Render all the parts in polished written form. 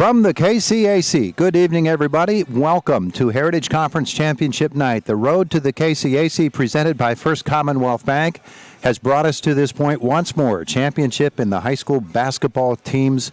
From the KCAC, good evening, everybody. Welcome to Heritage Conference Championship Night. The road to the KCAC, presented by First Commonwealth Bank, has brought us to this point once more. Championship in the high school basketball teams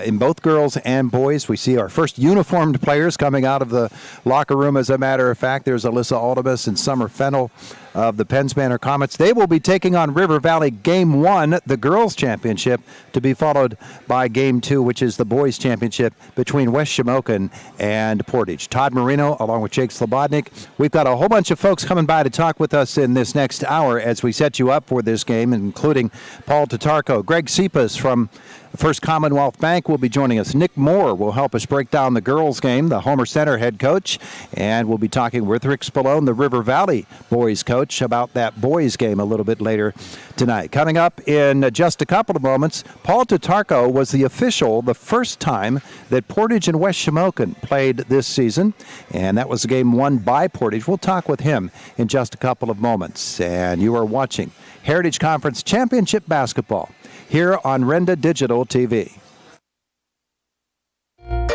in both girls and boys. We see our first uniformed players coming out of the locker room, as a matter of fact. There's Alyssa Aldibus and Summer Fennell of the Penns Manor Comets. They will be taking on River Valley Game 1, the girls' championship, to be followed by Game 2, which is the boys' championship between West Shamokin and Portage. Todd Marino, along with Jake Slobodnik. We've got a whole bunch of folks coming by to talk with us in this next hour as we set you up for this game, including Paul Tatarko. Greg Cepas from First Commonwealth Bank will be joining us. Nick Moore will help us break down the girls' game, the Homer Center head coach, and we'll be talking with Rick Spallone, the River Valley boys coach, about that boys' game a little bit later tonight. Coming up in just a couple of moments, Paul Tatarko was the official the first time that Portage and West Shamokin played this season, and that was a game won by Portage. We'll talk with him in just a couple of moments. And you are watching Heritage Conference Championship Basketball here on Renda Digital TV.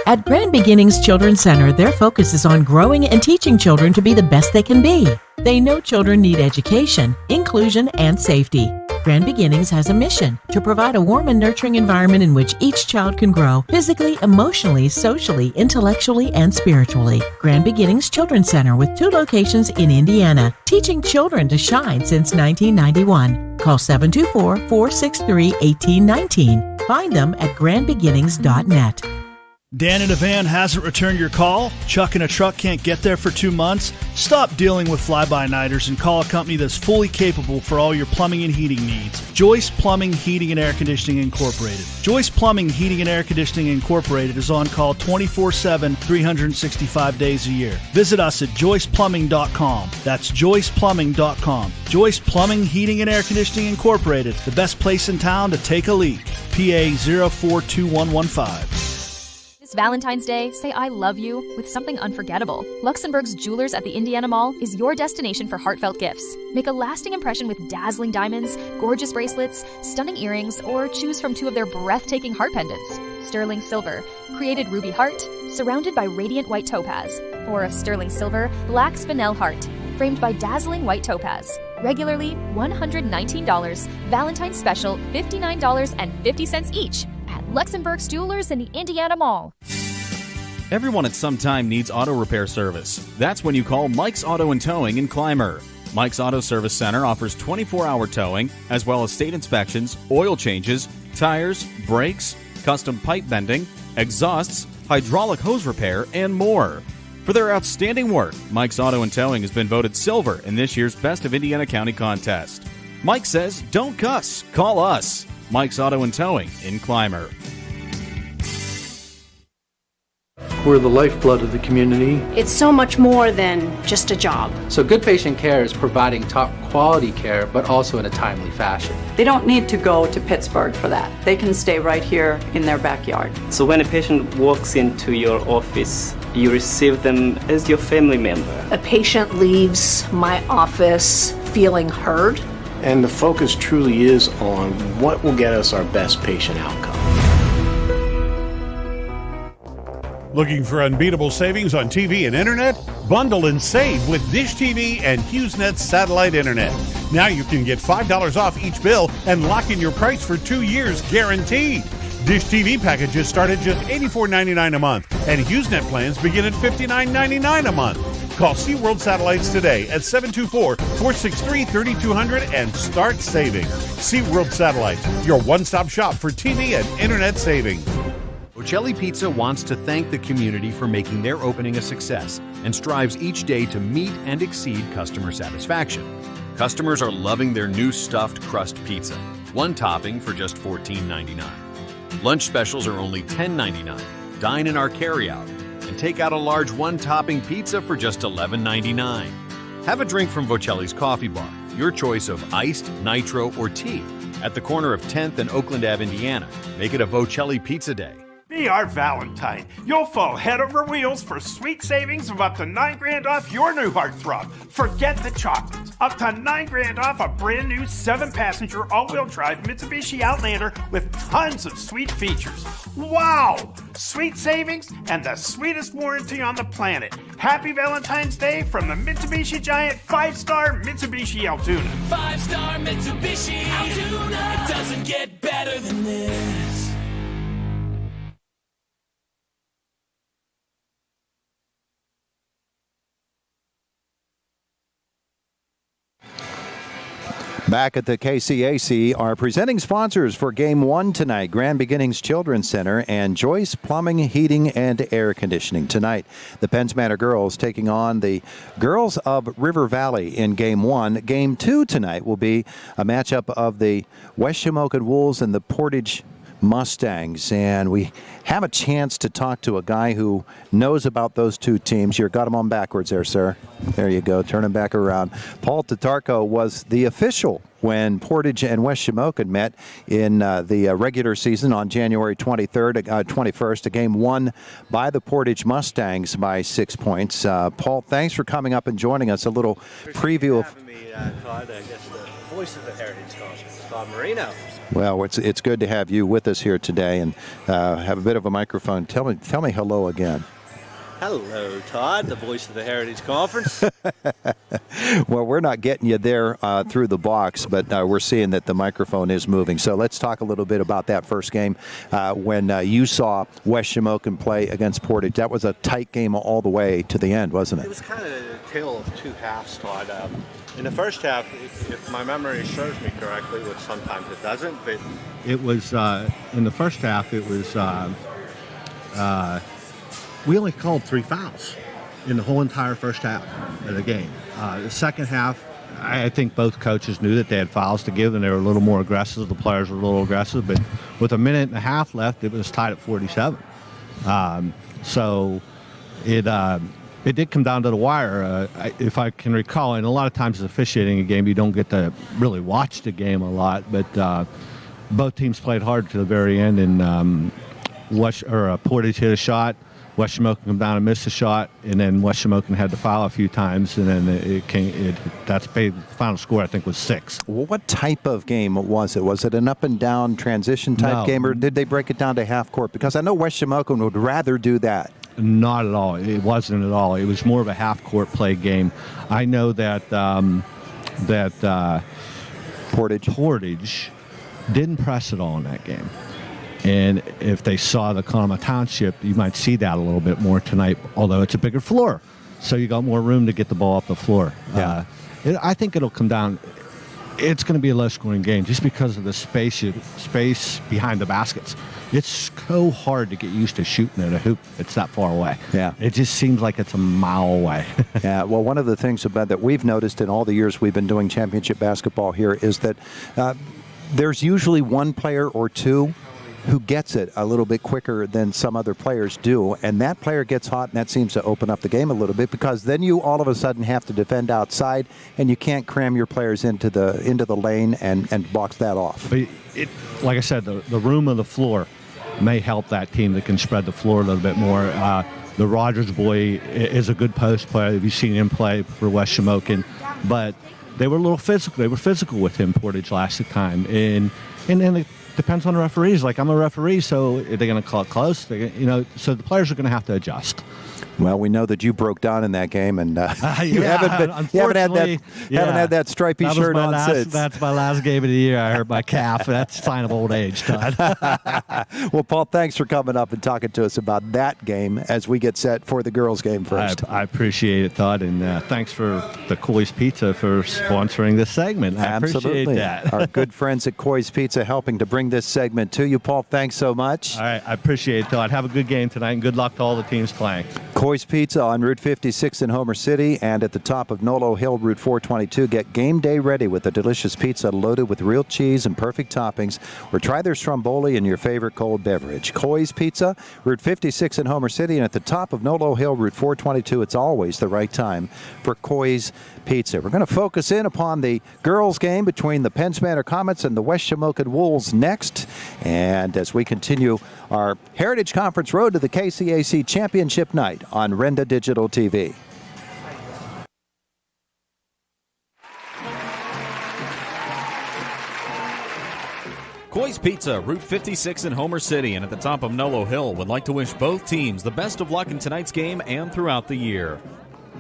At Grand Beginnings Children's Center, their focus is on growing and teaching children to be the best they can be. They know children need education, inclusion, and safety. Grand Beginnings has a mission to provide a warm and nurturing environment in which each child can grow physically, emotionally, socially, intellectually, and spiritually. Grand Beginnings Children's Center with 2 locations in Indiana, teaching children to shine since 1991. Call 724-463-1819. Find them at grandbeginnings.net. Dan in a van hasn't returned your call? Chuck in a truck can't get there for 2 months? Stop dealing with fly-by-nighters and call a company that's fully capable for all your plumbing and heating needs. Joyce Plumbing, Heating, and Air Conditioning Incorporated. Joyce Plumbing, Heating, and Air Conditioning Incorporated is on call 24/7, 365 days a year. Visit us at joyceplumbing.com. That's joyceplumbing.com. Joyce Plumbing, Heating, and Air Conditioning Incorporated, the best place in town to take a leak. PA 042115. Valentine's Day, say I love you with something unforgettable. Luxembourg's Jewelers at the Indiana Mall is your destination for heartfelt gifts. Make a lasting impression with dazzling diamonds, gorgeous bracelets, stunning earrings, or choose from 2 of their breathtaking heart pendants. Sterling silver, created ruby heart, surrounded by radiant white topaz. Or a sterling silver, black spinel heart, framed by dazzling white topaz. Regularly $119, Valentine's special $59.50 each. Luxembourg's Jewelers in the Indiana Mall. Everyone at some time needs auto repair service. That's when you call Mike's Auto and Towing in Clymer. Mike's Auto Service Center offers 24-hour towing, as well as state inspections, oil changes, tires, brakes, custom pipe bending, exhausts, hydraulic hose repair, and more. For their outstanding work, Mike's Auto and Towing has been voted silver in this year's Best of Indiana County contest. Mike says, don't cuss, call us. Mike's Auto and Towing in Clymer. We're the lifeblood of the community. It's so much more than just a job. So good patient care is providing top quality care, but also in a timely fashion. They don't need to go to Pittsburgh for that. They can stay right here in their backyard. So when a patient walks into your office, you receive them as your family member. A patient leaves my office feeling heard. And the focus truly is on what will get us our best patient outcome. Looking for unbeatable savings on TV and internet? Bundle and save with Dish TV and HughesNet satellite internet. Now you can get $5 off each bill and lock in your price for 2 years guaranteed. Dish TV packages start at just $84.99 a month, and HughesNet plans begin at $59.99 a month. Call SeaWorld Satellites today at 724-463-3200 and start saving. SeaWorld Satellites, your one-stop shop for TV and internet savings. Bocelli Pizza wants to thank the community for making their opening a success and strives each day to meet and exceed customer satisfaction. Customers are loving their new stuffed crust pizza, 1 topping for just $14.99. Lunch specials are only $10.99. Dine in our carryout and take out a large 1-topping pizza for just $11.99. Have a drink from Bocelli's Coffee Bar, your choice of iced, nitro, or tea, at the corner of 10th and Oakland Ave, Indiana. Make it a Bocelli Pizza Day. Be our Valentine. You'll fall head over wheels for sweet savings of up to $9,000 off your new heartthrob. Forget the chocolates. Up to $9,000 off a brand new 7-passenger all-wheel drive Mitsubishi Outlander with tons of sweet features. Wow! Sweet savings and the sweetest warranty on the planet. Happy Valentine's Day from the Mitsubishi Giant 5-star Mitsubishi Altoona. 5-star Mitsubishi Altoona. It doesn't get better than this. Back at the KCAC, our presenting sponsors for Game 1 tonight, Grand Beginnings Children's Center and Joyce Plumbing, Heating, and Air Conditioning. Tonight, the Penns Manor girls taking on the girls of River Valley in Game 1. Game 2 tonight will be a matchup of the West Shamokin Wolves and the Portage Mustangs, and we have a chance to talk to a guy who knows about those two teams. You got him on backwards there, sir. There you go. Turn him back around. Paul Tatarko was the official when Portage and West Shamokin met in the regular season on January 21st, a game won by the Portage Mustangs by 6 points. Paul, thanks for coming up and joining us. A little preview of having me, Todd. I guess the voice of the Heritage Conference, Todd Marino. Well, it's good to have you with us here today, and have a bit of a microphone. Tell me hello again. Hello, Todd, the voice of the Heritage Conference. Well, we're not getting you there through the box, but we're seeing that the microphone is moving. So let's talk a little bit about that first game when you saw West Shamokin play against Portage. That was a tight game all the way to the end, wasn't it? It was kind of a tale of two halves, Todd. In the first half, if my memory serves me correctly, which sometimes it doesn't, but it was in the first half. It was we only called 3 fouls in the whole entire first half of the game. The second half, I think both coaches knew that they had fouls to give, and they were a little more aggressive. The players were a little aggressive, but with a minute and a half left, it was tied at 47. So it did come down to the wire. If I can recall, and a lot of times as officiating a game, you don't get to really watch the game a lot, but both teams played hard to the very end, and Portage hit a shot, West Shamokin come down and missed a shot, and then West Shamokin had to foul a few times, and then the final score, I think, was 6. Well, what type of game was it? Was it an up and down transition type game, or did they break it down to half court? Because I know West Shamokin would rather do that. Not at all. It wasn't at all. It was more of a half-court play game. I know that Portage didn't press at all in that game. And if they saw the Conemaugh Township, you might see that a little bit more tonight, although it's a bigger floor. So you got more room to get the ball up the floor. Yeah. I think it'll come down. It's going to be a low-scoring game just because of the space behind the baskets. It's so hard to get used to shooting at a hoop. It's that far away. Yeah. It just seems like it's a mile away. Yeah. Well, one of the things about that we've noticed in all the years we've been doing championship basketball here is that there's usually one player or two who gets it a little bit quicker than some other players do, and that player gets hot, and that seems to open up the game a little bit, because then you all of a sudden have to defend outside, and you can't cram your players into the lane and box that off. But like I said, the room of the floor may help that team that can spread the floor a little bit more. The Rogers boy is a good post player. Have you seen him play for West Shamokin? But they were a little physical. They were physical with him, Portage, last time, and it depends on the referees. Like, I'm a referee, so are they going to call it close? So the players are going to have to adjust. Well, we know that you broke down in that game, and you haven't had that stripy shirt on since. That's my last game of the year. I hurt my calf. That's a sign of old age, Todd. Well, Paul, thanks for coming up and talking to us about that game as we get set for the girls' game first. I appreciate it, Todd, and thanks for the Coy's Pizza for sponsoring this segment. I appreciate that. Our good friends at Coy's Pizza helping to bring this segment to you. Paul, thanks so much. All right, I appreciate it, Todd. Have a good game tonight, and good luck to all the teams playing. Coy's Pizza on Route 56 in Homer City and at the top of Nolo Hill, Route 422. Get game day ready with a delicious pizza loaded with real cheese and perfect toppings, or try their stromboli and your favorite cold beverage. Coy's Pizza, Route 56 in Homer City, and at the top of Nolo Hill, Route 422. It's always the right time for Coy's Pizza. We're going to focus in upon the girls' game between the Penns Manor Comets and the West Shamokin Wolves next. And as we continue our Heritage Conference Road to the KCAC Championship Night on Renda Digital TV. Coy's Pizza, Route 56 in Homer City and at the top of Nolo Hill would like to wish both teams the best of luck in tonight's game and throughout the year.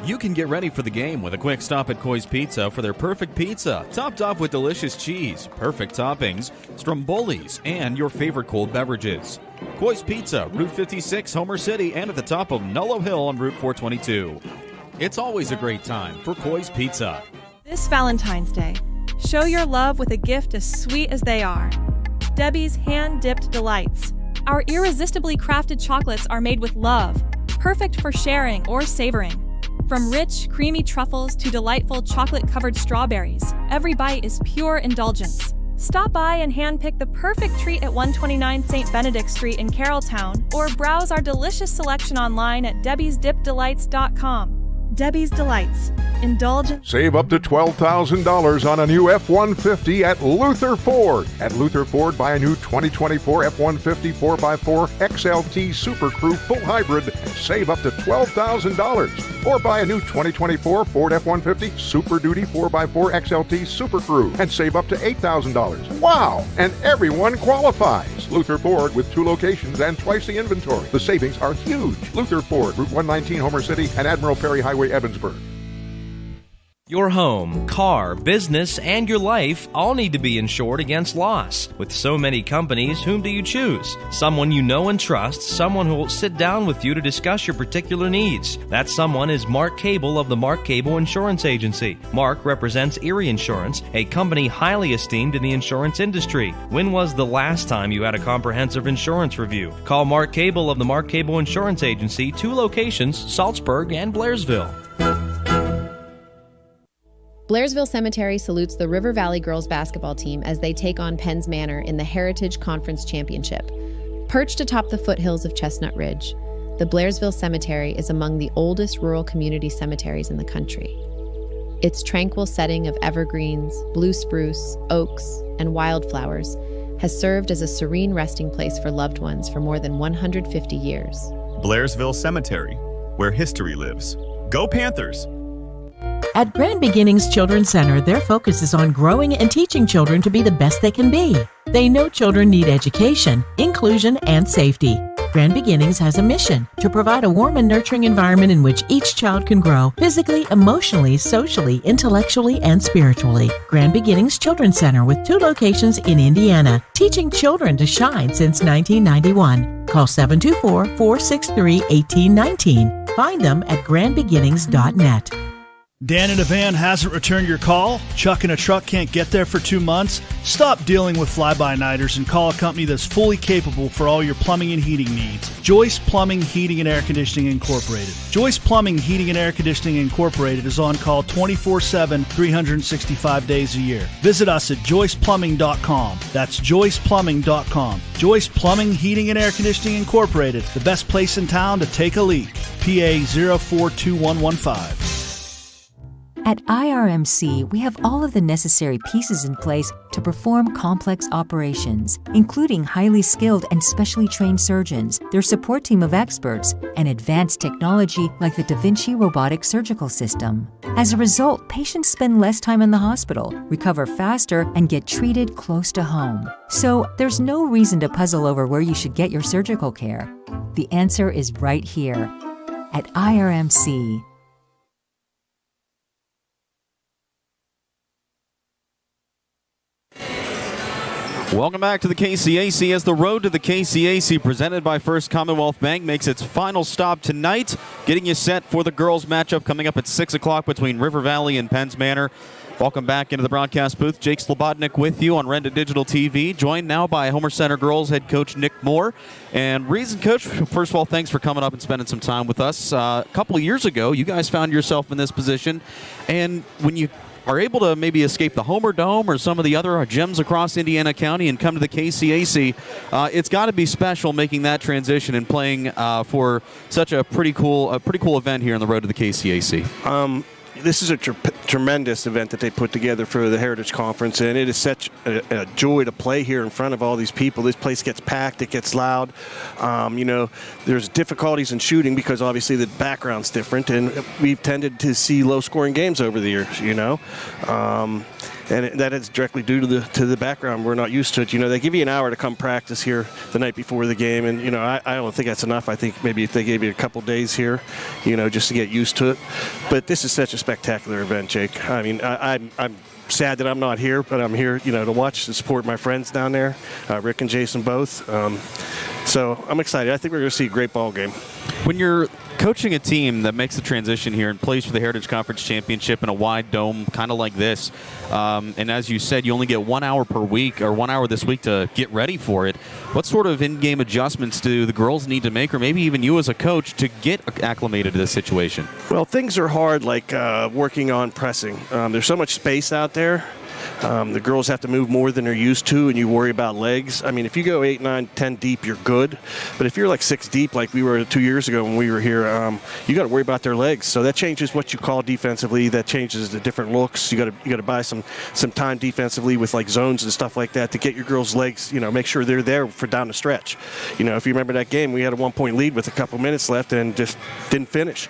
You can get ready for the game with a quick stop at Coy's Pizza for their perfect pizza, topped off with delicious cheese, perfect toppings, strombolis, and your favorite cold beverages. Coy's Pizza, Route 56, Homer City, and at the top of Nolo Hill on Route 422. It's always a great time for Coy's Pizza. This Valentine's Day, show your love with a gift as sweet as they are. Debbie's Hand-Dipped Delights. Our irresistibly crafted chocolates are made with love, perfect for sharing or savoring. From rich, creamy truffles to delightful chocolate-covered strawberries, every bite is pure indulgence. Stop by and handpick the perfect treat at 129 St. Benedict Street in Carrolltown, or browse our delicious selection online at debbiesdipdelights.com. Debbie's Delights. Indulgent. Save up to $12,000 on a new F-150 at Luther Ford. At Luther Ford, buy a new 2024 F-150 4x4 XLT Super Crew Full Hybrid and save up to $12,000. Or buy a new 2024 Ford F-150 Super Duty 4x4 XLT Super Crew and save up to $8,000. Wow! And everyone qualifies. Luther Ford with 2 locations and twice the inventory. The savings are huge. Luther Ford, Route 119, Homer City, and Admiral Perry Highway, Evansburg. Your home, car, business, and your life all need to be insured against loss. With so many companies, whom do you choose? Someone you know and trust, someone who will sit down with you to discuss your particular needs. That someone is Mark Cable of the Mark Cable Insurance Agency. Mark represents Erie Insurance, a company highly esteemed in the insurance industry. When was the last time you had a comprehensive insurance review? Call Mark Cable of the Mark Cable Insurance Agency, 2 locations, Salzburg and Blairsville. Blairsville Cemetery salutes the River Valley girls basketball team as they take on Penns Manor in the Heritage Conference Championship. Perched atop the foothills of Chestnut Ridge, the Blairsville Cemetery is among the oldest rural community cemeteries in the country. Its tranquil setting of evergreens, blue spruce, oaks, and wildflowers has served as a serene resting place for loved ones for more than 150 years. Blairsville Cemetery, where history lives. Go Panthers! At Grand Beginnings Children's Center, their focus is on growing and teaching children to be the best they can be. They know children need education, inclusion, and safety. Grand Beginnings has a mission to provide a warm and nurturing environment in which each child can grow physically, emotionally, socially, intellectually, and spiritually. Grand Beginnings Children's Center with 2 locations in Indiana, teaching children to shine since 1991. Call 724-463-1819. Find them at grandbeginnings.net. Dan in a van hasn't returned your call? Chuck in a truck can't get there for 2 months? Stop dealing with fly-by-nighters and call a company that's fully capable for all your plumbing and heating needs. Joyce Plumbing, Heating, and Air Conditioning Incorporated. Joyce Plumbing, Heating, and Air Conditioning Incorporated is on call 24/7, 365 days a year. Visit us at joyceplumbing.com. That's joyceplumbing.com. Joyce Plumbing, Heating, and Air Conditioning Incorporated, the best place in town to take a leak. PA 042115. At IRMC, we have all of the necessary pieces in place to perform complex operations, including highly skilled and specially trained surgeons, their support team of experts, and advanced technology like the Da Vinci robotic surgical system. As a result, patients spend less time in the hospital, recover faster, and get treated close to home. So there's no reason to puzzle over where you should get your surgical care. The answer is right here at IRMC. Welcome back to the KCAC as the road to the KCAC presented by First Commonwealth Bank makes its final stop tonight, getting you set for the girls matchup coming up at 6 o'clock between River Valley and Penns Manor. Welcome back into the broadcast booth. Jake Slobodnik with you on Renda Digital TV, joined now by Homer Center girls head coach Nick Moore. And reason, Coach, first of all, thanks for coming up and spending some time with us. A couple of years ago, you guys found yourself in this position, and when you are able to maybe escape the Homer Dome or some of the other gyms across Indiana County and come to the KCAC, it's got to be special making that transition and playing for such a pretty cool event here on the road to the KCAC. this is a tremendous event that they put together for the Heritage Conference, and it is such a joy to play here in front of all these people. This place gets packed, it gets loud. There's difficulties in shooting because obviously the background's different, and we've tended to see low-scoring games over the years, and that is directly due to the background. We're not used to it. They give you an hour to come practice here the night before the game, and I don't think that's enough. I think maybe if they gave you a couple days here, just to get used to it. But this is such a spectacular event, Jake. I mean, I'm sad that I'm not here, but I'm here, to watch and support my friends down there, Rick and Jason both. So I'm excited. I think we're going to see a great ball game. When you're coaching a team that makes the transition here and plays for the Heritage Conference Championship in a wide dome, kind of like this, and as you said, you only get 1 hour per week or 1 hour this week to get ready for it. What sort of in-game adjustments do the girls need to make, or maybe even you as a coach, to get acclimated to this situation? Well, things are hard, like working on pressing. There's so much space out there. The girls have to move more than they're used to, and you worry about legs. I mean, if you go 8, 9, 10 deep, you're good. But if you're like 6 deep, like we were 2 years ago when we were here, you got to worry about their legs. So that changes what you call defensively. That changes the different looks. You got to buy some time defensively with like zones and stuff like that to get your girls' legs. Make sure they're there for down the stretch. If you remember that game, we had a 1-point lead with a couple minutes left and just didn't finish.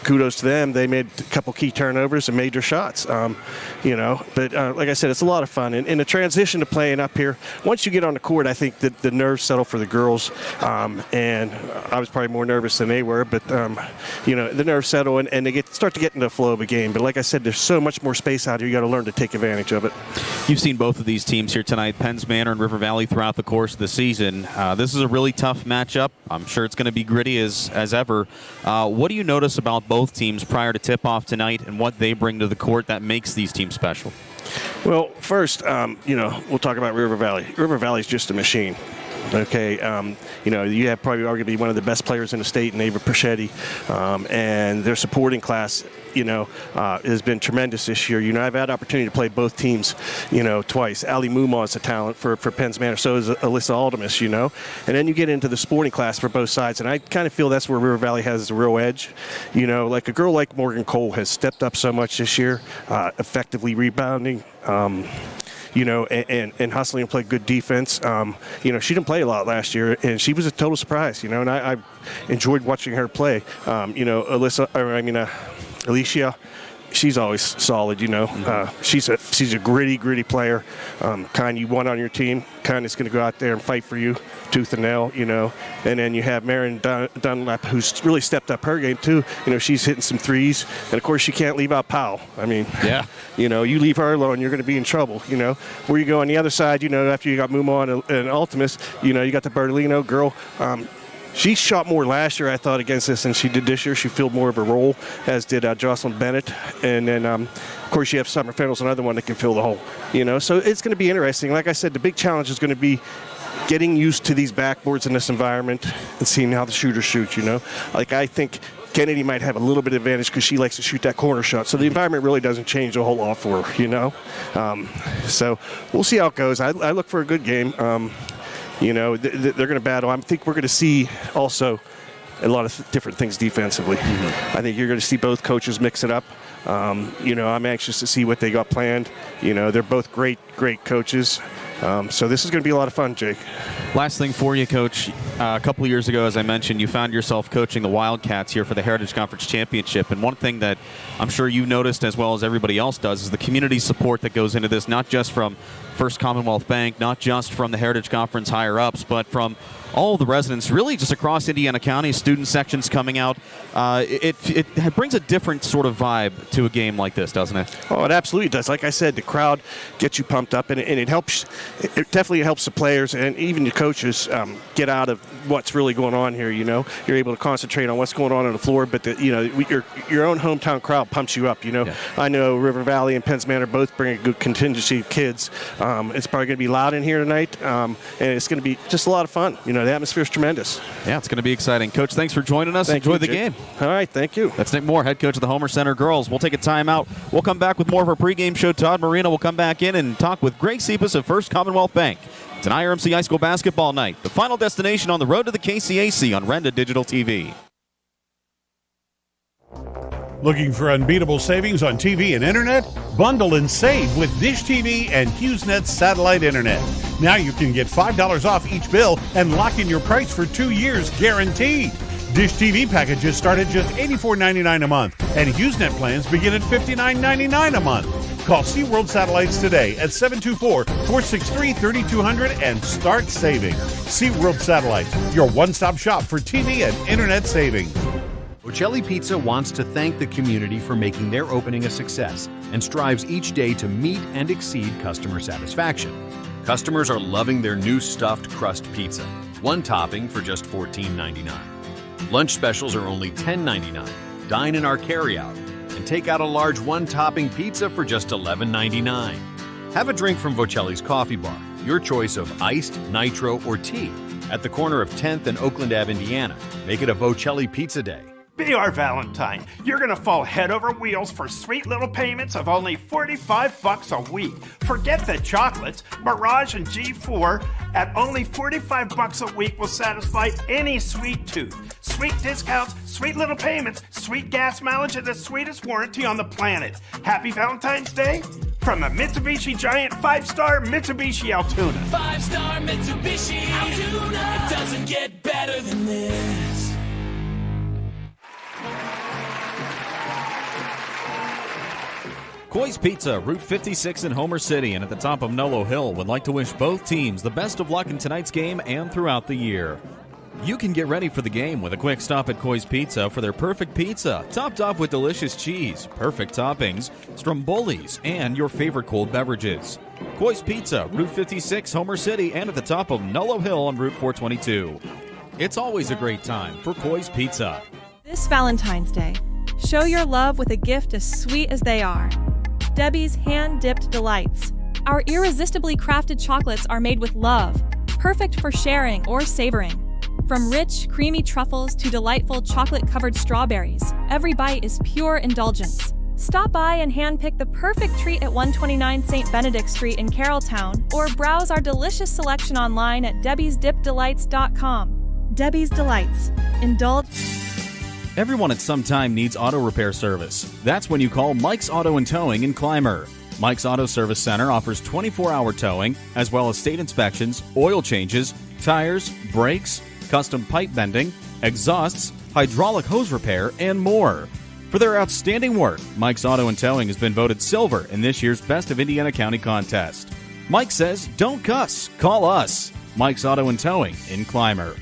Kudos to them. They made a couple key turnovers and made their shots. But like I said, it's a lot of fun. And in the transition to playing up here, once you get on the court, I think that the nerves settle for the girls. And I was probably more nervous than they were, but the nerves settle and they start to get into the flow of a game. But like I said, there's so much more space out here. You got to learn to take advantage of it. You've seen both of these teams here tonight, Penns Manor and River Valley, throughout the course of the season. This is a really tough matchup. I'm sure it's going to be gritty as ever. What do you notice about both teams prior to tip-off tonight and what they bring to the court that makes these teams special? Well, first, we'll talk about River Valley. River Valley's just a machine. Okay, you have probably arguably one of the best players in the state, Ava Perchetti, and their supporting class, has been tremendous this year. I've had opportunity to play both teams, twice. Ali Muma is a talent for Penns Manor, so is Alyssa Aldemus, And then you get into the sporting class for both sides, and I kind of feel that's where River Valley has a real edge. Like a girl like Morgan Cole has stepped up so much this year, effectively rebounding. And hustling and play good defense. She didn't play a lot last year, and she was a total surprise, and I enjoyed watching her play. Alicia, she's always solid, She's a gritty player. Kind you want on your team, kind is going to go out there and fight for you, tooth and nail, And then you have Marion Dunlap, who's really stepped up her game too. She's hitting some threes, and of course you can't leave out Powell. I mean, yeah. You leave her alone, you're going to be in trouble. Where you go on the other side, after you got Muma and Ultimus, you got the Bertolino girl. She shot more last year, I thought, against this than she did this year. She filled more of a role, as did Jocelyn Bennett. And then, of course, you have Summer Fennell's another one that can fill the hole. So it's going to be interesting. Like I said, the big challenge is going to be getting used to these backboards in this environment and seeing how the shooters shoot, Like, I think Kennedy might have a little bit of advantage because she likes to shoot that corner shot. So the environment really doesn't change a whole lot for her, So we'll see how it goes. I look for a good game. They're going to battle. I think we're going to see also a lot of different things defensively. I think you're going to see both coaches mix it up. I'm anxious to see what they got planned. They're both great coaches. So this is going to be a lot of fun, Jake. Last thing for you, Coach. A couple of years ago, as I mentioned, you found yourself coaching the Wildcats here for the Heritage Conference Championship. And one thing that I'm sure you noticed as well as everybody else does is the community support that goes into this, not just from First Commonwealth Bank, not just from the Heritage Conference higher-ups, but from all of the residents, really just across Indiana County, student sections coming out. It brings a different sort of vibe to a game like this, doesn't it? Oh, it absolutely does. Like I said, the crowd gets you pumped up, and it helps. It definitely helps the players and even the coaches get out of what's really going on here. You're able to concentrate on what's going on the floor, but your own hometown crowd pumps you up. Yeah. I know River Valley and Penns Manor both bring a good contingency of kids. It's probably going to be loud in here tonight, and it's going to be just a lot of fun. The atmosphere is tremendous. Yeah, it's going to be exciting. Coach, thanks for joining us. Enjoy the game. All right, thank you. That's Nick Moore, head coach of the Homer Center girls. We'll take a timeout. We'll come back with more of our pregame show. Todd Marino will come back in and talk with Greg Cepas of First Commonwealth Bank. It's an IRMC High School basketball night. The final destination on the road to the KCAC on Renda Digital TV. Looking for unbeatable savings on TV and internet? Bundle and save with Dish TV and HughesNet satellite internet. Now you can get $5 off each bill and lock in your price for 2 years guaranteed. Dish TV packages start at just $84.99 a month, and HughesNet plans begin at $59.99 a month. Call SeaWorld Satellites today at 724-463-3200 and start saving. SeaWorld Satellites, your one-stop shop for TV and internet savings. Bocelli Pizza wants to thank the community for making their opening a success and strives each day to meet and exceed customer satisfaction. Customers are loving their new stuffed crust pizza, one topping for just $14.99. Lunch specials are only $10.99. Dine in our carryout and take out a large one-topping pizza for just $11.99. Have a drink from Bocelli's Coffee Bar, your choice of iced, nitro, or tea, at the corner of 10th and Oakland Ave, Indiana. Make it a Bocelli Pizza Day. Be our Valentine. You're gonna fall head over wheels for sweet little payments of only $45 a week. Forget the chocolates. Mirage and G4 at only $45 a week will satisfy any sweet tooth. Sweet discounts, sweet little payments, sweet gas mileage, and the sweetest warranty on the planet. Happy Valentine's Day from the Mitsubishi Giant 5-star Mitsubishi Altoona. 5-star Mitsubishi Altoona. It doesn't get better than this. Coy's Pizza, Route 56 in Homer City and at the top of Nolo Hill would like to wish both teams the best of luck in tonight's game and throughout the year. You can get ready for the game with a quick stop at Coy's Pizza for their perfect pizza, topped off with delicious cheese, perfect toppings, strombolis, and your favorite cold beverages. Coy's Pizza, Route 56, Homer City, and at the top of Nolo Hill on Route 422. It's always a great time for Coy's Pizza. This Valentine's Day, show your love with a gift as sweet as they are. Debbie's hand-dipped delights. Our irresistibly crafted chocolates are made with love, perfect for sharing or savoring. From rich, creamy truffles to delightful chocolate-covered strawberries, every bite is pure indulgence. Stop by and handpick the perfect treat at 129 St. Benedict Street in Carrolltown, or browse our delicious selection online at debbiesdipdelights.com. Debbie's Delights. Indulge. Everyone at some time needs auto repair service. That's when you call Mike's Auto and Towing in Clymer. Mike's Auto Service Center offers 24-hour towing, as well as state inspections, oil changes, tires, brakes, custom pipe bending, exhausts, hydraulic hose repair, and more. For their outstanding work, Mike's Auto and Towing has been voted silver in this year's Best of Indiana County contest. Mike says, don't cuss, call us. Mike's Auto and Towing in Clymer.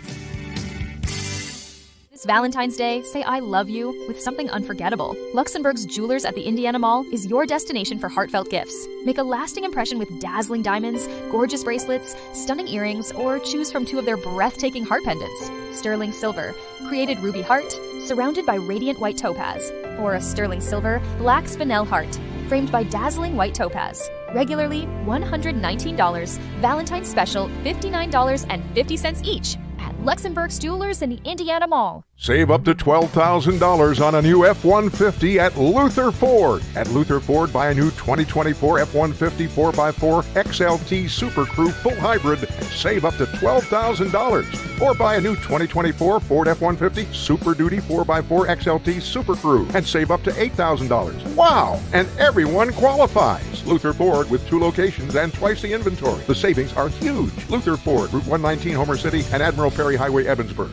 This Valentine's Day, say I love you with something unforgettable. Luxembourg's Jewelers at the Indiana Mall is your destination for heartfelt gifts. Make a lasting impression with dazzling diamonds, gorgeous bracelets, stunning earrings, or choose from 2 of their breathtaking heart pendants. Sterling silver, created ruby heart, surrounded by radiant white topaz, or a sterling silver, black spinel heart, framed by dazzling white topaz. Regularly $119, Valentine's special $59.50 each. Luxembourg's Jewelers in the Indiana Mall. Save up to $12,000 on a new F-150 at Luther Ford. At Luther Ford, buy a new 2024 F-150 4x4 XLT Super Crew full hybrid and save up to $12,000. Or buy a new 2024 Ford F-150 Super Duty 4x4 XLT Super Crew and save up to $8,000. Wow! And everyone qualifies. Luther Ford with 2 locations and twice the inventory. The savings are huge. Luther Ford, Route 119, Homer City, and Admiral Perry Highway, Evansburg.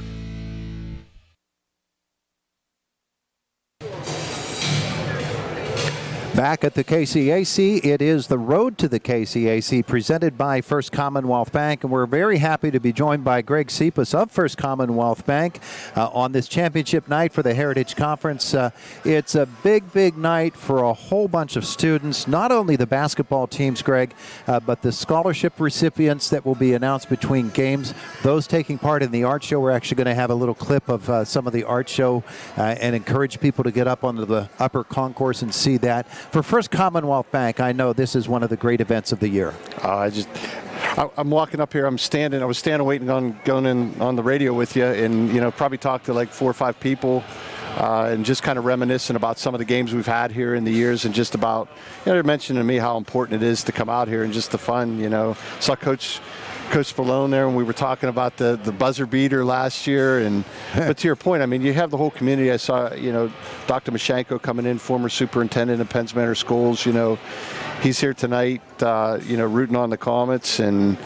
Back at the KCAC, it is the Road to the KCAC presented by First Commonwealth Bank, and we're very happy to be joined by Greg Cepas of First Commonwealth Bank on this championship night for the Heritage Conference. It's a big, big night for a whole bunch of students, not only the basketball teams, Greg, but the scholarship recipients that will be announced between games. Those taking part in the art show, we're actually going to have a little clip of some of the art show and encourage people to get up onto the upper concourse and see that. For First Commonwealth Bank, I know this is one of the great events of the year. I'm walking up here. I was standing waiting on going in on the radio with you, and probably talked to like 4 or 5 people, and just kind of reminiscing about some of the games we've had here in the years, and just about they're mentioning to me how important it is to come out here and just the fun. Saw Coach Coach Spallone there when we were talking about the buzzer beater last year. But to your point, I mean, you have the whole community. I saw, Dr. Mashenko coming in, former superintendent of Penns Manor Schools. He's here tonight, rooting on the Comets. And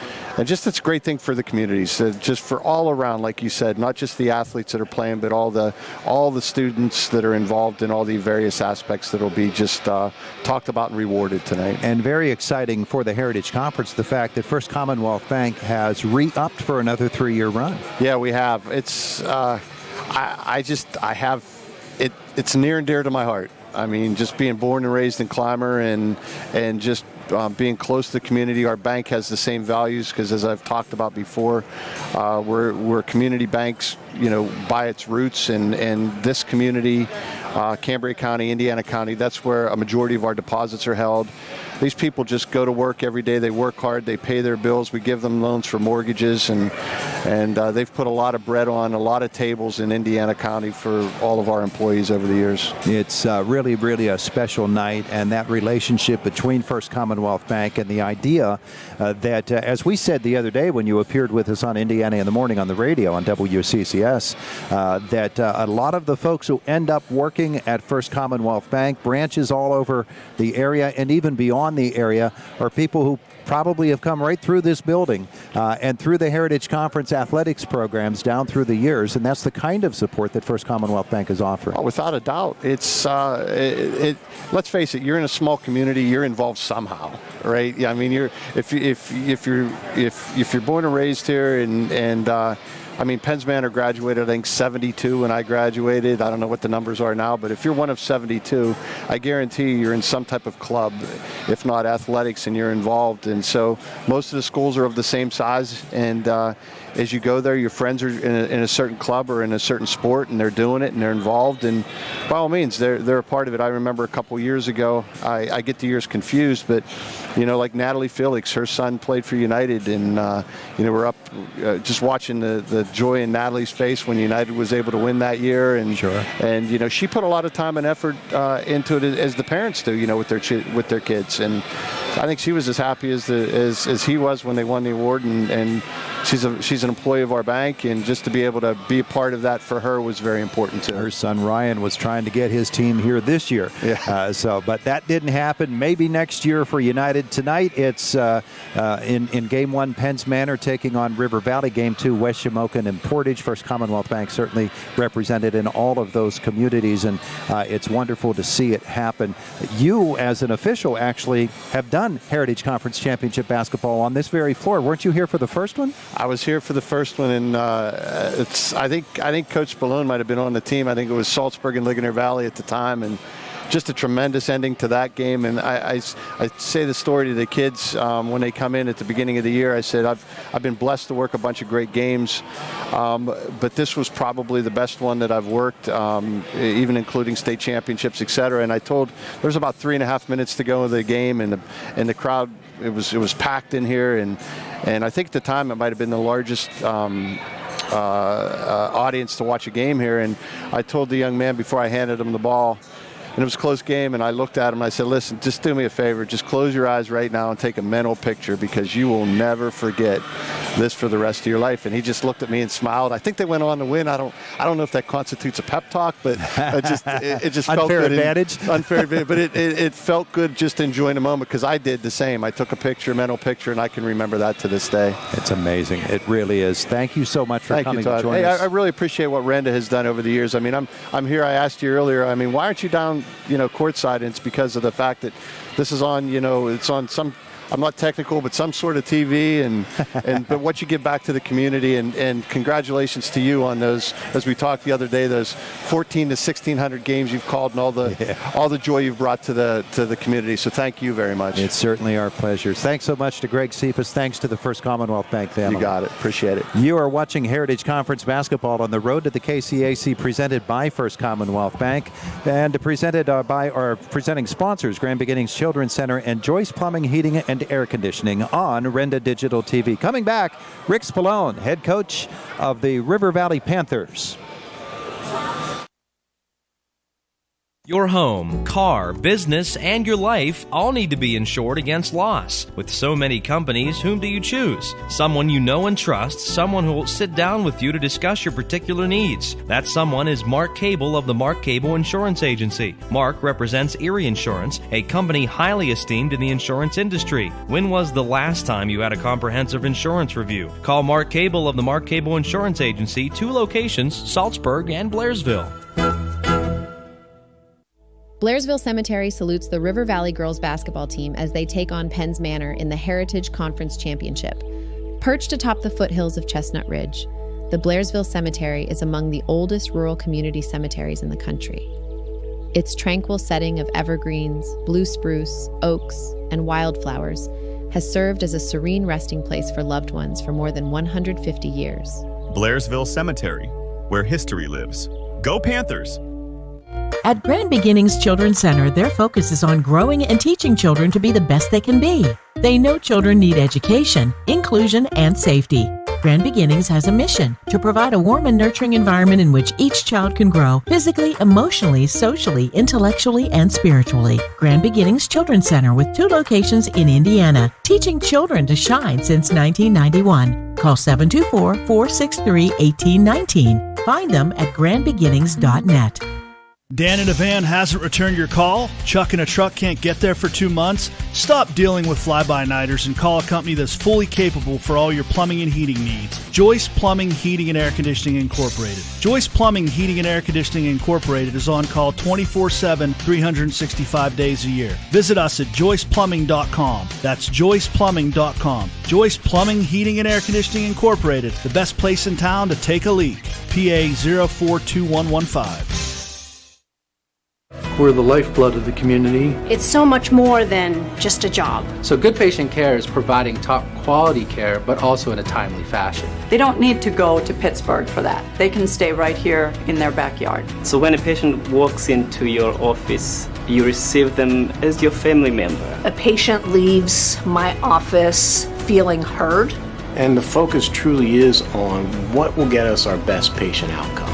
just it's a great thing for the communities, just for all around, like you said, not just the athletes that are playing, but all the students that are involved in all the various aspects that will be just talked about and rewarded tonight. And very exciting for the Heritage Conference, the fact that First Commonwealth Bank has re-upped for another 3-year run. Yeah, we have. It's it's near and dear to my heart. I mean, just being born and raised in Clymer and just being close to the community. Our bank has the same values because, as I've talked about before, we're community banks, by its roots. And this community, Cambria County, Indiana County, that's where a majority of our deposits are held. These people just go to work every day. They work hard. They pay their bills. We give them loans for mortgages, and they've put a lot of bread on a lot of tables in Indiana County for all of our employees over the years. It's really, really a special night, and that relationship between First Commonwealth Bank and the idea that, as we said the other day when you appeared with us on Indiana in the Morning on the radio on WCCS, that a lot of the folks who end up working at First Commonwealth Bank, branches all over the area and even beyond the area, are people who probably have come right through this building and through the Heritage Conference athletics programs down through the years, and that's the kind of support that First Commonwealth Bank is offering. Oh, without a doubt. It's let's face it, you're in a small community, you're involved somehow, right? Yeah, I mean, if you're born and raised here, and I mean, Penns Manor graduated, I think, 72 when I graduated. I don't know what the numbers are now, but if you're one of 72, I guarantee you're in some type of club, if not athletics, and you're involved. And so most of the schools are of the same size, and as you go there, your friends are in a certain club or in a certain sport, and they're doing it and they're involved, and by all means, they're a part of it. I remember a couple years ago, I get the years confused, but like Natalie Felix, her son played for United, and we're up just watching the joy in Natalie's face when United was able to win that year, and sure. And she put a lot of time and effort into it, as the parents do, with their kids, and I think she was as happy as he was when they won the award, and she's an employee of our bank, and just to be able to be a part of that for her was very important to her. Her son Ryan was trying to get his team here this year. Yeah. But that didn't happen. Maybe next year for United. Tonight it's in Game 1, Penns Manor taking on River Valley. Game 2, West Shamokin and Portage. First Commonwealth Bank certainly represented in all of those communities, and it's wonderful to see it happen. You, as an official, actually have done Heritage Conference Championship basketball on this very floor. Weren't you here for the first one? I was here for the first one, and I think Coach Spallone might have been on the team. I think it was Salzburg and Ligonier Valley at the time, and just a tremendous ending to that game. And I say the story to the kids when they come in at the beginning of the year. I said, I've been blessed to work a bunch of great games, but this was probably the best one that I've worked, even including state championships, et cetera. And I told, there's about 3.5 minutes to go in the game, and the crowd, it was packed in here, and I think at the time it might have been the largest audience to watch a game here. And I told the young man before I handed him the ball, and it was a close game, and I looked at him and I said, listen, just do me a favor. Just close your eyes right now and take a mental picture, because you will never forget this for the rest of your life. And he just looked at me and smiled. I think they went on to win. I don't know if that constitutes a pep talk, but it just felt unfair good. Advantage. Unfair advantage. But it felt good just enjoying the moment, because I did the same. I took a picture, mental picture, and I can remember that to this day. It's amazing. It really is. Thank you so much for coming to join us. I really appreciate what Renda has done over the years. I mean, I'm here. I asked you earlier, I mean, why aren't you down courtside? And it's because of the fact that this is on, it's on some, I'm not technical, but some sort of TV, and but what you give back to the community, and congratulations to you on those, as we talked the other day, those 1,400 to 1,600 games you've called, and all the joy you've brought to the community. So thank you very much. It's certainly our pleasure. Thanks so much to Greg Cephas. Thanks to the First Commonwealth Bank family. You got it. Appreciate it. You are watching Heritage Conference basketball on the road to the KCAC, presented by First Commonwealth Bank, and presented by our presenting sponsors, Grand Beginnings Children's Center and Joyce Plumbing, Heating, and Air Conditioning on Renda Digital TV. Coming back, Rick Spallone, head coach of the River Valley Panthers. Your home, car, business, and your life all need to be insured against loss. With so many companies, whom do you choose? Someone you know and trust, someone who will sit down with you to discuss your particular needs. That someone is Mark Cable of the Mark Cable Insurance Agency. Mark represents Erie Insurance, a company highly esteemed in the insurance industry. When was the last time you had a comprehensive insurance review? Call Mark Cable of the Mark Cable Insurance Agency, 2 locations, Salzburg and Blairsville. Blairsville Cemetery salutes the River Valley girls basketball team as they take on Penns Manor in the Heritage Conference Championship. Perched atop the foothills of Chestnut Ridge, the Blairsville Cemetery is among the oldest rural community cemeteries in the country. Its tranquil setting of evergreens, blue spruce, oaks, and wildflowers has served as a serene resting place for loved ones for more than 150 years. Blairsville Cemetery, where history lives. Go Panthers! At Grand Beginnings Children's Center, their focus is on growing and teaching children to be the best they can be. They know children need education, inclusion, and safety. Grand Beginnings has a mission to provide a warm and nurturing environment in which each child can grow physically, emotionally, socially, intellectually, and spiritually. Grand Beginnings Children's Center with 2 locations in Indiana, teaching children to shine since 1991. Call 724-463-1819. Find them at grandbeginnings.net. Dan in a van hasn't returned your call? Chuck in a truck can't get there for 2 months? Stop dealing with fly-by-nighters and call a company that's fully capable for all your plumbing and heating needs. Joyce Plumbing, Heating, and Air Conditioning Incorporated. Joyce Plumbing, Heating, and Air Conditioning Incorporated is on call 24/7, 365 days a year. Visit us at joyceplumbing.com. That's joyceplumbing.com. Joyce Plumbing, Heating, and Air Conditioning Incorporated, the best place in town to take a leak. PA 042115. We're the lifeblood of the community. It's so much more than just a job. So good patient care is providing top quality care, but also in a timely fashion. They don't need to go to Pittsburgh for that. They can stay right here in their backyard. So when a patient walks into your office, you receive them as your family member. A patient leaves my office feeling heard. And the focus truly is on what will get us our best patient outcome.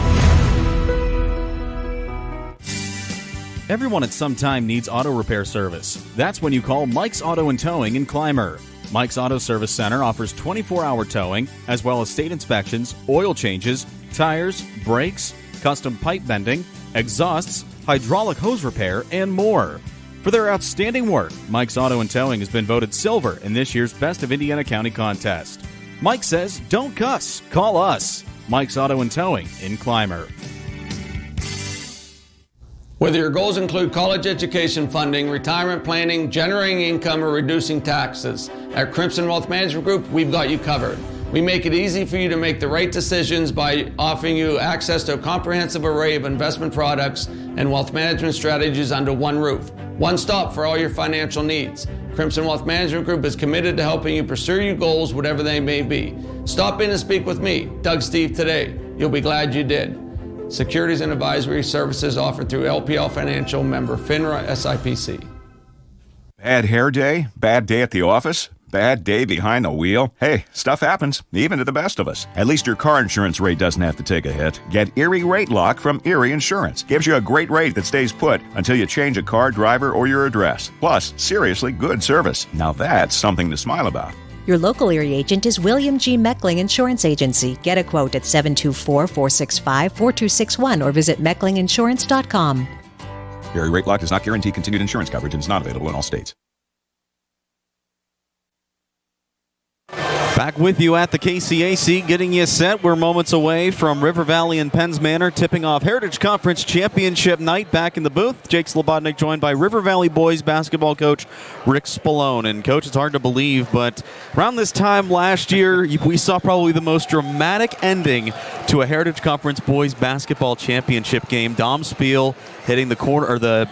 Everyone at some time needs auto repair service. That's when you call Mike's Auto and Towing in Clymer. Mike's Auto Service Center offers 24-hour towing, as well as state inspections, oil changes, tires, brakes, custom pipe bending, exhausts, hydraulic hose repair, and more. For their outstanding work, Mike's Auto and Towing has been voted silver in this year's Best of Indiana County contest. Mike says, don't cuss, call us. Mike's Auto and Towing in Clymer. Whether your goals include college education funding, retirement planning, generating income, or reducing taxes, at Crimson Wealth Management Group, we've got you covered. We make it easy for you to make the right decisions by offering you access to a comprehensive array of investment products and wealth management strategies under one roof. One stop for all your financial needs. Crimson Wealth Management Group is committed to helping you pursue your goals, whatever they may be. Stop in and speak with me, Doug Steve, today. You'll be glad you did. Securities and advisory services offered through LPL Financial, member FINRA SIPC. Bad hair day? Bad day at the office? Bad day behind the wheel? Hey, stuff happens, even to the best of us. At least your car insurance rate doesn't have to take a hit. Get Erie Rate Lock from Erie Insurance. Gives you a great rate that stays put until you change a car, driver, or your address. Plus, seriously good service. Now that's something to smile about. Your local Erie agent is William G. Meckling Insurance Agency. Get a quote at 724-465-4261 or visit mecklinginsurance.com. Erie Rate Lock does not guarantee continued insurance coverage and is not available in all states. Back with you at the KCAC, getting you set. We're moments away from River Valley and Penns Manor tipping off Heritage Conference Championship night. Back in the booth, Jake Slobodnik joined by River Valley boys basketball coach Rick Spallone. And coach, it's hard to believe, but around this time last year, we saw probably the most dramatic ending to a Heritage Conference boys basketball championship game. Dom Spiel hitting the corner or the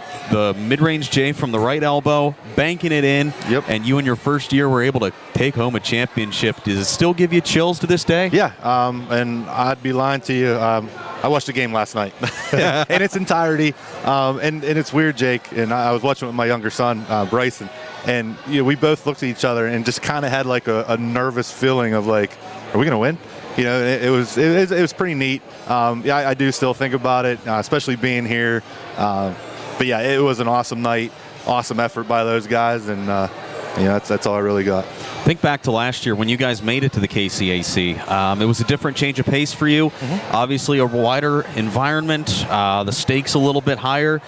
mid-range J from the right elbow, banking it in. Yep. And you in your first year were able to take home a championship. Does it still give you chills to this day? Yeah, and I'd be lying to you. I watched the game last night in its entirety, and it's weird, Jake. And I was watching with my younger son, Bryson, and we both looked at each other and just kind of had like a nervous feeling of like, are we going to win? It was pretty neat. I do still think about it, especially being here. But yeah, it was an awesome night, awesome effort by those guys, and that's all I really got. Think back to last year when you guys made it to the KCAC. It was a different change of pace for you. Obviously, a wider environment, the stakes a little bit higher.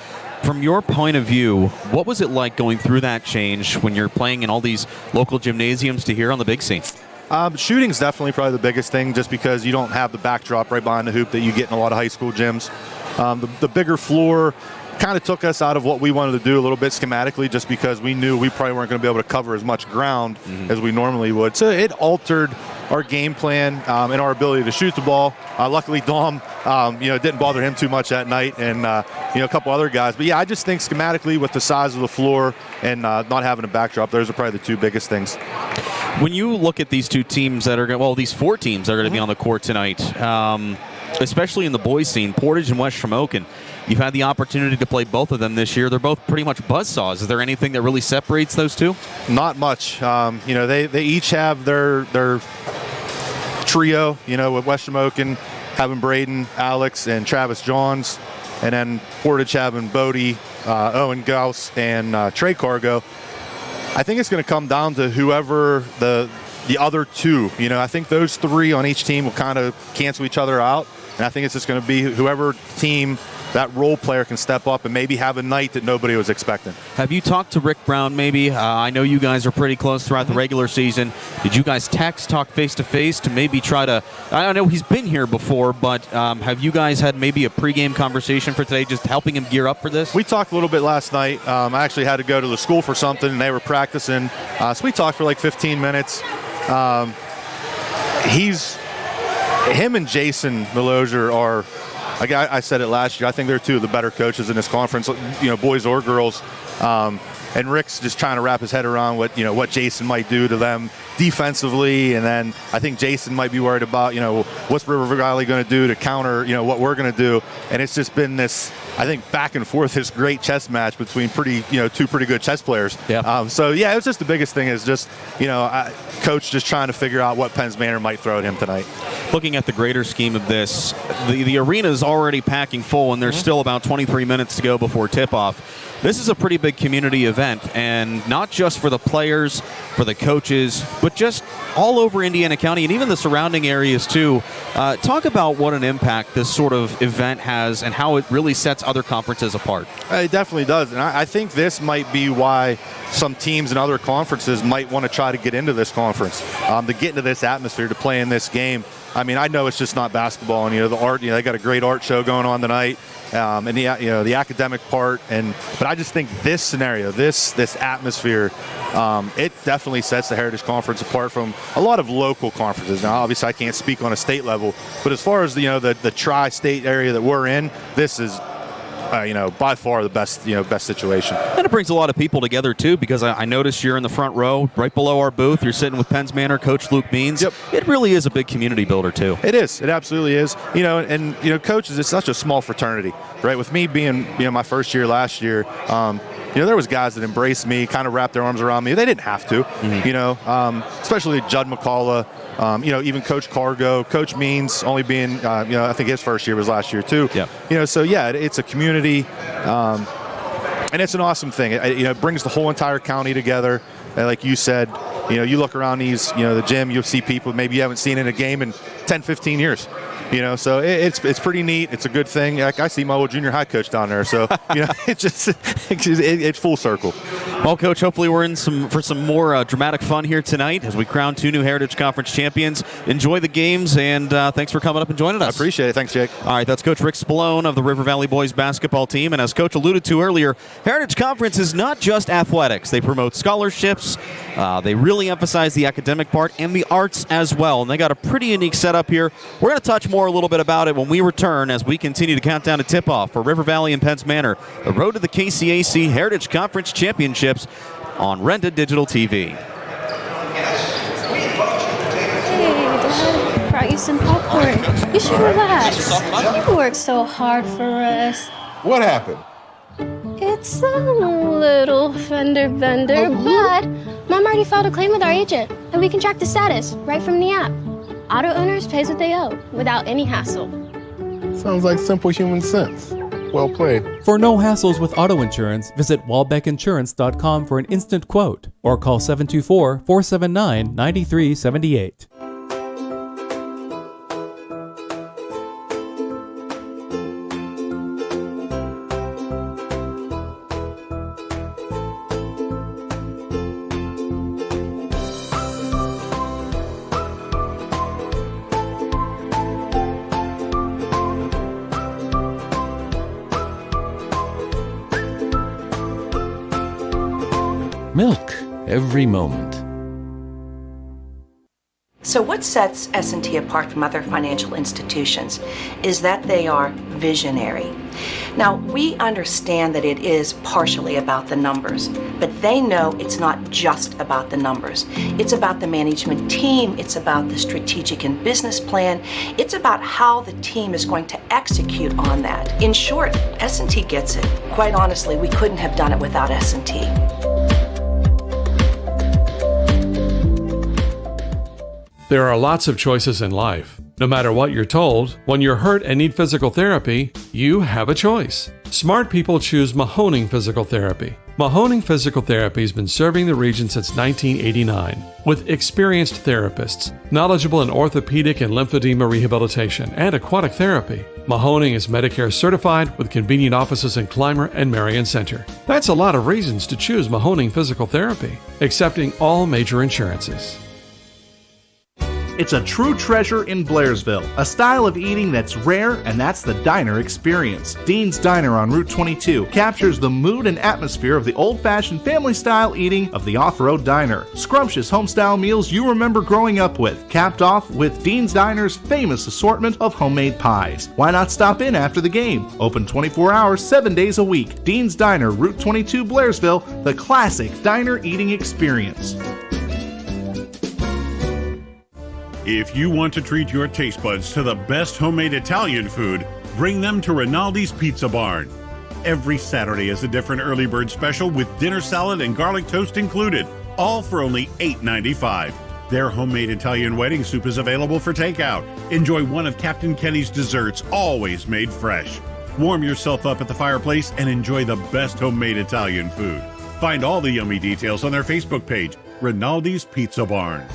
From your point of view, what was it like going through that change when you're playing in all these local gymnasiums to here on the big scene? Shooting's definitely probably the biggest thing, just because you don't have the backdrop right behind the hoop that you get in a lot of high school gyms. The bigger floor kind of took us out of what we wanted to do a little bit schematically, just because we knew we probably weren't going to be able to cover as much ground as we normally would. So it altered our game plan and our ability to shoot the ball. Luckily, Dom, it didn't bother him too much that night, and a couple other guys. But yeah, I just think schematically with the size of the floor and not having a backdrop, those are probably the two biggest things. When you look at these two teams that are these four teams that are going to be on the court tonight, especially in the boys scene, Portage and West Shamokin, you've had the opportunity to play both of them this year. They're both pretty much buzzsaws. Is there anything that really separates those two? Not much. They each have their trio, with West Shamokin having Braden, Alex, and Travis Johns, and then Portage having Bodie, Owen Gauss, and Trey Cargo. I think it's going to come down to whoever the other two. I think those three on each team will kind of cancel each other out, and I think it's just going to be whoever team that role player can step up and maybe have a night that nobody was expecting. Have you talked to Rick Brown maybe? I know you guys are pretty close throughout the regular season. Did you guys talk face-to-face to maybe try to – I know he's been here before, but have you guys had maybe a pregame conversation for today, just helping him gear up for this? We talked a little bit last night. I actually had to go to the school for something, and they were practicing. So we talked for like 15 minutes. Him and Jason Meloger are – I said it last year. I think they're two of the better coaches in this conference, boys or girls. And Rick's just trying to wrap his head around what Jason might do to them defensively, and then I think Jason might be worried about what's River Valley going to do to counter what we're going to do. And it's just been this, I think, back and forth, this great chess match between two pretty good chess players. Yeah. It was just the biggest thing is just coach just trying to figure out what Penns Manor might throw at him tonight. Looking at the greater scheme of this, the arena is already packing full, and there's still about 23 minutes to go before tip-off. This is a pretty big community event, and not just for the players, for the coaches, but just all over Indiana County and even the surrounding areas too. Talk about what an impact this sort of event has and how it really sets other conferences apart. It definitely does, and I think this might be why some teams in other conferences might want to try to get into this conference, to get into this atmosphere, to play in this game. I mean, I know it's just not basketball, and the art. They got a great art show going on tonight, and the academic part. But I just think this scenario, this atmosphere, it definitely sets the Heritage Conference apart from a lot of local conferences. Now, obviously, I can't speak on a state level, but as far as the tri-state area that we're in, this is. By far the best situation. And it brings a lot of people together, too, because I noticed you're in the front row, right below our booth. You're sitting with Penns Manor Coach Luke Means. Yep. It really is a big community builder, too. It is. It absolutely is. And coaches, it's such a small fraternity, right? With me being, my first year last year, there was guys that embraced me, kind of wrapped their arms around me. They didn't have to, especially Judd McCullough, even Coach Cargo, Coach Means only being, I think his first year was last year too. Yeah. It's a community, and it's an awesome thing. It brings the whole entire county together. And like you said, you look around the gym, you'll see people maybe you haven't seen in a game in 10, 15 years. So it's pretty neat. It's a good thing. I see my old junior high coach down there. So, it's full circle. Well, Coach, hopefully we're in for some more dramatic fun here tonight as we crown two new Heritage Conference champions. Enjoy the games, and thanks for coming up and joining us. I appreciate it. Thanks, Jake. All right, that's Coach Rick Spallone of the River Valley Boys basketball team. And as Coach alluded to earlier, Heritage Conference is not just athletics. They promote scholarships. They really emphasize the academic part and the arts as well. And they got a pretty unique setup here. We're going to touch more a little bit about it when we return as we continue to count down to tip-off for River Valley and Penns Manor, the road to the KCAC Heritage Conference Championships on Renda Digital TV. Hey, Dad, brought you some popcorn. You should relax. You worked so hard for us. What happened? It's a little fender bender, but Mom already filed a claim with our agent, and we can track the status right from the app. Auto owners pays what they owe without any hassle. Sounds like simple human sense. Well played. For no hassles with auto insurance, visit walbeckinsurance.com for an instant quote or call 724-479-9378. Milk every moment. So what sets S&T apart from other financial institutions is that they are visionary. Now, we understand that it is partially about the numbers, but they know it's not just about the numbers. It's about the management team, it's about the strategic and business plan, it's about how the team is going to execute on that. In short, S&T gets it. Quite honestly, we couldn't have done it without S&T. There are lots of choices in life. No matter what you're told, when you're hurt and need physical therapy, you have a choice. Smart people choose Mahoning Physical Therapy. Mahoning Physical Therapy has been serving the region since 1989 with experienced therapists, knowledgeable in orthopedic and lymphedema rehabilitation and aquatic therapy. Mahoning is Medicare certified with convenient offices in Clymer and Marion Center. That's a lot of reasons to choose Mahoning Physical Therapy, accepting all major insurances. It's a true treasure in Blairsville, a style of eating that's rare, and that's the diner experience. Dean's Diner on Route 22 captures the mood and atmosphere of the old-fashioned family-style eating of the off-road diner. Scrumptious home-style meals you remember growing up with, capped off with Dean's Diner's famous assortment of homemade pies. Why not stop in after the game? Open 24 hours, 7 days a week. Dean's Diner, Route 22, Blairsville, the classic diner eating experience. If you want to treat your taste buds to the best homemade Italian food, bring them to Rinaldi's Pizza Barn. Every Saturday is a different early bird special with dinner salad and garlic toast included, all for only $8.95. Their homemade Italian wedding soup is available for takeout. Enjoy one of Captain Kenny's desserts, always made fresh. Warm yourself up at the fireplace and enjoy the best homemade Italian food. Find all the yummy details on their Facebook page, Rinaldi's Pizza Barn.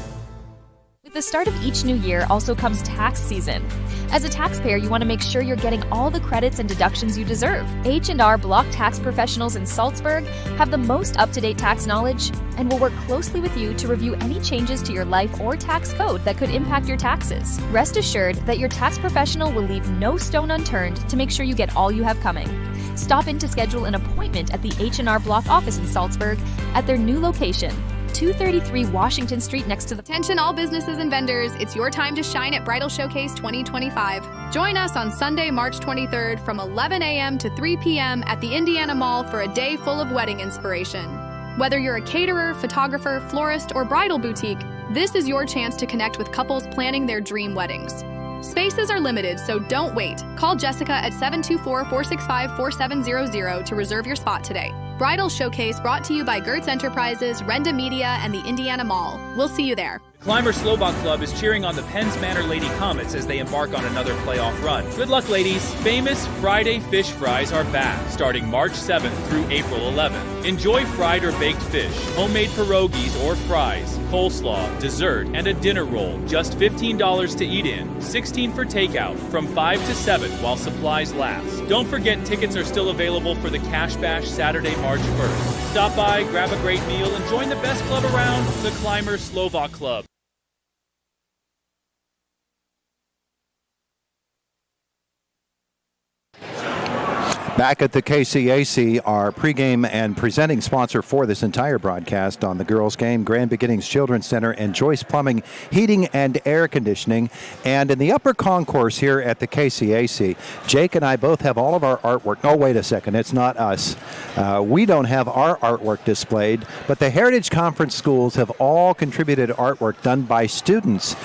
With the start of each new year also comes tax season. As a taxpayer, you want to make sure you're getting all the credits and deductions you deserve. H&R Block Tax Professionals in Salzburg have the most up-to-date tax knowledge and will work closely with you to review any changes to your life or tax code that could impact your taxes. Rest assured that your tax professional will leave no stone unturned to make sure you get all you have coming. Stop in to schedule an appointment at the H&R Block office in Salzburg at their new location, 233 Washington Street next to the... Attention all businesses and vendors, it's your time to shine at Bridal Showcase 2025. Join us on Sunday, March 23rd from 11 a.m. to 3 p.m. at the Indiana Mall for a day full of wedding inspiration. Whether you're a caterer, photographer, florist, or bridal boutique, this is your chance to connect with couples planning their dream weddings. Spaces are limited, so don't wait. Call Jessica at 724-465-4700 to reserve your spot today. Bridal Showcase brought to you by Gertz Enterprises, Renda Media, and the Indiana Mall. We'll see you there. Clymer Slovak Club is cheering on the Penns Manor Lady Comets as they embark on another playoff run. Good luck, ladies. Famous Friday fish fries are back, starting March 7th through April 11th. Enjoy fried or baked fish, homemade pierogies or fries, coleslaw, dessert, and a dinner roll. Just $15 to eat in, $16 for takeout, from 5 to 7 while supplies last. Don't forget tickets are still available for the Cash Bash Saturday, March 1st. Stop by, grab a great meal, and join the best club around, the Clymer Slovak Club. Back at the KCAC, our pregame and presenting sponsor for this entire broadcast on the girls' game, Grand Beginnings Children's Center and Joyce Plumbing, Heating and Air Conditioning. And in the upper concourse here at the KCAC, Jake and I both have all of our artwork. Oh, wait a second, it's not us. We don't have our artwork displayed, but the Heritage Conference schools have all contributed artwork done by students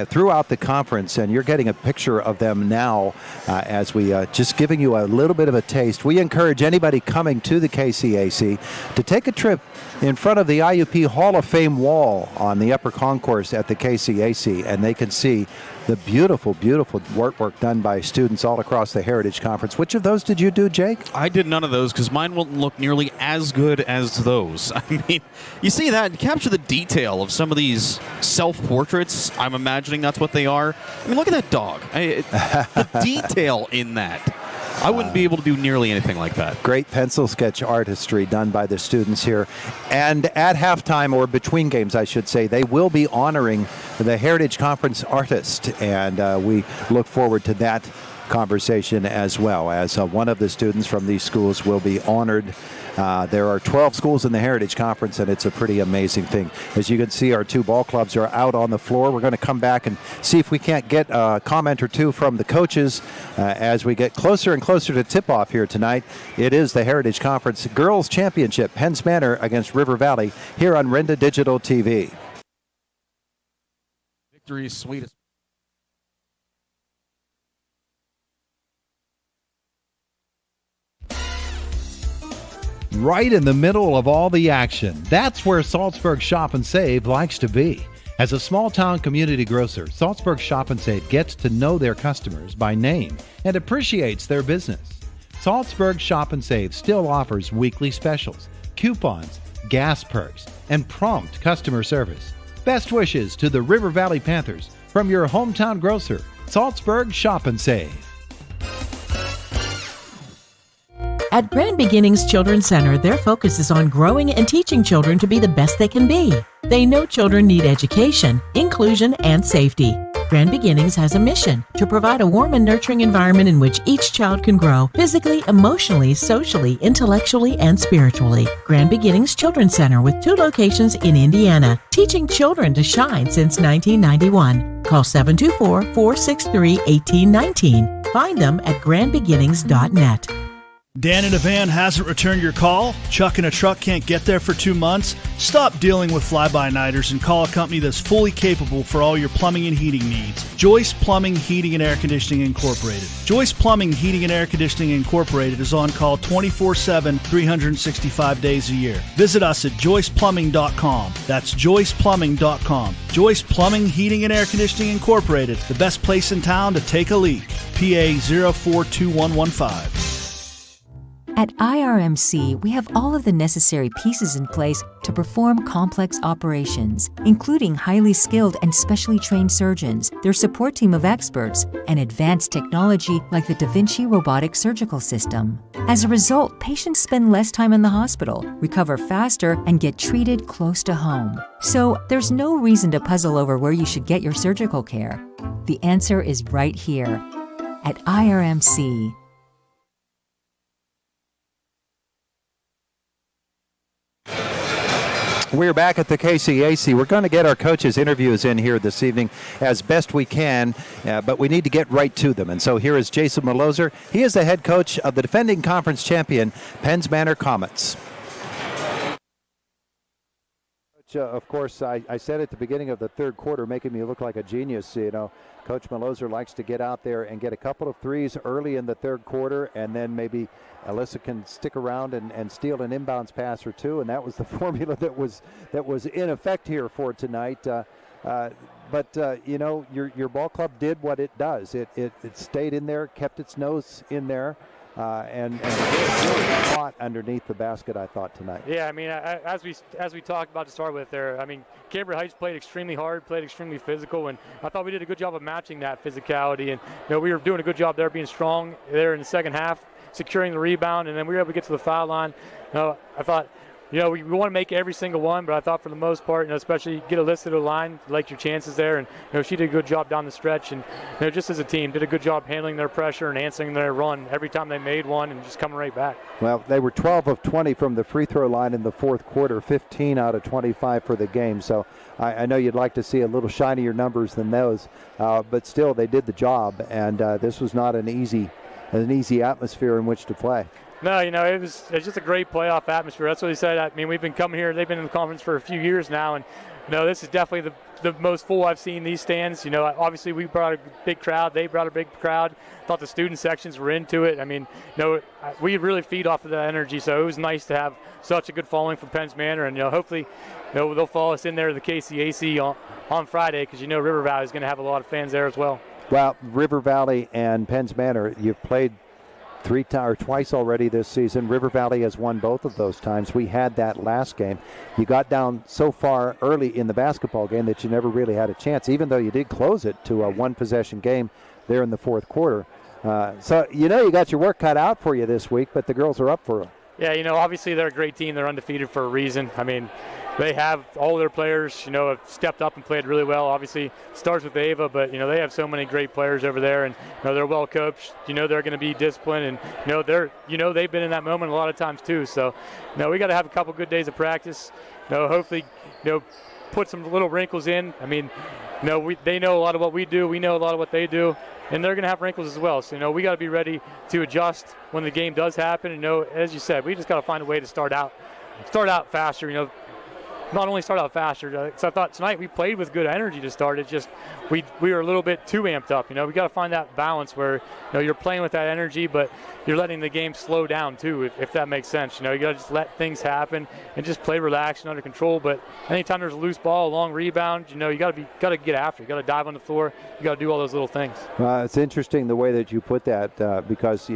throughout the conference, and you're getting a picture of them now as we just giving you a little bit of a taste. We encourage anybody coming to the KCAC to take a trip in front of the IUP Hall of Fame wall on the upper concourse at the KCAC, and they can see the beautiful, beautiful work done by students all across the Heritage Conference. Which of those did you do, Jake? I did none of those because mine won't look nearly as good as those. I mean, you see that and capture the detail of some of these self-portraits. I'm imagining that's what they are. I mean, look at that dog. The detail in that. I wouldn't be able to do nearly anything like that. Great pencil sketch artistry done by the students here. And at halftime, or between games, I should say, they will be honoring the Heritage Conference artist. And we look forward to that conversation as well, as one of the students from these schools will be honored. There are 12 schools in the Heritage Conference, and it's a pretty amazing thing. As you can see, our two ball clubs are out on the floor. We're going to come back and see if we can't get a comment or two from the coaches as we get closer and closer to tip-off here tonight. It is the Heritage Conference Girls Championship, Penns Manor against River Valley, here on Renda Digital TV. Victory is sweetest. Right in the middle of all the action. That's where Salzburg Shop and Save likes to be. As a small-town community grocer, Salzburg Shop and Save gets to know their customers by name and appreciates their business. Salzburg Shop and Save still offers weekly specials, coupons, gas perks, and prompt customer service. Best wishes to the River Valley Panthers from your hometown grocer, Salzburg Shop and Save. At Grand Beginnings Children's Center, their focus is on growing and teaching children to be the best they can be. They know children need education, inclusion, and safety. Grand Beginnings has a mission to provide a warm and nurturing environment in which each child can grow physically, emotionally, socially, intellectually, and spiritually. Grand Beginnings Children's Center with 2 locations in Indiana, teaching children to shine since 1991. Call 724-463-1819. Find them at grandbeginnings.net. Dan in a van hasn't returned your call? Chuck in a truck can't get there for 2 months? Stop dealing with fly-by-nighters and call a company that's fully capable for all your plumbing and heating needs. Joyce Plumbing, Heating, and Air Conditioning Incorporated. Joyce Plumbing, Heating, and Air Conditioning Incorporated is on call 24/7, 365 days a year. Visit us at joyceplumbing.com. That's joyceplumbing.com. Joyce Plumbing, Heating, and Air Conditioning Incorporated, the best place in town to take a leak. PA 042115. At IRMC, we have all of the necessary pieces in place to perform complex operations, including highly skilled and specially trained surgeons, their support team of experts, and advanced technology like the Da Vinci robotic surgical system. As a result, patients spend less time in the hospital, recover faster, and get treated close to home. So there's no reason to puzzle over where you should get your surgical care. The answer is right here at IRMC. We're back at the KCAC. We're going to get our coaches' interviews in here this evening as best we can, but we need to get right to them. And so here is Jason Maloser. He is the head coach of the defending conference champion, Penns Manor Comets. Of course, I said at the beginning of the third quarter, making me look like a genius. You know, Coach Maloser likes to get out there and get a couple of threes early in the third quarter, and then maybe Alyssa can stick around and steal an inbounds pass or two, and that was the formula that was in effect here for tonight. But you know, your ball club did what it does. It stayed in there, kept its nose in there. And really caught underneath the basket, I thought, tonight. Yeah, I mean, as we talked about to start with there, I mean, Cambridge Heights played extremely hard, played extremely physical, and I thought we did a good job of matching that physicality. And you know, we were doing a good job there, being strong there in the second half, securing the rebound, and then we were able to get to the foul line. You know, I thought, you know, we want to make every single one, but I thought for the most part, you know, especially get Alyssa to the line, like your chances there, and you know, she did a good job down the stretch, and you know, just as a team, did a good job handling their pressure and answering their run every time they made one, and just coming right back. Well, they were 12 of 20 from the free throw line in the fourth quarter, 15 out of 25 for the game. So I know you'd like to see a little shinier numbers than those, but still, they did the job, and this was not an easy atmosphere in which to play. No, you know, it's just a great playoff atmosphere. That's what he said. I mean, we've been coming here. They've been in the conference for a few years now, and no, this is definitely the most full I've seen these stands. You know, obviously we brought a big crowd. They brought a big crowd. Thought the student sections were into it. I mean, we really feed off of that energy, so it was nice to have such a good following from Penns Manor, and hopefully they'll follow us in there to the KCAC on Friday, because River Valley is going to have a lot of fans there as well. Well, River Valley and Penns Manor, you've played twice already this season. River Valley has won both of those times. We had that last game. You got down so far early in the basketball game that you never really had a chance, even though you did close it to a one-possession game there in the fourth quarter. So you got your work cut out for you this week, but the girls are up for it. Yeah, obviously they're a great team. They're undefeated for a reason. I mean, they have all their players, have stepped up and played really well. Obviously, starts with Ava, but, they have so many great players over there, and, they're well coached. They're going to be disciplined, and, they've been in that moment a lot of times too. So, we got to have a couple good days of practice. Hopefully, put some little wrinkles in. I mean, they know a lot of what we do. We know a lot of what they do. And they're going to have wrinkles as well. So, we got to be ready to adjust when the game does happen. And, as you said, we just got to find a way to start out faster, not only start out faster. Because I thought tonight we played with good energy to start. It's just we were a little bit too amped up. We got to find that balance where you're playing with that energy, but you're letting the game slow down too, if that makes sense. You got to just let things happen and just play relaxed and under control. But anytime there's a loose ball, a long rebound, you got to get after. You got to dive on the floor. You got to do all those little things. It's interesting the way that you put that because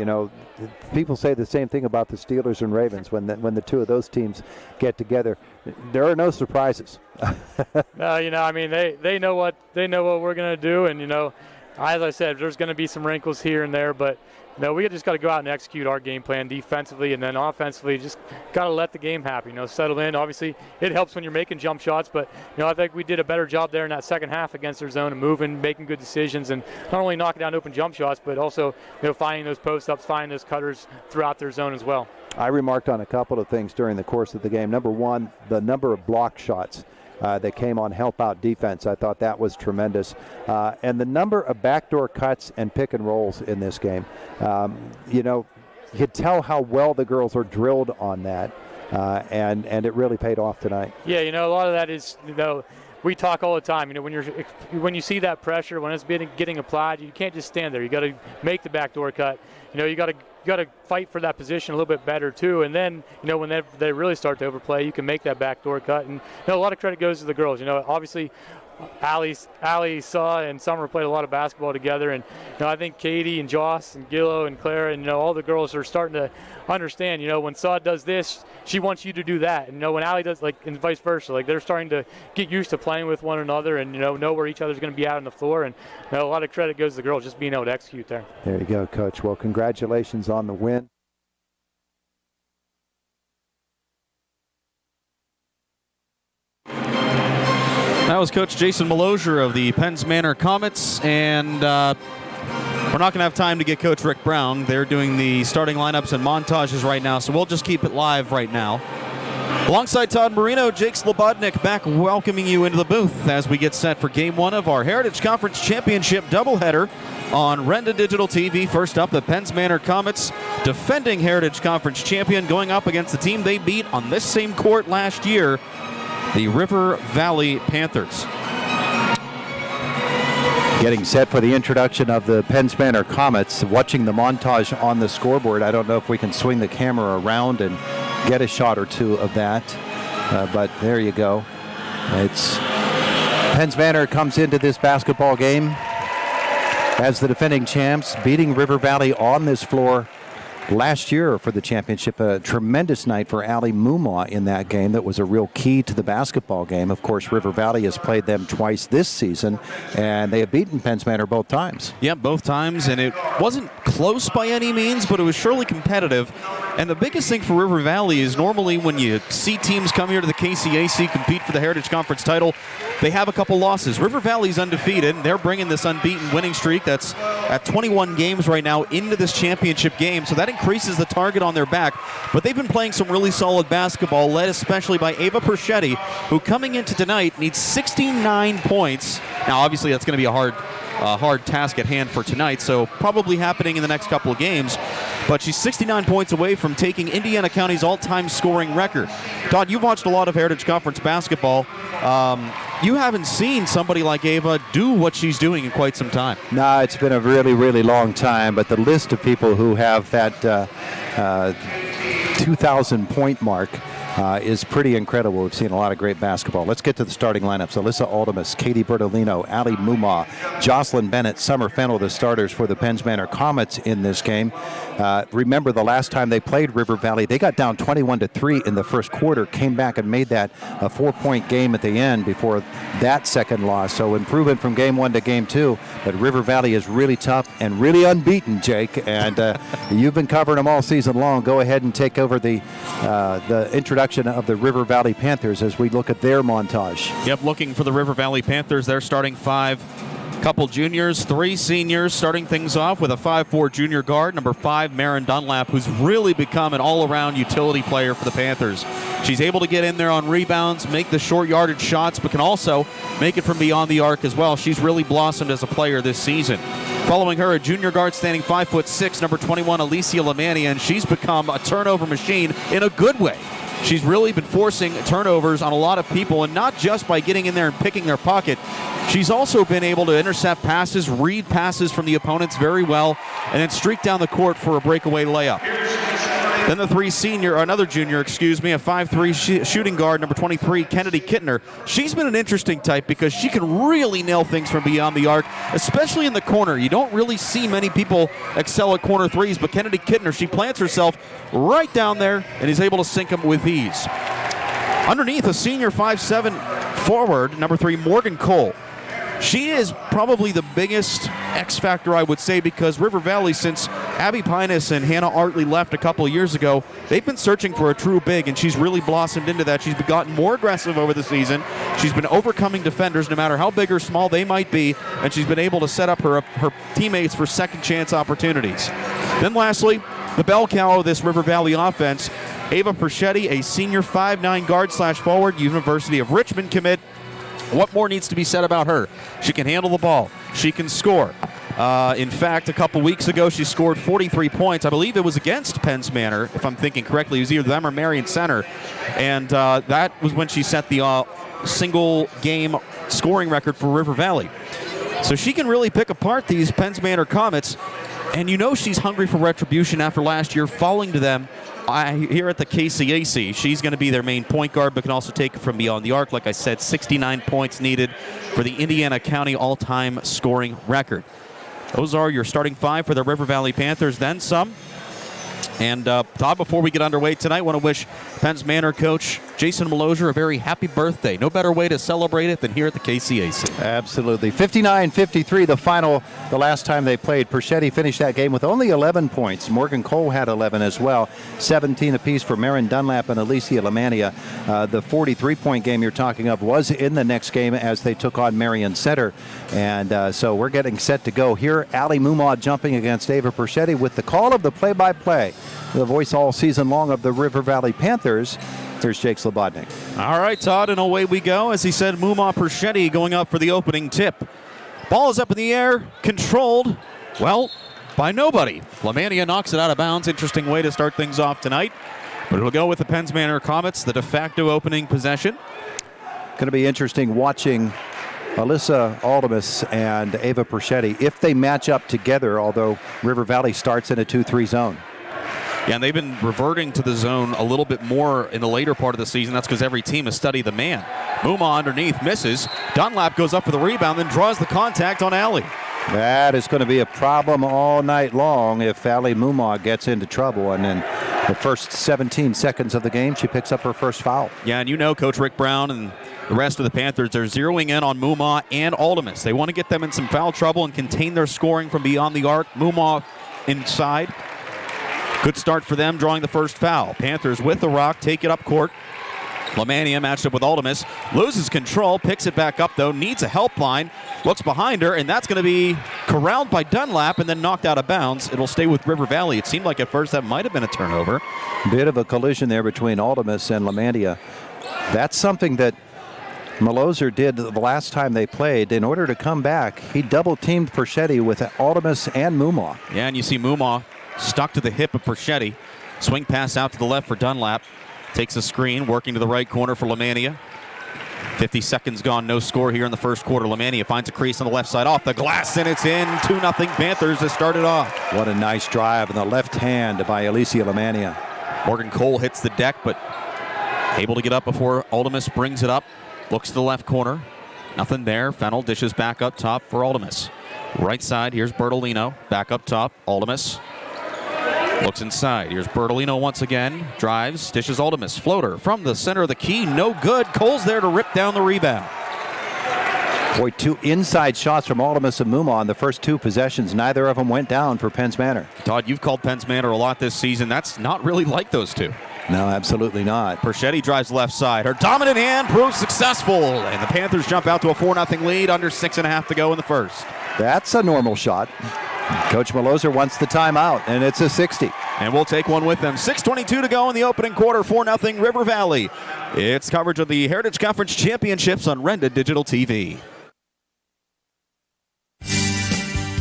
people say the same thing about the Steelers and Ravens when the two of those teams get together. There are no surprises. No, I mean they know what we're gonna do, and as I said, there's gonna be some wrinkles here and there, but we just got to go out and execute our game plan defensively, and then offensively, just got to let the game happen. Settle in. Obviously, it helps when you're making jump shots, but I think we did a better job there in that second half against their zone and moving, making good decisions, and not only knocking down open jump shots, but also finding those post-ups, finding those cutters throughout their zone as well. I remarked on a couple of things during the course of the game. Number one, the number of block shots that came on help-out defense. I thought that was tremendous. And the number of backdoor cuts and pick and rolls in this game. You could tell how well the girls are drilled on that, and it really paid off tonight. Yeah, a lot of that is, we talk all the time. When you see that pressure, when it's getting applied, you can't just stand there. You got to make the backdoor cut. You got to fight for that position a little bit better too. And then when they really start to overplay, you can make that backdoor cut. And a lot of credit goes to the girls. Obviously, Allie saw and Summer played a lot of basketball together, and I think Katie and Joss and Gillo and Clara and all the girls are starting to understand. When Saw does this, she wants you to do that, and when Allie does, and vice versa. They're starting to get used to playing with one another and know where each other's going to be out on the floor. And a lot of credit goes to the girls just being able to execute there. There you go, Coach. Well, congratulations on the win. That was Coach Jason Malosier of the Penns Manor Comets, and we're not going to have time to get Coach Rick Brown. They're doing the starting lineups and montages right now, so we'll just keep it live right now. Alongside Todd Marino, Jake Slobodnik back welcoming you into the booth as we get set for Game 1 of our Heritage Conference Championship doubleheader on Renda Digital TV. First up, the Penns Manor Comets, defending Heritage Conference champion, going up against the team they beat on this same court last year, the River Valley Panthers. Getting set for the introduction of the Penns Manor Comets, watching the montage on the scoreboard. I don't know if we can swing the camera around and get a shot or two of that, but there you go. It's Penns Manor comes into this basketball game as the defending champs, beating River Valley on this floor last year for the championship. A tremendous night for Allie Mumaw in that game. That was a real key to the basketball game. Of course, River Valley has played them twice this season, and they have beaten Penns Manor both times. Yeah, both times, and it wasn't close by any means, but it was surely competitive. And the biggest thing for River Valley is normally when you see teams come here to the KCAC, compete for the Heritage Conference title, they have a couple losses. River Valley's undefeated, and they're bringing this unbeaten winning streak that's at 21 games right now into this championship game, so that increases the target on their back. But they've been playing some really solid basketball, led especially by Ava Perschetti, who coming into tonight needs 69 points. Now, obviously, that's going to be a hard task at hand for tonight, so probably happening in the next couple of games. But she's 69 points away from taking Indiana County's all-time scoring record. Todd, you've watched a lot of Heritage Conference basketball. You haven't seen somebody like Ava do what she's doing in quite some time. No, it's been a really, really long time, but the list of people who have that 2,000-point mark is pretty incredible. We've seen a lot of great basketball. Let's get to the starting lineups. Alyssa Aldemus, Katie Bertolino, Ali Mumma, Jocelyn Bennett, Summer Fennell, the starters for the Penns Manor Comets in this game. Remember the last time they played River Valley, they got down 21-3 in the first quarter, came back and made that a 4-point game at the end before that second loss. So improvement from game 1 to game 2. But River Valley is really tough and really unbeaten, Jake. And you've been covering them all season long. Go ahead and take over the introduction of the River Valley Panthers as we look at their montage. Yep, looking for the River Valley Panthers. They're starting 5. Couple juniors, 3 seniors, starting things off with a 5'4" junior guard, number 5, Marin Dunlap, who's really become an all-around utility player for the Panthers. She's able to get in there on rebounds, make the short yardage shots, but can also make it from beyond the arc as well. She's really blossomed as a player this season. Following her, a junior guard standing 5'6", number 21, Alicia Lamania, and she's become a turnover machine in a good way. She's really been forcing turnovers on a lot of people, and not just by getting in there and picking their pocket. She's also been able to intercept passes, read passes from the opponents very well, and then streak down the court for a breakaway layup. Then the another junior, a 5'3" shooting guard, number 23, Kennedy Kittner. She's been an interesting type because she can really nail things from beyond the arc, especially in the corner. You don't really see many people excel at corner threes, but Kennedy Kittner, she plants herself right down there and is able to sink them with ease. Underneath, a senior 5'7" forward, number 3, Morgan Cole. She is probably the biggest X factor, I would say, because River Valley, since Abby Pinus and Hannah Artley left a couple of years ago, they've been searching for a true big, and she's really blossomed into that. She's gotten more aggressive over the season. She's been overcoming defenders, no matter how big or small they might be, and she's been able to set up her teammates for second chance opportunities. Then lastly, the bell cow of this River Valley offense, Ava Perschetti, a senior 5'9" guard/forward, University of Richmond commit. What more needs to be said about her? She can handle the ball. She can score. In fact, a couple weeks ago, she scored 43 points. I believe it was against Penns Manor, if I'm thinking correctly. It was either them or Marion Center. And that was when she set the single-game scoring record for River Valley. So she can really pick apart these Penns Manor Comets. And you know she's hungry for retribution after last year, falling to them here at the KCAC. She's going to be their main point guard, but can also take it from beyond the arc. Like I said, 69 points needed for the Indiana County all-time scoring record. Those are your starting 5 for the River Valley Panthers, then some. And Todd, before we get underway tonight, I want to wish Penns Manor coach Jason Malosier a very happy birthday. No better way to celebrate it than here at the KCAC. Absolutely. 59-53 the final, the last time they played. Perschetti finished that game with only 11 points. Morgan Cole had 11 as well. 17 apiece for Marin Dunlap and Alicia Lamania. The 43-point game you're talking of was in the next game as they took on Marion Center. And so we're getting set to go here. Ali Mumma jumping against Ava Perschetti with the call of the play-by-play. The voice all season long of the River Valley Panthers. Here's Jake Slobodnik. All right, Todd, and away we go. As he said, Mumma Perschetti going up for the opening tip. Ball is up in the air, controlled, well, by nobody. Lamania knocks it out of bounds. Interesting way to start things off tonight. But it'll go with the Penns Manor Comets, the de facto opening possession. Going to be interesting watching Alyssa Aldemus and Ava Perschetti if they match up together, although River Valley starts in a 2-3 zone. Yeah, and they've been reverting to the zone a little bit more in the later part of the season. That's because every team has studied the man. Mumma underneath misses. Dunlap goes up for the rebound, then draws the contact on Ali. That is going to be a problem all night long if Ali Mumma gets into trouble. And then the first 17 seconds of the game, she picks up her first foul. Yeah, and you know Coach Rick Brown and the rest of the Panthers are zeroing in on Mumma and Aldemus. They want to get them in some foul trouble and contain their scoring from beyond the arc. Mumma inside. Good start for them, drawing the first foul. Panthers with the rock, take it up court. Lamania matched up with Aldemus, loses control, picks it back up though, needs a help line, looks behind her, and that's going to be corralled by Dunlap and then knocked out of bounds. It'll stay with River Valley. It seemed like at first that might have been a turnover. Bit of a collision there between Aldemus and Lamania. That's something that Malosier did the last time they played. In order to come back, he double-teamed Perschetti with Aldemus and Mumma. Yeah, and you see Mumma stuck to the hip of Perschetti. Swing pass out to the left for Dunlap. Takes a screen, working to the right corner for Lamania. 50 seconds gone, no score here in the first quarter. Lemania finds a crease on the left side, off the glass, and it's in. 2-0 Panthers to start it off. What a nice drive in the left hand by Alicia Lemania. Morgan Cole hits the deck, but able to get up before Ultimus brings it up. Looks to the left corner. Nothing there. Fennell dishes back up top for Ultimus. Right side, here's Bertolino. Back up top, Ultimus. Looks inside. Here's Bertolino once again. Drives, dishes Ultimus. Floater from the center of the key. No good. Cole's there to rip down the rebound. Boy, 2 inside shots from Ultimus and Muma on the first 2 possessions. Neither of them went down for Penns Manor. Todd, you've called Penns Manor a lot this season. That's not really like those two. No, absolutely not. Perchetti drives left side. Her dominant hand proves successful, and the Panthers jump out to a 4-0 lead, under 6.5 to go in the first. That's a normal shot. Coach Maloser wants the timeout, and it's a 60. And we'll take one with them. 6:22 to go in the opening quarter, 4-0 River Valley. It's coverage of the Heritage Conference Championships on Renda Digital TV.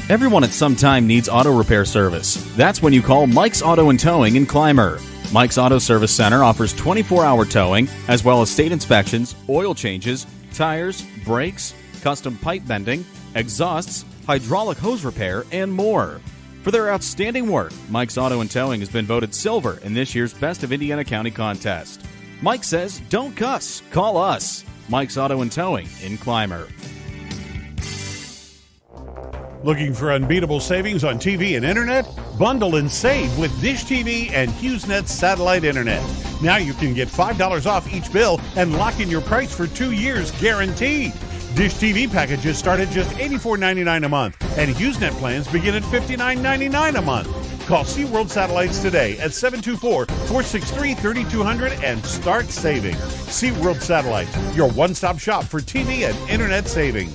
Everyone at some time needs auto repair service. That's when you call Mike's Auto and Towing in Clymer. Mike's Auto Service Center offers 24-hour towing, as well as state inspections, oil changes, tires, brakes, custom pipe bending, exhausts, hydraulic hose repair, and more. For their outstanding work, Mike's Auto and Towing has been voted silver in this year's Best of Indiana County contest. Mike says, don't cuss, call us. Mike's Auto and Towing in Clymer. Looking for unbeatable savings on TV and internet? Bundle and save with Dish TV and HughesNet satellite internet. Now you can get $5 off each bill and lock in your price for 2 years guaranteed. Dish TV packages start at just $84.99 a month, and HughesNet plans begin at $59.99 a month. Call SeaWorld Satellites today at 724-463-3200 and start saving. SeaWorld Satellites, your one-stop shop for TV and internet savings.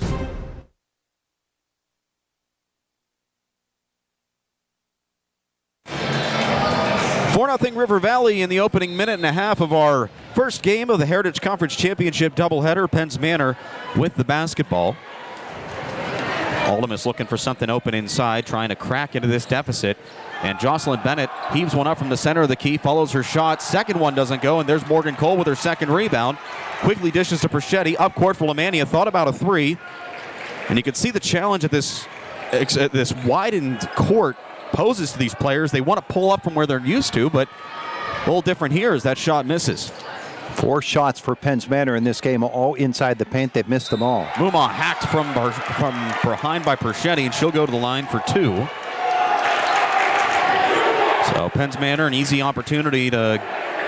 4-0 River Valley in the opening minute and a half of our first game of the Heritage Conference Championship doubleheader. Penns Manor with the basketball. Ultimus looking for something open inside, trying to crack into this deficit. And Jocelyn Bennett heaves one up from the center of the key, follows her shot. Second one doesn't go, and there's Morgan Cole with her second rebound. Quickly dishes to Perchetti, up court for Lemania, thought about a 3. And you can see the challenge at this widened court poses to these players. They want to pull up from where they're used to, but a little different here as that shot misses. 4 shots for Penns Manor in this game, all inside the paint. They've missed them all. Muma hacked from behind by Perchetti, and she'll go to the line for 2. So Penns Manor, an easy opportunity to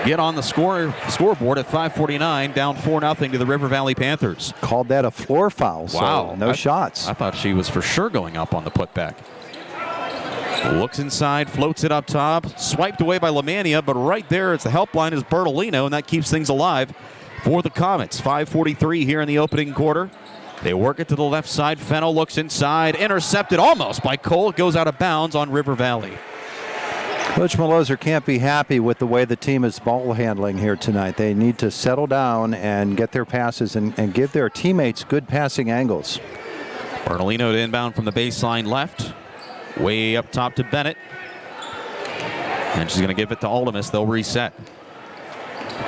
get on the scoreboard at 5:49, down 4-0 to the River Valley Panthers. Called that a floor foul. Wow. So no shots. I thought she was for sure going up on the putback. Looks inside, floats it up top, swiped away by Lemania, but right there it's the help line is Bertolino, and that keeps things alive for the Comets. 5:43 here in the opening quarter. They work it to the left side. Fennell looks inside, intercepted almost by Cole. It goes out of bounds on River Valley. Coach Maloser can't be happy with the way the team is ball handling here tonight. They need to settle down and get their passes and give their teammates good passing angles. Bertolino to inbound from the baseline left. Way up top to Bennett. And she's going to give it to Ultimus. They'll reset.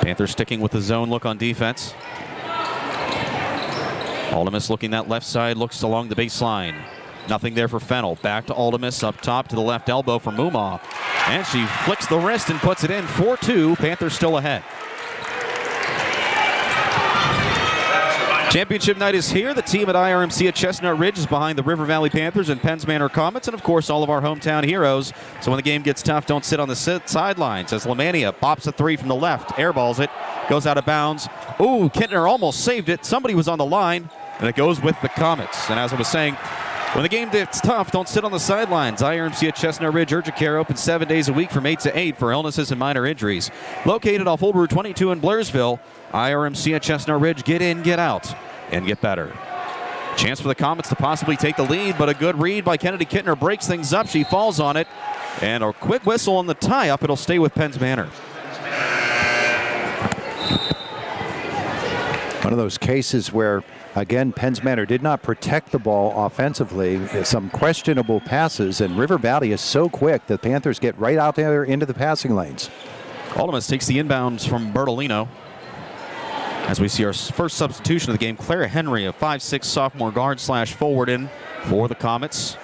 Panthers sticking with the zone look on defense. Ultimus looking that left side, looks along the baseline. Nothing there for Fennell. Back to Ultimus, up top to the left elbow for Muma. And she flicks the wrist and puts it in. 4-2. Panthers still ahead. Championship night is here. The team at IRMC at Chestnut Ridge is behind the River Valley Panthers and Penns Manor Comets, and of course all of our hometown heroes. So when the game gets tough, don't sit on the sidelines. As Lemania pops a 3 from the left, airballs it, goes out of bounds. Ooh, Kintner almost saved it. Somebody was on the line, and it goes with the Comets. And as I was saying, when the game gets tough, don't sit on the sidelines. IRMC at Chestnut Ridge Urgent Care open 7 days a week from 8 to 8 for illnesses and minor injuries. Located off Old Route 22 in Blairsville, IRMC at Chestnut Ridge, get in, get out, and get better. Chance for the Comets to possibly take the lead, but a good read by Kennedy Kintner breaks things up. She falls on it, and a quick whistle on the tie-up. It'll stay with Penns Manor. One of those cases where, again, Penns Manor did not protect the ball offensively. Some questionable passes, and River Valley is so quick the Panthers get right out there into the passing lanes. Ultimus takes the inbounds from Bertolino. As we see our first substitution of the game, Clara Henry, a 5'6" sophomore guard / forward in for the Comets.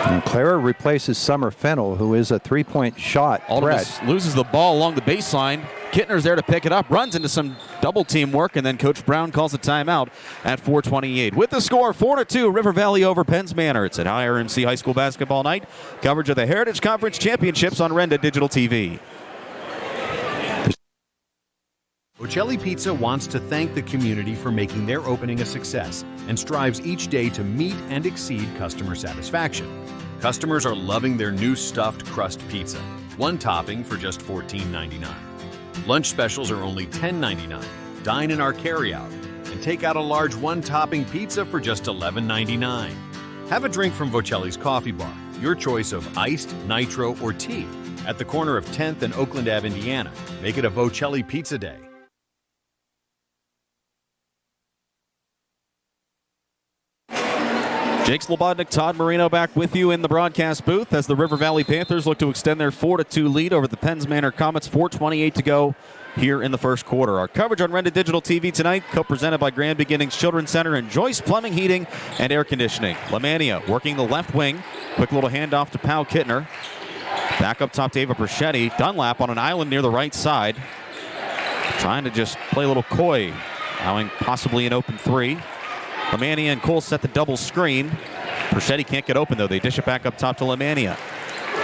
And Clara replaces Summer Fennell, who is a three-point shot threat. Loses the ball along the baseline. Kittner's there to pick it up, runs into some double team work, and then Coach Brown calls a timeout at 4:28. With the score, 4-2, River Valley over Penns Manor. It's at IRMC High School Basketball Night. Coverage of the Heritage Conference Championships on Renda Digital TV. Bocelli Pizza wants to thank the community for making their opening a success and strives each day to meet and exceed customer satisfaction. Customers are loving their new stuffed crust pizza, one topping for just $14.99. Lunch specials are only $10.99. Dine in our carryout and take out a large one-topping pizza for just $11.99. Have a drink from Bocelli's Coffee Bar, your choice of iced, nitro, or tea, at the corner of 10th and Oakland Ave, Indiana. Make it a Bocelli Pizza Day. Jake Slobodnik, Todd Marino back with you in the broadcast booth as the River Valley Panthers look to extend their 4-2 lead over the Penns Manor Comets. 4:28 to go here in the first quarter. Our coverage on Renda Digital TV tonight, co-presented by Grand Beginnings Children's Center and Joyce Plumbing, Heating, and Air Conditioning. Lamania working the left wing. Quick little handoff to Pau Kittner. Back up top to Ava Perschetti. Dunlap on an island near the right side. Trying to just play a little coy, allowing possibly an open three. Lamania and Cole set the double screen. Perschetti can't get open, though. They dish it back up top to Lamania.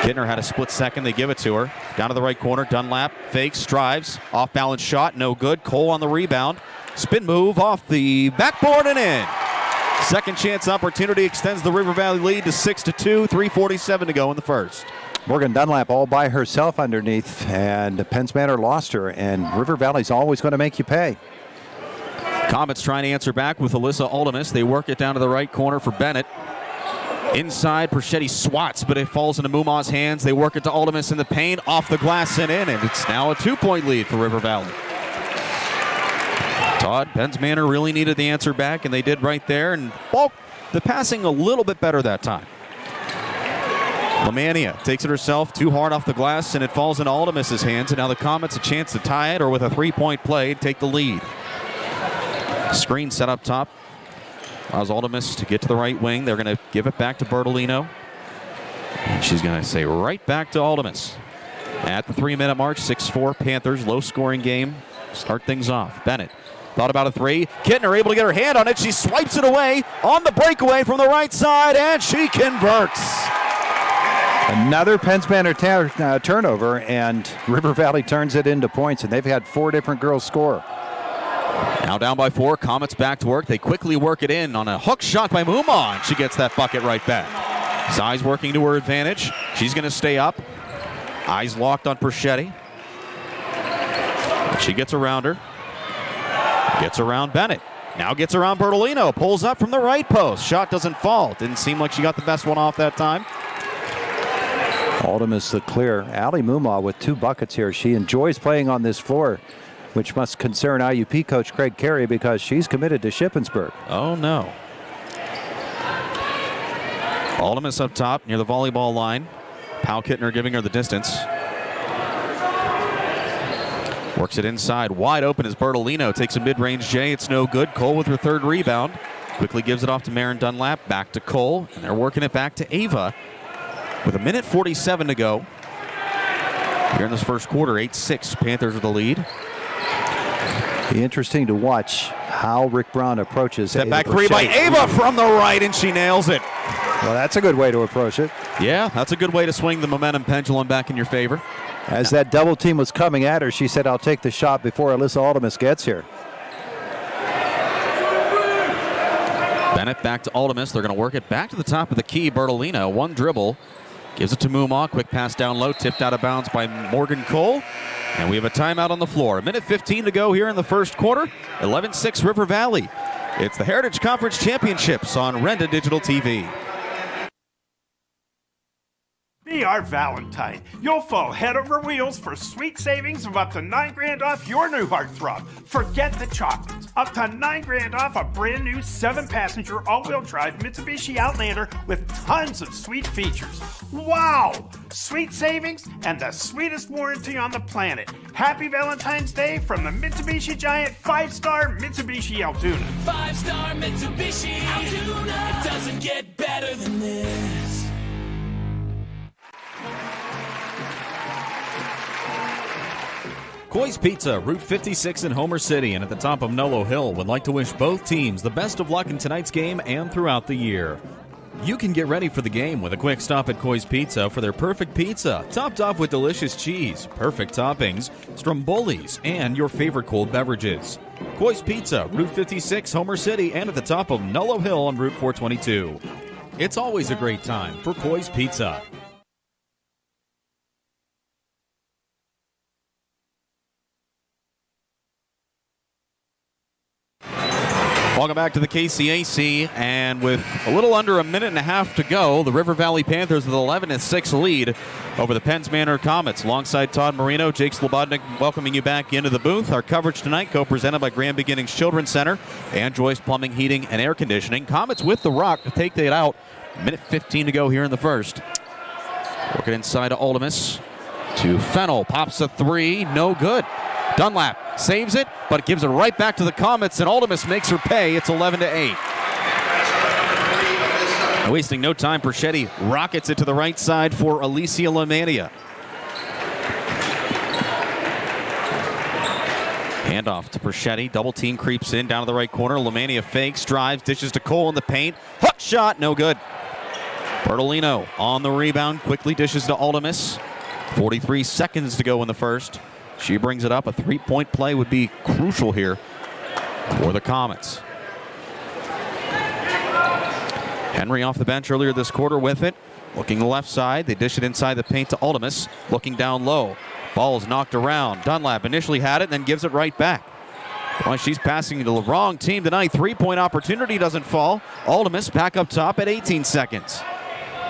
Kittner had a split second. They give it to her. Down to the right corner. Dunlap fakes, drives. Off-balance shot, no good. Cole on the rebound. Spin move off the backboard and in. Second chance opportunity extends the River Valley lead to 6-2. 3:47 to go in the first. Morgan Dunlap all by herself underneath, and Penns Manor lost her, and River Valley's always going to make you pay. Comets trying to answer back with Alyssa Aldemus. They work it down to the right corner for Bennett. Inside, Perschetti swats, but it falls into Mumaw's hands. They work it to Aldemus in the paint, off the glass and in, and it's now a 2-point lead for River Valley. Todd, Penns Manor really needed the answer back, and they did right there, and the passing a little bit better that time. Lamania takes it herself, too hard off the glass, and it falls into Aldemus's hands, and now the Comets a chance to tie it, or with a 3-point play, take the lead. Screen set up top. Allows Aldemus to get to the right wing. They're going to give it back to Bertolino. And she's going to say right back to Aldemus. At the 3-minute mark, 6-4 Panthers, low-scoring game. Start things off. Bennett thought about a three. Kittner able to get her hand on it. She swipes it away on the breakaway from the right side, and she converts. Another Penns Manor turnover, and River Valley turns it into points, and they've had 4 different girls score. Now down by 4, Comets back to work. They quickly work it in on a hook shot by Muma, and she gets that bucket right back. Size working to her advantage. She's going to stay up. Eyes locked on Perschetti. She gets around her. Gets around Bennett. Now gets around Bertolino. Pulls up from the right post. Shot doesn't fall. Didn't seem like she got the best one off that time. Aldemus the clear. Allie Muma with 2 buckets here. She enjoys playing on this floor, which must concern IUP coach Craig Carey because she's committed to Shippensburg. Oh, no. Aldemus up top near the volleyball line. Pau Kittner giving her the distance. Works it inside. Wide open as Bertolino takes a mid-range J. It's no good. Cole with her 3rd rebound. Quickly gives it off to Marin Dunlap. Back to Cole. And they're working it back to Ava with 1:47 to go. Here in this first quarter, 8-6. Panthers with the lead. Be interesting to watch how Rick Brown approaches. Step back three by Ava from the right, and she nails it. Well, that's a good way to approach it. Yeah, that's a good way to swing the momentum pendulum back in your favor. As that double team was coming at her, she said, I'll take the shot before Alyssa Aldemus gets here. Bennett back to Aldemus. They're going to work it back to the top of the key. Bertolino, 1 dribble. Gives it to Muma. Quick pass down low. Tipped out of bounds by Morgan Cole. And we have a timeout on the floor. 1:15 to go here in the first quarter. 11-6 River Valley. It's the Heritage Conference Championships on Renda Digital TV. We are Valentine. You'll fall head over wheels for sweet savings of up to $9,000 off your new heartthrob. Forget the chocolates. Up to $9,000 off a brand new 7-passenger all-wheel drive Mitsubishi Outlander with tons of sweet features. Wow! Sweet savings and the sweetest warranty on the planet. Happy Valentine's Day from the Mitsubishi Giant 5-star Mitsubishi Altoona. 5-star Mitsubishi Altoona. It doesn't get better than this. Coy's Pizza, Route 56 in Homer City and at the top of Nolo Hill would like to wish both teams the best of luck in tonight's game and throughout the year. You can get ready for the game with a quick stop at Coy's Pizza for their perfect pizza, topped off with delicious cheese, perfect toppings, strombolis, and your favorite cold beverages. Coy's Pizza, Route 56, Homer City, and at the top of Nolo Hill on Route 422. It's always a great time for Coy's Pizza. Welcome back to the KCAC, and with a little under a minute and a half to go, the River Valley Panthers with an 11-6 lead over the Penns Manor Comets. Alongside Todd Marino, Jake Slobodnik welcoming you back into the booth. Our coverage tonight co-presented by Grand Beginnings Children's Center and Joyce Plumbing, Heating, and Air Conditioning. Comets with the rock to take that out. Minute 15 to go here in the first. Working inside to Ultimus. To Fennell, pops a three, no good. Dunlap saves it, but gives it right back to the Comets, and Ultimus makes her pay. It's 11-8. Wasting no time, Perchetti rockets it to the right side for Alicia Lamania. Handoff to Perchetti. Double team creeps in down to the right corner. Lamania fakes, drives, dishes to Cole in the paint. Hook shot, no good. Bertolino on the rebound, quickly dishes to Ultimus. 43 seconds to go in the first. She brings it up. A three-point play would be crucial here for the Comets. Henry off the bench earlier this quarter with it. Looking the left side. They dish it inside the paint to Ultimus. Looking down low. Ball is knocked around. Dunlap initially had it, then gives it right back. Well, she's passing to the wrong team tonight. Three-point opportunity doesn't fall. Ultimus back up top at 18 seconds.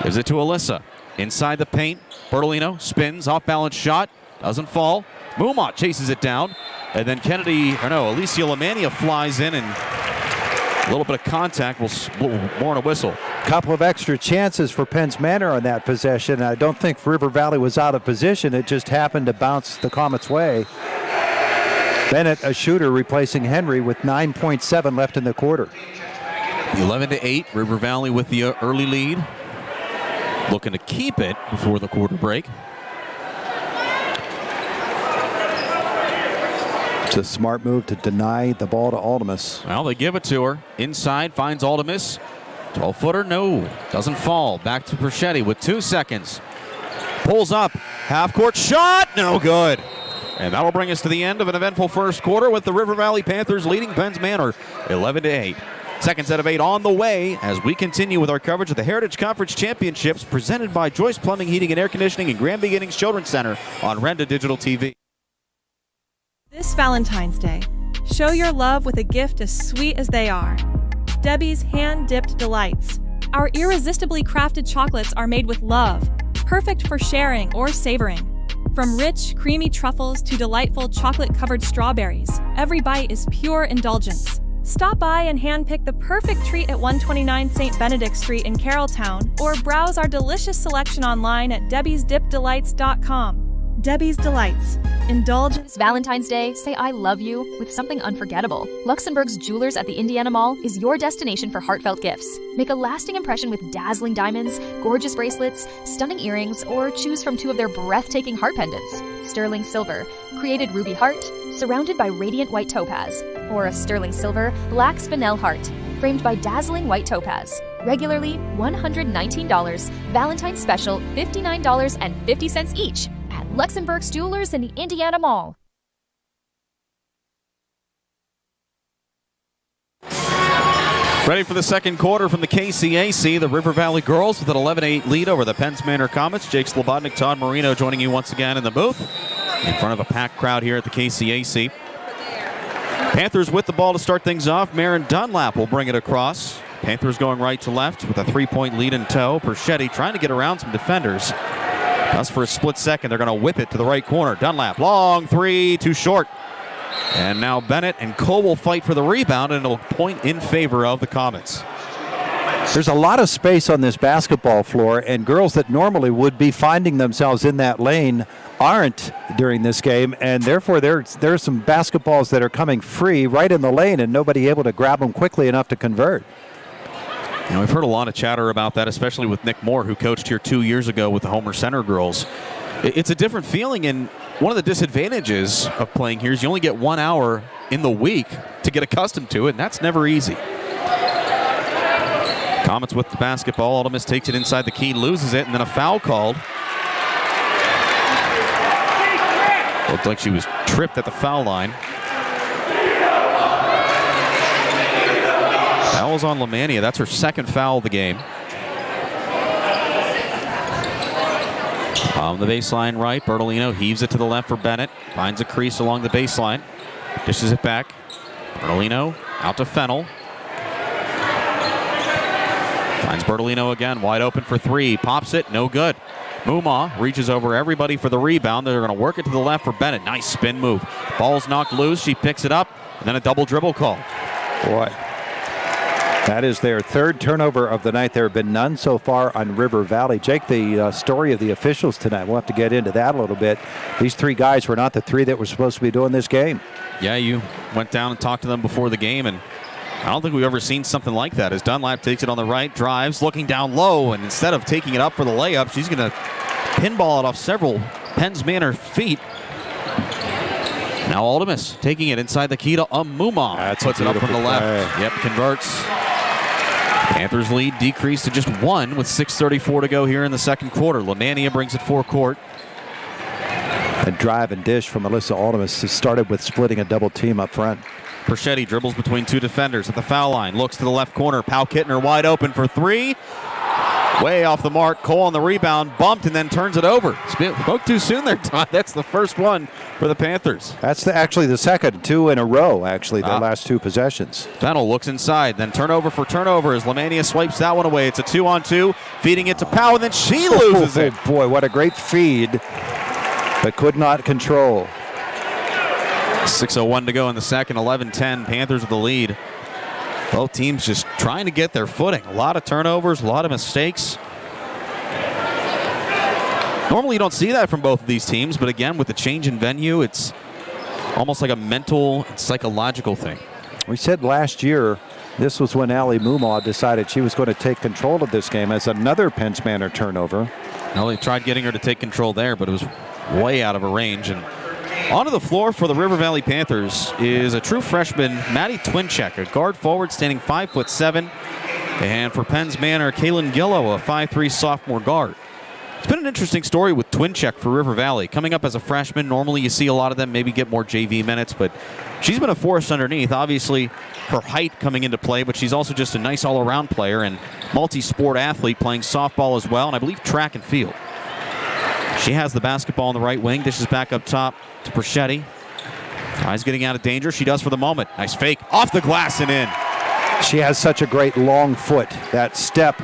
Gives it to Alyssa. Inside the paint. Bertolino spins. Off-balance shot. Doesn't fall. Mumot chases it down, and then Alicia Lamania flies in, and a little bit of contact will warn a whistle. Couple of extra chances for Penns Manor on that possession. I don't think River Valley was out of position. It just happened to bounce the Comets' way. Bennett, a shooter, replacing Henry with 9.7 left in the quarter. 11-8, River Valley with the early lead. Looking to keep it before the quarter break. It's a smart move to deny the ball to Ultimus. Well, they give it to her. Inside, finds Ultimus. 12-footer, no. Doesn't fall. Back to Perchetti with 2 seconds. Pulls up. Half-court shot. No good. And that'll bring us to the end of an eventful first quarter with the River Valley Panthers leading Penns Manor 11-8. Second set of 8 on the way as we continue with our coverage of the Heritage Conference Championships presented by Joyce Plumbing, Heating, and Air Conditioning and Grand Beginnings Children's Center on Renda Digital TV. This Valentine's Day, show your love with a gift as sweet as they are. Debbie's Hand-Dipped Delights. Our irresistibly crafted chocolates are made with love, perfect for sharing or savoring. From rich, creamy truffles to delightful chocolate-covered strawberries, every bite is pure indulgence. Stop by and handpick the perfect treat at 129 St. Benedict Street in Carrolltown, or browse our delicious selection online at debbiesdipdelights.com. Debbie's Delights. Indulge. This Valentine's Day, say I love you with something unforgettable. Luxembourg's Jewelers at the Indiana Mall is your destination for heartfelt gifts. Make a lasting impression with dazzling diamonds, gorgeous bracelets, stunning earrings, or choose from 2 of their breathtaking heart pendants. Sterling silver, created ruby heart, surrounded by radiant white topaz. Or a sterling silver, black spinel heart, framed by dazzling white topaz. Regularly $119, Valentine's special $59.50 each. Luxembourg's Jewelers in the Indiana Mall. Ready for the second quarter from the KCAC. The River Valley girls with an 11-8 lead over the Penns Manor Comets. Jake Slobodnik, Todd Marino joining you once again in the booth in front of a packed crowd here at the KCAC. Panthers with the ball to start things off. Marin Dunlap will bring it across. Panthers going right to left with a 3-point lead in tow. Perchetti trying to get around some defenders. Just for a split second, they're going to whip it to the right corner. Dunlap, long three, too short. And now Bennett and Cole will fight for the rebound, and it'll point in favor of the Comets. There's a lot of space on this basketball floor, and girls that normally would be finding themselves in that lane aren't during this game, and therefore there's some basketballs that are coming free right in the lane and nobody able to grab them quickly enough to convert. You know, we've heard a lot of chatter about that, especially with Nick Moore, who coached here 2 years ago with the Homer Center girls. It's a different feeling, and one of the disadvantages of playing here is you only get 1 hour in the week to get accustomed to it, and that's never easy. Comets with the basketball. Ole Miss takes it inside the key, loses it, and then a foul called. Looked like she was tripped at the foul line. Foul was on Lemania. That's her second foul of the game. On the baseline right, Bertolino heaves it to the left for Bennett. Finds a crease along the baseline. Dishes it back. Bertolino out to Fennell. Finds Bertolino again, wide open for three. Pops it, no good. Mumma reaches over everybody for the rebound. They're going to work it to the left for Bennett. Nice spin move. Ball's knocked loose. She picks it up, and then a double dribble call. Boy, that is their third turnover of the night. There have been none so far on River Valley. Jake, the story of the officials tonight, we'll have to get into that a little bit. These three guys were not the three that were supposed to be doing this game. Yeah, you went down and talked to them before the game, and I don't think we've ever seen something like that. As Dunlap takes it on the right, drives, looking down low, and instead of taking it up for the layup, she's going to pinball it off several Penns Manor feet. Now Ole Miss taking it inside the key to Mumma. Puts it up from the left. Yep, converts. Panthers lead decreased to just one with 6:34 to go here in the second quarter. Lemania brings it forecourt. A drive and dish from Alyssa Aldemus started with splitting a double team up front. Perchetti dribbles between two defenders at the foul line. Looks to the left corner. Pau Kittner wide open for three. Way off the mark. Cole on the rebound. Bumped and then turns it over. Spoke too soon there, Todd. That's the first one for the Panthers. That's actually the second. Two in a row, actually, their last two possessions. Fennell looks inside. Then turnover for turnover as Lemania swipes that one away. It's a 2-on-2. Feeding it to Pau, and then she loses it. Boy, what a great feed, but could not control. 6:01 to go in the second. 11-10. Panthers with the lead. Both teams just trying to get their footing. A lot of turnovers, a lot of mistakes. Normally you don't see that from both of these teams, but again, with the change in venue, it's almost like a mental and psychological thing. We said last year this was when Allie Mumma decided she was going to take control of this game as another Penns Manor turnover. Well, they tried getting her to take control there, but it was way out of her range. And onto the floor for the River Valley Panthers is a true freshman, Maddie Twincheck, a guard forward standing 5'7". And for Penns Manor, Kaylin Gillow, a 5'3" sophomore guard. It's been an interesting story with Twincheck for River Valley. Coming up as a freshman, normally you see a lot of them maybe get more JV minutes, but she's been a force underneath. Obviously, her height coming into play, but she's also just a nice all-around player and multi-sport athlete playing softball as well, and I believe track and field. She has the basketball on the right wing, dishes back up top to Perchetti. Tries getting out of danger. She does for the moment. Nice fake. Off the glass and in. She has such a great long foot. That step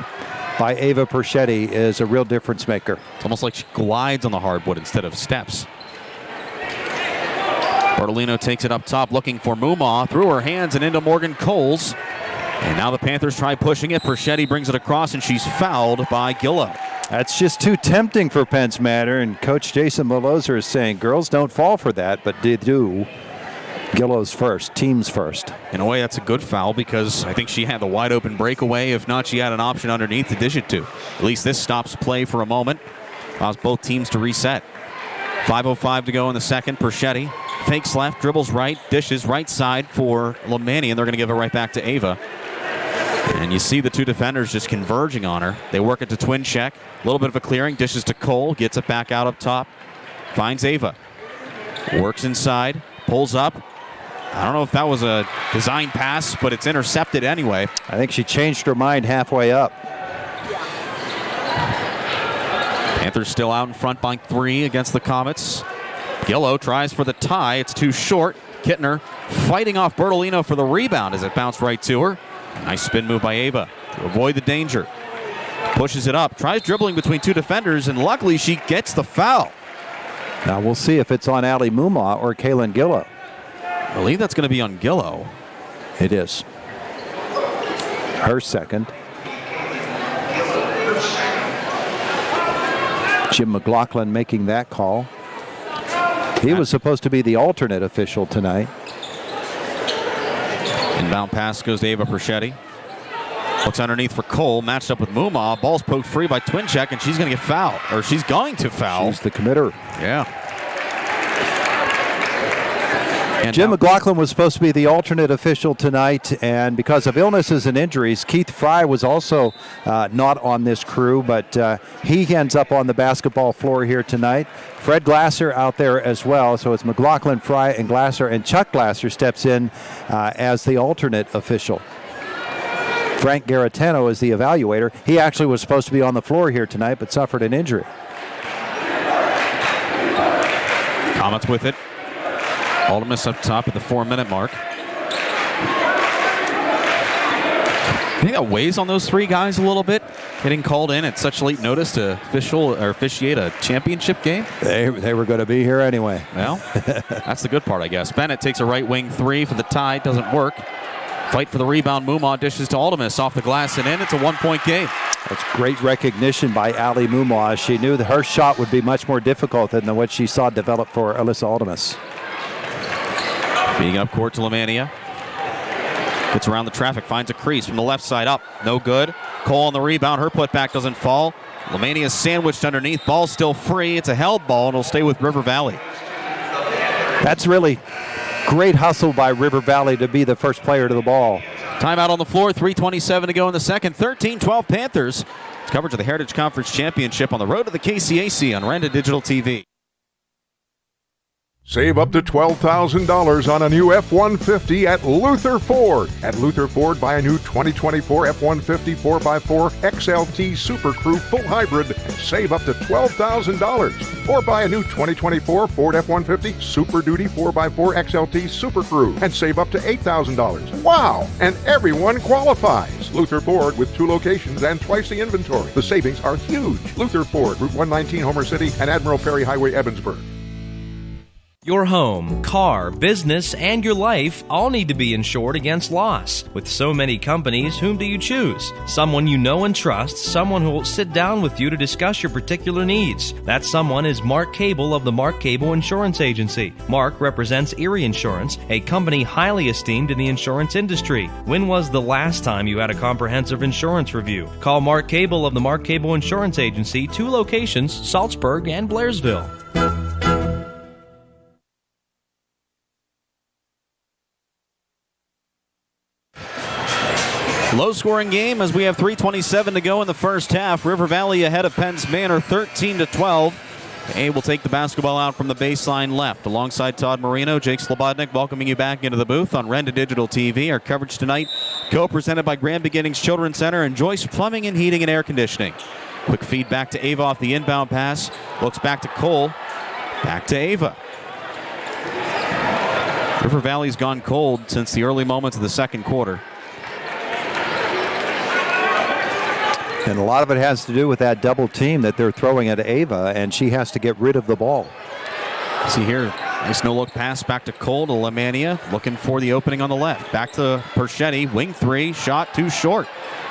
by Ava Perchetti is a real difference maker. It's almost like she glides on the hardwood instead of steps. Bertolino takes it up top, looking for Mumma. Through her hands and into Morgan Coles. And now the Panthers try pushing it. Perchetti brings it across, and she's fouled by Gillow. That's just too tempting for Penns Manor, and Coach Jason Maloser is saying girls don't fall for that, but they do. Gillow's first, teams first. In a way, that's a good foul because I think she had the wide open breakaway. If not, she had an option underneath to dish it to. At least this stops play for a moment. Allows both teams to reset. 5:05 to go in the second. Perchetti fakes left, dribbles right, dishes right side for Lemania, and they're going to give it right back to Ava. And you see the two defenders just converging on her. They work it to Twincheck. A little bit of a clearing. Dishes to Cole. Gets it back out up top. Finds Ava. Works inside. Pulls up. I don't know if that was a design pass, but it's intercepted anyway. I think she changed her mind halfway up. Panthers still out in front by 3 against the Comets. Gillow tries for the tie. It's too short. Kittner fighting off Bertolino for the rebound as it bounced right to her. Nice spin move by Ava to avoid the danger. Pushes it up, tries dribbling between two defenders, and luckily she gets the foul. Now we'll see if it's on Ali Mumma or Kaylin Gillow. I believe that's going to be on Gillow. It is. Her second. Jim McLaughlin making that call. He was supposed to be the alternate official tonight. Inbound pass goes to Ava Perschetti. Looks underneath for Cole, matched up with Mumma. Ball's poked free by Twincheck, and she's going to get fouled. Or she's going to foul. She's the committer. Yeah. And Jim McLaughlin was supposed to be the alternate official tonight, and because of illnesses and injuries, Keith Fry was also not on this crew, but he ends up on the basketball floor here tonight. Fred Glasser out there as well, so it's McLaughlin, Fry, and Glasser, and Chuck Glasser steps in as the alternate official. Frank Garatano is the evaluator. He actually was supposed to be on the floor here tonight, but suffered an injury. Comets with it. Ultimus up top at the 4-minute mark. I think that weighs on those three guys a little bit, getting called in at such late notice to officiate a championship game. They were going to be here anyway. Well, that's the good part, I guess. Bennett takes a right wing three for the tie. Doesn't work. Fight for the rebound. Mumma dishes to Ultimus off the glass and in. It's a 1-point game. That's great recognition by Ali Mumma. She knew that her shot would be much more difficult than what she saw develop for Alyssa Ultimus. Being up court to Lemania. Gets around the traffic, finds a crease from the left side up. No good. Cole on the rebound. Her putback doesn't fall. Lemania sandwiched underneath. Ball still free. It's a held ball, and it'll stay with River Valley. That's really great hustle by River Valley to be the first player to the ball. Timeout on the floor. 3:27 to go in the second. 13-12 Panthers. It's coverage of the Heritage Conference Championship on the road to the KCAC on Renda Digital TV. Save up to $12,000 on a new F-150 at Luther Ford. At Luther Ford, buy a new 2024 F-150 4x4 XLT Super Crew full hybrid and save up to $12,000. Or buy a new 2024 Ford F-150 Super Duty 4x4 XLT Super Crew and save up to $8,000. Wow! And everyone qualifies. Luther Ford with 2 locations and twice the inventory. The savings are huge. Luther Ford, Route 119, Homer City, and Admiral Perry Highway, Evansburg. Your home, car, business, and your life all need to be insured against loss. With so many companies, whom do you choose? Someone you know and trust, someone who will sit down with you to discuss your particular needs. That someone is Mark Cable of the Mark Cable Insurance Agency. Mark represents Erie Insurance, a company highly esteemed in the insurance industry. When was the last time you had a comprehensive insurance review? Call Mark Cable of the Mark Cable Insurance Agency, 2 locations, Salzburg and Blairsville. Low-scoring game as we have 3:27 to go in the first half. River Valley ahead of Penns Manor, 13-12. A will take the basketball out from the baseline left. Alongside Todd Marino, Jake Slobodnik welcoming you back into the booth on Renda Digital TV. Our coverage tonight co-presented by Grand Beginnings Children's Center and Joyce Plumbing and Heating and Air Conditioning. Quick feed back to Ava off the inbound pass. Looks back to Cole. Back to Ava. River Valley's gone cold since the early moments of the second quarter. And a lot of it has to do with that double team that they're throwing at Ava, and she has to get rid of the ball. See here, nice no-look pass back to Cole to Lemania, looking for the opening on the left. Back to Perschetti, wing three, shot too short.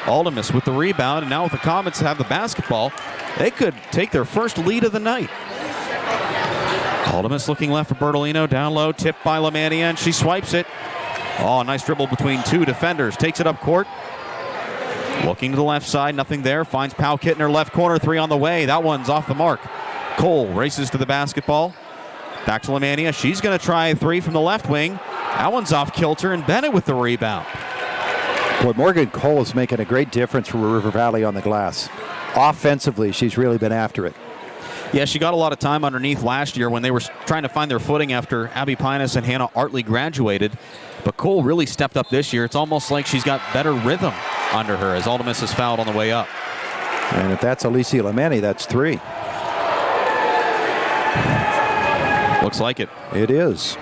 Ultimus with the rebound, and now with the Comets have the basketball, they could take their first lead of the night. Ultimus looking left for Bertolino, down low, tipped by Lemania, and she swipes it. Oh, nice dribble between 2 defenders, takes it up court. Looking to the left side, nothing there. Finds Pau Kittner, left corner, 3 on the way. That one's off the mark. Cole races to the basketball. Back to Lemania. She's going to try a 3 from the left wing. That one's off kilter, and Bennett with the rebound. Boy, Morgan Cole is making a great difference for River Valley on the glass. Offensively, she's really been after it. Yeah, she got a lot of time underneath last year when they were trying to find their footing after Abby Pinus and Hannah Artley graduated. But Cole really stepped up this year. It's almost like she's got better rhythm under her as Ultimus is fouled on the way up. And if that's Alicia Lemani, that's 3. Looks like it. It is.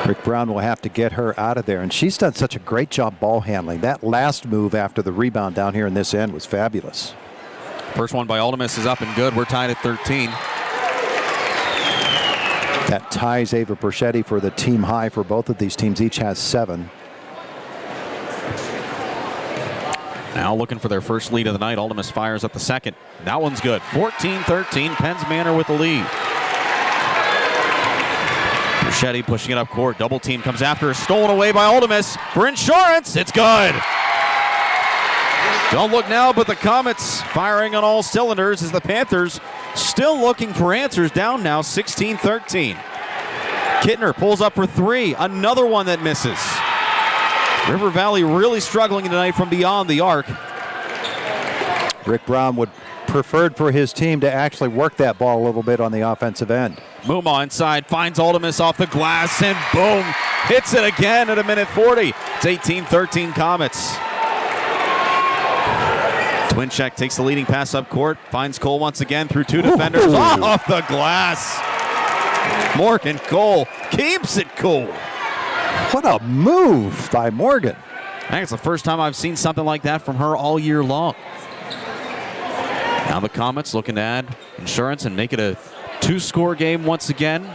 Rick Brown will have to get her out of there, and she's done such a great job ball handling. That last move after the rebound down here in this end was fabulous. First one by Aldemus is up and good. We're tied at 13. That ties Ava Perchetti for the team high for both of these teams. Each has 7. Now looking for their first lead of the night. Aldemus fires up the second. That one's good. 14-13. Penns Manor with the lead. Perchetti pushing it up court. Double team comes after her. Stolen away by Aldemus for insurance. It's good. Don't look now, but the Comets firing on all cylinders as the Panthers still looking for answers. Down now 16-13. Kittner pulls up for 3. Another one that misses. River Valley really struggling tonight from beyond the arc. Rick Brown would preferred for his team to actually work that ball a little bit on the offensive end. Muma inside, finds Aldemus off the glass, and boom, hits it again at 1:40. It's 18-13 Comets. Twincheck takes the leading pass up court, finds Cole once again through 2 defenders. Off the glass. Morgan Cole keeps it cool. What a move by Morgan. I think it's the first time I've seen something like that from her all year long. Now the Comets looking to add insurance and make it a 2-score game once again.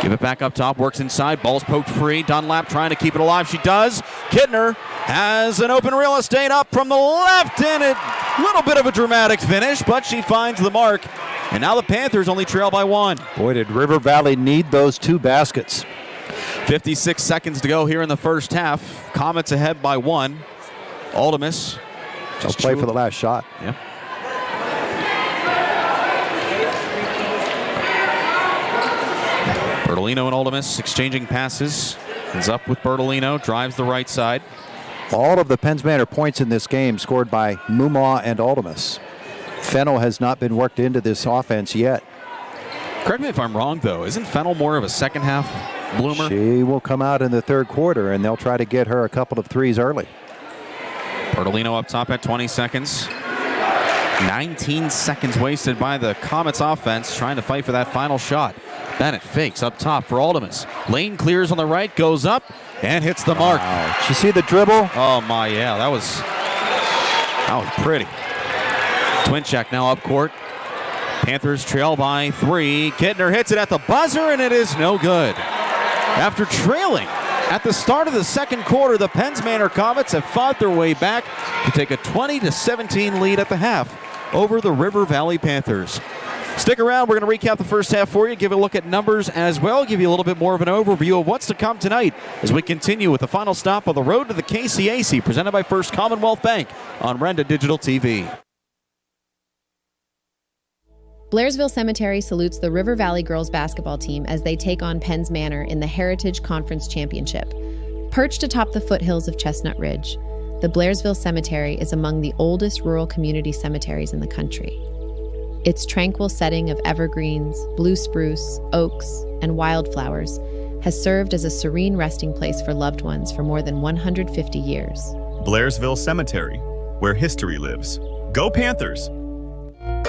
Give it back up top, works inside, ball's poked free. Dunlap trying to keep it alive. She does. Kittner has an open real estate up from the left, and a little bit of a dramatic finish, but she finds the mark. And now the Panthers only trail by 1. Boy, did River Valley need those 2 baskets. 56 seconds to go here in the first half. Comets ahead by 1. Aldemus just play for the last shot. Yeah. Bertolino and Aldemus exchanging passes. Ends up with Bertolino, drives the right side. All of the Penns Manor points in this game scored by Muma and Aldemus. Fennel has not been worked into this offense yet. Correct me if I'm wrong, though. Isn't Fennel more of a second half bloomer? She will come out in the third quarter, and they'll try to get her a couple of threes early. Bertolino up top at 20 seconds. 19 seconds wasted by the Comets offense trying to fight for that final shot. Bennett fakes up top for Aldemus. Lane clears on the right, goes up, and hits the mark. Wow. Did you see the dribble? Oh, my, yeah. That was pretty. Twincheck now up court. Panthers trail by 3. Kittner hits it at the buzzer, and it is no good. After trailing at the start of the second quarter, the Penns Manor Comets have fought their way back to take a 20-17 lead at the half over the River Valley Panthers. Stick around. We're going to recap the first half for you, give a look at numbers as well, give you a little bit more of an overview of what's to come tonight as we continue with the final stop on the road to the KCAC, presented by First Commonwealth Bank on Renda Digital TV. Blairsville Cemetery salutes the River Valley girls basketball team as they take on Penns Manor in the Heritage Conference Championship. Perched atop the foothills of Chestnut Ridge, the Blairsville Cemetery is among the oldest rural community cemeteries in the country. Its tranquil setting of evergreens, blue spruce, oaks, and wildflowers has served as a serene resting place for loved ones for more than 150 years. Blairsville Cemetery, where history lives. Go Panthers!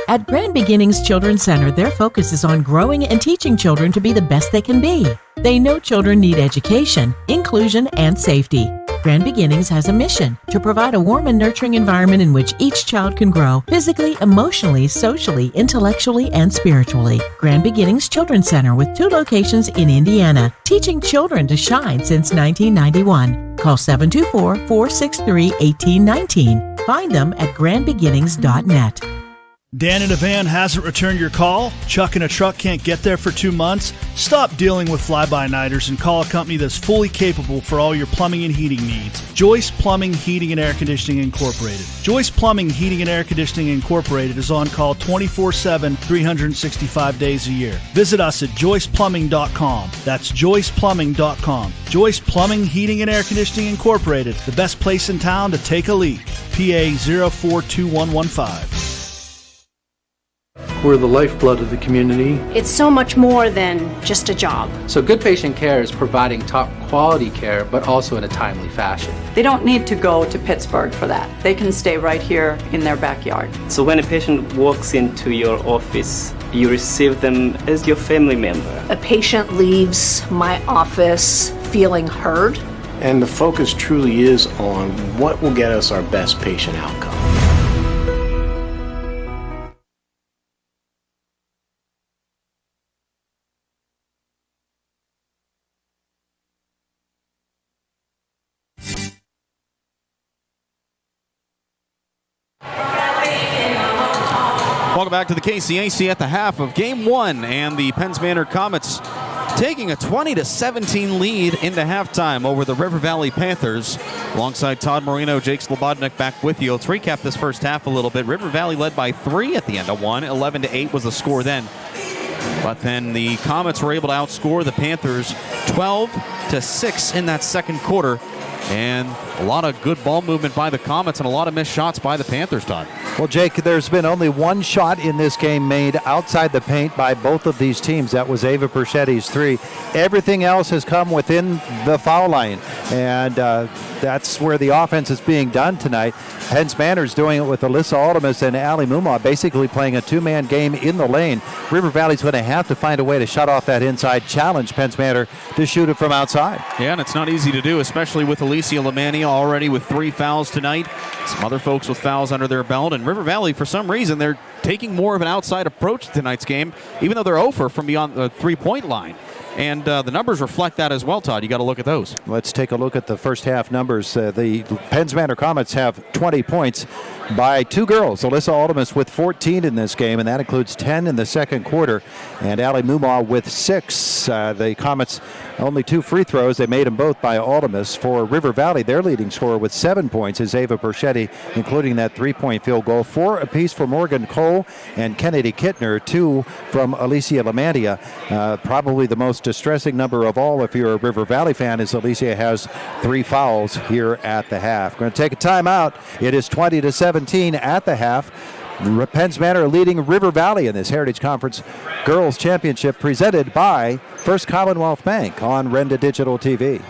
At Grand Beginnings Children's Center, their focus is on growing and teaching children to be the best they can be. They know children need education, inclusion, and safety. Grand Beginnings has a mission to provide a warm and nurturing environment in which each child can grow physically, emotionally, socially, intellectually, and spiritually. Grand Beginnings Children's Center with 2 locations in Indiana, teaching children to shine since 1991. Call 724-463-1819. Find them at grandbeginnings.net. Dan in a van hasn't returned your call? Chuck in a truck can't get there for 2 months? Stop dealing with fly-by-nighters and call a company that's fully capable for all your plumbing and heating needs. Joyce Plumbing, Heating, and Air Conditioning Incorporated. Joyce Plumbing, Heating, and Air Conditioning Incorporated is on call 24/7, 365 days a year. Visit us at joyceplumbing.com. That's joyceplumbing.com. Joyce Plumbing, Heating, and Air Conditioning Incorporated, the best place in town to take a leak. PA 042115. We're the lifeblood of the community. It's so much more than just a job. So Good Patient Care is providing top quality care, but also in a timely fashion. They don't need to go to Pittsburgh for that. They can stay right here in their backyard. So when a patient walks into your office, You receive them as your family member. A patient leaves my office feeling heard. And the focus truly is on what will get us our best patient outcome. Welcome back to the KCAC at the half of Game 1, and the Penns Manor Comets taking a 20-17 lead into halftime over the River Valley Panthers. Alongside Todd Marino, Jake Slobodnik back with you. Let's recap this first half a little bit. River Valley led by 3 at the end of 1. 11-8 was the score then. But then the Comets were able to outscore the Panthers 12-6 in that second quarter. And a lot of good ball movement by the Comets and a lot of missed shots by the Panthers, Todd. Well, Jake, there's been only one shot in this game made outside the paint by both of these teams. That was Ava Perchetti's 3. Everything else has come within the foul line, and that's where the offense is being done tonight. Penns Manor's doing it with Alyssa Aldemus and Ali Mumma basically playing a two-man game in the lane. River Valley's going to have to find a way to shut off that inside challenge Penns Manor to shoot it from outside. Yeah, and it's not easy to do, especially with Alicia Lamania already with 3 fouls tonight. Some other folks with fouls under their belt. And River Valley, for some reason, they're taking more of an outside approach to tonight's game, even though they're over from beyond the three-point line. And the numbers reflect that as well, Todd. You got to look at those. Let's take a look at the first half numbers. The Penns Manor Comets have 20 points by 2 girls. Alyssa Aldemus with 14 in this game, and that includes 10 in the second quarter. And Ali Mumma with 6. The Comets only 2 free throws. They made them both by Aldemus. For River Valley, their leading scorer with 7 points is Ava Perchetti, including that 3-point field goal. 4 apiece for Morgan Cole and Kennedy Kittner, 2 from Alicia Lamantia. Probably the most distressing number of all if you're a River Valley fan is Alicia has 3 fouls here at the half. Going to take a timeout. It is 20-17 at the half. Penns Manor leading River Valley in this Heritage Conference Girls Championship presented by First Commonwealth Bank on Renda Digital TV.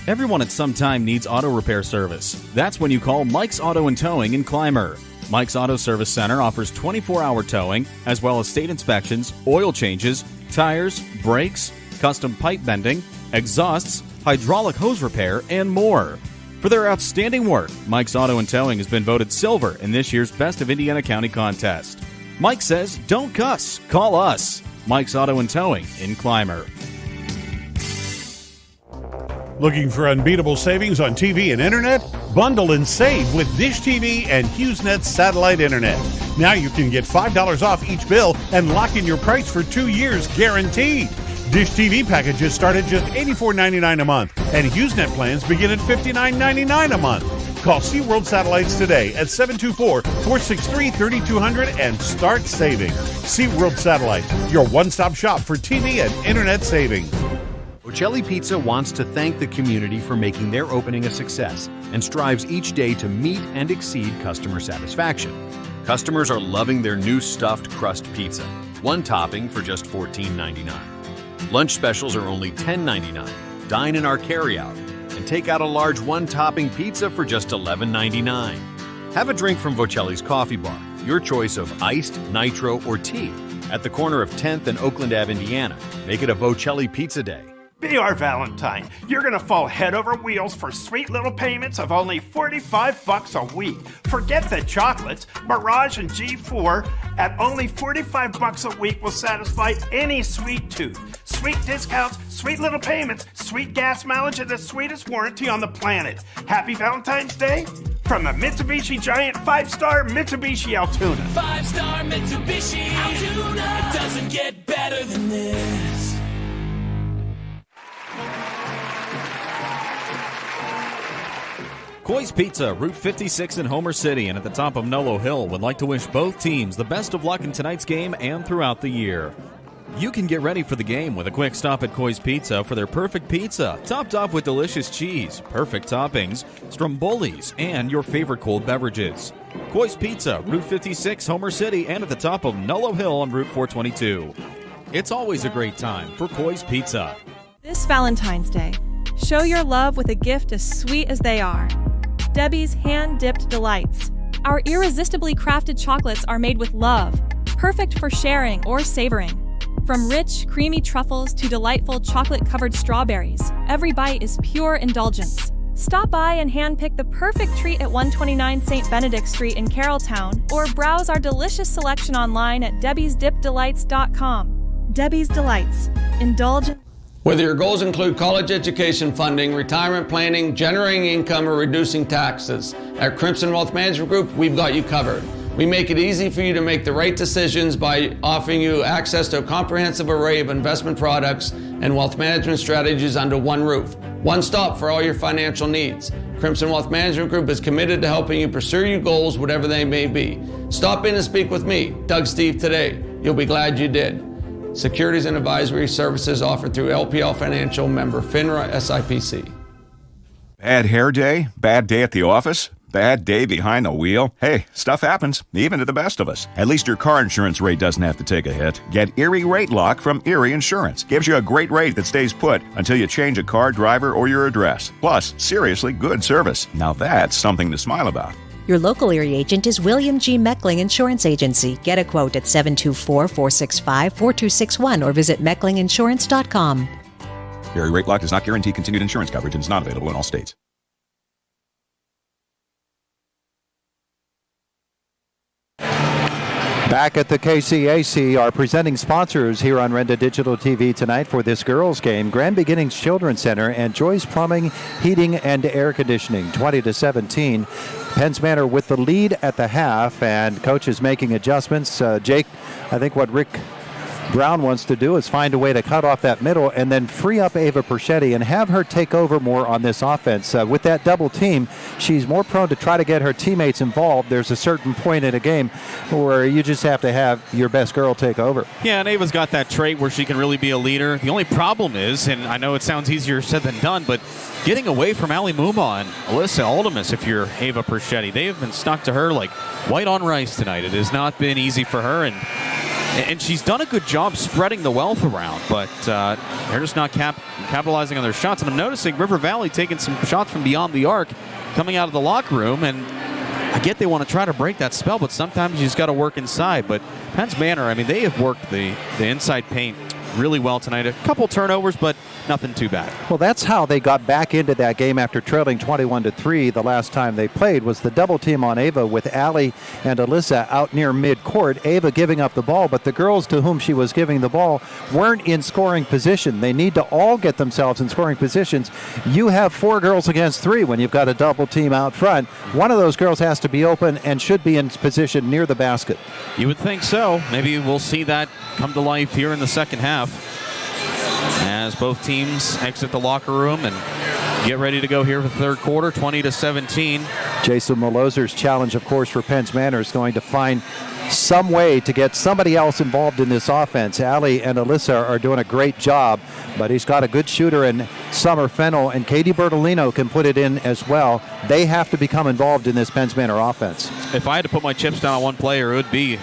Everyone at some time needs auto repair service. That's when you call Mike's Auto and Towing in Clymer. Mike's Auto Service Center offers 24-hour towing, as well as state inspections, oil changes, tires, brakes, custom pipe bending, exhausts, hydraulic hose repair, and more. For their outstanding work, Mike's Auto and Towing has been voted silver in this year's Best of Indiana County contest. Mike says, don't cuss, call us. Mike's Auto and Towing in Clymer. Looking for unbeatable savings on TV and internet? Bundle and save with Dish TV and HughesNet satellite internet. Now you can get $5 off each bill and lock in your price for 2 years guaranteed. Dish TV packages start at just $84.99 a month, and HughesNet plans begin at $59.99 a month. Call SeaWorld Satellites today at 724-463-3200 and start saving. SeaWorld Satellites, your one-stop shop for TV and internet savings. Bocelli Pizza wants to thank the community for making their opening a success and strives each day to meet and exceed customer satisfaction. Customers are loving their new stuffed crust pizza, 1 topping for just $14.99. Lunch specials are only $10.99. Dine in our carryout and take out a large 1-topping pizza for just $11.99. Have a drink from Bocelli's Coffee Bar, your choice of iced, nitro, or tea, at the corner of 10th and Oakland Ave, Indiana. Make it a Bocelli Pizza Day. Be our Valentine. You're going to fall head over wheels for sweet little payments of only $45 a week. Forget the chocolates. Mirage and G4 at only $45 a week will satisfy any sweet tooth. Sweet discounts, sweet little payments, sweet gas mileage, and the sweetest warranty on the planet. Happy Valentine's Day from the Mitsubishi Giant 5-star Mitsubishi Altoona. 5-star Mitsubishi Altoona. It doesn't get better than this. Coy's Pizza, Route 56 in Homer City and at the top of Nolo Hill would like to wish both teams the best of luck in tonight's game and throughout the year. You can get ready for the game with a quick stop at Coy's Pizza for their perfect pizza, topped off with delicious cheese, perfect toppings, strombolis, and your favorite cold beverages. Coy's Pizza, Route 56, Homer City, and at the top of Nolo Hill on Route 422. It's always a great time for Coy's Pizza. This Valentine's Day, show your love with a gift as sweet as they are. Debbie's Hand-Dipped Delights. Our irresistibly crafted chocolates are made with love, perfect for sharing or savoring. From rich, creamy truffles to delightful chocolate-covered strawberries, every bite is pure indulgence. Stop by and handpick the perfect treat at 129 St. Benedict Street in Carrolltown, or browse our delicious selection online at debbiesdipdelights.com. Debbie's Delights. Indulge in... Whether your goals include college education funding, retirement planning, generating income, or reducing taxes, at Crimson Wealth Management Group, we've got you covered. We make it easy for you to make the right decisions by offering you access to a comprehensive array of investment products and wealth management strategies under one roof. One stop for all your financial needs. Crimson Wealth Management Group is committed to helping you pursue your goals, whatever they may be. Stop in and speak with me, Doug Steve, today. You'll be glad you did. Securities and advisory services offered through LPL Financial, member FINRA SIPC. Bad hair day? Bad day at the office? Bad day behind the wheel? Hey, stuff happens, even to the best of us. At least your car insurance rate doesn't have to take a hit. Get Erie Rate Lock from Erie Insurance. Gives you a great rate that stays put until you change a car, driver, or your address. Plus, seriously good service. Now that's something to smile about. Your local Erie agent is William G. Meckling Insurance Agency. Get a quote at 724-465-4261 or visit mecklinginsurance.com. Erie Rate Lock does not guarantee continued insurance coverage and is not available in all states. Back at the KCAC, our presenting sponsors here on Renda Digital TV tonight for this girls' game, Grand Beginnings Children's Center and Joyce Plumbing, Heating, and Air Conditioning, 20-17. Penns Manor with the lead at the half, and coach is making adjustments. Jake, I think what Rick Brown wants to do is find a way to cut off that middle and then free up Ava Perchetti and have her take over more on this offense. With that double team, she's more prone to try to get her teammates involved. There's a certain point in a game where you just have to have your best girl take over. Yeah, and Ava's got that trait where she can really be a leader. The only problem is, and I know it sounds easier said than done, but getting away from Ali Muma and Alyssa Aldemus if you're Ava Perchetti. They have been stuck to her like white on rice tonight. It has not been easy for her, and she's done a good job spreading the wealth around, but they're just not capitalizing on their shots. And I'm noticing River Valley taking some shots from beyond the arc coming out of the locker room, and I get they want to try to break that spell, but sometimes you just got to work inside. But Penns Manor, I mean, they have worked the inside paint really well tonight. A couple turnovers, but nothing too bad. Well, that's how they got back into that game after trailing 21-3 the last time they played, was the double team on Ava with Allie and Alyssa out near midcourt. Ava giving up the ball, but the girls to whom she was giving the ball weren't in scoring position. They need to all get themselves in scoring positions. You have 4 girls against 3 when you've got a double team out front. One of those girls has to be open and should be in position near the basket. You would think so. Maybe we'll see that come to life here in the second half as both teams exit the locker room and get ready to go here for the third quarter, 20-17. Jason Melozer's challenge, of course, for Penns Manor is going to find some way to get somebody else involved in this offense. Allie and Alyssa are doing a great job, but he's got a good shooter in Summer Fennell, and Katie Bertolino can put it in as well. They have to become involved in this Penns Manor offense. If I had to put my chips down on one player, it would be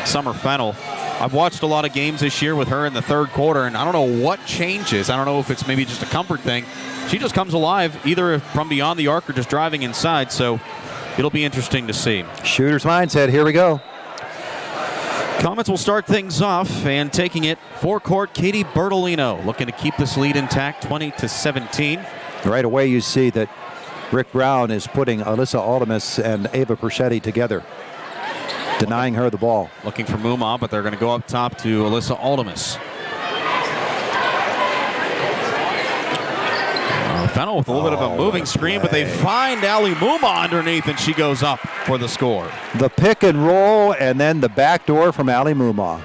Summer Fennell. I've watched a lot of games this year with her in the third quarter, and I don't know what changes. I don't know if it's maybe just a comfort thing. She just comes alive either from beyond the arc or just driving inside, so it'll be interesting to see. Shooter's mindset, here we go. Comets will start things off, and taking it forecourt, Katie Bertolino looking to keep this lead intact, 20-17. Right away you see that Rick Brown is putting Alyssa Aldemus and Ava Perchetti together, denying her the ball. Looking for Muma, but they're going to go up top to Alyssa Aldemus. Fennell with a little bit of a moving screen, but they find Ali Muma underneath, and she goes up for the score. The pick and roll, and then the backdoor from Ali Muma.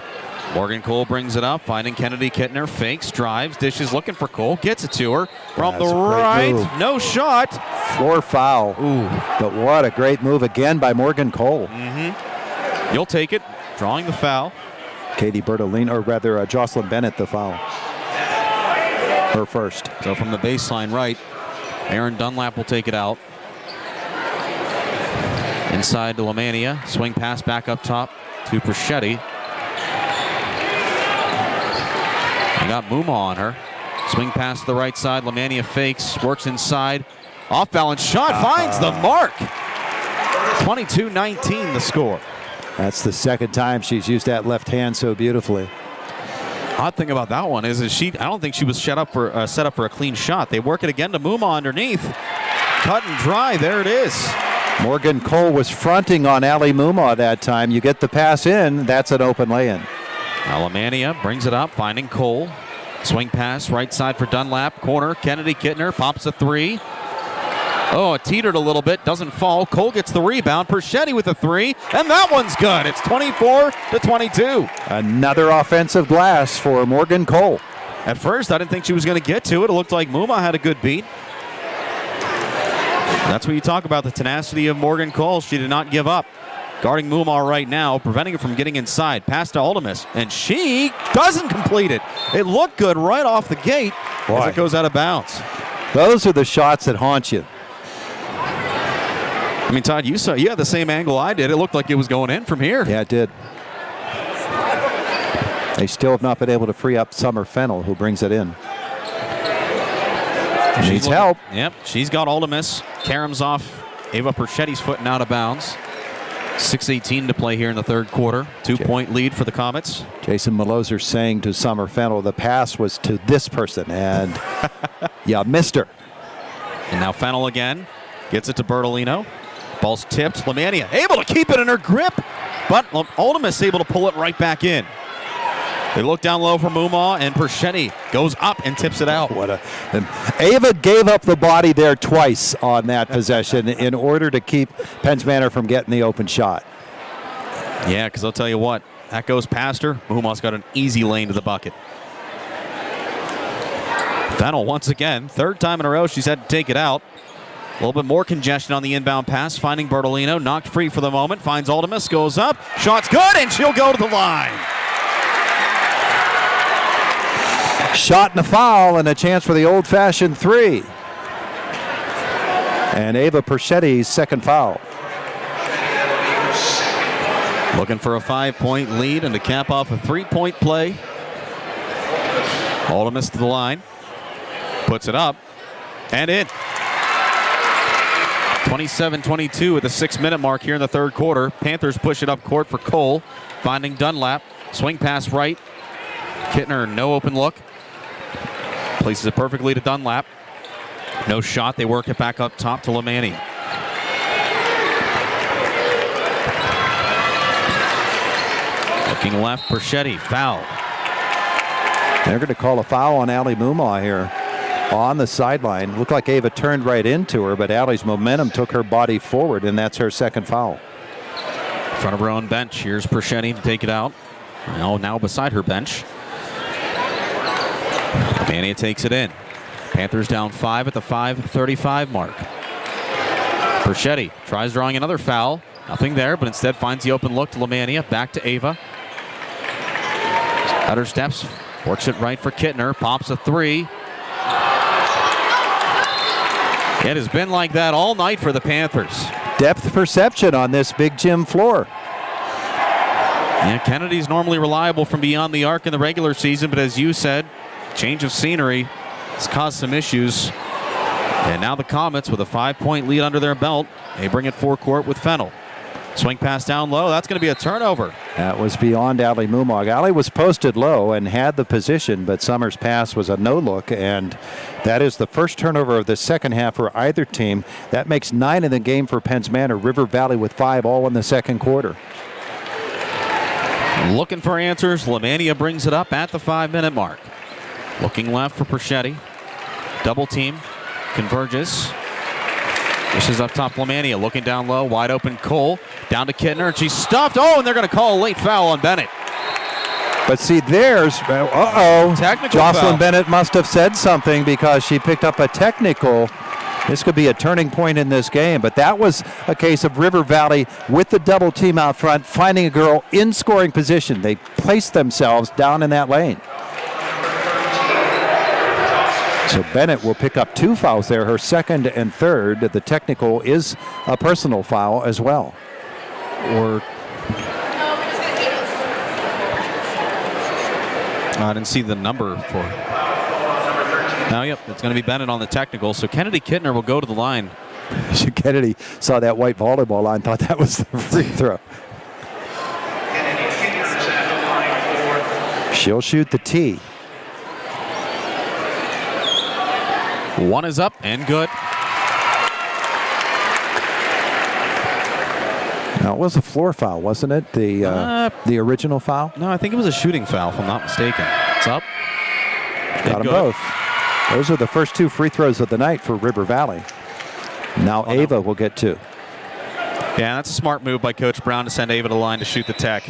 Morgan Cole brings it up, finding Kennedy Kittner, fakes, drives, dishes, looking for Cole, gets it to her from the right, no shot. Floor foul. Ooh. But what a great move again by Morgan Cole. Mm-hmm. You'll take it, drawing the foul. Katie Bertolino, or rather Jocelyn Bennett, the foul. Her first. So from the baseline right, Aaron Dunlap will take it out. Inside to Lamania, swing pass back up top to Perchetti. They got Muma on her. Swing pass to the right side. Lemania fakes, works inside. Off balance shot, finds the mark. 22-19 the score. That's the second time she's used that left hand so beautifully. Odd thing about that one is I don't think she was set up for a clean shot. They work it again to Muma underneath. Cut and dry, there it is. Morgan Cole was fronting on Ali Muma that time. You get the pass in, that's an open lay-in. Lemania brings it up, finding Cole. Swing pass, right side for Dunlap. Corner, Kennedy Kittner pops a three. Oh, it teetered a little bit, doesn't fall. Cole gets the rebound. Perchetti with a three, and that one's good. It's 24-22. Another offensive glass for Morgan Cole. At first, I didn't think she was going to get to it. It looked like Muma had a good beat. That's what you talk about, the tenacity of Morgan Cole. She did not give up. Guarding Muma right now, preventing it from getting inside. Pass to Ultimus, and she doesn't complete it. It looked good right off the gate as it goes out of bounds. Those are the shots that haunt you. I mean, Todd, you had the same angle I did. It looked like it was going in from here. Yeah, it did. They still have not been able to free up Summer Fennell, who brings it in. She needs help. Yep, she's got Ultimus. Karamzov, Ava Perchetti's foot and out of bounds. 6:18 to play here in the third quarter. 2-point lead for the Comets. Jason Maloser saying to Summer Fennell, the pass was to this person, and yeah, missed her. And now Fennell again. Gets it to Bertolino. Ball's tipped. Lemania able to keep it in her grip, but Ultimus able to pull it right back in. They look down low for Muma, and Perchetti goes up and tips it out. Ava gave up the body there twice on that possession in order to keep Penns Manor from getting the open shot. Yeah, because I'll tell you what, that goes past her. Muma's got an easy lane to the bucket. Fennell once again, third time in a row she's had to take it out. A little bit more congestion on the inbound pass, finding Bertolino, knocked free for the moment, finds Ultimus, goes up, shot's good, and she'll go to the line. Shot and a foul, and a chance for the old-fashioned three. And Ava Perchetti's second foul. Looking for a 5-point lead and to cap off a 3-point play. Ultimus to the line, puts it up, and in. 27-22 at the 6-minute mark here in the third quarter. Panthers push it up court for Cole, finding Dunlap. Swing pass right. Kittner, no open look. Places it perfectly to Dunlap. No shot. They work it back up top to Lemania. Looking left, Perchetti, foul. They're going to call a foul on Ali Muma here. On the sideline. Looked like Ava turned right into her, but Allie's momentum took her body forward, and that's her second foul. In front of her own bench. Here's Perchetti to take it out. Now beside her bench. Lemania takes it in. Panthers down 5 at the 5:35 mark. Perchetti tries drawing another foul. Nothing there, but instead finds the open look to Lemania. Back to Ava. At her steps. Works it right for Kittner. Pops a three. It has been like that all night for the Panthers. Depth perception on this big gym floor. Yeah, Kennedy's normally reliable from beyond the arc in the regular season, but as you said, change of scenery has caused some issues. And now the Comets with a 5-point lead under their belt. They bring it forecourt with Fennell. Swing pass down low. That's going to be a turnover. That was beyond Ali Mumag. Ali was posted low and had the position, but Summers' pass was a no-look, and that is the first turnover of the second half for either team. That makes 9 in the game for Penns Manor. River Valley with 5 all in the second quarter. Looking for answers. Lemania brings it up at the 5-minute mark. Looking left for Perchetti. Double team. Converges. This is up top, Lemania looking down low, wide open Cole, down to Kittner, and she's stuffed. Oh, and they're going to call a late foul on Bennett. But see, there's, technical Jocelyn foul. Bennett must have said something because she picked up a technical. This could be a turning point in this game, but that was a case of River Valley with the double team out front, finding a girl in scoring position. They placed themselves down in that lane. So Bennett will pick up 2 fouls there, her second and third. The technical is a personal foul as well. I didn't see the number for Now, yep, it's going to be Bennett on the technical, so Kennedy Kittner will go to the line. Kennedy saw that white volleyball line, thought that was the free throw. She'll shoot the tee. One is up and good. Now, it was a floor foul, wasn't it? The original foul? No, I think it was a shooting foul, if I'm not mistaken. It's up. Got them both. Those are the first 2 free throws of the night for River Valley. Now Ava will get 2. Yeah, that's a smart move by Coach Brown to send Ava to the line to shoot the tech.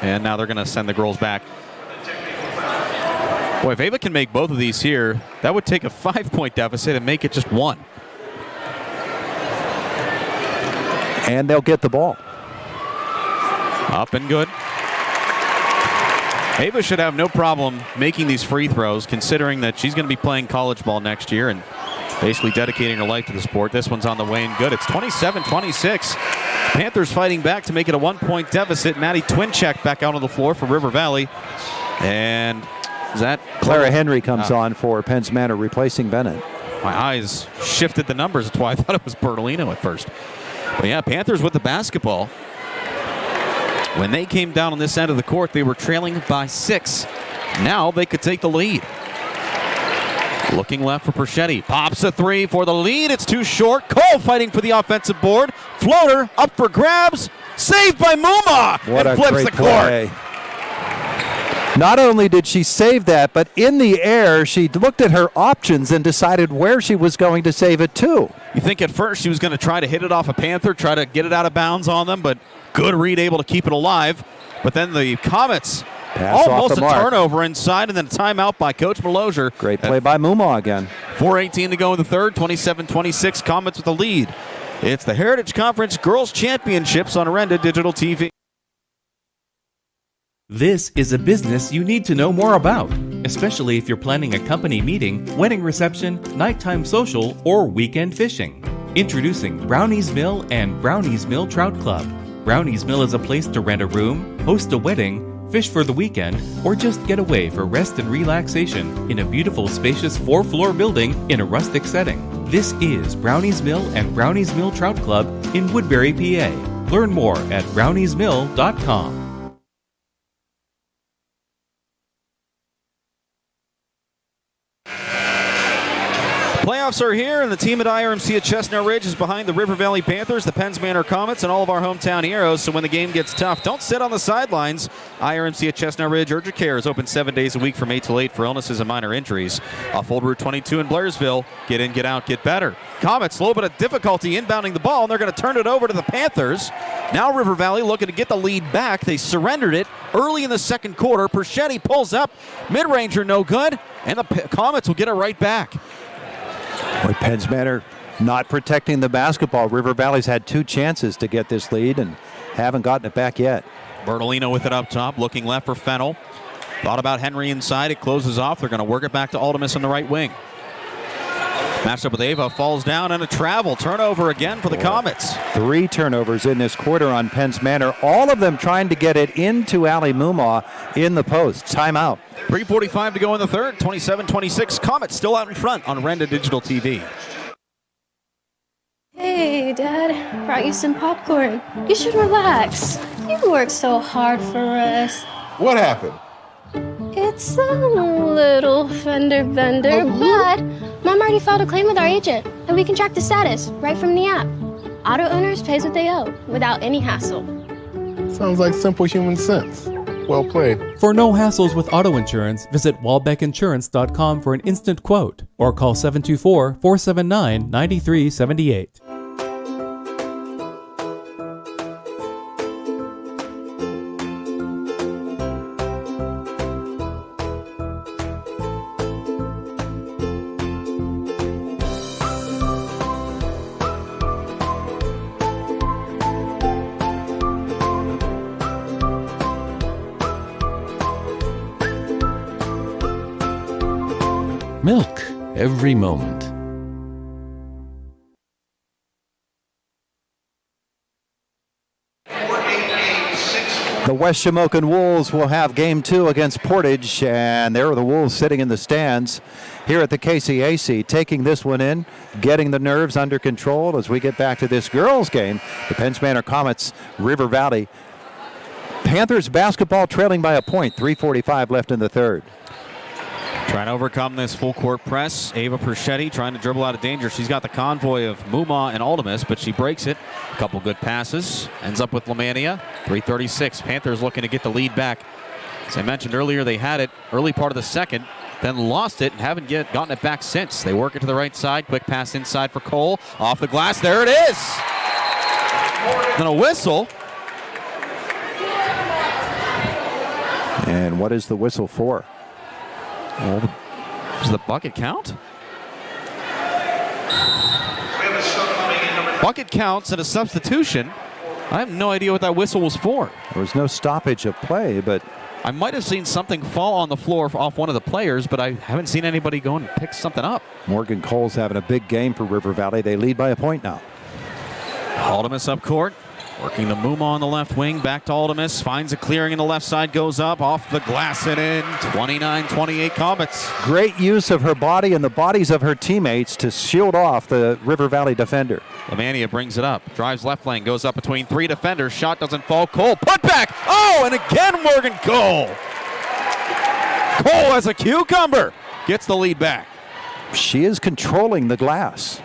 And now they're going to send the girls back. Boy, if Ava can make both of these here, that would take a 5-point deficit and make it just 1. And they'll get the ball. Up and good. Ava should have no problem making these free throws, considering that she's going to be playing college ball next year and basically dedicating her life to the sport. This one's on the way and good. It's 27-26. Panthers fighting back to make it a 1-point deficit. Maddie Twincheck back out on the floor for River Valley. And is that Clara Henry comes on for Penns Manor, replacing Bennett. My eyes shifted the numbers. That's why I thought it was Bertolino at first. But yeah, Panthers with the basketball. When they came down on this end of the court, they were trailing by 6. Now they could take the lead. Looking left for Perchetti. Pops a 3 for the lead. It's too short. Cole fighting for the offensive board. Floater up for grabs. Saved by Muma. What and a flips great the court. play. Not only did she save that, but in the air, she looked at her options and decided where she was going to save it to. You think at first she was going to try to hit it off a Panther, try to get it out of bounds on them, but good read, able to keep it alive. But then the Comets, almost a turnover inside, and then a timeout by Coach Malosier. Great play by Muma again. 4:18 to go in the third, 27-26, Comets with the lead. It's the Heritage Conference Girls Championships on Renda Digital TV. This is a business you need to know more about, especially if you're planning a company meeting, wedding reception, nighttime social, or weekend fishing. Introducing Brownie's Mill and Brownie's Mill Trout Club. Brownie's Mill is a place to rent a room, host a wedding, fish for the weekend, or just get away for rest and relaxation in a beautiful, spacious 4-floor building in a rustic setting. This is Brownie's Mill and Brownie's Mill Trout Club in Woodbury, PA. Learn more at browniesmill.com. Playoffs are here, and the team at IRMC at Chestnut Ridge is behind the River Valley Panthers, the Penns Manor Comets, and all of our hometown heroes. So when the game gets tough, don't sit on the sidelines. IRMC at Chestnut Ridge Urgent Care is open 7 days a week from 8 till 8 for illnesses and minor injuries. Off Old Route 22 in Blairsville. Get in, get out, get better. Comets, a little bit of difficulty inbounding the ball, and they're going to turn it over to the Panthers. Now River Valley looking to get the lead back. They surrendered it early in the second quarter. Perchetti pulls up. Mid-ranger no good, and the Comets will get it right back. Boy, Penns Manor not protecting the basketball. River Valley's had 2 chances to get this lead and haven't gotten it back yet. Bertolino with it up top, looking left for Fennell. Thought about Henry inside. It closes off. They're going to work it back to Aldemus on the right wing. Matched up with Ava, falls down, and a travel. Turnover again for the Comets. 3 turnovers in this quarter on Penns Manor, all of them trying to get it into Ali Muma in the post. Timeout. 3:45 to go in the third, 27-26. Comets still out in front on Renda Digital TV. Hey, Dad, brought you some popcorn. You should relax. You worked so hard for us. What happened? It's a little fender bender, but Mom already filed a claim with our agent, and we can track the status right from the app. Auto owners pays what they owe without any hassle. Sounds like simple human sense. Well played. For no hassles with auto insurance, visit WalbeckInsurance.com for an instant quote or call 724-479-9378. Milk every moment. The West Shamokin Wolves will have game 2 against Portage, and there are the Wolves sitting in the stands here at the KCAC, taking this one in, getting the nerves under control as we get back to this girls' game. The Penns Manor Comets, River Valley. Panthers basketball trailing by a point, 3:45 left in the third. Trying to overcome this full court press. Ava Perschetti trying to dribble out of danger. She's got the convoy of Muma and Aldemus, but she breaks it. A couple good passes. Ends up with Lemania. 3:36. Panthers looking to get the lead back. As I mentioned earlier, they had it early part of the second, then lost it and haven't gotten it back since. They work it to the right side. Quick pass inside for Cole. Off the glass. There it is. Then a whistle. And what is the whistle for? Well, does the bucket count? Bucket counts and a substitution. I have no idea what that whistle was for. There was no stoppage of play, but I might have seen something fall on the floor off one of the players, but I haven't seen anybody go and pick something up. Morgan Cole's having a big game for River Valley. They lead by a point now. Aldemus up court. Working the Muma on the left wing, back to Aldemus, finds a clearing in the left side, goes up, off the glass and in, 29-28 Comets. Great use of her body and the bodies of her teammates to shield off the River Valley defender. Lemania brings it up, drives left lane, goes up between 3 defenders, shot doesn't fall, Cole, put back, oh, and again Morgan Cole. Cole as a cucumber, gets the lead back. She is controlling the glass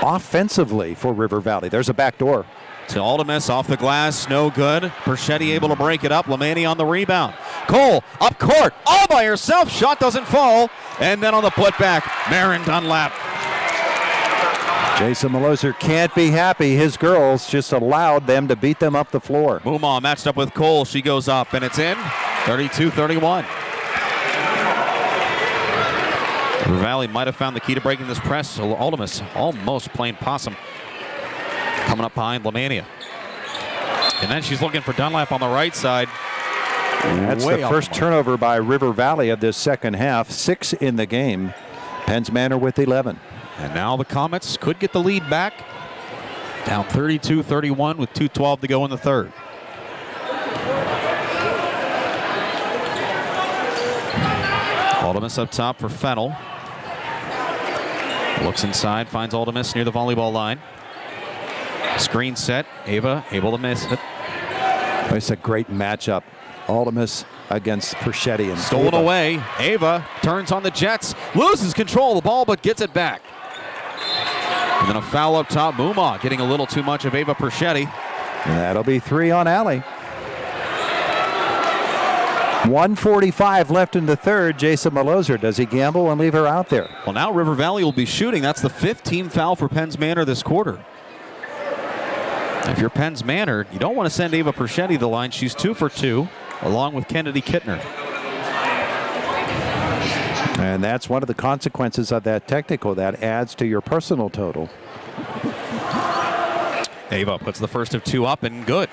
offensively for River Valley. There's a back door. To Aldemus, off the glass, no good. Perschetti able to break it up. Lemani on the rebound. Cole up court, all by herself. Shot doesn't fall. And then on the putback, Marin Dunlap. Jason Maloser can't be happy. His girls just allowed them to beat them up the floor. Muma matched up with Cole. She goes up, and it's in. 32-31. River Valley might have found the key to breaking this press. So Aldemus almost playing possum. Coming up behind Lemania. And then she's looking for Dunlap on the right side. That's the first turnover by River Valley of this second half. 6 in the game. Penns Manor with 11. And now the Comets could get the lead back. Down 32-31 with 2:12 to go in the third. Aldemus up top for Fennel. Looks inside, finds Aldemus near the volleyball line. Screen set, Ava able to miss it. It's a great matchup. Aldemus against Perschetti. And stolen away. Ava turns on the Jets, loses control of the ball, but gets it back. And then a foul up top. Muma getting a little too much of Ava Perschetti. That'll be 3 on Allie. 1:45 left in the third. Jason Maloser, does he gamble and leave her out there? Well, now River Valley will be shooting. That's the 5th team foul for Penns Manor this quarter. If you're Penns Manor, you don't want to send Ava Perschetti to the line. She's 2 for 2, along with Kennedy Kittner. And that's one of the consequences of that technical. That adds to your personal total. Ava puts the first of 2 up and good.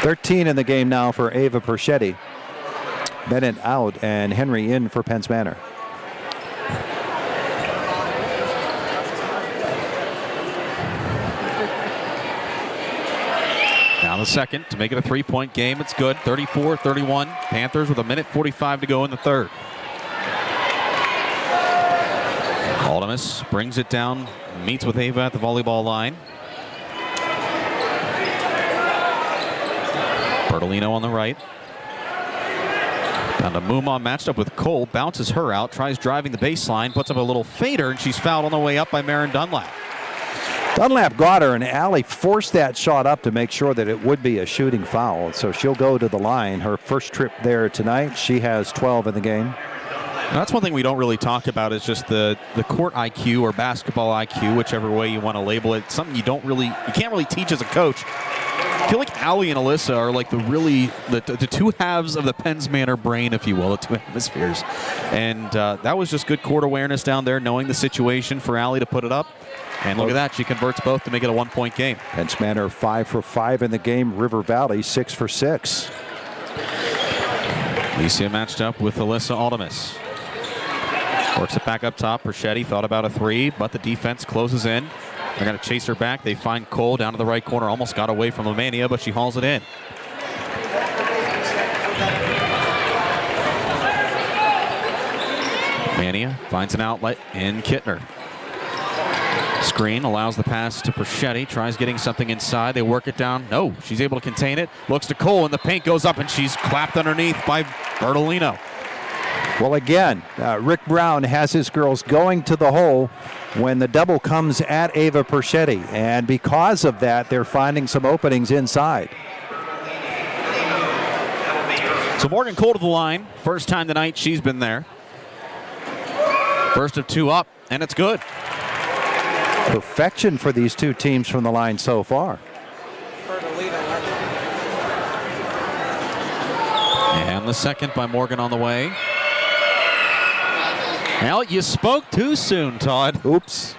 13 in the game now for Ava Perschetti. Bennett out and Henry in for Penns Manor. Now the second to make it a 3-point game. It's good. 34-31. Panthers with 1:45 to go in the third. Aldemus brings it down, meets with Ava at the volleyball line. Bertolino on the right. Down to Muma, matched up with Cole, bounces her out, tries driving the baseline, puts up a little fader, and she's fouled on the way up by Marin Dunlap. Dunlap got her, and Allie forced that shot up to make sure that it would be a shooting foul. So she'll go to the line. Her first trip there tonight. She has 12 in the game. Now that's one thing we don't really talk about is just the court IQ or basketball IQ, whichever way you want to label it. Something you can't really teach as a coach. I feel like Allie and Alyssa are like the two halves of the Penns Manor brain, if you will, the two hemispheres. And that was just good court awareness down there, knowing the situation for Allie to put it up. And look at that, she converts both to make it a 1-point game. Penns Manor 5 for 5 in the game. River Valley 6 for 6. Alicia matched up with Alyssa Aldemus. Works it back up top. Perschetti thought about a 3, but the defense closes in. They're going to chase her back. They find Cole down to the right corner. Almost got away from Lemania, but she hauls it in. Mania finds an outlet in Kittner. Screen allows the pass to Perchetti. Tries getting something inside. They work it down. No, she's able to contain it. Looks to Cole, and the paint goes up, and she's clapped underneath by Bertolino. Well, again, Rick Brown has his girls going to the hole when the double comes at Ava Perchetti. And because of that, they're finding some openings inside. So Morgan Cole to the line. First time tonight she's been there. First of two up, and it's good. Perfection for these two teams from the line so far. And the second by Morgan on the way. Well, you spoke too soon, Todd. Oops.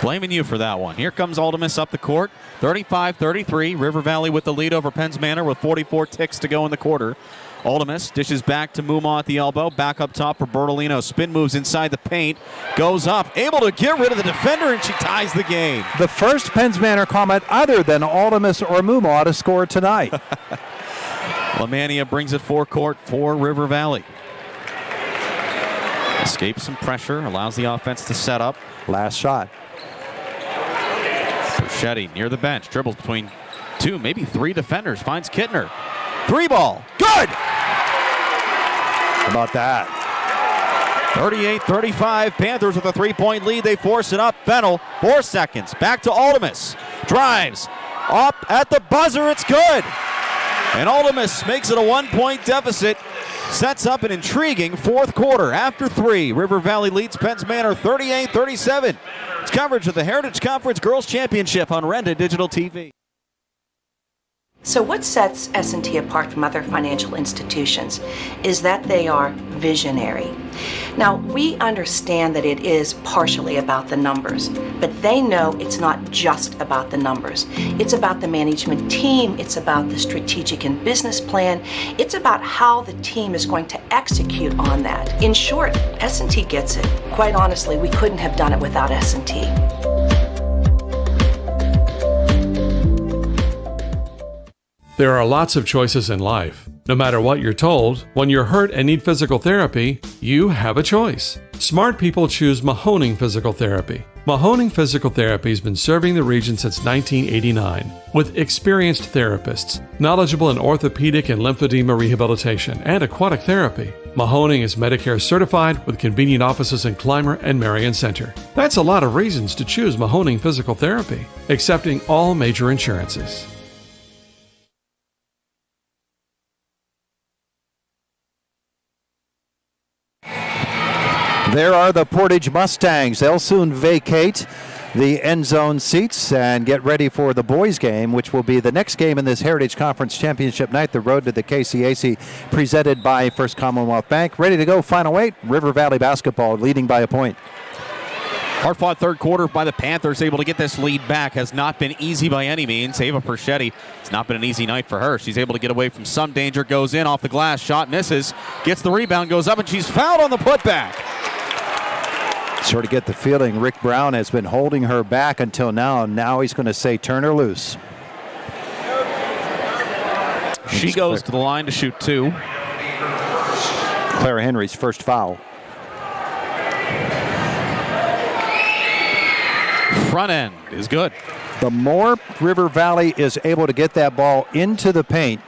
Blaming you for that one. Here comes Aldemus up the court. 35-33. River Valley with the lead over Penns Manor with 44 ticks to go in the quarter. Aldemus dishes back to Muma at the elbow. Back up top for Bertolino. Spin moves inside the paint. Goes up. Able to get rid of the defender, and she ties the game. The first Penns Manor comment other than Aldemus or Muma to score tonight. Lemania brings it forecourt for River Valley. Escapes some pressure. Allows the offense to set up. Last shot. Perchetti near the bench. Dribbles between two, maybe three defenders. Finds Kittner. Three ball. Good! How about that? 38-35. Panthers with a three-point lead. They force it up. Fennell, 4 seconds. Back to Aldemus. Drives. Up at the buzzer. It's good. And Aldemus makes it a 1-point deficit. Sets up an intriguing fourth quarter. After three, River Valley leads Penns Manor 38-37. It's coverage of the Heritage Conference Girls Championship on Renda Digital TV. So what sets S&T apart from other financial institutions is that they are visionary. Now, we understand that it is partially about the numbers, but they know it's not just about the numbers. It's about the management team, it's about the strategic and business plan, it's about how the team is going to execute on that. In short, S&T gets it. Quite honestly, we couldn't have done it without S&T. There are lots of choices in life. No matter what you're told, when you're hurt and need physical therapy, you have a choice. Smart people choose Mahoning Physical Therapy. Mahoning Physical Therapy has been serving the region since 1989 with experienced therapists, knowledgeable in orthopedic and lymphedema rehabilitation and aquatic therapy. Mahoning is Medicare certified with convenient offices in Clymer and Marion Center. That's a lot of reasons to choose Mahoning Physical Therapy, accepting all major insurances. There are the Portage Mustangs. They'll soon vacate the end zone seats and get ready for the boys game, which will be the next game in this Heritage Conference Championship night, the road to the KCAC, presented by First Commonwealth Bank. Ready to go, final 8, River Valley basketball leading by a point. Hard-fought third quarter by the Panthers, able to get this lead back. Has not been easy by any means. Ava Perchetti, it's not been an easy night for her. She's able to get away from some danger, goes in off the glass, shot misses, gets the rebound, goes up, and she's fouled on the putback. Sort of get the feeling Rick Brown has been holding her back until now. Now he's going to say, turn her loose. She goes to the line to shoot 2. Clara Henry's first foul. Front end is good. The more River Valley is able to get that ball into the paint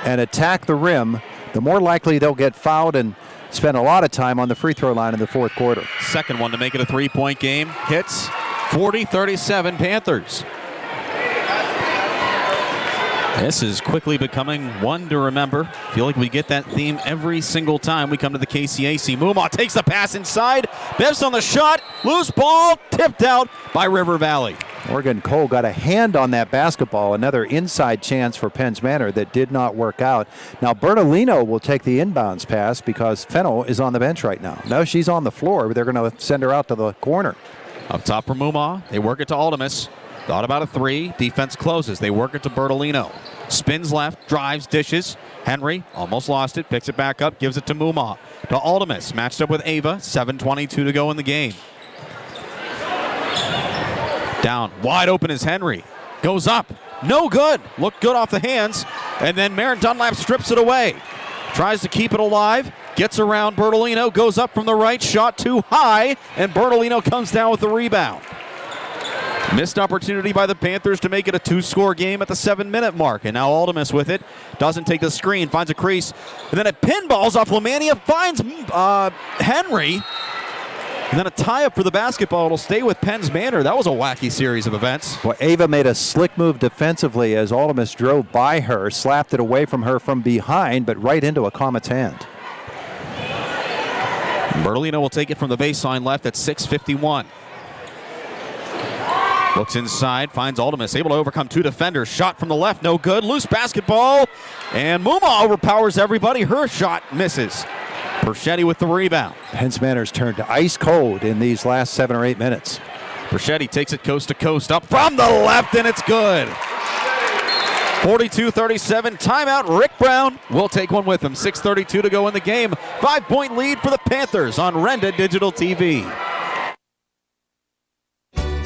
and attack the rim, the more likely they'll get fouled and spend a lot of time on the free throw line in the fourth quarter. Second one to make it a 3-point game. Hits 40-37 Panthers. This is quickly becoming one to remember. Feel like we get that theme every single time we come to the KCAC. Muma takes the pass inside. Biffs on the shot. Loose ball. Tipped out by River Valley. Morgan Cole got a hand on that basketball. Another inside chance for Penns Manor that did not work out. Now Bertolino will take the inbounds pass because Fennell is on the bench right now. No, she's on the floor, but they're going to send her out to the corner. Up top for Muma. They work it to Aldemus. Thought about a 3. Defense closes. They work it to Bertolino. Spins left, drives, dishes. Henry almost lost it, picks it back up, gives it to Muma. To Aldemus, matched up with Ava. 7:22 to go in the game. Down. Wide open is Henry. Goes up. No good. Looked good off the hands. And then Marin Dunlap strips it away. Tries to keep it alive. Gets around Bertolino. Goes up from the right. Shot too high. And Bertolino comes down with the rebound. Missed opportunity by the Panthers to make it a 2-score game at the 7-minute mark. And now Aldemus with it. Doesn't take the screen. Finds a crease. And then it pinballs off Lemania. Finds Henry. And then a tie-up for the basketball. It'll stay with Penns Manor. That was a wacky series of events. Well, Ava made a slick move defensively as Aldemus drove by her, slapped it away from her from behind, but right into a Comet's hand. Bertolino will take it from the baseline left at 6:51. Looks inside, finds Aldemus, able to overcome 2 defenders. Shot from the left, no good. Loose basketball, and Muma overpowers everybody. Her shot misses. Perchetti with the rebound. Penns Manor's turned ice cold in these last 7 or 8 minutes. Perchetti takes it coast to coast, up from the left, and it's good. 42-37, timeout. Rick Brown will take one with him. 6:32 to go in the game. 5-point lead for the Panthers on Renda Digital TV.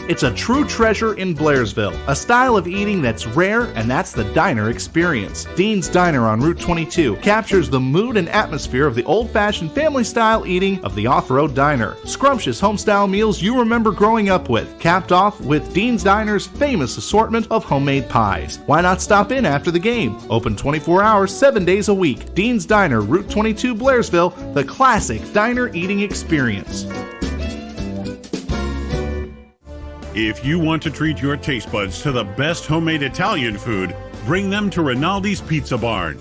It's a true treasure in Blairsville, a style of eating that's rare, and that's the diner experience. Dean's Diner on Route 22 captures the mood and atmosphere of the old-fashioned family-style eating of the off-road diner. Scrumptious home-style meals you remember growing up with, capped off with Dean's Diner's famous assortment of homemade pies. Why not stop in after the game? Open 24 hours, 7 days a week. Dean's Diner, Route 22, Blairsville, the classic diner eating experience. If you want to treat your taste buds to the best homemade Italian food, bring them to Rinaldi's Pizza Barn.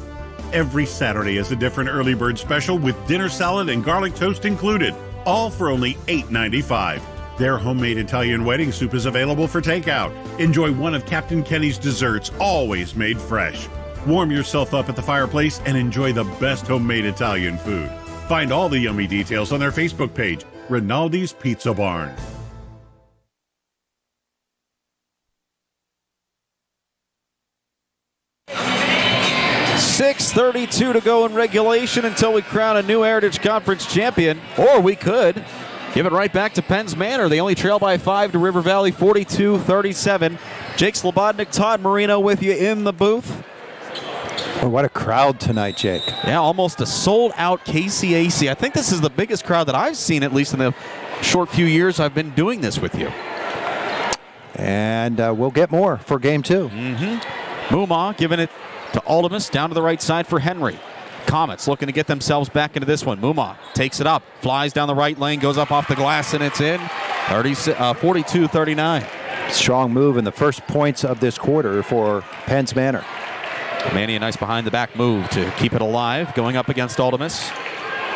Every Saturday is a different early bird special with dinner salad and garlic toast included, all for only $8.95. Their homemade Italian wedding soup is available for takeout. Enjoy one of Captain Kenny's desserts, always made fresh. Warm yourself up at the fireplace and enjoy the best homemade Italian food. Find all the yummy details on their Facebook page, Rinaldi's Pizza Barn. .632 to go in regulation until we crown a new Heritage Conference champion. Or we could give it right back to Penns Manor. They only trail by 5 to River Valley, 42-37. Jake Slobodnik, Todd Marino with you in the booth. Oh, what a crowd tonight, Jake. Yeah, almost a sold-out KCAC. I think this is the biggest crowd that I've seen, at least in the short few years I've been doing this with you. And we'll get more for game 2. Muma giving it to Aldemus, down to the right side for Henry. Comets looking to get themselves back into this one. Muma takes it up, flies down the right lane, goes up off the glass, and it's in. 42-39. Strong move in the first points of this quarter for Penns Manor. Manny, a nice behind-the-back move to keep it alive, going up against Aldemus.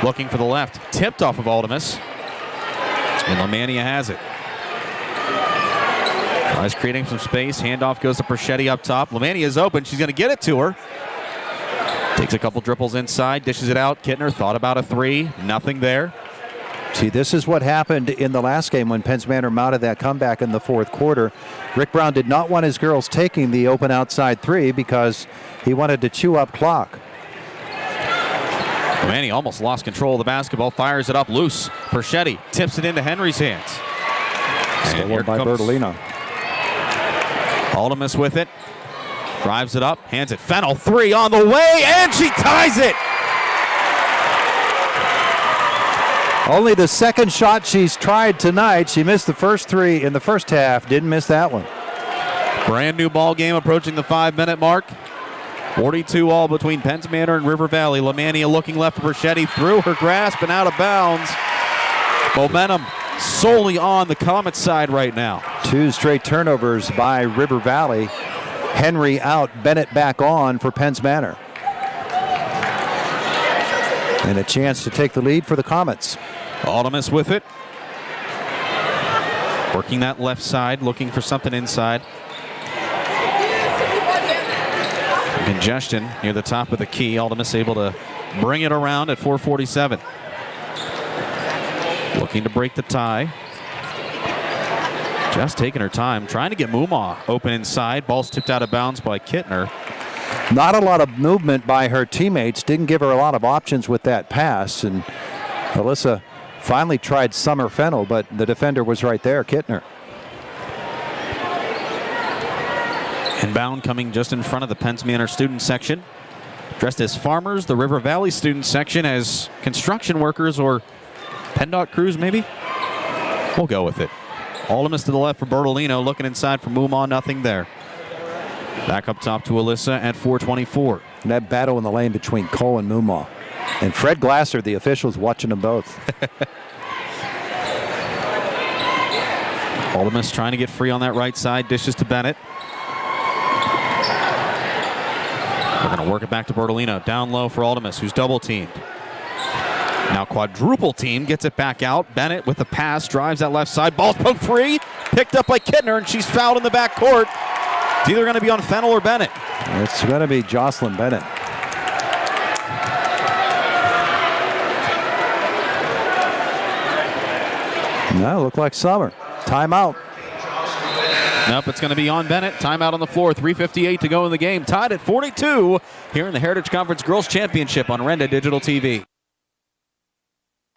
Looking for the left, tipped off of Aldemus. And Lemania has it. Tries creating some space. Handoff goes to Perchetti up top. Lemania is open. She's going to get it to her. Takes a couple dribbles inside. Dishes it out. Kittner thought about a 3. Nothing there. See, this is what happened in the last game when Penns Manor mounted that comeback in the fourth quarter. Rick Brown did not want his girls taking the open outside 3 because he wanted to chew up clock. Lemania almost lost control of the basketball. Fires it up loose. Perchetti tips it into Henry's hands. Stolen by Bertolino. Aldemus with it. Drives it up. Hands it. Fennell 3 on the way. And she ties it. Only the second shot she's tried tonight. She missed the first 3 in the first half. Didn't miss that one. Brand new ball game approaching the 5-minute mark. 42 all between Penns Manor and River Valley. Lemania looking left for Perchetti. Through her grasp and out of bounds. Momentum solely on the Comets side right now. 2 straight turnovers by River Valley. Henry out, Bennett back on for Penns Manor. And a chance to take the lead for the Comets. Aldemus with it. Working that left side, looking for something inside. Congestion near the top of the key. Aldemus able to bring it around at 4:47. Looking to break the tie. Just taking her time, trying to get Muma open inside. Ball's tipped out of bounds by Kittner. Not a lot of movement by her teammates. Didn't give her a lot of options with that pass. And Alyssa finally tried Summer Fennell, but the defender was right there, Kittner. Inbound coming just in front of the Penns Manor student section. Dressed as farmers, the River Valley student section as construction workers or PennDOT crews maybe? We'll go with it. Aldemus to the left for Bertolino, looking inside for Muma, nothing there. Back up top to Alyssa at 4:24. And that battle in the lane between Cole and Muma. And Fred Glasser, the officials, watching them both. Aldemus trying to get free on that right side, dishes to Bennett. They're going to work it back to Bertolino. Down low for Aldemus, who's double teamed. Now quadruple team, gets it back out. Bennett with the pass, drives that left side. Ball's poked free, picked up by Kittner, and she's fouled in the back court. It's either going to be on Fennell or Bennett. It's going to be Jocelyn Bennett. No, look like Summer. Timeout. Nope, it's going to be on Bennett. Timeout on the floor. 3:58 to go in the game. Tied at 42 here in the Heritage Conference Girls Championship on Renda Digital TV.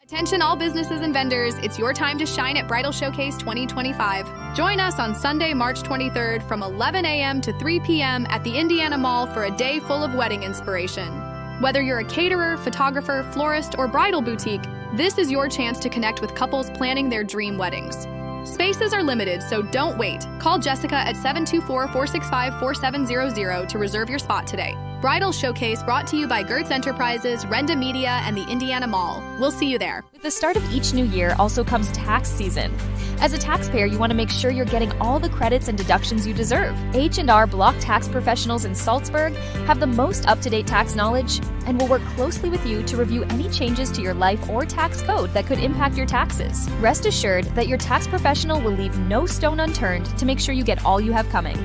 Attention all businesses and vendors, it's your time to shine at Bridal Showcase 2025. Join us on Sunday, March 23rd from 11 a.m. to 3 p.m. at the Indiana Mall for a day full of wedding inspiration. Whether you're a caterer, photographer, florist, or bridal boutique, this is your chance to connect with couples planning their dream weddings. Spaces are limited, so don't wait. Call Jessica at 724-465-4700 to reserve your spot today. Bridal Showcase brought to you by Gertz Enterprises, Renda Media, and the Indiana Mall. We'll see you there. With the start of each new year also comes tax season. As a taxpayer, you want to make sure you're getting all the credits and deductions you deserve. H&R Block Tax Professionals in Salzburg have the most up-to-date tax knowledge and will work closely with you to review any changes to your life or tax code that could impact your taxes. Rest assured that your tax professional will leave no stone unturned to make sure you get all you have coming.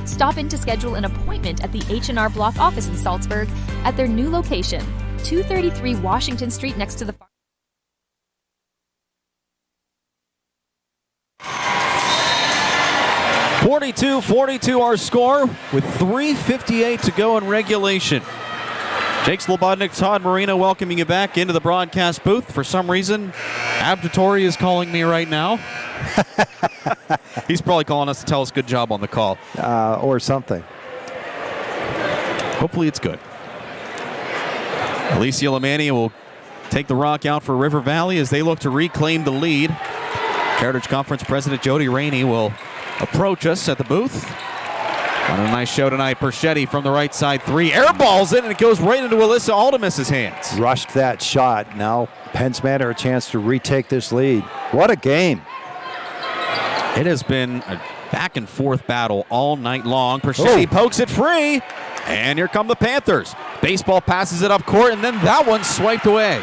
Stop in to schedule an appointment at the H&R Block office in Salzburg at their new location, 233 Washington Street next to the farm. 42-42 our score with 3:58 to go in regulation. Jake Slobodnik, Todd Marino welcoming you back into the broadcast booth. For some reason, Abditori is calling me right now. He's probably calling us to tell us good job on the call. Or something. Hopefully it's good. Alicia Lamania will take the rock out for River Valley as they look to reclaim the lead. Heritage Conference President Jody Rainey will approach us at the booth. On a nice show tonight, Perschetti from the right side three. Air balls in and it goes right into Alyssa Aldemus's hands. Rushed that shot. Now Penns Manor a chance to retake this lead. What a game. It has been a back and forth battle all night long. Perschetti pokes it free. And here come the Panthers. Baseball passes it up court and then that one's swiped away.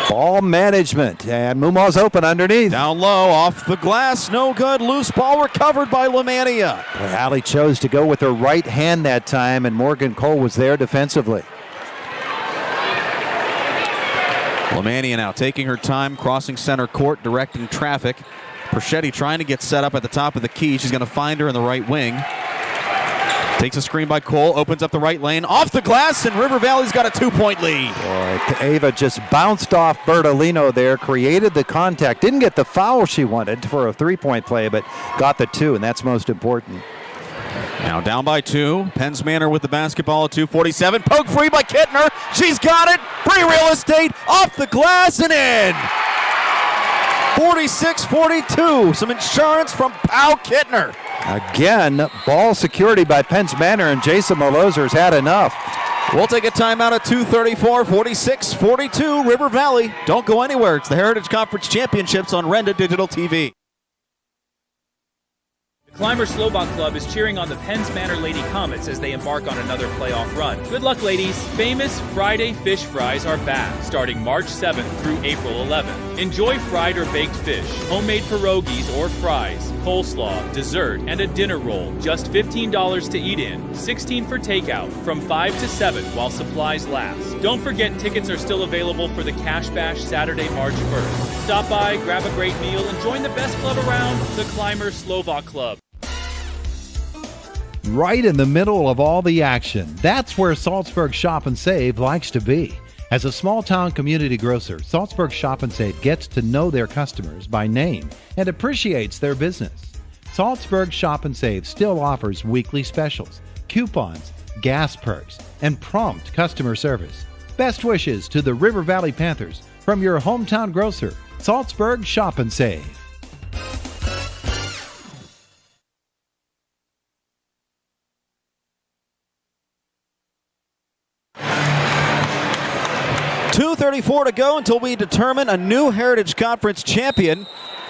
Ball management, and Muma's open underneath. Down low, off the glass, no good. Loose ball recovered by Lamania. Allie chose to go with her right hand that time, and Morgan Cole was there defensively. Lamania now taking her time, crossing center court, directing traffic. Perschetti trying to get set up at the top of the key. She's going to find her in the right wing. Takes a screen by Cole, opens up the right lane, off the glass, and River Valley's got a 2-point lead. Boy, Ava just bounced off Bertolino there, created the contact, didn't get the foul she wanted for a 3-point play, but got the 2, and that's most important. Now down by 2, Penns Manor with the basketball at 2:47, poke free by Kittner, she's got it, free real estate, off the glass and in. 46-42, some insurance from Pau Kittner. Again, ball security by Penns Manor, and Jason Malozer's had enough. We'll take a timeout at 2:34, 46-42, River Valley. Don't go anywhere. It's the Heritage Conference Championships on Renda Digital TV. Climber Slovak Club is cheering on the Penns Manor Lady Comets as they embark on another playoff run. Good luck, ladies. Famous Friday fish fries are back, starting March 7th through April 11th. Enjoy fried or baked fish, homemade pierogies or fries, coleslaw, dessert, and a dinner roll. Just $15 to eat in, $16 for takeout, from 5 to 7 while supplies last. Don't forget tickets are still available for the Cash Bash Saturday, March 1st. Stop by, grab a great meal, and join the best club around, the Climber Slovak Club. Right in the middle of all the action. That's where Salzburg Shop and Save likes to be. As a small-town community grocer, Salzburg Shop and Save gets to know their customers by name and appreciates their business. Salzburg Shop and Save still offers weekly specials, coupons, gas perks, and prompt customer service. Best wishes to the River Valley Panthers from your hometown grocer, Salzburg Shop and Save. .234 to go until we determine a new Heritage Conference champion.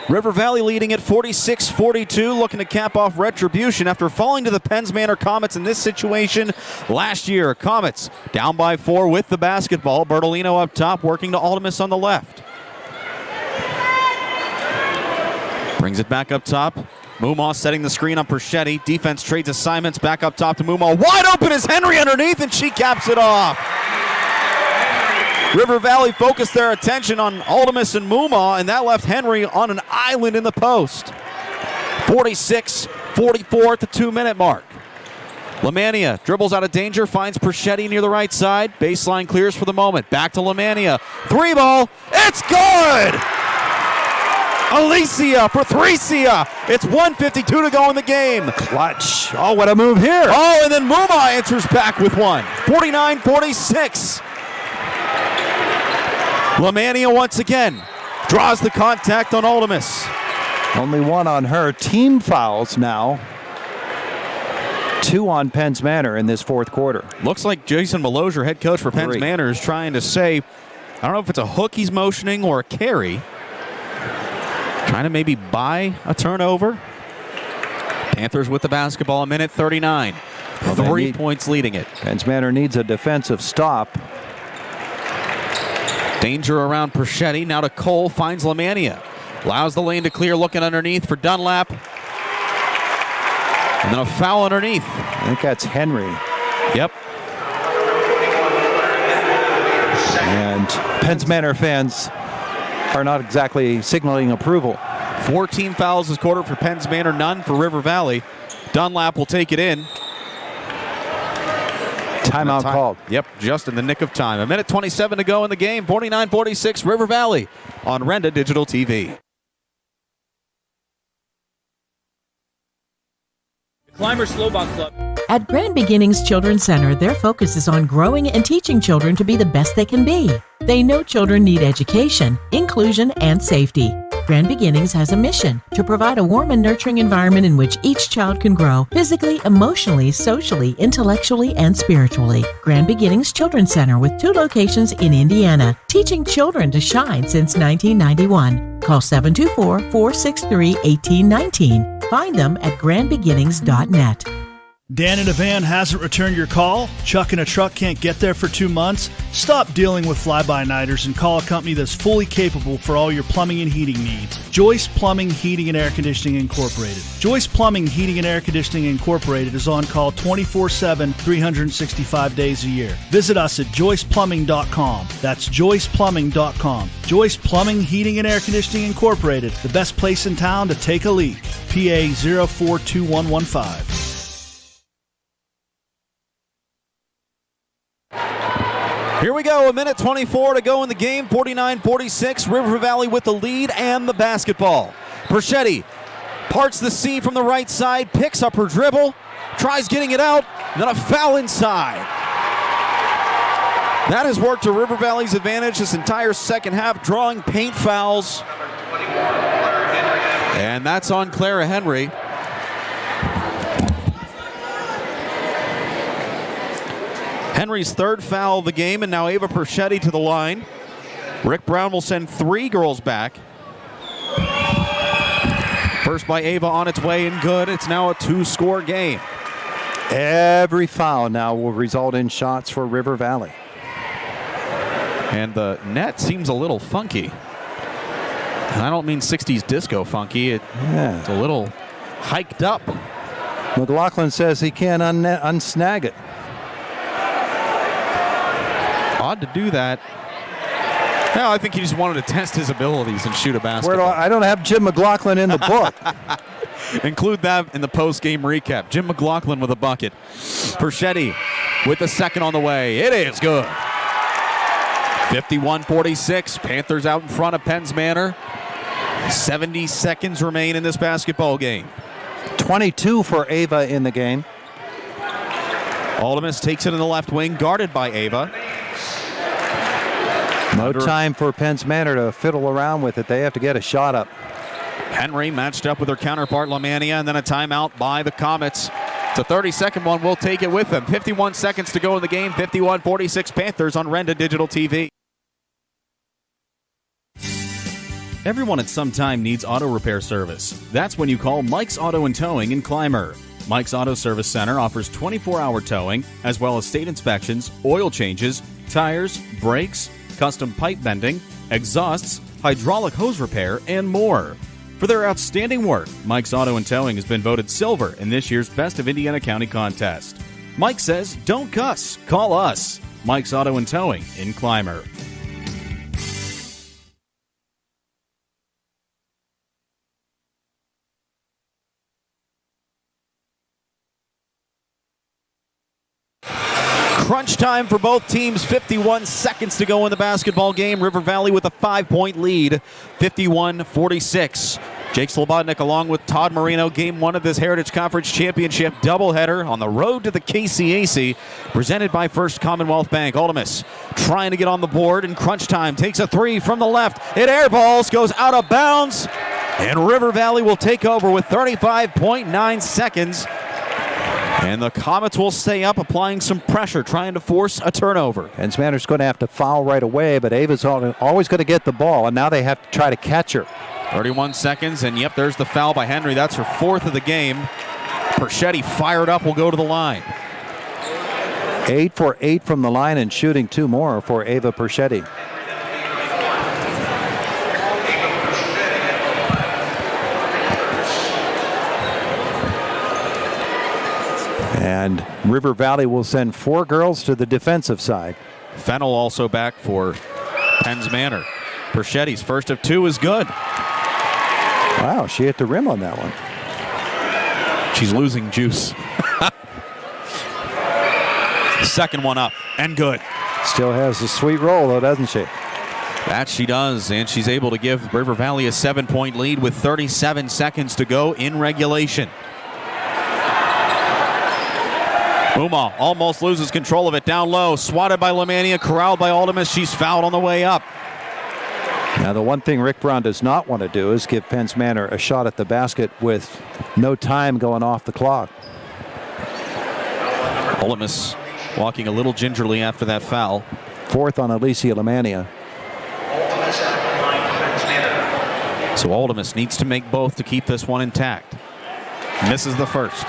River Valley leading at 46-42, looking to cap off retribution after falling to the Penns Manor Comets in this situation last year. Comets down by 4 with the basketball. Bertolino up top, working to Aldemus on the left. Brings it back up top. Mumaw setting the screen on Perchetti. Defense trades assignments back up top to Mumaw. Wide open is Henry underneath, and she caps it off. River Valley focused their attention on Aldemus and Mumaw, and that left Henry on an island in the post. 46-44 at the 2-minute mark. Lemania dribbles out of danger, finds Perchetti near the right side. Baseline clears for the moment. Back to Lemania. 3-ball. It's good! Alicia for 3-sia. It's 1:52 to go in the game. Clutch. Oh, what a move here. Oh, and then Mumaw answers back with one. 49-46. Lemania once again draws the contact on Aldemus. Only one on her. Team fouls now. 2 on Penns Manor in this fourth quarter. Looks like Jason Malozier, head coach for Penns Manor, is trying to say, I don't know if it's a hook he's motioning or a carry. Trying to maybe buy a turnover. Panthers with the basketball, a minute 39. 3 points leading it. Penns Manor needs a defensive stop. Danger around Perchetti. Now to Cole. Finds Lemania. Allows the lane to clear. Looking underneath for Dunlap. And then a foul underneath. I think that's Henry. Yep. And Penns Manor fans are not exactly signaling approval. 14 fouls this quarter for Penns Manor. None for River Valley. Dunlap will take it in. Timeout called. Yep, just in the nick of time. A minute 27 to go in the game. 49-46 River Valley on Renda Digital TV. Climber Slowbot Club. At Grand Beginnings Children's Center, their focus is on growing and teaching children to be the best they can be. They know children need education, inclusion, and safety. Grand Beginnings has a mission to provide a warm and nurturing environment in which each child can grow physically, emotionally, socially, intellectually, and spiritually. Grand Beginnings Children's Center with 2 locations in Indiana, teaching children to shine since 1991. Call 724-463-1819. Find them at grandbeginnings.net. Dan in a van hasn't returned your call? Chuck in a truck can't get there for 2 months? Stop dealing with fly-by-nighters and call a company that's fully capable for all your plumbing and heating needs. Joyce Plumbing, Heating, and Air Conditioning Incorporated. Joyce Plumbing, Heating, and Air Conditioning Incorporated is on call 24/7, 365 days a year. Visit us at joyceplumbing.com. That's joyceplumbing.com. Joyce Plumbing, Heating, and Air Conditioning Incorporated, the best place in town to take a leak. PA 042115. Here we go, a minute 24 to go in the game. 49-46, River Valley with the lead and the basketball. Perchetti parts the seam from the right side, picks up her dribble, tries getting it out, and then a foul inside. That has worked to River Valley's advantage this entire second half, drawing paint fouls. And that's on Clara Henry. Henry's 3rd foul of the game, and now Ava Perchetti to the line. Rick Brown will send 3 girls back. First by Ava on its way and good. It's now a 2-score game. Every foul now will result in shots for River Valley. And the net seems a little funky. And I don't mean 60s disco funky. It's a little hiked up. McLaughlin says he can't unsnag it. Odd to do that. No, I think he just wanted to test his abilities and shoot a basketball. I don't have Jim McLaughlin in the book. Include that in the post-game recap. Jim McLaughlin with a bucket. Perchetti with the second on the way. It is good. 51-46. Panthers out in front of Penns Manor. 70 seconds remain in this basketball game. 22 for Ava in the game. Ole Miss takes it in the left wing, guarded by Ava. No time for Penns Manor to fiddle around with it. They have to get a shot up. Henry matched up with her counterpart, Lamania, and then a timeout by the Comets. It's a 30-second one. We'll take it with them. 51 seconds to go in the game. 51-46 Panthers on Renda Digital TV. Everyone at some time needs auto repair service. That's when you call Mike's Auto and Towing in Clymer. Mike's Auto Service Center offers 24-hour towing, as well as state inspections, oil changes, tires, brakes, custom pipe bending, exhausts, hydraulic hose repair, and more. For their outstanding work, Mike's Auto and Towing has been voted silver in this year's Best of Indiana County contest. Mike says, don't cuss, call us. Mike's Auto and Towing in Clymer. Crunch time for both teams. 51 seconds to go in the basketball game. River Valley with a 5-point lead, 51-46. Jake Slobodnik along with Todd Marino. Game 1 of this Heritage Conference Championship doubleheader on the road to the KCAC, presented by First Commonwealth Bank. Ole Miss trying to get on the board in crunch time. Takes a three from the left. It airballs, goes out of bounds, and River Valley will take over with 35.9 seconds. And the Comets will stay up, applying some pressure, trying to force a turnover. Penns Manor's going to have to foul right away, but Ava's always going to get the ball, and now they have to try to catch her. 31 seconds, and yep, there's the foul by Henry. That's her 4th of the game. Perchetti fired up, will go to the line. 8 for 8 from the line and shooting 2 more for Ava Perchetti. And River Valley will send 4 girls to the defensive side. Fennell also back for Penns Manor. Perchetti's first of 2 is good. Wow, she hit the rim on that one. She's losing juice. Second one up and good. Still has a sweet roll though, doesn't she? That she does, and she's able to give River Valley a 7-point lead with 37 seconds to go in regulation. Uma almost loses control of it down low. Swatted by Lamania, corralled by Ole Miss. She's fouled on the way up. Now the one thing Rick Brown does not want to do is give Penns Manor a shot at the basket with no time going off the clock. Ole Miss walking a little gingerly after that foul. 4th on Alicia Lamania. So Ole Miss needs to make both to keep this one intact. Misses the first.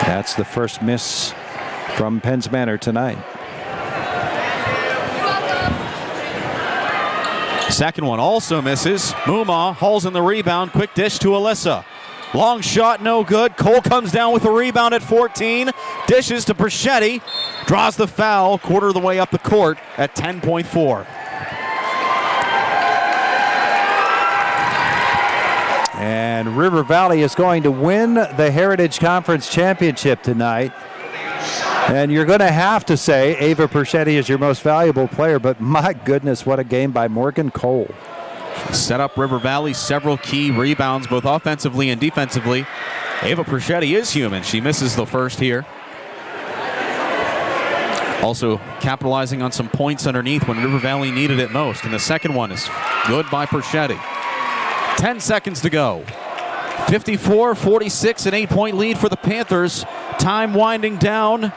That's the first miss from Penns Manor tonight. Second one also misses. Muma hauls in the rebound. Quick dish to Alyssa. Long shot, no good. Cole comes down with a rebound at 14. Dishes to Perchetti. Draws the foul, quarter of the way up the court at 10.4. And River Valley is going to win the Heritage Conference Championship tonight. And you're going to have to say Ava Perchetti is your most valuable player, but my goodness, what a game by Morgan Cole. Set up River Valley several key rebounds, both offensively and defensively. Ava Perchetti is human. She misses the first here. Also capitalizing on some points underneath when River Valley needed it most. And the second one is good by Perchetti. 10 seconds to go. 54-46, an 8-point lead for the Panthers. Time winding down.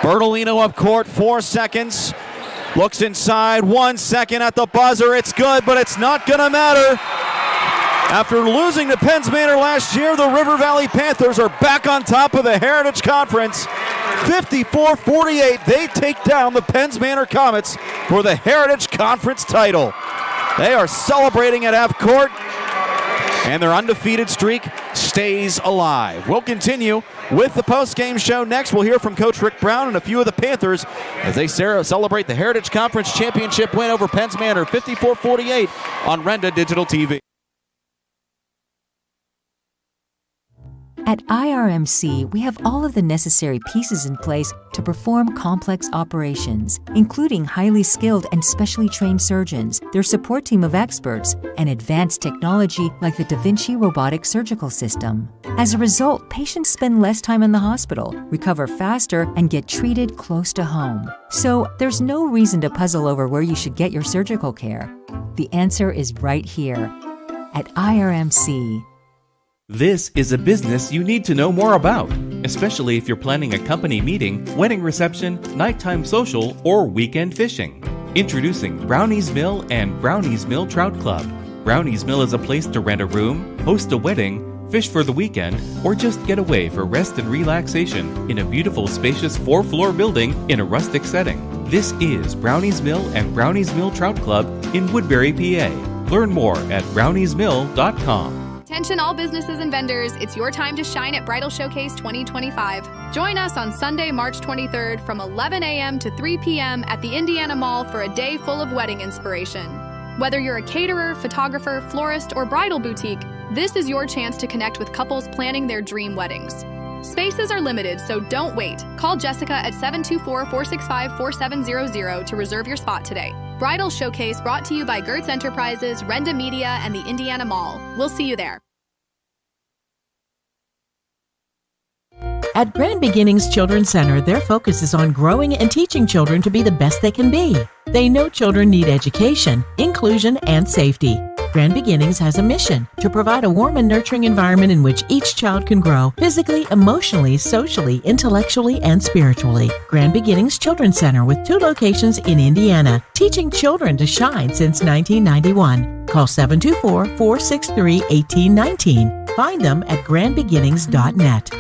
Bertolino up court, 4 seconds. Looks inside, 1 second at the buzzer. It's good, but it's not going to matter. After losing to Penns Manor last year, the River Valley Panthers are back on top of the Heritage Conference. 54-48, they take down the Penns Manor Comets for the Heritage Conference title. They are celebrating at half court, and their undefeated streak stays alive. We'll continue with the post-game show next. We'll hear from Coach Rick Brown and a few of the Panthers as they celebrate the Heritage Conference Championship win over Penns Manor, 54-48 on Renda Digital TV. At IRMC, we have all of the necessary pieces in place to perform complex operations, including highly skilled and specially trained surgeons, their support team of experts, and advanced technology like the Da Vinci robotic surgical system. As a result, patients spend less time in the hospital, recover faster, and get treated close to home. So there's no reason to puzzle over where you should get your surgical care. The answer is right here at IRMC. This is a business you need to know more about, especially if you're planning a company meeting, wedding reception, nighttime social, or weekend fishing. Introducing Brownie's Mill and Brownie's Mill Trout Club. Brownie's Mill is a place to rent a room, host a wedding, fish for the weekend, or just get away for rest and relaxation in a beautiful, spacious 4-floor building in a rustic setting. This is Brownie's Mill and Brownie's Mill Trout Club in Woodbury, PA. Learn more at browniesmill.com. Attention all businesses and vendors, it's your time to shine at Bridal Showcase 2025. Join us on Sunday, March 23rd from 11 a.m. to 3 p.m. at the Indiana Mall for a day full of wedding inspiration. Whether you're a caterer, photographer, florist, or bridal boutique, this is your chance to connect with couples planning their dream weddings. Spaces are limited, so don't wait. Call Jessica at 724-465-4700 to reserve your spot today. Bridal Showcase brought to you by Gertz Enterprises, Renda Media, and the Indiana Mall. We'll see you there. At Grand Beginnings Children's Center, their focus is on growing and teaching children to be the best they can be. They know children need education, inclusion, and safety. Grand Beginnings has a mission to provide a warm and nurturing environment in which each child can grow physically, emotionally, socially, intellectually, and spiritually. Grand Beginnings Children's Center with 2 locations in Indiana, teaching children to shine since 1991. Call 724-463-1819. Find them at grandbeginnings.net.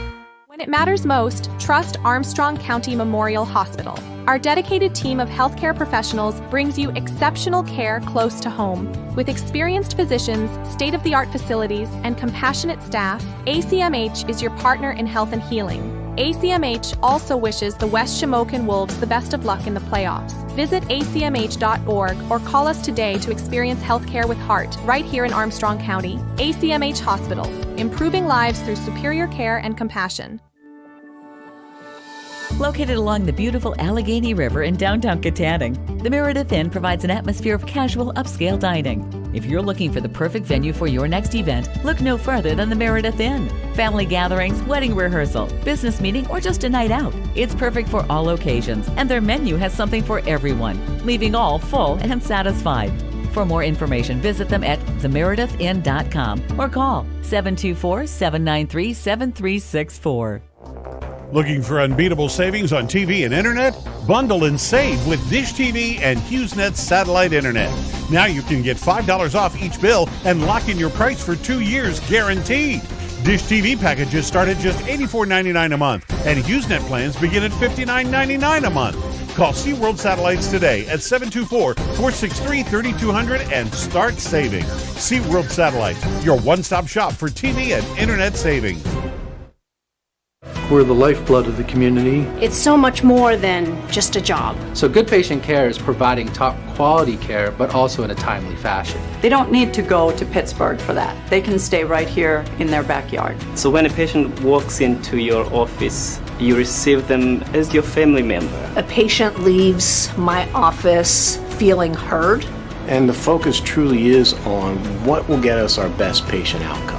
When it matters most, trust Armstrong County Memorial Hospital. Our dedicated team of healthcare professionals brings you exceptional care close to home. With experienced physicians, state-of-the-art facilities, and compassionate staff, ACMH is your partner in health and healing. ACMH also wishes the West Shamokin Wolves the best of luck in the playoffs. Visit acmh.org or call us today to experience healthcare with heart right here in Armstrong County. ACMH Hospital, improving lives through superior care and compassion. Located along the beautiful Allegheny River in downtown Katanning, the Meredith Inn provides an atmosphere of casual, upscale dining. If you're looking for the perfect venue for your next event, look no further than the Meredith Inn. Family gatherings, wedding rehearsal, business meeting, or just a night out. It's perfect for all occasions, and their menu has something for everyone, leaving all full and satisfied. For more information, visit them at themeredithinn.com or call 724-793-7364. Looking for unbeatable savings on TV and internet? Bundle and save with Dish TV and HughesNet satellite internet. Now you can get $5 off each bill and lock in your price for 2 years guaranteed. Dish TV packages start at just $84.99 a month, and HughesNet plans begin at $59.99 a month. Call SeaWorld Satellites today at 724-463-3200 and start saving. SeaWorld Satellites, your one-stop shop for TV and internet savings. We're the lifeblood of the community. It's so much more than just a job. So good patient care is providing top quality care, but also in a timely fashion. They don't need to go to Pittsburgh for that. They can stay right here in their backyard. So when a patient walks into your office, you receive them as your family member. A patient leaves my office feeling heard. And the focus truly is on what will get us our best patient outcome.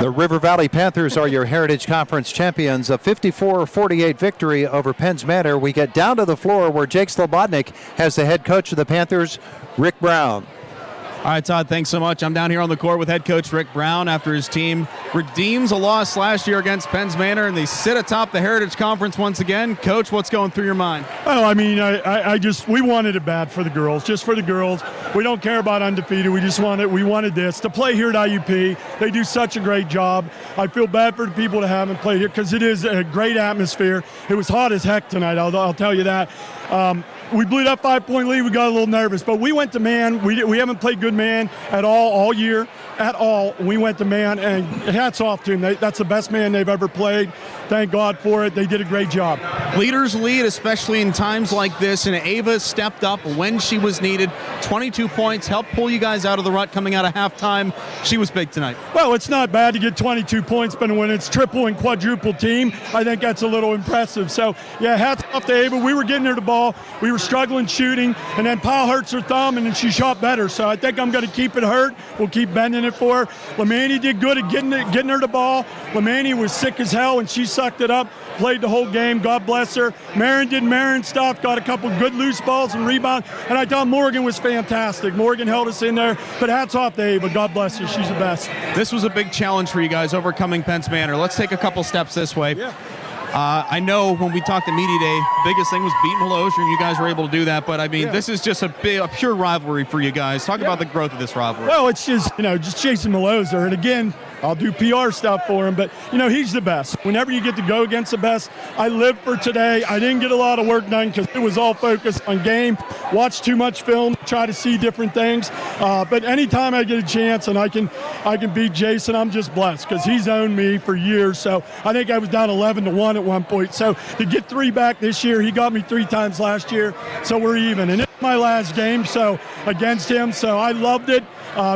The River Valley Panthers are your Heritage Conference champions. A 54-48 victory over Penns Manor. We get down to the floor where Jake Slobodnik has the head coach of the Panthers, Rick Brown. All right, Todd, thanks so much. I'm down here on the court with head coach Rick Brown after his team redeems a loss last year against Penns Manor, and they sit atop the Heritage Conference once again. Coach, what's going through your mind? Oh, I mean, we wanted it bad for the girls, just for the girls. We don't care about undefeated. We wanted this. To play here at IUP, they do such a great job. I feel bad for the people that haven't played here because it is a great atmosphere. It was hot as heck tonight, I'll tell you that. We blew that 5-point lead. We got a little nervous, but we went to man. We haven't played good man at all year, at all. We went to man, and hats off to them. That's the best man they've ever played. Thank God for it. They did a great job. Leaders lead, especially in times like this, and Ava stepped up when she was needed. 22 points, helped pull you guys out of the rut coming out of halftime. She was big tonight. Well, it's not bad to get 22 points, but when it's triple and quadruple team, I think that's a little impressive. So, yeah, hats off to Ava. We were getting her the ball. We were struggling shooting, and then Powell hurts her thumb, and then she shot better. So I think I'm going to keep it hurt. We'll keep bending it for her. Lamani did good at getting her the ball. Lamani was sick as hell, and she sucked it up, played the whole game. God bless her. Marin did Marin stuff, got a couple good loose balls and rebound, and I thought Morgan was fantastic. Morgan held us in there, but hats off to Ava. God bless her. She's the best. This was a big challenge for you guys, overcoming Penns Manor. Let's take a couple steps this way. Yeah. I know when we talked to Media Day, biggest thing was beating Malosier, and you guys were able to do that. But, I mean, This is just a pure rivalry for you guys. Talk about the growth of this rivalry. Well, it's just chasing Malosier. And, again, I'll do PR stuff for him, but, he's the best. Whenever you get to go against the best, I live for today. I didn't get a lot of work done because it was all focused on game, watch too much film, try to see different things. But anytime I get a chance and I can beat Jason, I'm just blessed because he's owned me for years. So I think I was down 11-1 at one point. So to get 3 back this year, he got me 3 times last year, so we're even. And it's my last game against him, so I loved it.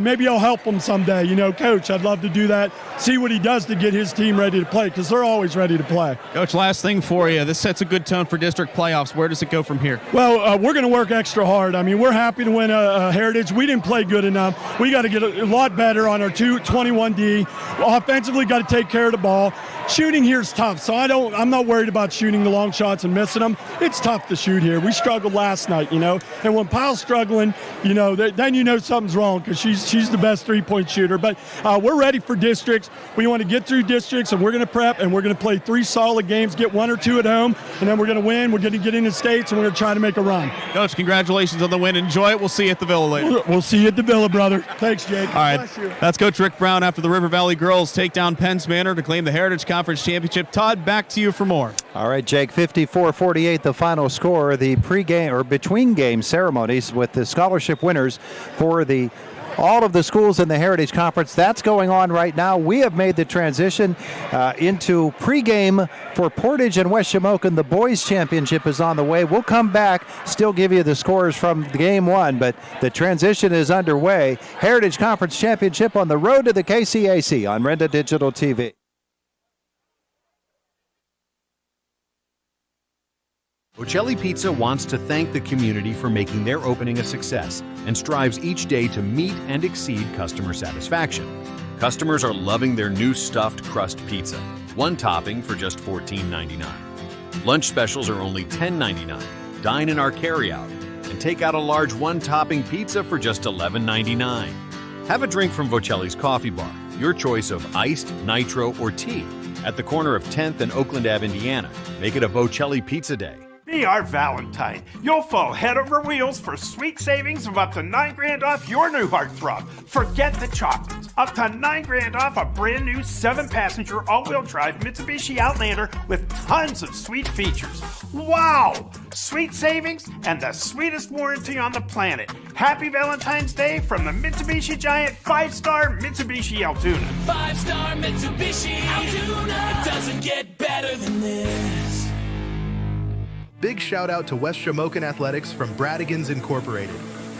Maybe I'll help him someday. Coach, I'd love to do that, see what he does to get his team ready to play because they're always ready to play. Coach, last thing for you. This sets a good tone for district playoffs. Where does it go from here? Well, we're going to work extra hard. I mean, we're happy to win a Heritage. We didn't play good enough. We got to get a lot better on our 21D. Offensively, got to take care of the ball. Shooting here is tough, so I'm not worried about shooting the long shots and missing them. It's tough to shoot here. We struggled last night, and when Powell's struggling, then something's wrong because she's the best three-point shooter. But we're ready for districts. We want to get through districts, and we're going to prep, and we're going to play 3 solid games, get 1 or 2 at home, and then we're going to win. We're going to get into states, and we're going to try to make a run. Coach, congratulations on the win. Enjoy it. We'll see you at the Villa later. We'll see you at the Villa, brother. Thanks, Jake. All right, that's Coach Rick Brown after the River Valley girls take down Penns Manor to claim the Heritage Conference Championship. Todd, back to you for more. All right, Jake, 54-48 the final score. The pregame or between game ceremonies with the scholarship winners for all of the schools in the Heritage Conference. That's going on right now. We have made the transition into pregame for Portage and West Shamokin. The boys championship is on the way. We'll come back, still give you the scores from game 1, but the transition is underway. Heritage Conference Championship on the road to the KCAC on Renda Digital TV. Bocelli Pizza wants to thank the community for making their opening a success and strives each day to meet and exceed customer satisfaction. Customers are loving their new stuffed crust pizza, 1 topping for just $14.99. Lunch specials are only $10.99. Dine in our carryout and take out a large 1-topping pizza for just $11.99. Have a drink from Bocelli's Coffee Bar, your choice of iced, nitro, or tea, at the corner of 10th and Oakland Ave, Indiana. Make it a Bocelli Pizza Day. Be our Valentine. You'll fall head over wheels for sweet savings of up to $9,000 off your new heartthrob. Forget the chocolates. Up to $9,000 off a brand new 7-passenger all-wheel drive Mitsubishi Outlander with tons of sweet features. Wow! Sweet savings and the sweetest warranty on the planet. Happy Valentine's Day from the Mitsubishi Giant 5-star Mitsubishi Altoona. 5-star Mitsubishi Altoona. It doesn't get better than this. Big shout out to West Shamokin Athletics from Bradigans Incorporated.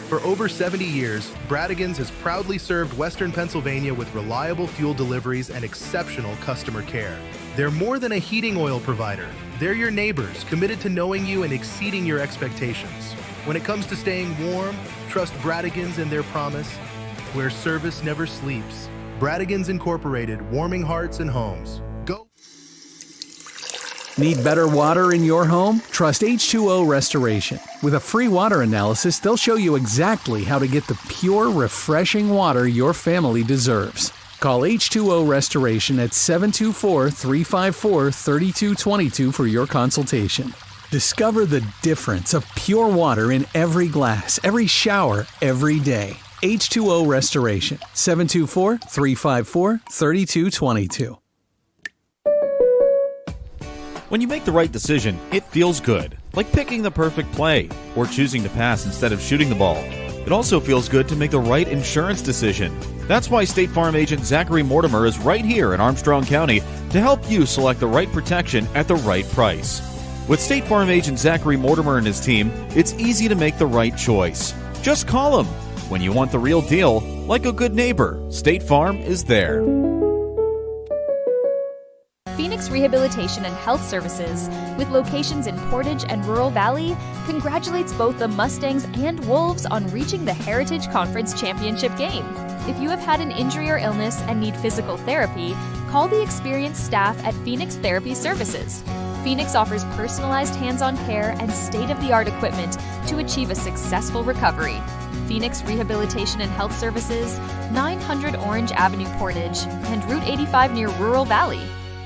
For over 70 years, Bradigans has proudly served Western Pennsylvania with reliable fuel deliveries and exceptional customer care. They're more than a heating oil provider. They're your neighbors, committed to knowing you and exceeding your expectations. When it comes to staying warm, trust Bradigans and their promise, where service never sleeps. Bradigans Incorporated, warming hearts and homes. Need better water in your home? Trust H2O Restoration. With a free water analysis, they'll show you exactly how to get the pure, refreshing water your family deserves. Call H2O Restoration at 724-354-3222 for your consultation. Discover the difference of pure water in every glass, every shower, every day. H2O Restoration, 724-354-3222. When you make the right decision, it feels good, like picking the perfect play or choosing to pass instead of shooting the ball. It also feels good to make the right insurance decision. That's why State Farm agent Zachary Mortimer is right here in Armstrong County to help you select the right protection at the right price. With State Farm agent Zachary Mortimer and his team, it's easy to make the right choice. Just call them. When you want the real deal, like a good neighbor, State Farm is there. Phoenix Rehabilitation and Health Services, with locations in Portage and Rural Valley, congratulates both the Mustangs and Wolves on reaching the Heritage Conference Championship game. If you have had an injury or illness and need physical therapy, call the experienced staff at Phoenix Therapy Services. Phoenix offers personalized hands-on care and state-of-the-art equipment to achieve a successful recovery. Phoenix Rehabilitation and Health Services, 900 Orange Avenue, Portage, and Route 85 near Rural Valley.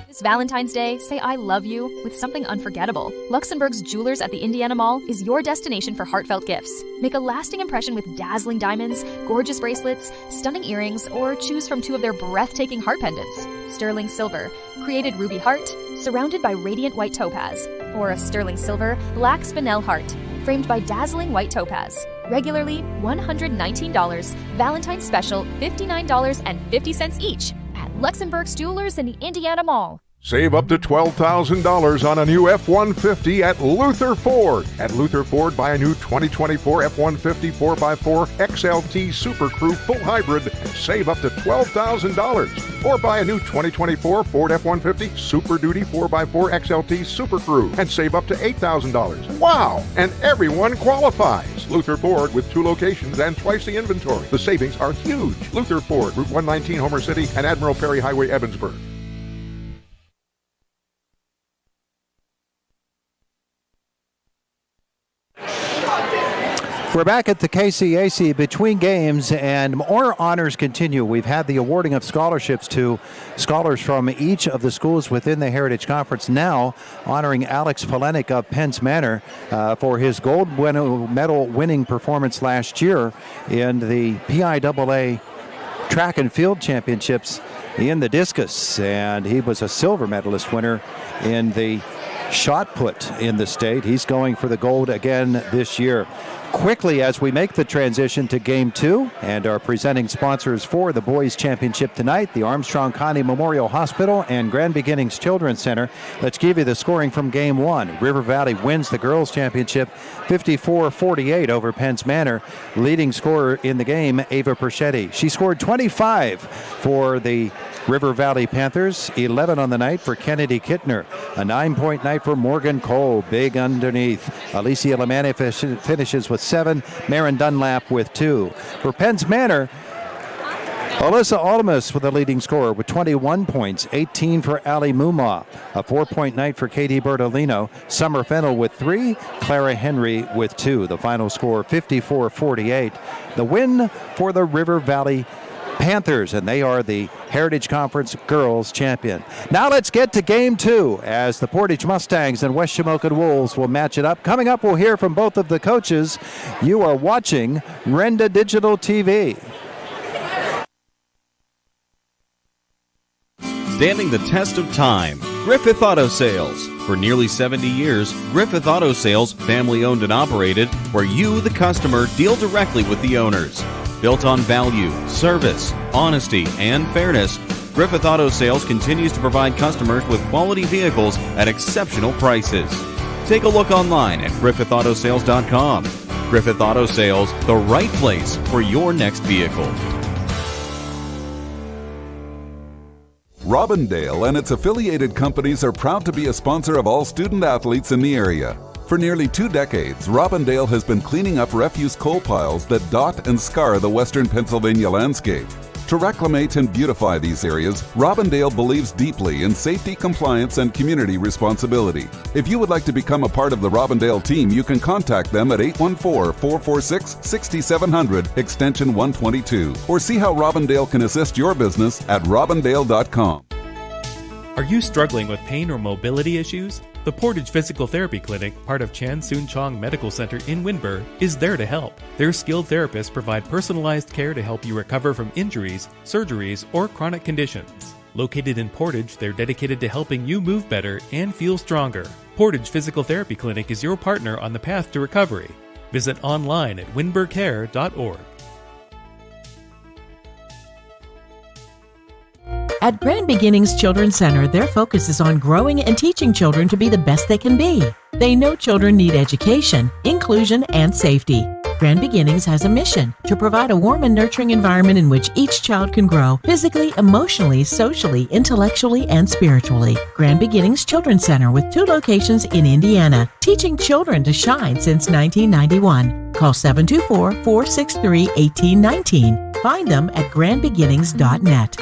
This Valentine's Day, say I love you with something unforgettable. Luxembourg's Jewelers at the Indiana Mall is your destination for heartfelt gifts. Make a lasting impression with dazzling diamonds, gorgeous bracelets, stunning earrings, or choose from 2 of their breathtaking heart pendants. Sterling silver, created ruby heart, surrounded by radiant white topaz, or a sterling silver, black spinel heart, framed by dazzling white topaz. Regularly $119, Valentine's special $59.50 each at Luxembourg's Jewelers in the Indiana Mall. Save up to $12,000 on a new F-150 at Luther Ford. At Luther Ford, buy a new 2024 F-150 4x4 XLT Super Crew Full Hybrid and save up to $12,000. Or buy a new 2024 Ford F-150 Super Duty 4x4 XLT Super Crew and save up to $8,000. Wow! And everyone qualifies. Luther Ford with 2 locations and twice the inventory. The savings are huge. Luther Ford, Route 119, Homer City, and Admiral Perry Highway, Evansburg. We're back at the KCAC between games, and more honors continue. We've had the awarding of scholarships to scholars from each of the schools within the Heritage Conference, now honoring Alex Polenic of Penns Manor for his gold medal winning performance last year in the PIAA Track and Field Championships in the discus, and he was a silver medalist winner in the shot put in the state. He's going for the gold again this year. Quickly, as we make the transition to Game 2, and our presenting sponsors for the Boys Championship tonight, the Armstrong County Memorial Hospital and Grand Beginnings Children's Center. Let's give you the scoring from Game 1. River Valley wins the Girls Championship 54-48 over Penns Manor. Leading scorer in the game, Ava Perchetti. She scored 25 for the River Valley Panthers, 11 on the night for Kennedy Kittner. A 9-point night for Morgan Cole, big underneath. Alicia Lamane finishes with 7, Marin Dunlap with 2. For Penns Manor, Alyssa Aldemus with the leading scorer with 21 points, 18 for Ali Mumma. A 4-point night for Katie Bertolino. Summer Fennell with 3, Clara Henry with 2. The final score 54-48. The win for the River Valley Panthers, and they are the Heritage Conference Girls Champion. Now let's get to Game 2 as the Portage Mustangs and West Shamokin Wolves will match it up. Coming up, we'll hear from both of the coaches. You are watching Renda Digital TV. Standing the test of time, Griffith Auto Sales. For nearly 70 years, Griffith Auto Sales, family owned and operated, where you, the customer, deal directly with the owners. Built on value, service, honesty, and fairness, Griffith Auto Sales continues to provide customers with quality vehicles at exceptional prices. Take a look online at griffithautosales.com. Griffith Auto Sales, the right place for your next vehicle. Robindale and its affiliated companies are proud to be a sponsor of all student athletes in the area. For nearly 2 decades, Robindale has been cleaning up refuse coal piles that dot and scar the western Pennsylvania landscape. To reclimate and beautify these areas, Robindale believes deeply in safety, compliance, and community responsibility. If you would like to become a part of the Robindale team, you can contact them at 814-446-6700, extension 122, or see how Robindale can assist your business at robindale.com. Are you struggling with pain or mobility issues? The Portage Physical Therapy Clinic, part of Chan Soon Chong Medical Center in Windber, is there to help. Their skilled therapists provide personalized care to help you recover from injuries, surgeries, or chronic conditions. Located in Portage, they're dedicated to helping you move better and feel stronger. Portage Physical Therapy Clinic is your partner on the path to recovery. Visit online at windbercare.org. At Grand Beginnings Children's Center, their focus is on growing and teaching children to be the best they can be. They know children need education, inclusion, and safety. Grand Beginnings has a mission to provide a warm and nurturing environment in which each child can grow physically, emotionally, socially, intellectually, and spiritually. Grand Beginnings Children's Center with 2 locations in Indiana, teaching children to shine since 1991. Call 724-463-1819. Find them at grandbeginnings.net.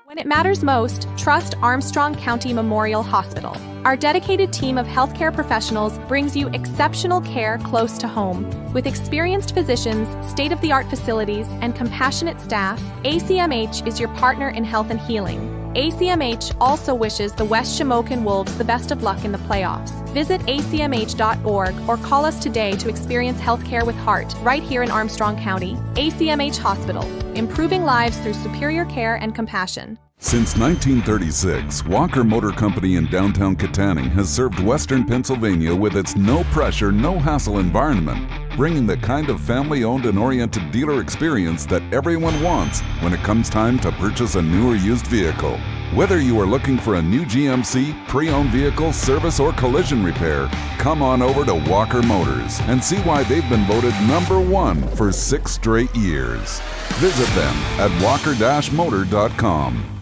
When it matters most, trust Armstrong County Memorial Hospital. Our dedicated team of healthcare professionals brings you exceptional care close to home. With experienced physicians, state-of-the-art facilities, and compassionate staff, ACMH is your partner in health and healing. ACMH also wishes the West Shamokin Wolves the best of luck in the playoffs. Visit acmh.org or call us today to experience healthcare with heart right here in Armstrong County. ACMH Hospital, improving lives through superior care and compassion. Since 1936, Walker Motor Company in downtown Katanning has served Western Pennsylvania with its no-pressure, no-hassle environment, bringing the kind of family-owned and oriented dealer experience that everyone wants when it comes time to purchase a new or used vehicle. Whether you are looking for a new GMC, pre-owned vehicle, service, or collision repair, come on over to Walker Motors and see why they've been voted #1 for 6 straight years. Visit them at walker-motor.com.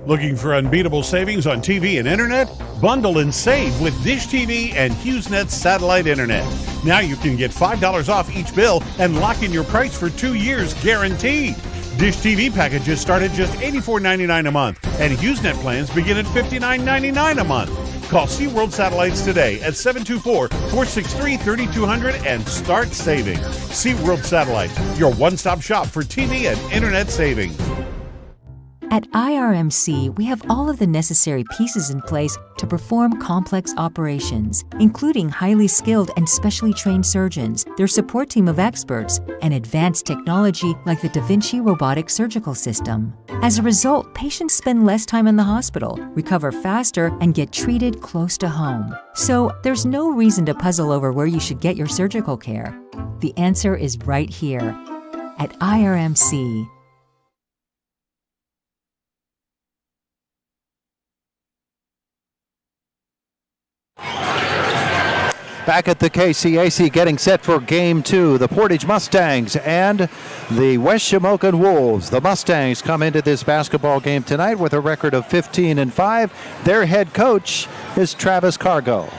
Looking for unbeatable savings on TV and internet? Bundle and save with Dish TV and HughesNet satellite internet. Now you can get $5 off each bill and lock in your price for 2 years guaranteed. Dish TV packages start at just $84.99 a month, and HughesNet plans begin at $59.99 a month. Call SeaWorld Satellites today at 724-463-3200 and start saving. SeaWorld Satellites, your one-stop shop for TV and internet savings. At IRMC, we have all of the necessary pieces in place to perform complex operations, including highly skilled and specially trained surgeons, their support team of experts, and advanced technology like the Da Vinci robotic surgical system. As a result, patients spend less time in the hospital, recover faster, and get treated close to home. So, there's no reason to puzzle over where you should get your surgical care. The answer is right here at IRMC. Back at the KCAC, getting set for Game 2, the Portage Mustangs and the West Shamokin Wolves. The Mustangs come into this basketball game tonight with a record of 15-5. Their head coach is Travis Cargo.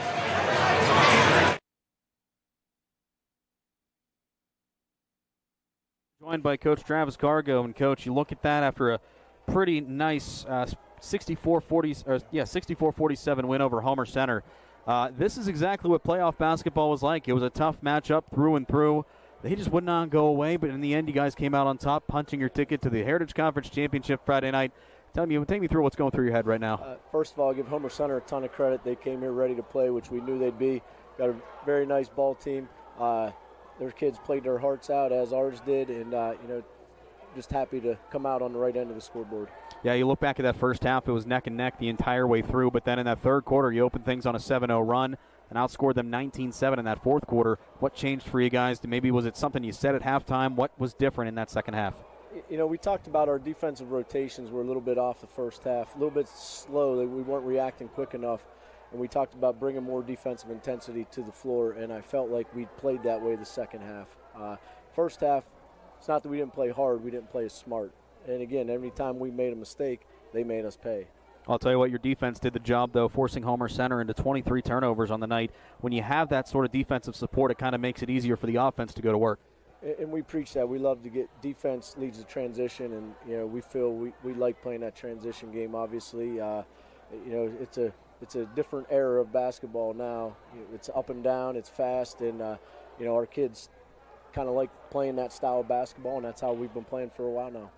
Joined by Coach Travis Cargo. And, Coach, you look at that after a pretty nice 64-47 win over Homer Center. This is exactly what playoff basketball was like. It was a tough matchup through and through. They just would not go away, but in the end, you guys came out on top, punching your ticket to the Heritage Conference Championship Friday night. Take me through what's going through your head right now. First of all, I'll give Homer Center a ton of credit. They came here ready to play, which we knew they'd be. Got a very nice ball team. Their kids played their hearts out, as ours did, and just happy to come out on the right end of the scoreboard. Yeah, you look back at that first half, it was neck and neck the entire way through, but then in that third quarter, you opened things on a 7-0 run and outscored them 19-7 in that fourth quarter. What changed for you guys? Maybe was it something you said at halftime? What was different in that second half? We talked about our defensive rotations were a little bit off the first half, a little bit slow. We weren't reacting quick enough, and we talked about bringing more defensive intensity to the floor, and I felt like we played that way the second half. First half, it's not that we didn't play hard, we didn't play as smart. And again, every time we made a mistake, they made us pay. I'll tell you what, your defense did the job, though, forcing Homer Center into 23 turnovers on the night. When you have that sort of defensive support, it kind of makes it easier for the offense to go to work. And we preach that. We love to get defense leads the transition, and we feel we like playing that transition game. Obviously, it's a different era of basketball now. It's up and down, it's fast, and our kids kind of like playing that style of basketball, and that's how we've been playing for a while now.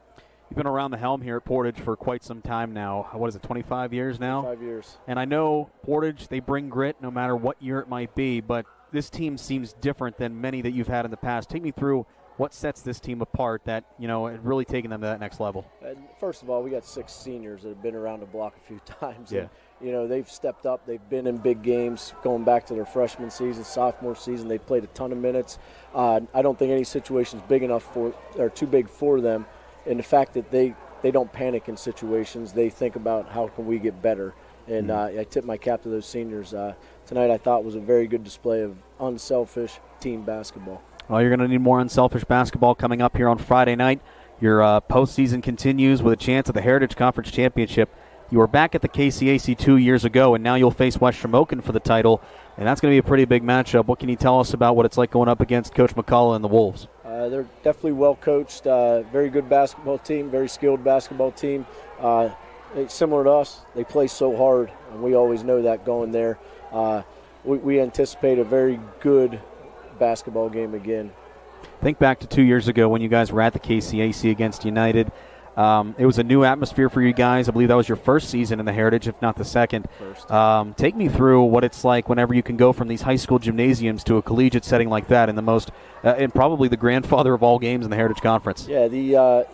You've been around the helm here at Portage for quite some time now. What is it, 25 years now? 25 years. And I know Portage, they bring grit no matter what year it might be, but this team seems different than many that you've had in the past. Take me through what sets this team apart that, had really taken them to that next level. First of all, we got 6 seniors that have been around the block a few times. Yeah. And, they've stepped up. They've been in big games going back to their freshman season, sophomore season. They played a ton of minutes. I don't think any situation is big enough or too big for them. And the fact that they don't panic in situations, they think about how can we get better. And I tip my cap to those seniors. Tonight I thought was a very good display of unselfish team basketball. Well, you're going to need more unselfish basketball coming up here on Friday night. Your postseason continues with a chance at the Heritage Conference Championship. You were back at the KCAC 2 years ago, and now you'll face West Shamokin for the title, and that's going to be a pretty big matchup. What can you tell us about what it's like going up against Coach McCullough and the Wolves? They're definitely well coached, very good basketball team, very skilled basketball team. Similar to us, they play so hard, and we always know that going there. We anticipate a very good basketball game again. Think back to 2 years ago when you guys were at the KCAC against United. It was a new atmosphere for you guys. I believe that was your first season in the Heritage, if not the second. Take me through what it's like whenever you can go from these high school gymnasiums to a collegiate setting like that in the most, and probably the grandfather of all games in the Heritage Conference. Yeah, the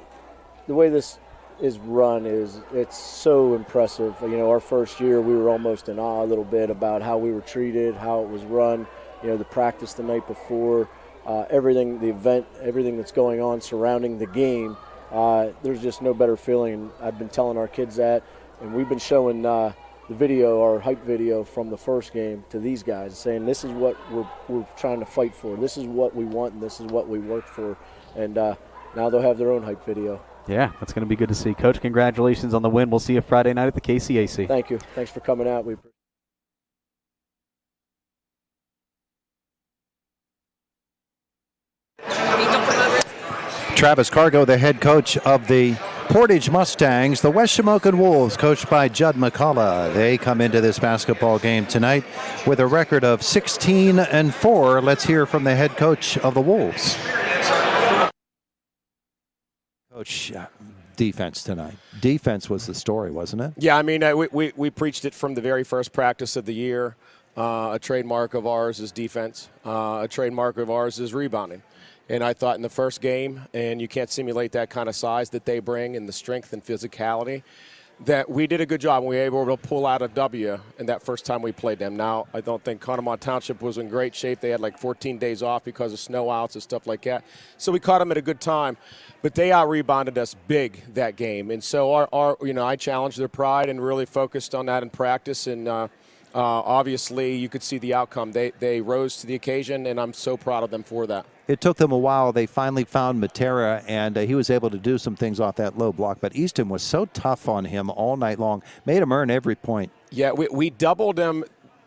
way this is run it's so impressive. You know, our first year we were almost in awe a little bit about how we were treated, how it was run. You know, the practice the night before, everything, the event, everything that's going on surrounding the game. There's just no better feeling. I've been telling our kids that, and we've been showing the video, our hype video from the first game to these guys, saying this is what we're trying to fight for. This is what we want, and this is what we work for. And now they'll have their own hype video. Yeah, that's going to be good to see. Coach, congratulations on the win. We'll see you Friday night at the KCAC. Thank you. Thanks for coming out. We appreciate it. Travis Cargo, the head coach of the Portage Mustangs, the West Shamokin Wolves, coached by Judd McCullough. They come into this basketball game tonight with a record of 16-4. Let's hear from the head coach of the Wolves. Coach, defense tonight. Defense was the story, wasn't it? Yeah, I mean, we preached it from the very first practice of the year. A trademark of ours is defense. A trademark of ours is rebounding. And I thought in the first game, and you can't simulate that kind of size that they bring and the strength and physicality, that we did a good job. We were able to pull out a W in that first time we played them. Now, I don't think Commonwealth Township was in great shape. They had like 14 days off because of snow outs and stuff like that. So we caught them at a good time. But they out-rebounded us big that game. And so I challenged their pride and really focused on that in practice. And obviously, you could see the outcome. They rose to the occasion, and I'm so proud of them for that. It took them a while. They finally found Matera, and he was able to do some things off that low block. But Easton was so tough on him all night long, made him earn every point. Yeah, we doubled him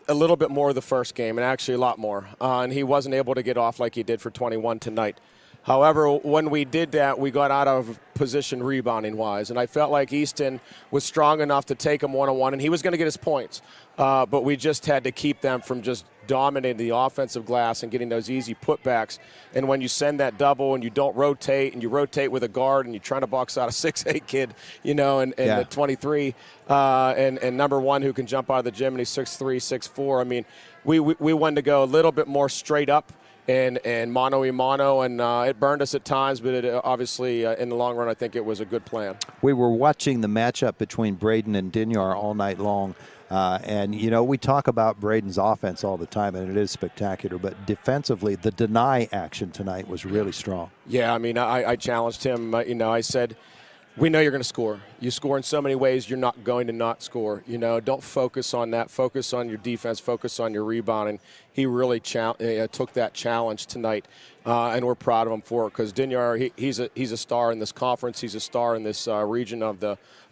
a little bit more the first game, and actually a lot more. And he wasn't able to get off like he did for 21 tonight. However, when we did that, we got out of position rebounding-wise, and I felt like Easton was strong enough to take him one-on-one, and he was going to get his points. But we just had to keep them from just dominating the offensive glass and getting those easy putbacks. And when you send that double and you don't rotate, and you rotate with a guard, and you're trying to box out a 6'8" kid, the 23, and number one who can jump out of the gym, and he's 6'3", 6'4". I mean, we wanted to go a little bit more straight up and mano-a-mano, and it burned us at times, but it obviously, in the long run, I think it was a good plan. We were watching the matchup between Braden and Dinyar all night long. And, we talk about Braden's offense all the time, and it is spectacular. But defensively, the deny action tonight was really strong. Yeah, I mean, I challenged him. I said, we know you're going to score. You score in so many ways, you're not going to not score. Don't focus on that. Focus on your defense. Focus on your rebounding. He really took that challenge tonight, and we're proud of him for it. Because Dinyar, he's a star in this conference. He's a star in this region of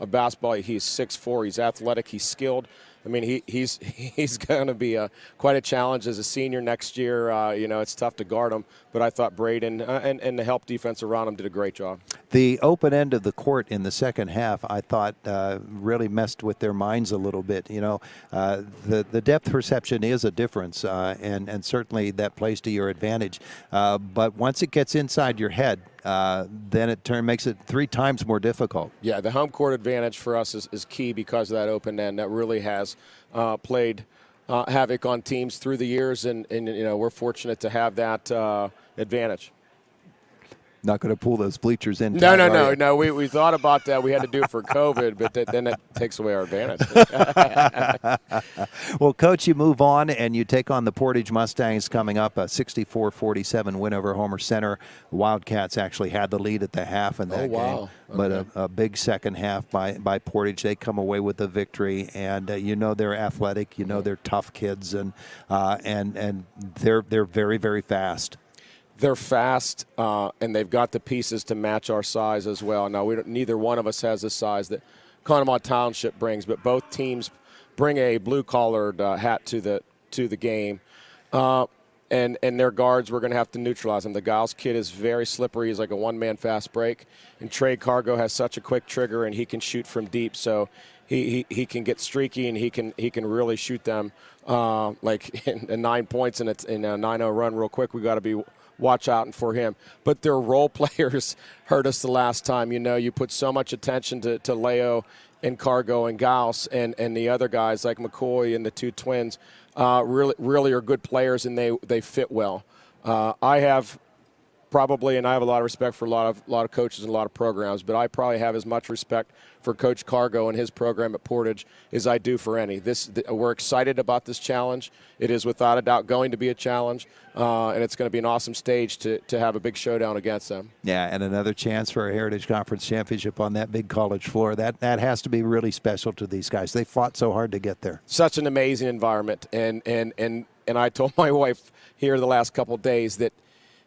basketball. He's 6'4". He's athletic. He's skilled. I mean, he's going to be quite a challenge as a senior next year. It's tough to guard him, but I thought Braden and the help defense around him did a great job. The open end of the court in the second half, I thought, really messed with their minds a little bit. The depth perception is a difference, and certainly that plays to your advantage. But once it gets inside your head, then it makes it 3 times more difficult. Yeah, the home court advantage for us is key because of that open end. That really has played havoc on teams through the years, and we're fortunate to have that advantage. Not going to pull those bleachers in. No. We thought about that. We had to do it for COVID, but then it takes away our advantage. Well, Coach, you move on and you take on the Portage Mustangs coming up, a 64-47 win over Homer Center. Wildcats actually had the lead at the half in that game, but a big second half by Portage. They come away with the victory, and they're athletic, they're tough kids, and they're very, very fast. They're fast, and they've got the pieces to match our size as well. Now, neither one of us has the size that Commonwealth Township brings, but both teams bring a blue-collared hat to the game. And their guards, we're going to have to neutralize them. The Giles kid is very slippery. He's like a one-man fast break. And Trey Cargo has such a quick trigger, and he can shoot from deep. So he can get streaky, and he can really shoot them like in 9 points in a 9-0 run real quick. We got to be watch out for him. But their role players hurt us the last time. You put so much attention to Leo and Cargo and Gauss and the other guys like McCoy and the two twins. Really are good players, and they fit well. I have a lot of respect for a lot of coaches and a lot of programs, but I probably have as much respect for Coach Cargo and his program at Portage as I do for any. We're excited about this challenge. It is without a doubt going to be a challenge, and it's going to be an awesome stage to have a big showdown against them. Yeah, and another chance for a Heritage Conference championship on that big college floor. That has to be really special to these guys. They fought so hard to get there. Such an amazing environment, and I told my wife here the last couple of days that,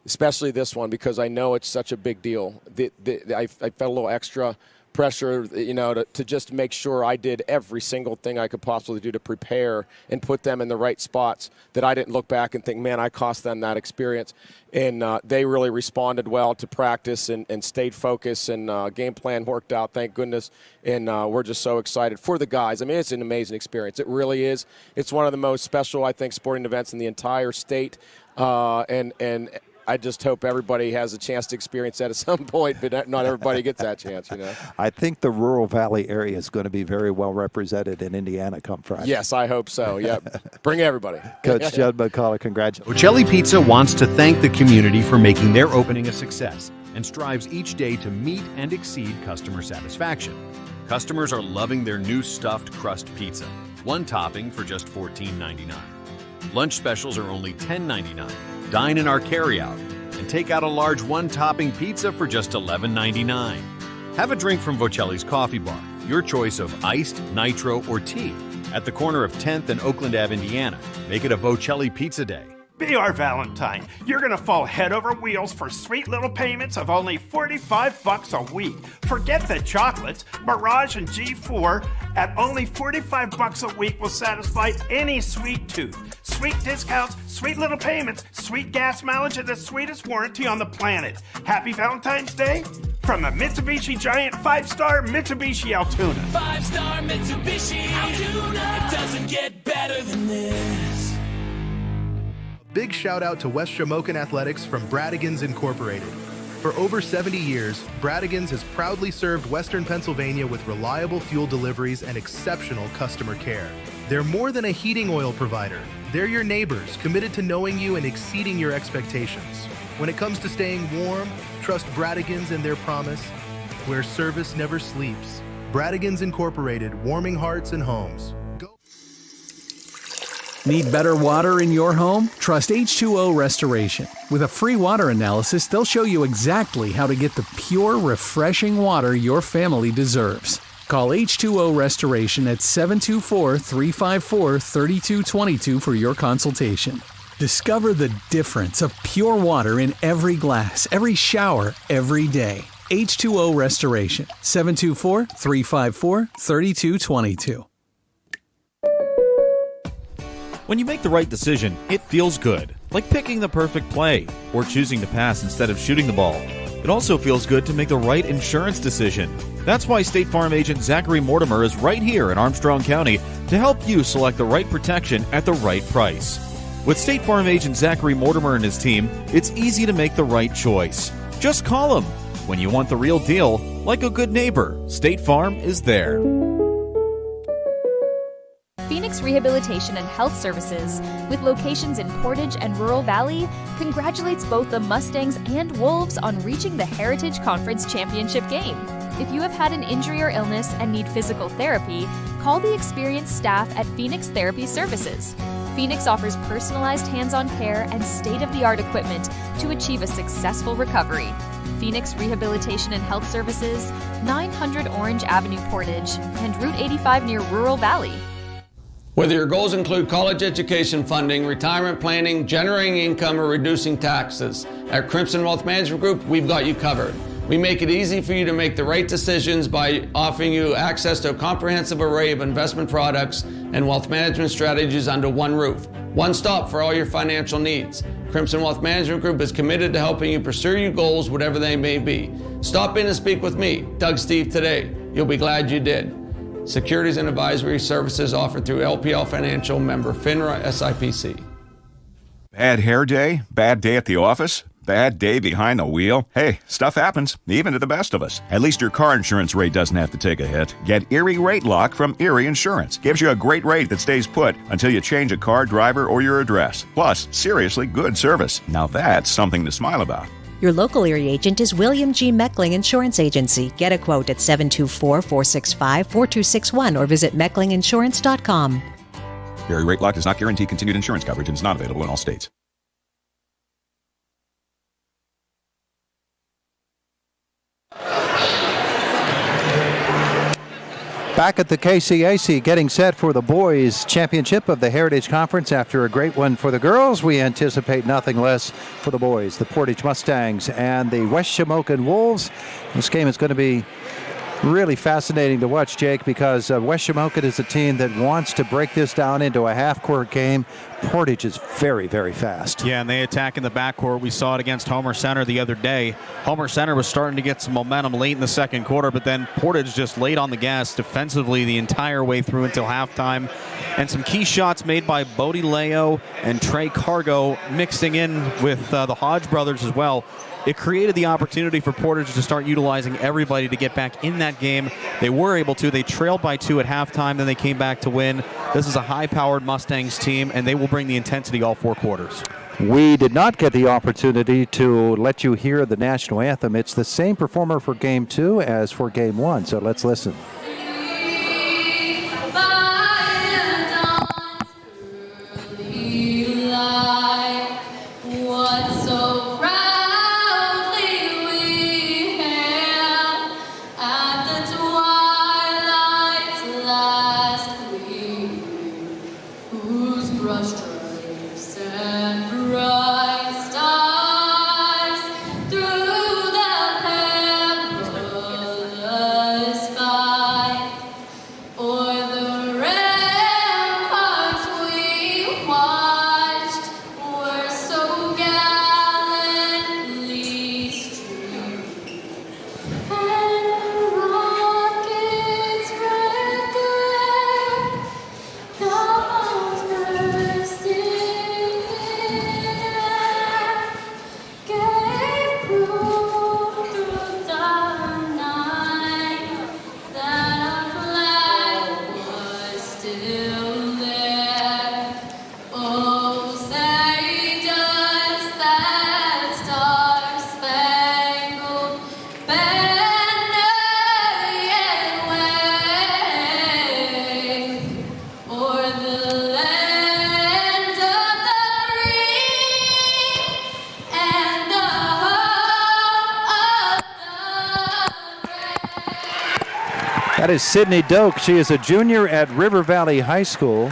especially this one, because I know it's such a big deal. I felt a little extra pressure, to just make sure I did every single thing I could possibly do to prepare and put them in the right spots, that I didn't look back and think, man, I cost them that experience. And they really responded well to practice and stayed focused, and game plan worked out, thank goodness. And we're just so excited for the guys. I mean, it's an amazing experience. It really is. It's one of the most special, I think, sporting events in the entire state. And I just hope everybody has a chance to experience that at some point, but not everybody gets that chance, I think the rural valley area is going to be very well represented in Indiana come Friday. Yes, I hope so. Yep. Bring everybody. Coach Judd McCullough, congratulations. Bocelli Pizza wants to thank the community for making their opening a success and strives each day to meet and exceed customer satisfaction. Customers are loving their new stuffed crust pizza. One topping for just $14.99. Lunch specials are only $10.99. Dine in our carryout and take out a large one-topping pizza for just $11.99. Have a drink from Bocelli's Coffee Bar, your choice of iced, nitro, or tea, at the corner of 10th and Oakland Ave, Indiana. Make it a Bocelli Pizza Day. Be our Valentine. You're going to fall head over wheels for sweet little payments of only $45 a week. Forget the chocolates. Mirage and G4 at only $45 a week will satisfy any sweet tooth. Sweet discounts, sweet little payments, sweet gas mileage, and the sweetest warranty on the planet. Happy Valentine's Day from the Mitsubishi Giant 5-star Mitsubishi Altoona. 5-star Mitsubishi Altoona. It doesn't get better than this. Big shout out to West Shamokin Athletics from Bradigans Incorporated. For over 70 years, Bradigans has proudly served Western Pennsylvania with reliable fuel deliveries and exceptional customer care. They're more than a heating oil provider. They're your neighbors, committed to knowing you and exceeding your expectations. When it comes to staying warm, trust Bradigans and their promise, where service never sleeps. Bradigans Incorporated, warming hearts and homes. Need better water in your home? Trust H2O Restoration. With a free water analysis, they'll show you exactly how to get the pure, refreshing water your family deserves. Call H2O Restoration at 724-354-3222 for your consultation. Discover the difference of pure water in every glass, every shower, every day. H2O Restoration, 724-354-3222. When you make the right decision, it feels good, like picking the perfect play or choosing to pass instead of shooting the ball. It also feels good to make the right insurance decision. That's why State Farm agent Zachary Mortimer is right here in Armstrong County to help you select the right protection at the right price. With State Farm agent Zachary Mortimer and his team, it's easy to make the right choice. Just call him. When you want the real deal, like a good neighbor, State Farm is there. Phoenix Rehabilitation and Health Services, with locations in Portage and Rural Valley, congratulates both the Mustangs and Wolves on reaching the Heritage Conference Championship game. If you have had an injury or illness and need physical therapy, call the experienced staff at Phoenix Therapy Services. Phoenix offers personalized hands-on care and state-of-the-art equipment to achieve a successful recovery. Phoenix Rehabilitation and Health Services, 900 Orange Avenue, Portage, and Route 85 near Rural Valley. Whether your goals include college education funding, retirement planning, generating income, or reducing taxes, at Crimson Wealth Management Group, we've got you covered. We make it easy for you to make the right decisions by offering you access to a comprehensive array of investment products and wealth management strategies under one roof. One stop for all your financial needs. Crimson Wealth Management Group is committed to helping you pursue your goals, whatever they may be. Stop in and speak with me, Doug Steve, today. You'll be glad you did. Securities and advisory services offered through LPL Financial, member FINRA SIPC. Bad hair day? Bad day at the office? Bad day behind the wheel? Hey, stuff happens, even to the best of us. At least your car insurance rate doesn't have to take a hit. Get Erie Rate Lock from Erie Insurance. Gives you a great rate that stays put until you change a car, driver, or your address. Plus, seriously good service. Now that's something to smile about. Your local Erie agent is William G. Meckling Insurance Agency. Get a quote at 724-465-4261 or visit mecklinginsurance.com. Erie Rate Lock does not guarantee continued insurance coverage and is not available in all states. Back at the KCAC, getting set for the boys' championship of the Heritage Conference. After a great one for the girls, we anticipate nothing less for the boys, the Portage Mustangs and the West Shamokin Wolves. This game is going to be really fascinating to watch, Jake, because West Shamokin is a team that wants to break this down into a half-court game. Portage is very, very fast. Yeah, and they attack in the backcourt. We saw it against Homer Center the other day. Homer Center was starting to get some momentum late in the second quarter, but then Portage just laid on the gas defensively the entire way through until halftime. And some key shots made by Bodie Leo and Trey Cargo mixing in with the Hodge brothers as well. It created the opportunity for Portage to start utilizing everybody to get back in that game. They were able to. They trailed by 2 at halftime, then they came back to win. This is a high-powered Mustangs team, and they will bring the intensity all 4 quarters. We did not get the opportunity to let you hear the national anthem. It's the same performer for Game 2 as for Game 1, so let's listen. That is Sydney Doak. She is a junior at River Valley High School,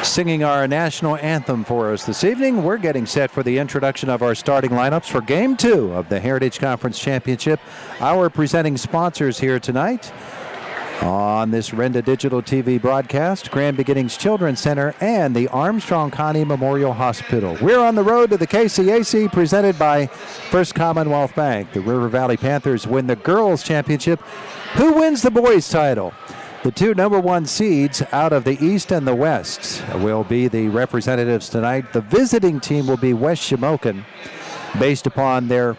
singing our national anthem for us this evening. We're getting set for the introduction of our starting lineups for Game 2 of the Heritage Conference Championship. Our presenting sponsors here tonight on this Renda Digital TV broadcast, Grand Beginnings Children's Center and the Armstrong County Memorial Hospital. We're on the road to the KCAC, presented by First Commonwealth Bank. The River Valley Panthers win the girls' championship. Who wins the boys' title? The 2 number 1 seeds out of the East and the West will be the representatives tonight. The visiting team will be West Shamokin, based upon their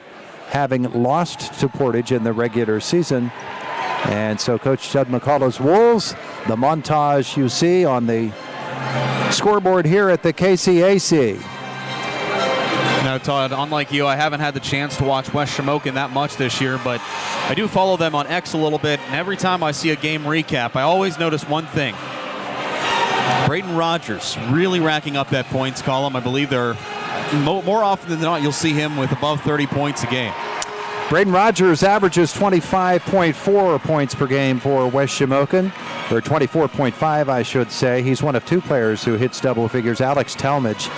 having lost to Portage in the regular season. And so Coach Judd McCullough's Wolves, the montage you see on the scoreboard here at the KCAC. Now, Todd, unlike you, I haven't had the chance to watch West Shamokin that much this year, but I do follow them on X a little bit, and every time I see a game recap, I always notice one thing. Braden Rogers really racking up that points column. I believe they're more often than not, you'll see him with above 30 points a game. Braden Rogers averages 25.4 points per game for West Shamokin, or 24.5, I should say. He's one of two players who hits double figures. Alex Talmadge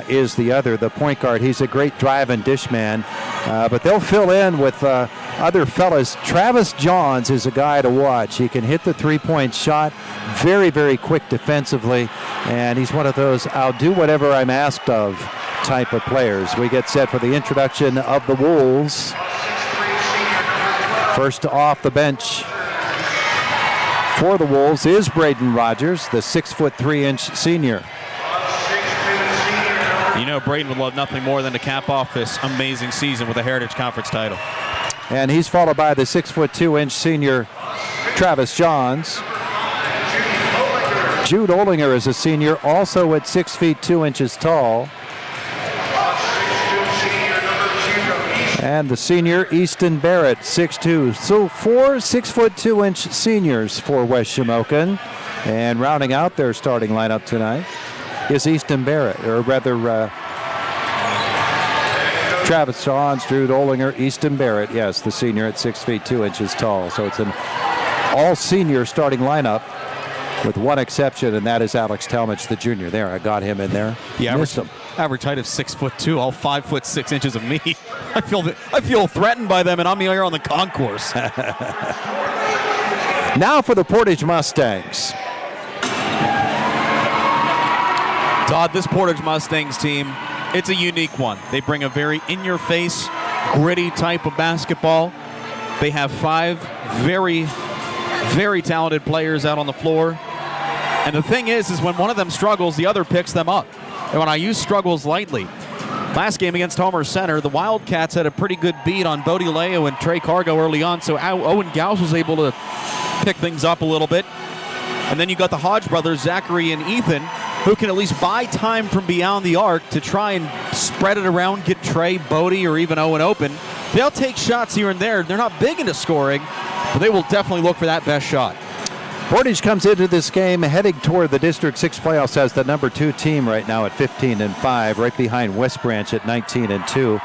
is the other, the point guard. He's a great drive and dish man, but they'll fill in with other fellas. Travis Johns is a guy to watch. He can hit the three-point shot, very, very quick defensively, and he's one of those I'll do whatever I'm asked of type of players. We get set for the introduction of the Wolves. First off the bench for the Wolves is Braden Rogers, the 6'3" senior. You know Braden would love nothing more than to cap off this amazing season with a Heritage Conference title. And he's followed by the 6'2" senior Travis Johns. Jude Olinger is a senior, also at 6'2" tall. And the senior, Easton Barrett, 6'2". So 4 6'2" seniors for West Shamokin. And rounding out their starting lineup tonight is Easton Barrett, or rather Travis Johns, Jude Olinger, Easton Barrett, yes, the senior at 6'2" tall. So it's an all-senior starting lineup with one exception, and that is Alex Talmadge, the junior. There, I got him in there. Yeah, missed him. Average height of 6'2", all 5'6" of me. I feel threatened by them, and I'm here on the concourse. Now for the Portage Mustangs. Todd, this Portage Mustangs team, it's a unique one. They bring a very in-your-face, gritty type of basketball. They have 5 very, very talented players out on the floor. And the thing is when one of them struggles, the other picks them up. And when I use struggles lightly, last game against Homer Center, the Wildcats had a pretty good beat on Bodie Leo and Trey Cargo early on, so Owen Gauss was able to pick things up a little bit. And then you got the Hodge brothers, Zachary and Ethan, who can at least buy time from beyond the arc to try and spread it around, get Trey, Bodie, or even Owen open. They'll take shots here and there. They're not big into scoring, but they will definitely look for that best shot. Portage comes into this game heading toward the District 6 playoffs as the number 2 team right now at 15-5, right behind West Branch at 19-2.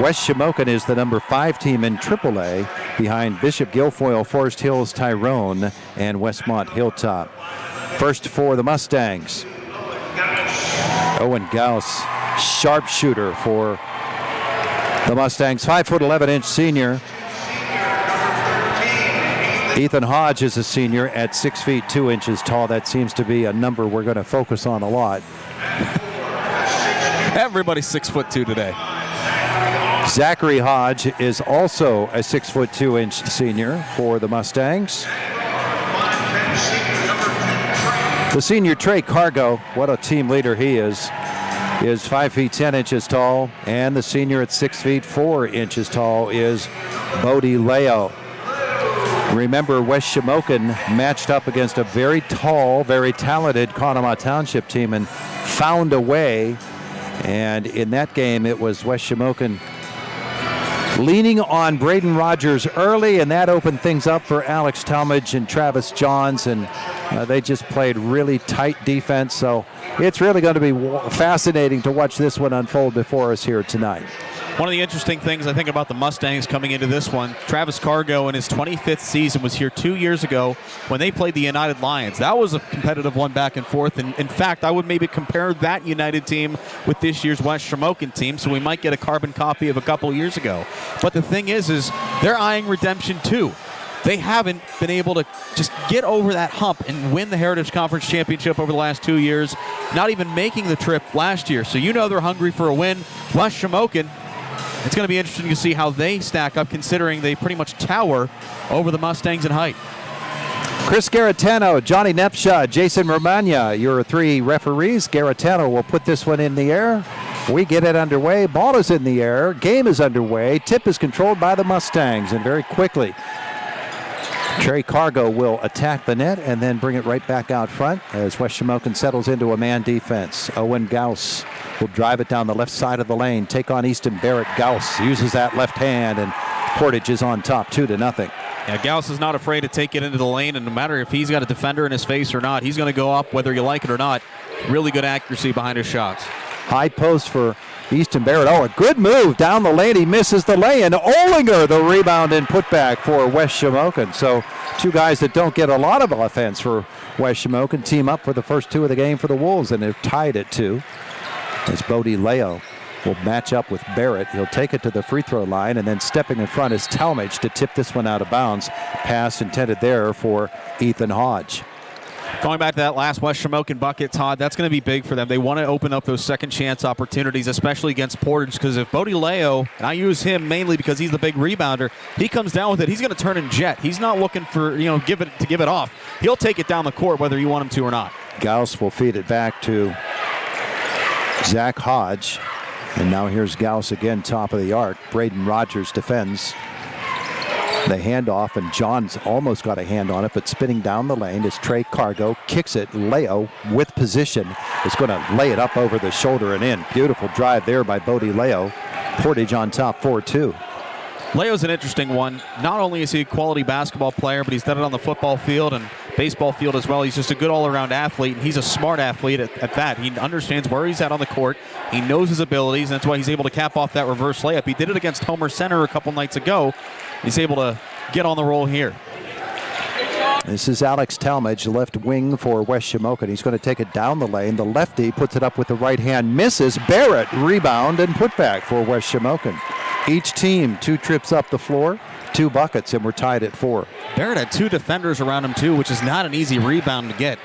West Shamokin is the number 5 team in AAA, behind Bishop Guilfoyle, Forest Hills, Tyrone, and Westmont Hilltop. First for the Mustangs, Owen Gauss, sharpshooter for the Mustangs, 5'11" senior. Ethan Hodge is a senior at 6'2" tall. That seems to be a number we're going to focus on a lot. Everybody's 6'2" today. Zachary Hodge is also a 6'2" senior for the Mustangs. The senior Trey Cargo, what a team leader he is 5'10" tall, and the senior at 6'4" tall is Bodie Leo. Remember, West Shamokin matched up against a very tall, very talented Conemaugh Township team and found a way. And in that game, it was West Shamokin leaning on Braden Rogers early, and that opened things up for Alex Talmadge and Travis Johns, and they just played really tight defense. So it's really going to be fascinating to watch this one unfold before us here tonight. One of the interesting things I think about the Mustangs coming into this one, Travis Cargo in his 25th season was here 2 years ago when they played the United Lions. That was a competitive one back and forth. And in fact, I would maybe compare that United team with this year's West Shamokin team, so we might get a carbon copy of a couple years ago. But the thing is they're eyeing redemption too. They haven't been able to just get over that hump and win the Heritage Conference Championship over the last 2 years, not even making the trip last year. So you know they're hungry for a win. West Shamokin, it's going to be interesting to see how they stack up, considering they pretty much tower over the Mustangs in height. Chris Garatano, Johnny Nepshaw, Jason Romagna, your 3 referees. Garatano will put this one in the air. We get it underway. Ball is in the air. Game is underway. Tip is controlled by the Mustangs, and very quickly Trey Cargo will attack the net and then bring it right back out front as West Shamokin settles into a man defense. Owen Gauss will drive it down the left side of the lane, take on Easton Barrett. Gauss uses that left hand, and Portage is on top 2-0. Yeah, Gauss is not afraid to take it into the lane, and no matter if he's got a defender in his face or not, he's going to go up whether you like it or not. Really good accuracy behind his shots. High post for Easton Barrett. Oh, a good move down the lane. He misses the lay-in. Olinger, the rebound and putback for West Shamokin. So two guys that don't get a lot of offense for West Shamokin team up for the first two of the game for the Wolves, and they're tied at 2. As Bodie Leo will match up with Barrett. He'll take it to the free throw line, and then stepping in front is Talmadge to tip this one out of bounds. Pass intended there for Ethan Hodge. Going back to that last West Shamokin bucket, Todd, that's going to be big for them. They want to open up those second chance opportunities, especially against Portage, because if Bodie Leo, and I use him mainly because he's the big rebounder, he comes down with it, he's going to turn and jet. He's not looking for, give it off. He'll take it down the court whether you want him to or not. Gauss will feed it back to Zach Hodge. And now here's Gauss again, top of the arc. Braden Rogers defends the handoff, and John's almost got a hand on it, but spinning down the lane is Trey Cargo, kicks it. Leo with position is going to lay it up over the shoulder and in. Beautiful drive there by Bodie Leo. Portage on top 4-2. Leo's an interesting one. Not only is he a quality basketball player, but he's done it on the football field and baseball field as well. He's just a good all-around athlete, and he's a smart athlete at that. He understands where he's at on the court. He knows his abilities, and that's why he's able to cap off that reverse layup. He did it against Homer Center a couple nights ago. He's able to get on the roll here. This is Alex Talmadge, left wing for West Shamokin. He's going to take it down the lane. The lefty puts it up with the right hand, misses. Barrett, rebound and putback for West Shamokin. Each team 2 trips up the floor, 2 buckets, and we're tied at 4. Barrett had 2 defenders around him too, which is not an easy rebound to get.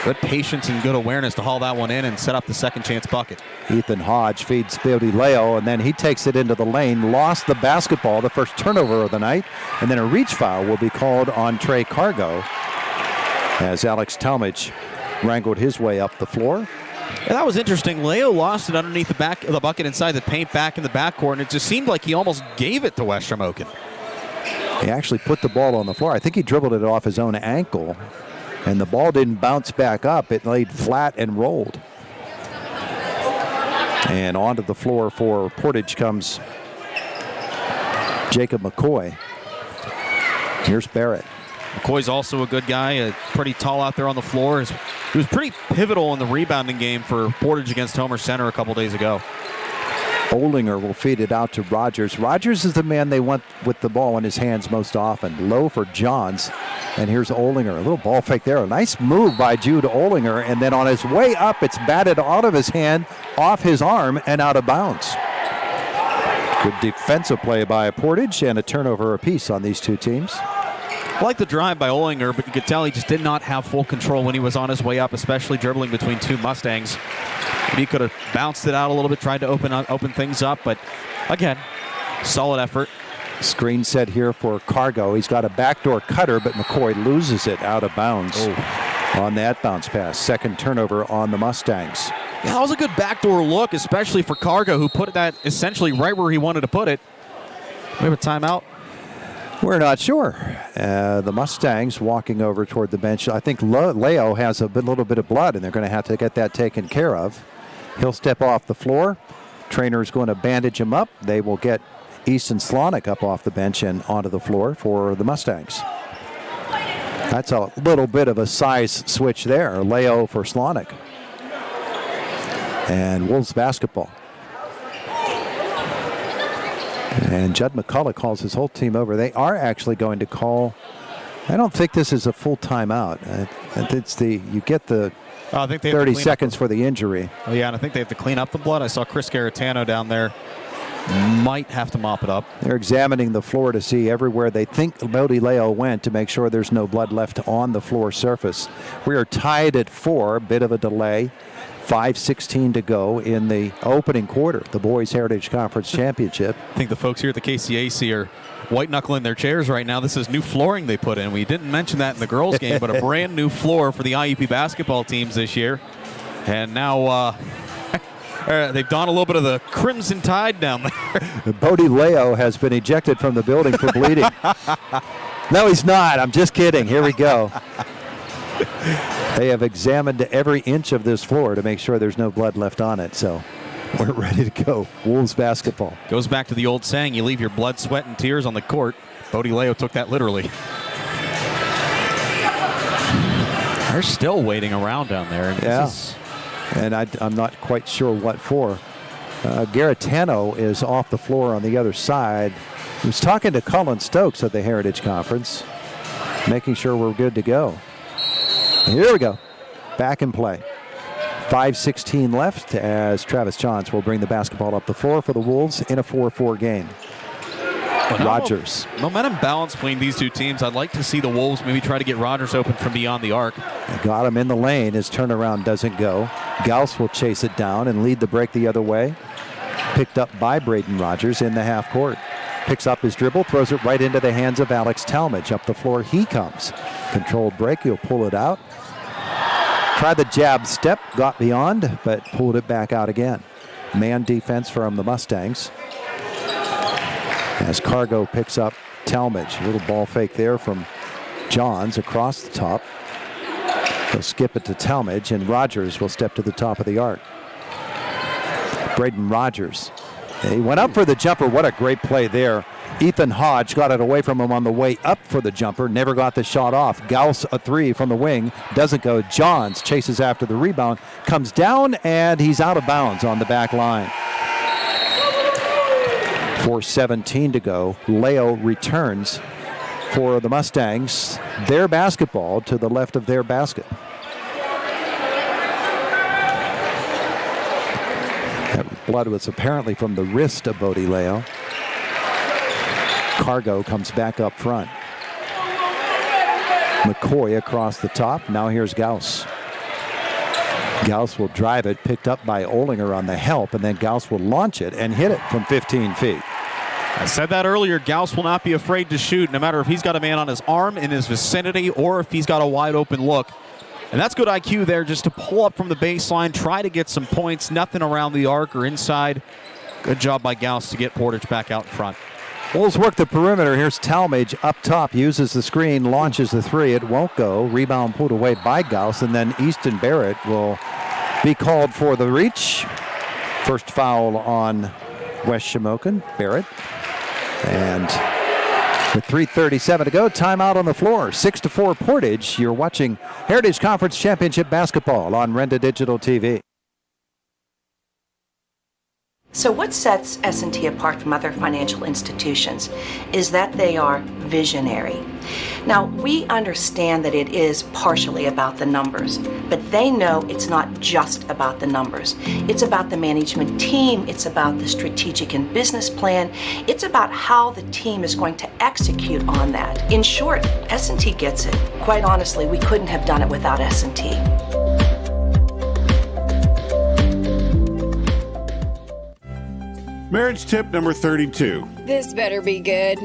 Good patience and good awareness to haul that one in and set up the second chance bucket. Ethan Hodge feeds Bodie Leo, and then he takes it into the lane, lost the basketball, the first turnover of the night, and then a reach foul will be called on Trey Cargo as Alex Talmadge wrangled his way up the floor. Yeah, that was interesting. Leo lost it underneath the back of the bucket inside the paint back in the backcourt, and it just seemed like he almost gave it to West Shamokin. He actually put the ball on the floor. I think he dribbled it off his own ankle, and the ball didn't bounce back up. It laid flat and rolled. And onto the floor for Portage comes Jacob McCoy. Here's Barrett. McCoy's also a good guy, pretty tall out there on the floor. He was pretty pivotal in the rebounding game for Portage against Homer Center a couple days ago. Olinger will feed it out to Rogers. Rogers is the man they want with the ball in his hands most often. Low for Johns. And here's Olinger. A little ball fake there. A nice move by Jude Olinger. And then on his way up, it's batted out of his hand, off his arm, and out of bounds. Good defensive play by Portage and a turnover apiece on these two teams. I like the drive by Olinger, but you could tell he just did not have full control when he was on his way up, especially dribbling between two Mustangs. He could have bounced it out a little bit, tried to open things up, but again, solid effort. Screen set here for Cargo. He's got a backdoor cutter, but McCoy loses it out of bounds on that bounce pass. Second turnover on the Mustangs. Yeah, that was a good backdoor look, especially for Cargo, who put that essentially right where he wanted to put it. We have a timeout. We're not sure. The Mustangs walking over toward the bench. I think Leo has a little bit of blood, and they're going to have to get that taken care of. He'll step off the floor. Trainer's going to bandage him up. They will get Easton Slonick up off the bench and onto the floor for the Mustangs. That's a little bit of a size switch there. Leo for Slonick. And Wolves basketball. And Judd McCullough calls his whole team over. They are actually going to call. I don't think this is a full timeout. It's you get the I think they 30 seconds for the injury. Oh yeah, and I think they have to clean up the blood. I saw Chris Garitano down there. Might have to mop it up. They're examining the floor to see everywhere they think Bodie Leo went to make sure there's no blood left on the floor surface. We are tied at 4, bit of a delay. 5:16 to go in the opening quarter, the Boys Heritage Conference Championship. I think the folks here at the KCAC are white-knuckling their chairs right now. This is new flooring they put in. We didn't mention that in the girls' game, but a brand new floor for the IUP basketball teams this year. And now they've donned a little bit of the Crimson Tide down there. Bodie Leo has been ejected from the building for bleeding. No, he's not. I'm just kidding. Here we go. They have examined every inch of this floor to make sure there's no blood left on it. So we're ready to go. Wolves basketball. Goes back to the old saying, you leave your blood, sweat, and tears on the court. Bodie Leo took that literally. They're still waiting around down there. And I'm not quite sure what for. Garetano is off the floor on the other side. He was talking to Colin Stokes at the Heritage Conference, making sure we're good to go. Here we go. Back in play. 5:16 left as Travis Johns will bring the basketball up the floor for the Wolves in a 4-4 game. Rogers. Momentum balance between these two teams. I'd like to see the Wolves maybe try to get Rogers open from beyond the arc. Got him in the lane. His turnaround doesn't go. Gauss will chase it down and lead the break the other way. Picked up by Braden Rogers in the half court. Picks up his dribble, throws it right into the hands of Alex Talmadge. Up the floor he comes. Controlled break, he'll pull it out. Tried the jab step, got beyond, but pulled it back out again. Man defense from the Mustangs. As Cargo picks up Talmadge. A little ball fake there from Johns across the top. He'll skip it to Talmadge, and Rogers will step to the top of the arc. Braden Rogers. He went up for the jumper. What a great play there. Ethan Hodge got it away from him on the way up for the jumper. Never got the shot off. Gauss a three from the wing. Doesn't go. Johns chases after the rebound. Comes down, and he's out of bounds on the back line. 4:17 to go. Leo returns for the Mustangs. Their basketball to the left of their basket. That blood was apparently from the wrist of Bodie Leo. Cargo comes back up front. McCoy across the top. Now here's Gauss. Gauss will drive it, picked up by Olinger on the help, and then Gauss will launch it and hit it from 15 feet. I said that earlier. Gauss will not be afraid to shoot, no matter if he's got a man on his arm in his vicinity or if he's got a wide open look. And that's good IQ there, just to pull up from the baseline, try to get some points, nothing around the arc or inside. Good job by Gauss to get Portage back out in front. Wolves work the perimeter. Here's Talmadge up top, uses the screen, launches the three. It won't go. Rebound pulled away by Gauss, and then Easton Barrett will be called for the reach. First foul on West Shamokin, Barrett. And with 3:37 to go, timeout on the floor. 6-4 Portage. You're watching Heritage Conference Championship basketball on Renda Digital TV. So what sets S&T apart from other financial institutions is that they are visionary. Now, we understand that it is partially about the numbers, but they know it's not just about the numbers. It's about the management team, it's about the strategic and business plan, it's about how the team is going to execute on that. In short, S&T gets it. Quite honestly, we couldn't have done it without S&T. Marriage tip number 32. This better be good.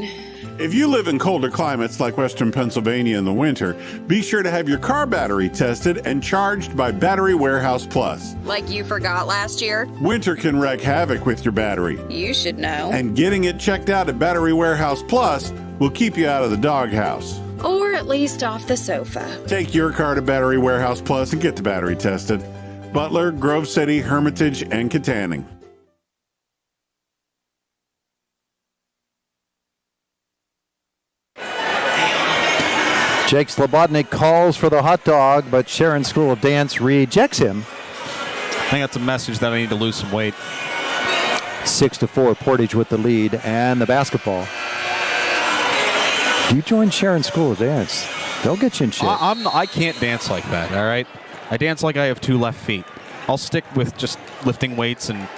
If you live in colder climates like Western Pennsylvania in the winter, be sure to have your car battery tested and charged by Battery Warehouse Plus. Like you forgot last year? Winter can wreak havoc with your battery. You should know. And getting it checked out at Battery Warehouse Plus will keep you out of the doghouse. Or at least off the sofa. Take your car to Battery Warehouse Plus and get the battery tested. Butler, Grove City, Hermitage, and Katanning. Jake Slobodnik calls for the hot dog, but Sharon School of Dance rejects him. I think that's a message that I need to lose some weight. 6-4, Portage with the lead and the basketball. You join Sharon School of Dance, they'll get you in shape. I can't dance like that, all right? I dance like I have two left feet. I'll stick with just lifting weights and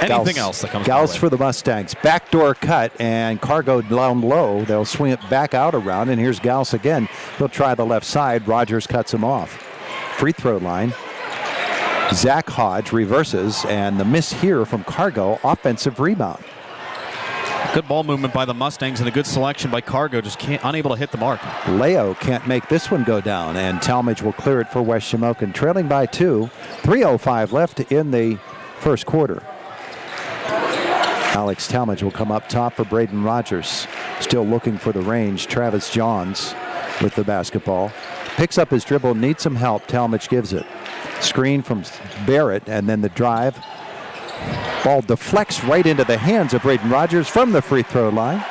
anything else that comes my way. Gauss for the Mustangs. Backdoor cut, and Cargo down low. They'll swing it back out around, and here's Gauss again. He'll try the left side. Rogers cuts him off. Free throw line. Zach Hodge reverses, and the miss here from Cargo. Offensive rebound. Good ball movement by the Mustangs and a good selection by Cargo, just unable to hit the mark. Leo can't make this one go down, and Talmadge will clear it for West Shamokin. Trailing by 2. 3:05 left in the first quarter. Alex Talmadge will come up top for Braden Rogers. Still looking for the range. Travis Johns with the basketball. Picks up his dribble, needs some help. Talmadge gives it. Screen from Barrett, and then the drive. Ball deflects right into the hands of Braden Rogers from the free throw line.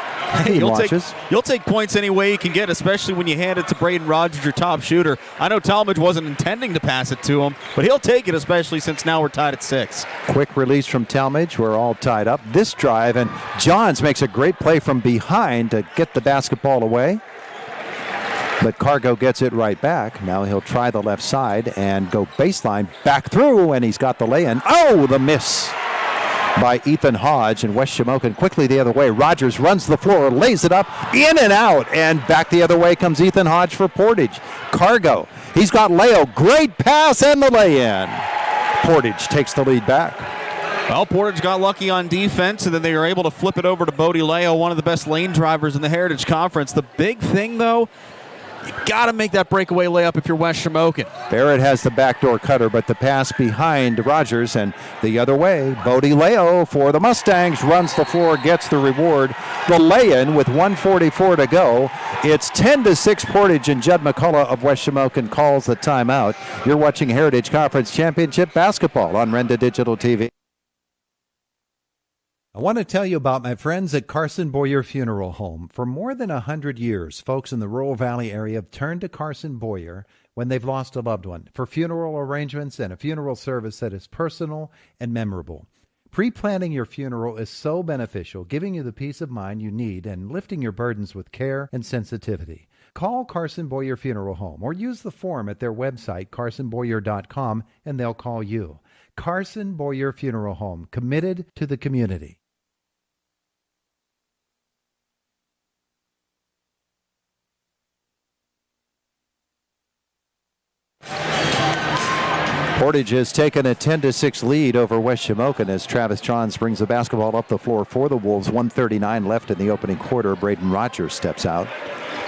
He launches. You'll take points any way you can get, especially when you hand it to Braden Rogers, your top shooter. I know Talmadge wasn't intending to pass it to him, but he'll take it, especially since now we're tied at 6. Quick release from Talmadge. We're all tied up. This drive, and Johns makes a great play from behind to get the basketball away. But Cargo gets it right back. Now he'll try the left side and go baseline, back through, and he's got the lay-in. Oh, the miss by Ethan Hodge, and West Shamokin quickly the other way. Rogers runs the floor, lays it up, in and out, and back the other way comes Ethan Hodge for Portage. Cargo, he's got Leo, great pass and the lay-in. Portage takes the lead back. Well, Portage got lucky on defense, and then they were able to flip it over to Bodie Leo, one of the best lane drivers in the Heritage Conference. The big thing, though, you got to make that breakaway layup if you're West Shamokin. Barrett has the backdoor cutter, but the pass behind Rogers, and the other way, Bodie Leo for the Mustangs runs the floor, gets the reward. The lay-in with 1:44 to go. It's 10-6 Portage, and Judd McCullough of West Shamokin calls the timeout. You're watching Heritage Conference Championship basketball on Renda Digital TV. I want to tell you about my friends at Carson Boyer Funeral Home. For more than 100 years, folks in the Rural Valley area have turned to Carson Boyer when they've lost a loved one for funeral arrangements and a funeral service that is personal and memorable. Pre-planning your funeral is so beneficial, giving you the peace of mind you need and lifting your burdens with care and sensitivity. Call Carson Boyer Funeral Home or use the form at their website, carsonboyer.com, and they'll call you. Carson Boyer Funeral Home, committed to the community. Portage has taken a 10-6 lead over West Shamokin as Travis Johns brings the basketball up the floor for the Wolves. 1:39 left in the opening quarter. Braden Rogers steps out.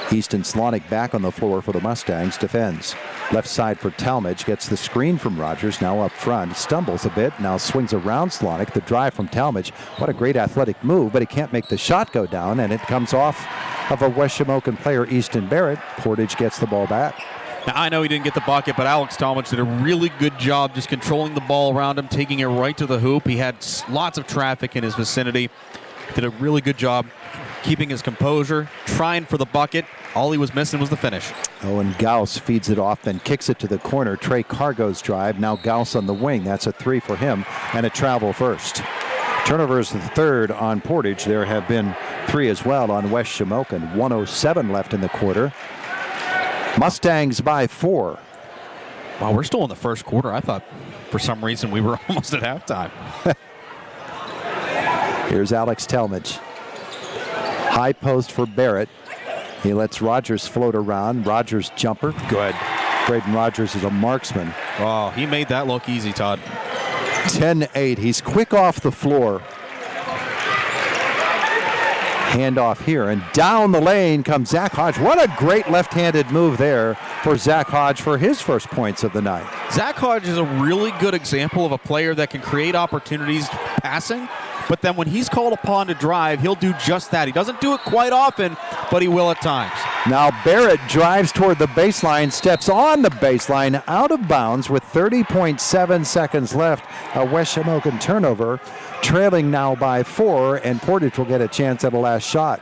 Easton Slonick back on the floor for the Mustangs. Defends. Left side for Talmadge. Gets the screen from Rogers. Now up front. Stumbles a bit. Now swings around Slonick. The drive from Talmadge. What a great athletic move, but he can't make the shot go down, and it comes off of a West Shamokin player, Easton Barrett. Portage gets the ball back. Now, I know he didn't get the bucket, but Alex Talmadge did a really good job just controlling the ball around him, taking it right to the hoop. He had lots of traffic in his vicinity. Did a really good job keeping his composure, trying for the bucket. All he was missing was the finish. Owen Gauss feeds it off, then kicks it to the corner. Trey Cargo's drive. Now Gauss on the wing. That's a 3 for him, and a travel first. Turnover is the third on Portage. There have been 3 as well on West Shamokin. 1:07 left in the quarter. Mustangs by 4. Wow, we're still in the first quarter. I thought for some reason we were almost at halftime. Here's Alex Talmadge. High post for Barrett. He lets Rogers float around. Rogers jumper. Good. Braden Rogers is a marksman. Oh, he made that look easy, Todd. 10-8. He's quick off the floor. Handoff here, and down the lane comes Zach Hodge. What a great left-handed move there for Zach Hodge for his first points of the night. Zach Hodge is a really good example of a player that can create opportunities passing, but then when he's called upon to drive, he'll do just that. He doesn't do it quite often, but he will at times. Now Barrett drives toward the baseline, steps on the baseline, out of bounds with 30.7 seconds left. A West Shamokin turnover. Trailing now by 4, and Portage will get a chance at a last shot.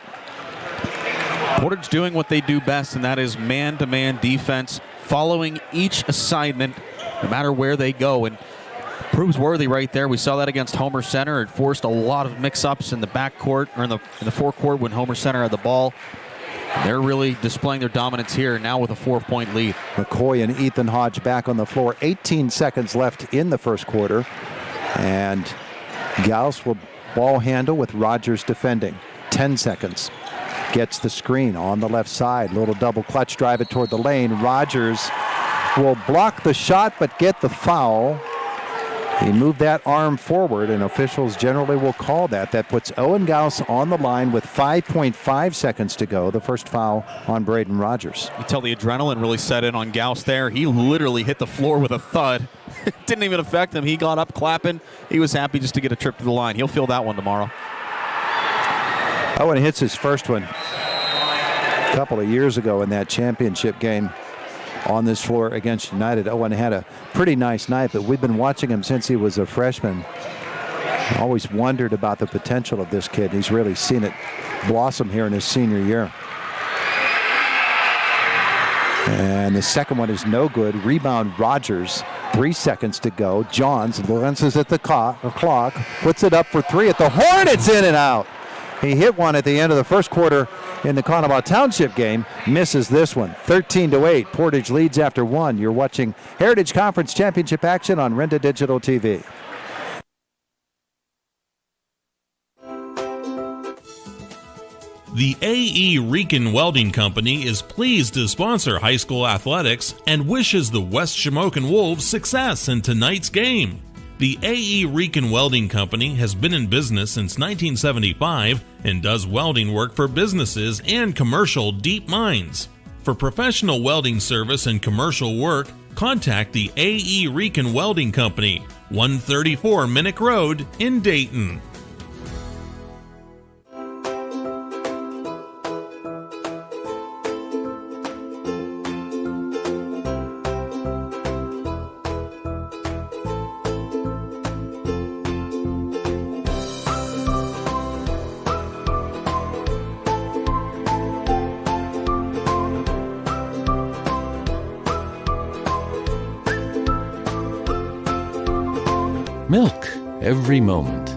Portage doing what they do best, and that is man-to-man defense, following each assignment, no matter where they go, and proves worthy right there. We saw that against Homer Center. It forced a lot of mix-ups in the backcourt, or in the forecourt when Homer Center had the ball. They're really displaying their dominance here now with a 4-point lead. McCoy and Ethan Hodge back on the floor. 18 seconds left in the first quarter, and Gauss will ball handle with Rogers defending. 10 seconds. Gets the screen on the left side. Little double clutch drive it toward the lane. Rogers will block the shot but get the foul. He moved that arm forward, and officials generally will call that. That puts Owen Gauss on the line with 5.5 seconds to go. The first foul on Braden Rogers. You tell the adrenaline really set in on Gauss there. He literally hit the floor with a thud. It didn't even affect him. He got up clapping. He was happy just to get a trip to the line. He'll feel that one tomorrow. Owen hits his first one a couple of years ago in that championship game on this floor against United. Owen had a pretty nice night, but we've been watching him since he was a freshman. Always wondered about the potential of this kid. He's really seen it blossom here in his senior year. And the second one is no good. Rebound Rogers. 3 seconds to go. Johns glances at the clock, puts it up for three at the horn. It's in and out. He hit one at the end of the first quarter in the Commonwealth Township game. Misses this one. 13-8. Portage leads after one. You're watching Heritage Conference Championship action on Renda Digital TV. The A.E. Rican Welding Company is pleased to sponsor high school athletics and wishes the West Shamokin Wolves success in tonight's game. The A.E. Rican Welding Company has been in business since 1975 and does welding work for businesses and commercial deep mines. For professional welding service and commercial work, contact the A.E. Rican Welding Company, 134 Minnick Road in Dayton. Milk every moment.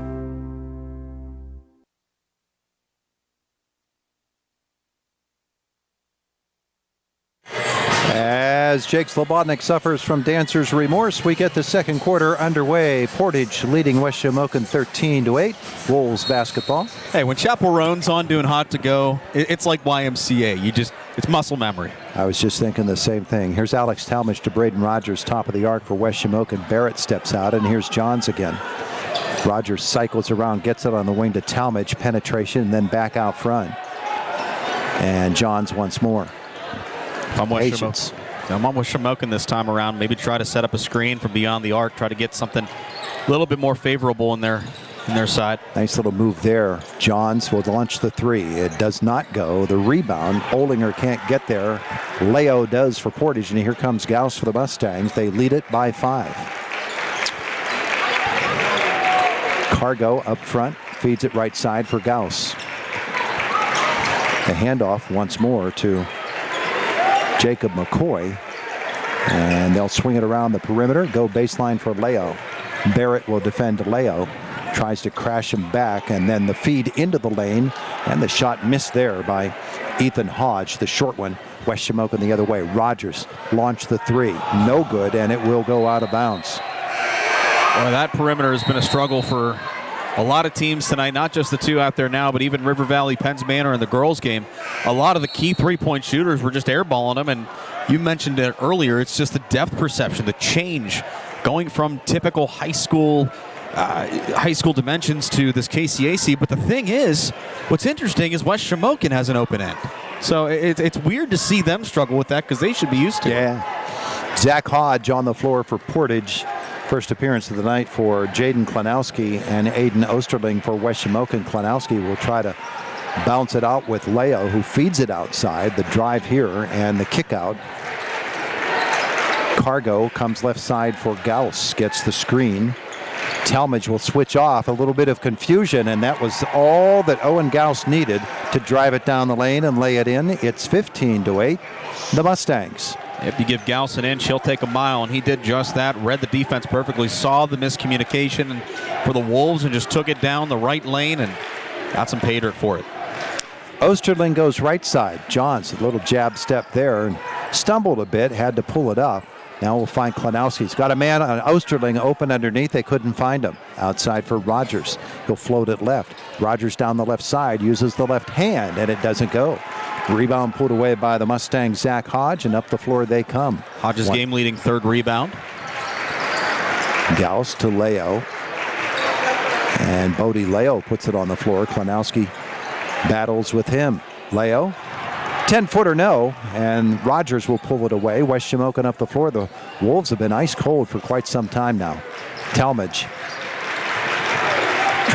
As Jake Slobodnik suffers from dancer's remorse, we get the second quarter underway. Portage leading West Shamokin 13-8. Wolves basketball. Hey, when Chapel Roan's on doing Hot to Go, it's like YMCA. It's muscle memory. I was just thinking the same thing. Here's Alex Talmadge to Braden Rogers, top of the arc for West Shamokin. Barrett steps out, and here's Johns again. Rogers cycles around, gets it on the wing to Talmadge, penetration, and then back out front. And Johns once more. I'm with Shamokin this time around. Maybe try to set up a screen from beyond the arc, try to get something a little bit more favorable in their side. Nice little move there. Johns will launch the three. It does not go. The rebound, Olinger can't get there. Leo does for Portage, and here comes Gauss for the Mustangs. They lead it by 5. Cargo up front, feeds it right side for Gauss. The handoff once more to Jacob McCoy, and they'll swing it around the perimeter, go baseline for Leo. Barrett will defend Leo, tries to crash him back, and then the feed into the lane, and the shot missed there by Ethan Hodge, the short one. West Shamokin the other way. Rogers launched the three, no good, and it will go out of bounds. Well, that perimeter has been a struggle for a lot of teams tonight, not just the two out there now, but even River Valley, Penns Manor in the girls' game. A lot of the key three-point shooters were just airballing them, and you mentioned it earlier, it's just the depth perception, the change, going from typical high school dimensions to this KCAC. But the thing is, what's interesting is West Shamokin has an open end. So it's weird to see them struggle with that because they should be used to it. Yeah. Zach Hodge on the floor for Portage. First appearance of the night for Jaden Klanowski and Aiden Osterling for West Shamokin. Klanowski will try to bounce it out with Leo, who feeds it outside. The drive here and the kick out. Cargo comes left side for Gauss, gets the screen. Talmadge will switch off. A little bit of confusion, and that was all that Owen Gauss needed to drive it down the lane and lay it in. It's 15-8, the Mustangs. If you give Gauss an inch, he'll take a mile, and he did just that. Read the defense perfectly, saw the miscommunication for the Wolves, and just took it down the right lane and got some pay dirt for it. Osterling goes right side. Johns, a little jab step there, and stumbled a bit, had to pull it up. Now we'll find Klanowski. He's got a man on Osterling open underneath. They couldn't find him. Outside for Rogers. He'll float it left. Rogers down the left side, uses the left hand, and it doesn't go. Rebound pulled away by the Mustangs, Zach Hodge, and up the floor they come. Hodge's game-leading third rebound. Gauss to Leo. And Bodie Leo puts it on the floor. Klanowski battles with him. Leo, 10-footer no, and Rogers will pull it away. West Shamokin up the floor. The Wolves have been ice cold for quite some time now. Talmadge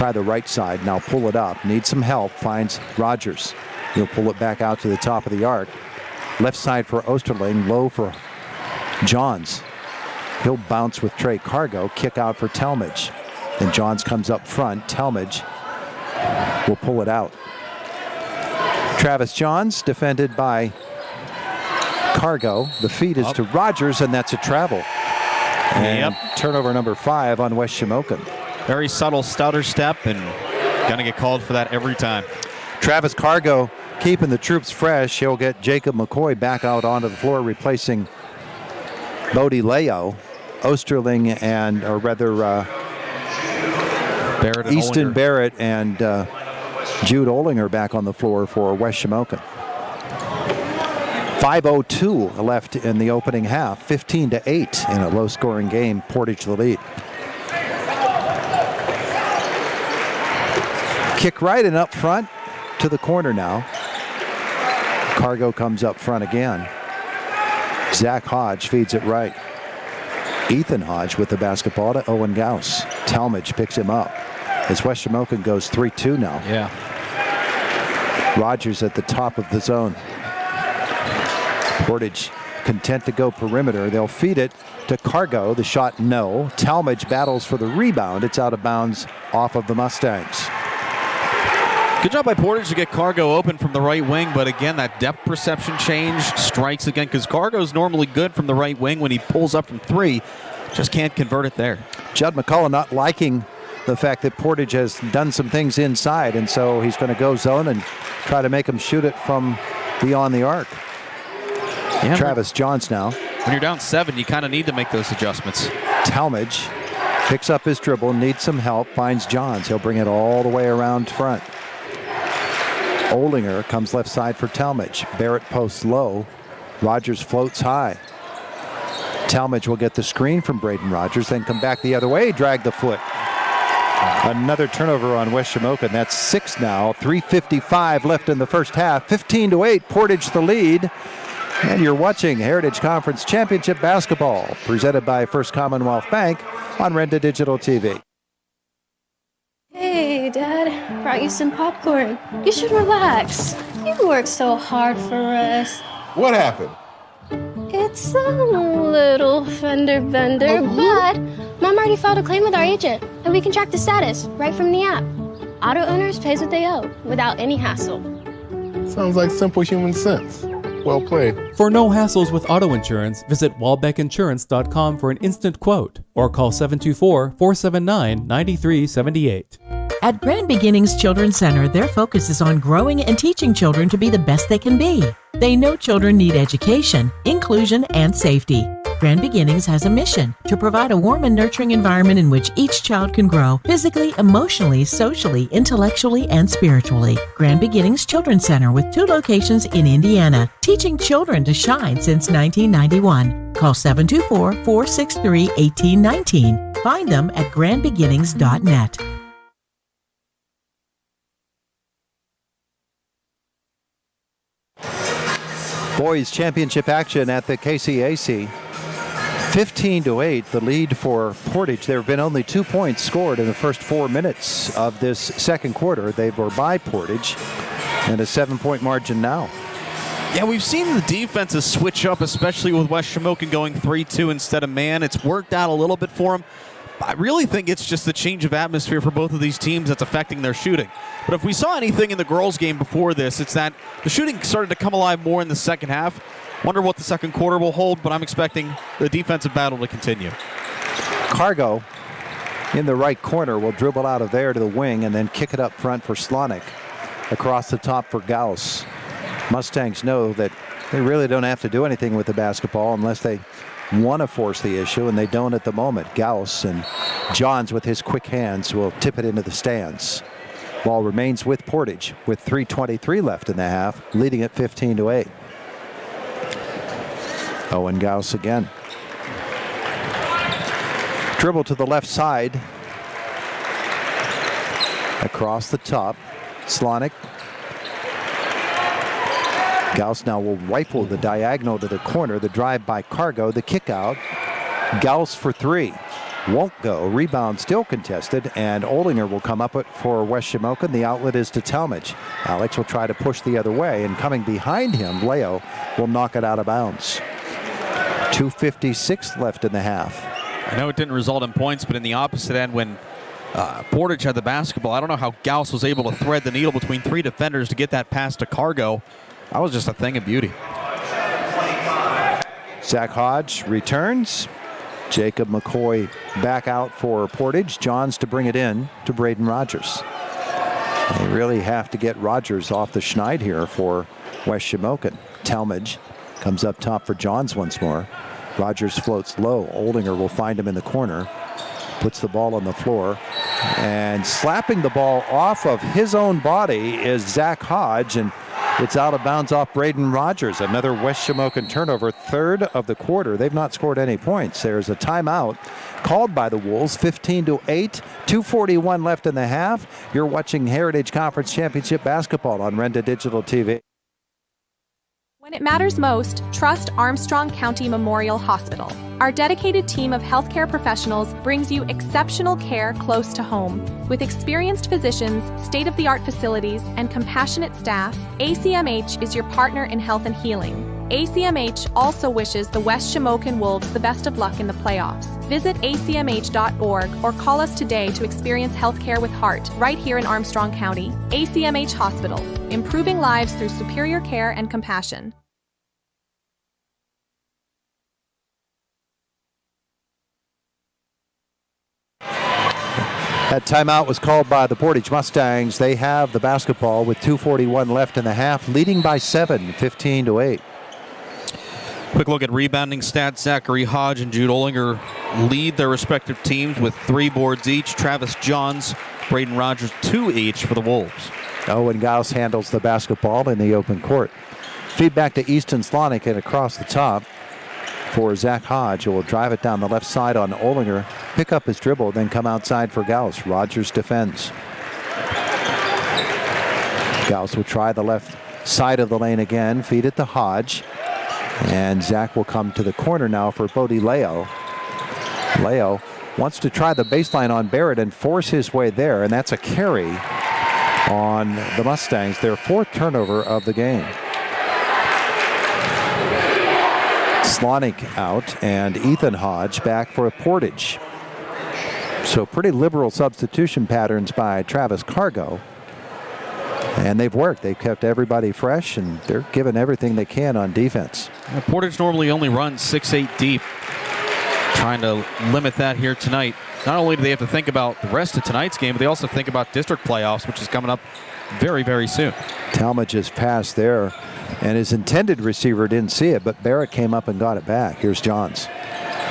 try the right side. Now pull it up. Needs some help. Finds Rogers. He'll pull it back out to the top of the arc. Left side for Osterling. Low for Johns. He'll bounce with Trey Cargo. Kick out for Talmadge. Then Johns comes up front. Talmadge will pull it out. Travis Johns defended by Cargo. The feed is to Rogers, and that's a travel. And turnover number 5 on West Shamokin. Very subtle stutter step, and gonna get called for that every time. Travis Cargo keeping the troops fresh. He'll get Jacob McCoy back out onto the floor, replacing Bodie Leo. Osterling and, or rather, Barrett and Easton Olinger. Barrett and Jude Olinger back on the floor for West Shamokin. 5:02 left in the opening half. 15-8 in a low-scoring game. Portage the lead. Kick right and up front to the corner now. Cargo comes up front again. Zach Hodge feeds it right. Ethan Hodge with the basketball to Owen Gauss. Talmadge picks him up as West Shamokin goes 3-2 now. Yeah. Rogers at the top of the zone. Portage content to go perimeter. They'll feed it to Cargo. The shot, no. Talmadge battles for the rebound. It's out of bounds off of the Mustangs. Good job by Portage to get Cargo open from the right wing, but again, that depth perception change strikes again because Cargo's normally good from the right wing when he pulls up from 3. Just can't convert it there. Judd McCullough not liking the fact that Portage has done some things inside, and so he's going to go zone and try to make him shoot it from beyond the arc. Yeah, Travis Johns now. When you're down 7, you kind of need to make those adjustments. Talmadge picks up his dribble, needs some help, finds Johns. He'll bring it all the way around front. Olinger comes left side for Talmadge. Barrett posts low. Rogers floats high. Talmadge will get the screen from Braden Rogers, then come back the other way, drag the foot. Another turnover on West Shamokin. That's 6 now. 3:55 left in the first half. 15-8, Portage the lead. And you're watching Heritage Conference Championship Basketball, presented by First Commonwealth Bank on Renda Digital TV. Hey, Dad, brought you some popcorn. You should relax. You worked so hard for us. What happened? It's a little fender bender, but Mom already filed a claim with our agent, and we can track the status right from the app. Auto owners pays what they owe without any hassle. Sounds like simple human sense. Well played. For no hassles with auto insurance, visit walbeckinsurance.com for an instant quote or call 724-479-9378. At Grand Beginnings Children's Center, their focus is on growing and teaching children to be the best they can be. They know children need education, inclusion, and safety. Grand Beginnings has a mission to provide a warm and nurturing environment in which each child can grow physically, emotionally, socially, intellectually, and spiritually. Grand Beginnings Children's Center with 2 locations in Indiana, teaching children to shine since 1991. Call 724-463-1819. Find them at grandbeginnings.net. Boys championship action at the KCAC. 15-8, the lead for Portage. There have been only 2 points scored in the first 4 minutes of this second quarter. They were by Portage, and a 7-point margin now. Yeah, we've seen the defenses switch up, especially with West Shamokin going 3-2 instead of man. It's worked out a little bit for them. I really think it's just the change of atmosphere for both of these teams that's affecting their shooting. But if we saw anything in the girls' game before this, it's that the shooting started to come alive more in the second half. Wonder what the second quarter will hold, but I'm expecting the defensive battle to continue. Cargo in the right corner will dribble out of there to the wing and then kick it up front for Slonik. Across the top for Gauss. Mustangs know that they really don't have to do anything with the basketball unless they want to force the issue, and they don't at the moment. Gauss and Johns with his quick hands will tip it into the stands. Ball remains with Portage with 3:23 left in the half, leading at 15-8. Owen Gauss again. Dribble to the left side. Across the top. Slonik. Gauss now will rifle the diagonal to the corner. The drive by Cargo. The kick out. Gauss for 3. won't go. Rebound still contested, and Olinger will come up it for West Shamokin. The outlet is to Talmadge. Alex will try to push the other way, and coming behind him, Leo will knock it out of bounds. 2:56 left in the half. I know it didn't result in points, but in the opposite end, when Portage had the basketball, I don't know how Gauss was able to thread the needle between 3 defenders to get that pass to Cargo. That was just a thing of beauty. Zach Hodge returns. Jacob McCoy back out for Portage. Johns to bring it in to Braden Rogers. They really have to get Rogers off the schneid here for West Shamokin. Talmadge comes up top for Johns once more. Rogers floats low. Oldinger will find him in the corner. Puts the ball on the floor. And slapping the ball off of his own body is Zach Hodge, and it's out of bounds off Braden Rogers. Another West Shamokin turnover, third of the quarter. They've not scored any points. There's a timeout called by the Wolves, 15-8, 2:41 left in the half. You're watching Heritage Conference Championship basketball on Renda Digital TV. When it matters most, trust Armstrong County Memorial Hospital. Our dedicated team of healthcare professionals brings you exceptional care close to home. With experienced physicians, state-of-the-art facilities, and compassionate staff, ACMH is your partner in health and healing. ACMH also wishes the West Shamokin Wolves the best of luck in the playoffs. Visit acmh.org or call us today to experience healthcare with heart right here in Armstrong County. ACMH Hospital, improving lives through superior care and compassion. That timeout was called by the Portage Mustangs. They have the basketball with 2:41 left in the half, leading by 7, 15-8. Quick look at rebounding stats. Zachary Hodge and Jude Olinger lead their respective teams with 3 boards each. Travis Johns, Braden Rogers, 2 each for the Wolves. Owen Gauss handles the basketball in the open court. Feedback to Easton Slonick and across the top for Zach Hodge, who will drive it down the left side on Olinger, pick up his dribble, then come outside for Gauss. Rogers defends. Gauss will try the left side of the lane again, feed it to Hodge. And Zach will come to the corner now for Bodie Leo. Leo wants to try the baseline on Barrett and force his way there, and that's a carry on the Mustangs, their 4th turnover of the game. Slonick out and Ethan Hodge back for Portage. So pretty liberal substitution patterns by Travis Cargo. And they've worked. They've kept everybody fresh, and they're giving everything they can on defense. Portage normally only runs 6-8 deep. Trying to limit that here tonight. Not only do they have to think about the rest of tonight's game, but they also think about district playoffs, which is coming up very, very soon. Talmadge's pass there, and his intended receiver didn't see it, but Barrett came up and got it back. Here's Johns.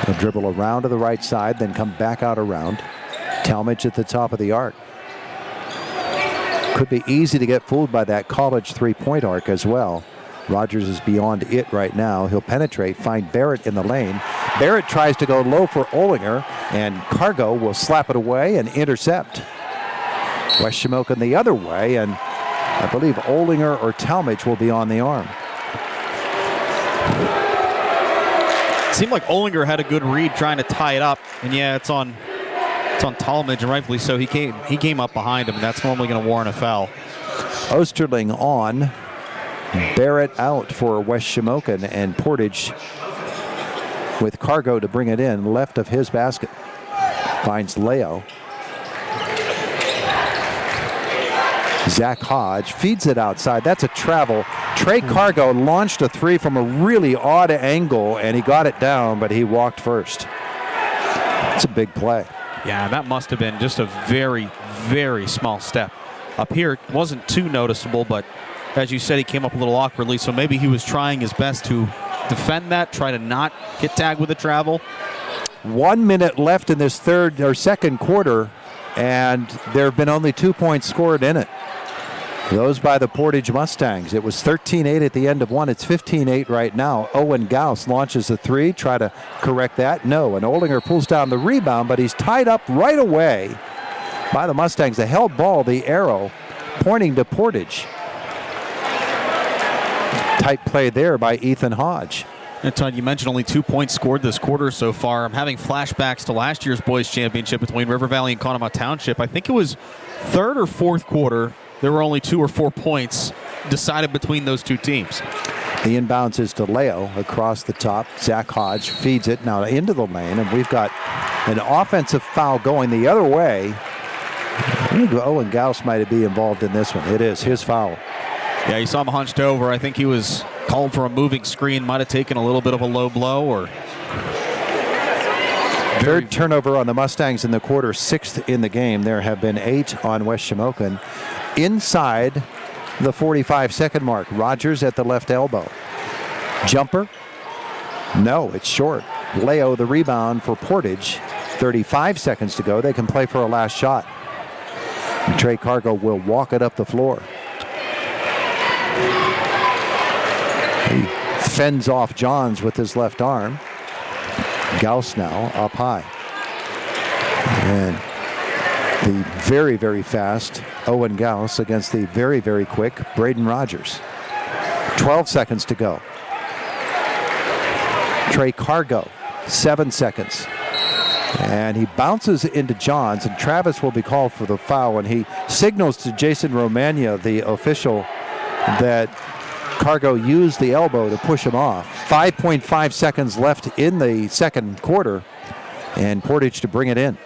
He'll dribble around to the right side, then come back out around. Talmadge at the top of the arc. Could be easy to get fooled by that college three-point arc as well. Rogers is beyond it right now. He'll penetrate, find Barrett in the lane. Barrett tries to go low for Olinger, and Cargo will slap it away and intercept. West Shamokin the other way, and I believe Olinger or Talmadge will be on the arm. It seemed like Olinger had a good read trying to tie it up, and yeah, it's on Talmadge, and rightfully so. He came up behind him, and that's normally going to warrant a foul. Osterling on, Barrett out for West Shamokin, and Portage with Cargo to bring it in left of his basket. Finds Leo. Zach Hodge feeds it outside. That's a travel. Trey Cargo launched a 3 from a really odd angle, and he got it down, but he walked first. It's a big play. Yeah, that must have been just a very, very small step. Up here, it wasn't too noticeable, but as you said, he came up a little awkwardly, so maybe he was trying his best to defend that, try to not get tagged with the travel. 1 minute left in this second quarter, and there have been only 2 points scored in it. Those by the Portage Mustangs. It was 13-8 at the end of one. It's 15-8 right now. Owen Gauss launches a 3. Try to correct that. No. And Olinger pulls down the rebound, but he's tied up right away by the Mustangs. A held ball, the arrow, pointing to Portage. Tight play there by Ethan Hodge. And Todd, you mentioned only 2 points scored this quarter so far. I'm having flashbacks to last year's boys championship between River Valley and Conemaugh Township. I think it was third or fourth quarter. There were only 2 or 4 points decided between those two teams. The inbounds is to Leo across the top. Zach Hodge feeds it now into the lane, and we've got an offensive foul going the other way. I think Owen Gauss might be involved in this one. It is his foul. Yeah, you saw him hunched over. I think he was called for a moving screen, might have taken a little bit of a low blow. Or third turnover on the Mustangs in the quarter, 6th in the game. There have been 8 on West Shamokin. Inside the 45-second mark, Rogers at the left elbow. Jumper? No, it's short. Leo the rebound for Portage. 35 seconds to go. They can play for a last shot. And Trey Cargo will walk it up the floor. He fends off Johns with his left arm. Gauss now up high. And the very, very fast Owen Gauss against the very, very quick Braden Rogers. 12 seconds to go. Trey Cargo, 7 seconds. And he bounces into Johns, and Travis will be called for the foul, and he signals to Jason Romagna, the official, that Cargo used the elbow to push him off. 5.5 seconds left in the second quarter, and Portage to bring it in.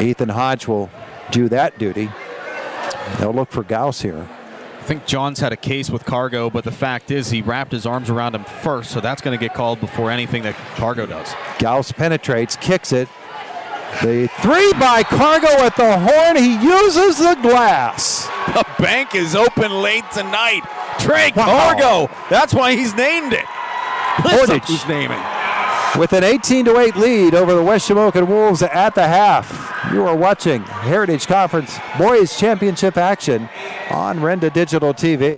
Ethan Hodge will do that duty. They'll look for Gauss here. I think Johns had a case with Cargo, but the fact is he wrapped his arms around him first, so that's going to get called before anything that Cargo does. Gauss penetrates, kicks it. The 3 by Cargo at the horn. He uses the glass. The bank is open late tonight. Trey Cargo. That's why he's named it. Portage who's naming. With an 18-8 lead over the West Shamokin Wolves at the half. You are watching Heritage Conference Boys Championship action on Renda Digital TV.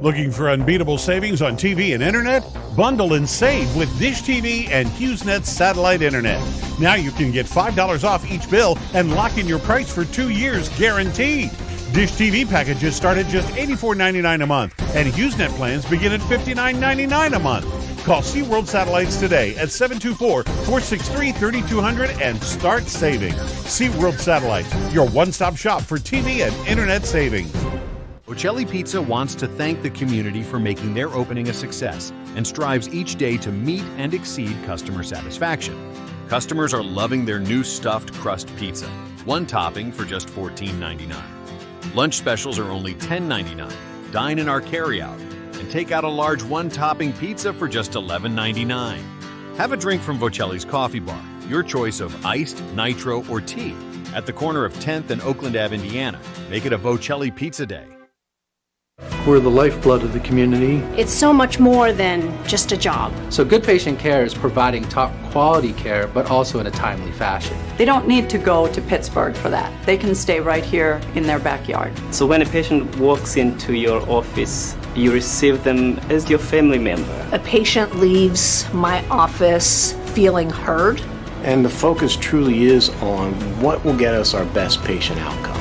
Looking for unbeatable savings on TV and internet? Bundle and save with Dish TV and HughesNet satellite internet. Now you can get $5 off each bill and lock in your price for 2 years guaranteed. Dish TV packages start at just $84.99 a month, and HughesNet plans begin at $59.99 a month. Call SeaWorld Satellites today at 724-463-3200 and start saving. SeaWorld Satellites, your one-stop shop for TV and internet savings. Bocelli Pizza wants to thank the community for making their opening a success and strives each day to meet and exceed customer satisfaction. Customers are loving their new stuffed crust pizza, 1 topping for just $14.99. Lunch specials are only $10.99. Dine in our carryout and take out a large 1-topping pizza for just $11.99. Have a drink from Bocelli's Coffee Bar, your choice of iced, nitro, or tea, at the corner of 10th and Oakland Ave, Indiana. Make it a Bocelli Pizza Day. We're the lifeblood of the community. It's so much more than just a job. So good patient care is providing top quality care, but also in a timely fashion. They don't need to go to Pittsburgh for that. They can stay right here in their backyard. So when a patient walks into your office, you receive them as your family member. A patient leaves my office feeling heard. And the focus truly is on what will get us our best patient outcome.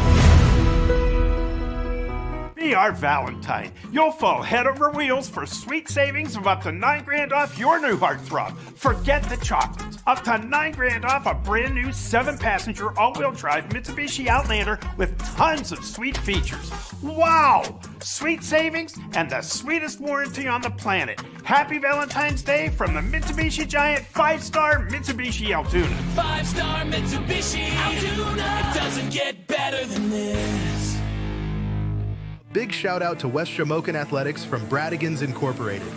Be our Valentine. You'll fall head over wheels for sweet savings of up to $9,000 off your new heartthrob. Forget the chocolates. Up to $9,000 off a brand new 7-passenger all-wheel drive Mitsubishi Outlander with tons of sweet features. Wow! Sweet savings and the sweetest warranty on the planet. Happy Valentine's Day from the Mitsubishi Giant 5-star Mitsubishi Altoona. 5-star Mitsubishi Altoona. It doesn't get better than this. Big shout out to West Shamokin Athletics from Bradigans Incorporated.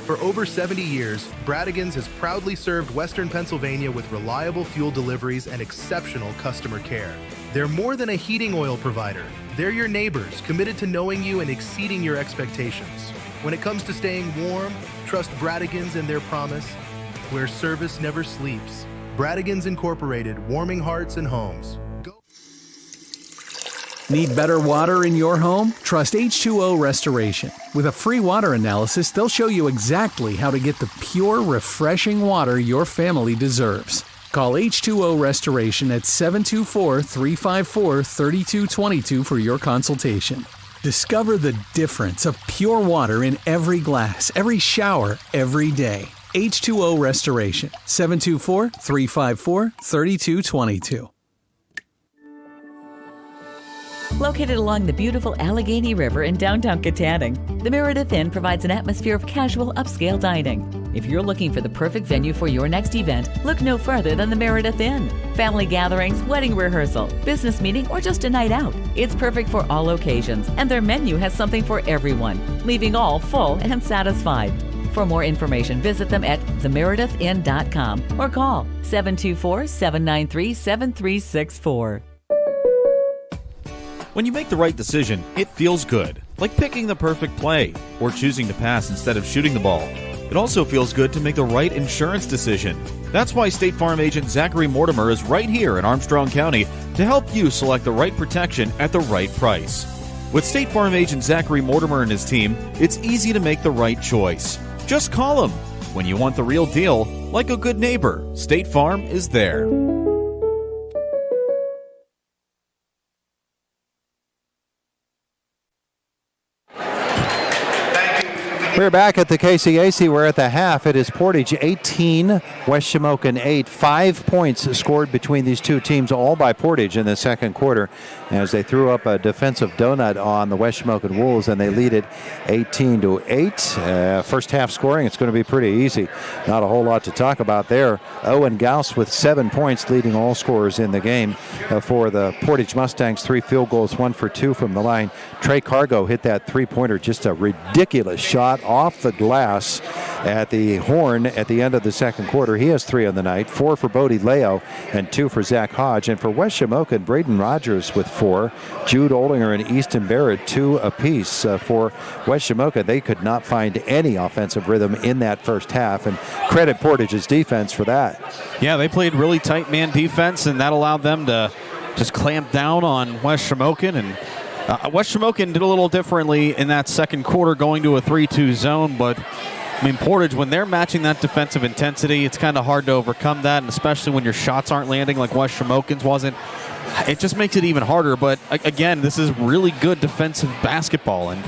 For over 70 years, Bradigans has proudly served Western Pennsylvania with reliable fuel deliveries and exceptional customer care. They're more than a heating oil provider. They're your neighbors, committed to knowing you and exceeding your expectations. When it comes to staying warm, trust Bradigans and their promise, where service never sleeps. Bradigans Incorporated, warming hearts and homes. Need better water in your home? Trust H2O Restoration. With a free water analysis, they'll show you exactly how to get the pure, refreshing water your family deserves. Call H2O Restoration at 724-354-3222 for your consultation. Discover the difference of pure water in every glass, every shower, every day. H2O Restoration, 724-354-3222. Located along the beautiful Allegheny River in downtown Katanning, the Meredith Inn provides an atmosphere of casual upscale dining. If you're looking for the perfect venue for your next event, look no further than the Meredith Inn. Family gatherings, wedding rehearsal, business meeting, or just a night out. It's perfect for all occasions, and their menu has something for everyone, leaving all full and satisfied. For more information, visit them at themeredithinn.com or call 724-793-7364. When you make the right decision, it feels good, like picking the perfect play or choosing to pass instead of shooting the ball. It also feels good to make the right insurance decision. That's why State Farm agent Zachary Mortimer is right here in Armstrong County to help you select the right protection at the right price. With State Farm agent Zachary Mortimer and his team, it's easy to make the right choice. Just call him. When you want the real deal, like a good neighbor, State Farm is there. We're back at the KCAC. We're at the half. It is Portage 18, West Shamokin 8. 5 points scored between these two teams, all by Portage in the second quarter, as they threw up a defensive donut on the West Shamokin Wolves, and they lead it 18-8. First half scoring, it's going to be pretty easy. Not a whole lot to talk about there. Owen Gauss with 7 points, leading all scorers in the game for the Portage Mustangs. 3 field goals, 1 for 2 from the line. Trey Cargo hit that three-pointer, just a ridiculous shot off the glass at the horn at the end of the second quarter. He has 3 on the night, 4 for Bodie Leo and 2 for Zach Hodge. And for West Shamokin, Braden Rogers with 4, Jude Oldinger and Easton Barrett 2 apiece. For West Shamokin, they could not find any offensive rhythm in that first half, and credit Portage's defense for that. Yeah, they played really tight man defense, and that allowed them to just clamp down on West Shamokin. And West Shamokin did a little differently in that second quarter, going to a 3-2 zone, but I mean, Portage, when they're matching that defensive intensity, it's kind of hard to overcome that, and especially when your shots aren't landing like West Shamokin's wasn't. It just makes it even harder. But again, this is really good defensive basketball, and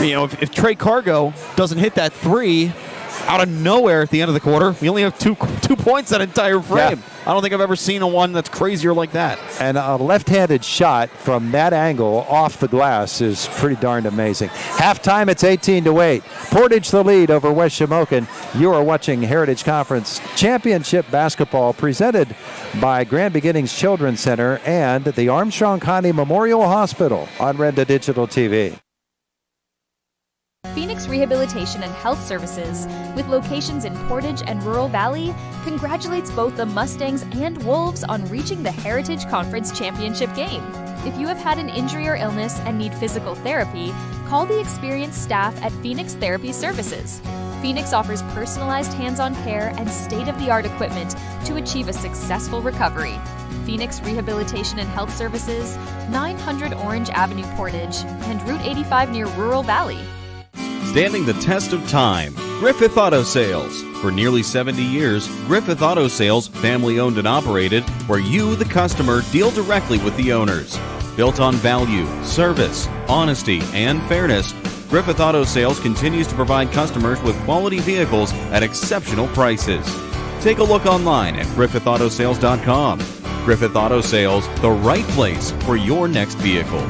you know, if Trey Cargo doesn't hit that 3 out of nowhere at the end of the quarter, we only have 2 points that entire frame. Yeah. I don't think I've ever seen a one that's crazier like that. And a left-handed shot from that angle off the glass is pretty darned amazing. Halftime, it's 18-8. Portage the lead over West Shamokin. You are watching Heritage Conference Championship Basketball, presented by Grand Beginnings Children's Center and the Armstrong County Memorial Hospital on Renda Digital TV. Phoenix Rehabilitation and Health Services, with locations in Portage and Rural Valley, congratulates both the Mustangs and Wolves on reaching the Heritage Conference Championship game. If you have had an injury or illness and need physical therapy, call the experienced staff at Phoenix Therapy Services. Phoenix offers personalized hands-on care and state-of-the-art equipment to achieve a successful recovery. Phoenix Rehabilitation and Health Services, 900 Orange Avenue, Portage, and Route 85 near Rural Valley. Standing the test of time, Griffith Auto Sales. For nearly 70 years, Griffith Auto Sales, family owned and operated, where you, the customer, deal directly with the owners. Built on value, service, honesty, and fairness, Griffith Auto Sales continues to provide customers with quality vehicles at exceptional prices. Take a look online at griffithautosales.com. Griffith Auto Sales, the right place for your next vehicle.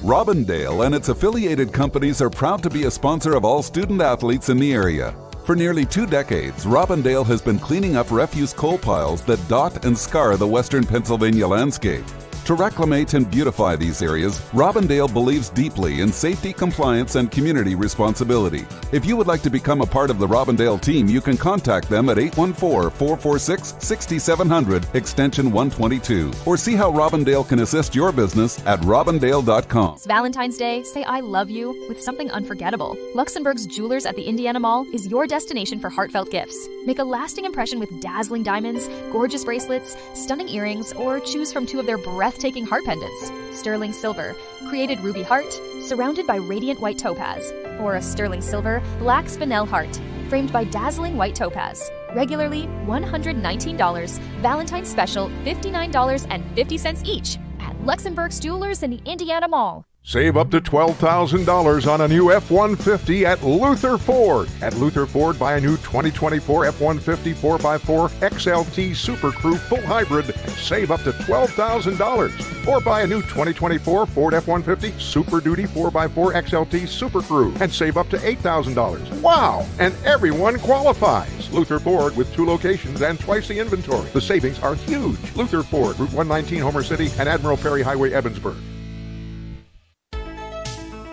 Robindale and its affiliated companies are proud to be a sponsor of all student athletes in the area. For nearly 2 decades, Robindale has been cleaning up refuse coal piles that dot and scar the western Pennsylvania landscape. To reclimate and beautify these areas, Robindale believes deeply in safety, compliance, and community responsibility. If you would like to become a part of the Robindale team, you can contact them at 814-446-6700, extension 122, or see how Robindale can assist your business at robindale.com. This Valentine's Day, say I love you with something unforgettable. Luxembourg's Jewelers at the Indiana Mall is your destination for heartfelt gifts. Make a lasting impression with dazzling diamonds, gorgeous bracelets, stunning earrings, or choose from 2 of their breathtaking heart pendants. Sterling silver, created ruby heart, surrounded by radiant white topaz. Or a sterling silver, black spinel heart, framed by dazzling white topaz. Regularly $119, Valentine's special $59.50 each at Luxembourg's Jewelers in the Indiana Mall. Save up to $12,000 on a new F-150 at Luther Ford. At Luther Ford, buy a new 2024 F-150 4x4 XLT Super Crew full hybrid and save up to $12,000. Or buy a new 2024 Ford F-150 Super Duty 4x4 XLT Super Crew and save up to $8,000. Wow! And everyone qualifies. Luther Ford with 2 locations and twice the inventory. The savings are huge. Luther Ford, Route 119, Homer City, and Admiral Perry Highway, Evansburg.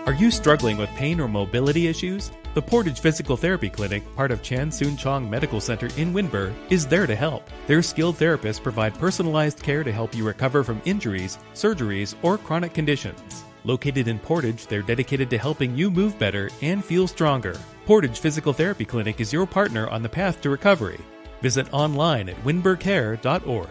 Are you struggling with pain or mobility issues? The Portage Physical Therapy Clinic, part of Chan Soon Chong Medical Center in Windber, is there to help. Their skilled therapists provide personalized care to help you recover from injuries, surgeries, or chronic conditions. Located in Portage, they're dedicated to helping you move better and feel stronger. Portage Physical Therapy Clinic is your partner on the path to recovery. Visit online at windbercare.org.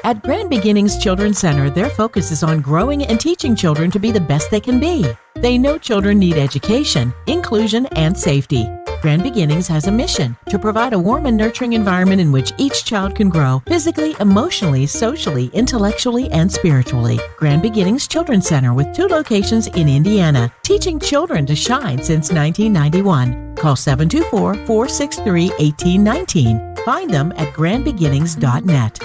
At Grand Beginnings Children's Center, their focus is on growing and teaching children to be the best they can be. They know children need education, inclusion, and safety. Grand Beginnings has a mission to provide a warm and nurturing environment in which each child can grow physically, emotionally, socially, intellectually, and spiritually. Grand Beginnings Children's Center with 2 locations in Indiana, teaching children to shine since 1991. Call 724-463-1819. Find them at grandbeginnings.net.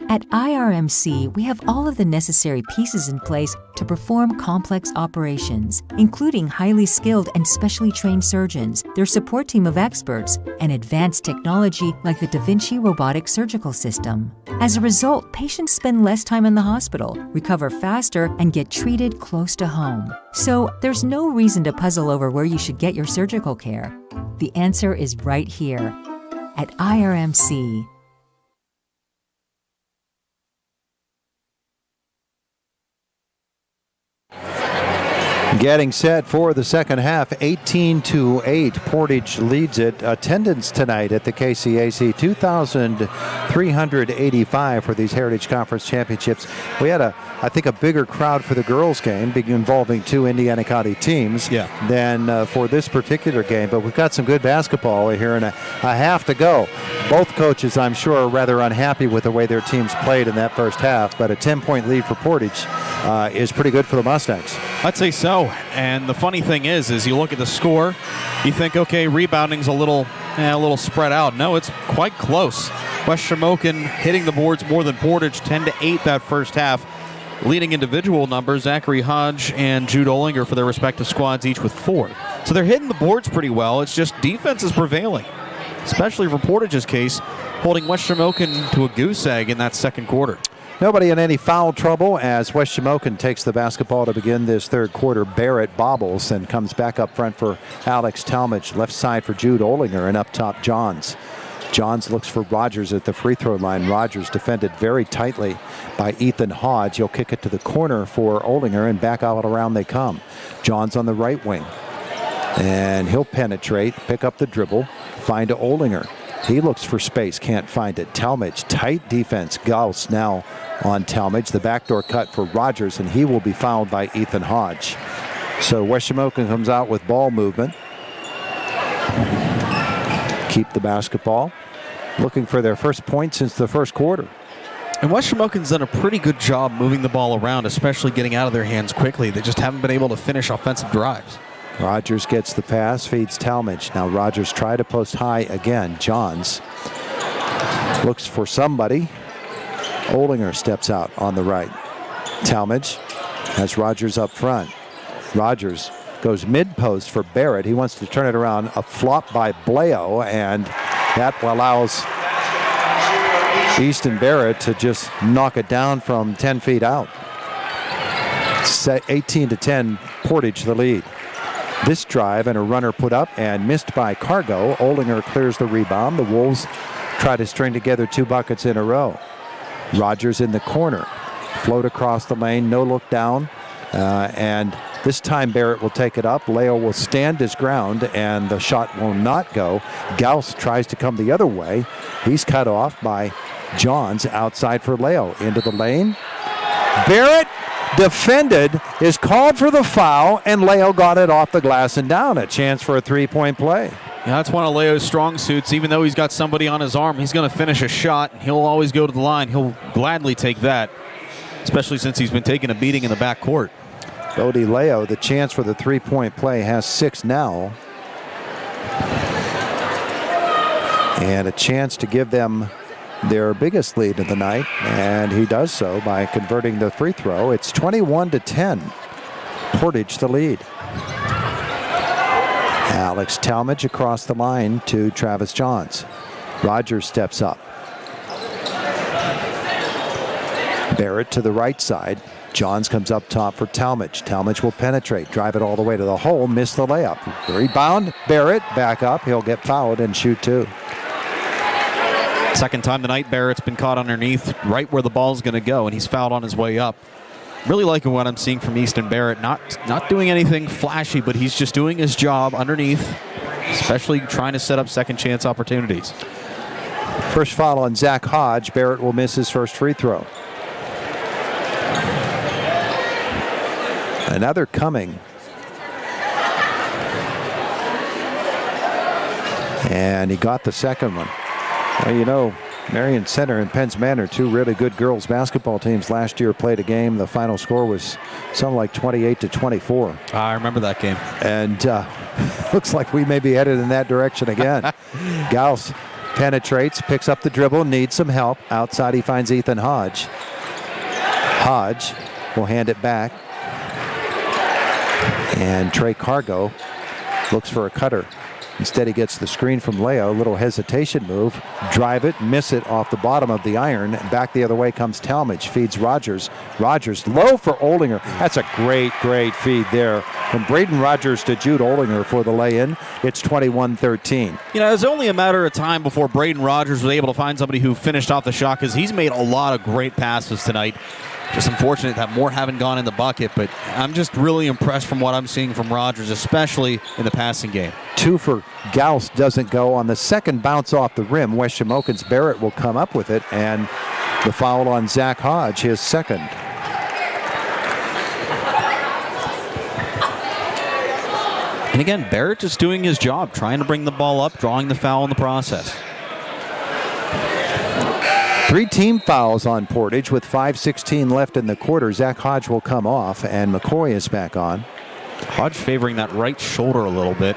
At IRMC, we have all of the necessary pieces in place to perform complex operations, including highly skilled and specially trained surgeons, their support team of experts, and advanced technology like the Da Vinci robotic surgical system. As a result, patients spend less time in the hospital, recover faster, and get treated close to home. So, there's no reason to puzzle over where you should get your surgical care. The answer is right here at IRMC. Getting set for the second half, 18-8. Portage leads it. Attendance tonight at the KCAC, 2,385 for these Heritage Conference Championships. We had, I think, a bigger crowd for the girls' game, involving 2 Indiana County teams, than for this particular game. But we've got some good basketball here, and a half to go. Both coaches, I'm sure, are rather unhappy with the way their teams played in that first half, but a 10-point lead for Portage is pretty good for the Mustangs. I'd say so. And the funny thing is you look at the score, you think, okay, rebounding's a little spread out. No, it's quite close. West Shamokin hitting the boards more than Portage, 10-8 that first half. Leading individual numbers, Zachary Hodge and Jude Olinger for their respective squads, each with 4. So they're hitting the boards pretty well. It's just defense is prevailing, especially for Portage's case, holding West Shamokin to a goose egg in that second quarter. Nobody in any foul trouble as West Shamokin takes the basketball to begin this third quarter. Barrett bobbles and comes back up front for Alex Talmadge. Left side for Jude Olinger, and up top Johns. Johns looks for Rogers at the free throw line. Rogers defended very tightly by Ethan Hodge. He'll kick it to the corner for Olinger, and back out around they come. Johns on the right wing. And he'll penetrate, pick up the dribble, find Olinger. He looks for space, can't find it. Talmadge, tight defense. Gauss now on Talmadge. The backdoor cut for Rogers, and he will be fouled by Ethan Hodge. So West Shamokin comes out with ball movement. Keep the basketball. Looking for their first point since the first quarter. And West Shamokin's done a pretty good job moving the ball around, especially getting out of their hands quickly. They just haven't been able to finish offensive drives. Rogers gets the pass, feeds Talmadge. Now Rogers try to post high again. Johns looks for somebody. Olinger steps out on the right. Talmadge has Rogers up front. Rogers goes mid-post for Barrett. He wants to turn it around. A flop by Bleo, and that allows Easton Barrett to just knock it down from 10 feet out. 18-10, Portage the lead. This drive and a runner put up and missed by Cargo. Olinger clears the rebound. The Wolves try to string together 2 buckets in a row. Rogers in the corner. Float across the lane, no look down. And this time Barrett will take it up. Leo will stand his ground, and the shot will not go. Gauss tries to come the other way. He's cut off by Johns outside for Leo. Into the lane. Barrett defended, is called for the foul, and Leo got it off the glass and down. A chance for a 3-point play. Yeah, that's one of Leo's strong suits. Even though he's got somebody on his arm, he's going to finish a shot, and he'll always go to the line. He'll gladly take that, especially since he's been taking a beating in the backcourt. Bodie Leo, the chance for the three-point play, has 6 now. And a chance to give them their biggest lead of the night, and he does so by converting the free throw. It's 21-10. Portage the lead. Alex Talmadge across the line to Travis Johns. Rogers steps up. Barrett to the right side. Johns comes up top for Talmadge. Talmadge will penetrate, drive it all the way to the hole, miss the layup. Rebound, Barrett back up. He'll get fouled and shoot 2. Second time tonight, Barrett's been caught underneath right where the ball's going to go, and he's fouled on his way up. Really liking what I'm seeing from Easton Barrett. Not doing anything flashy, but he's just doing his job underneath, especially trying to set up second chance opportunities. First foul on Zach Hodge. Barrett will miss his first free throw. Another coming. And he got the second one. Well, you know, Marion Center and Penns Manor, 2 really good girls basketball teams, last year played a game. The final score was something like 28-24. I remember that game. And looks like we may be headed in that direction again. Gauss penetrates, picks up the dribble, needs some help. Outside he finds Ethan Hodge. Hodge will hand it back. And Trey Cargo looks for a cutter. Instead, he gets the screen from Leo. Little hesitation move. Drive it, miss it off the bottom of the iron. And back the other way comes Talmadge. Feeds Rogers. Rogers low for Oldinger. That's a great feed there. From Braden Rogers to Jude Oldinger for the lay-in. It's 21-13. You know, it was only a matter of time before Braden Rogers was able to find somebody who finished off the shot, because he's made a lot of great passes tonight. Just unfortunate that more haven't gone in the bucket, but I'm just really impressed from what I'm seeing from Rogers, especially in the passing game. 2 for Gauss doesn't go. On the second bounce off the rim, West Shamokin's Barrett will come up with it, and the foul on Zach Hodge, his second. And again, Barrett just doing his job, trying to bring the ball up, drawing the foul in the process. 3 team fouls on Portage with 5:16 left in the quarter. Zach Hodge will come off, and McCoy is back on. Hodge favoring that right shoulder a little bit.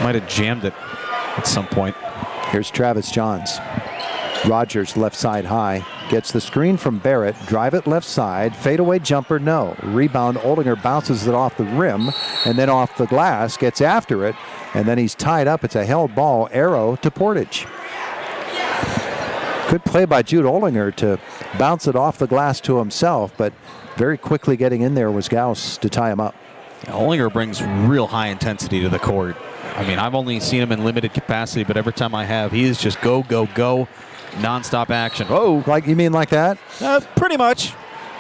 Might have jammed it at some point. Here's Travis Johns. Rogers left side high. Gets the screen from Barrett. Drive it left side. Fadeaway jumper, no. Rebound, Oldinger bounces it off the rim and then off the glass. Gets after it, and then he's tied up. It's a held ball. Arrow to Portage. Good play by Jude Oldinger to bounce it off the glass to himself, but very quickly getting in there was Gauss to tie him up. Oldinger brings real high intensity to the court. I mean, I've only seen him in limited capacity, but every time I have, he is just go, go, go, nonstop action. Oh, like you mean like that? Pretty much.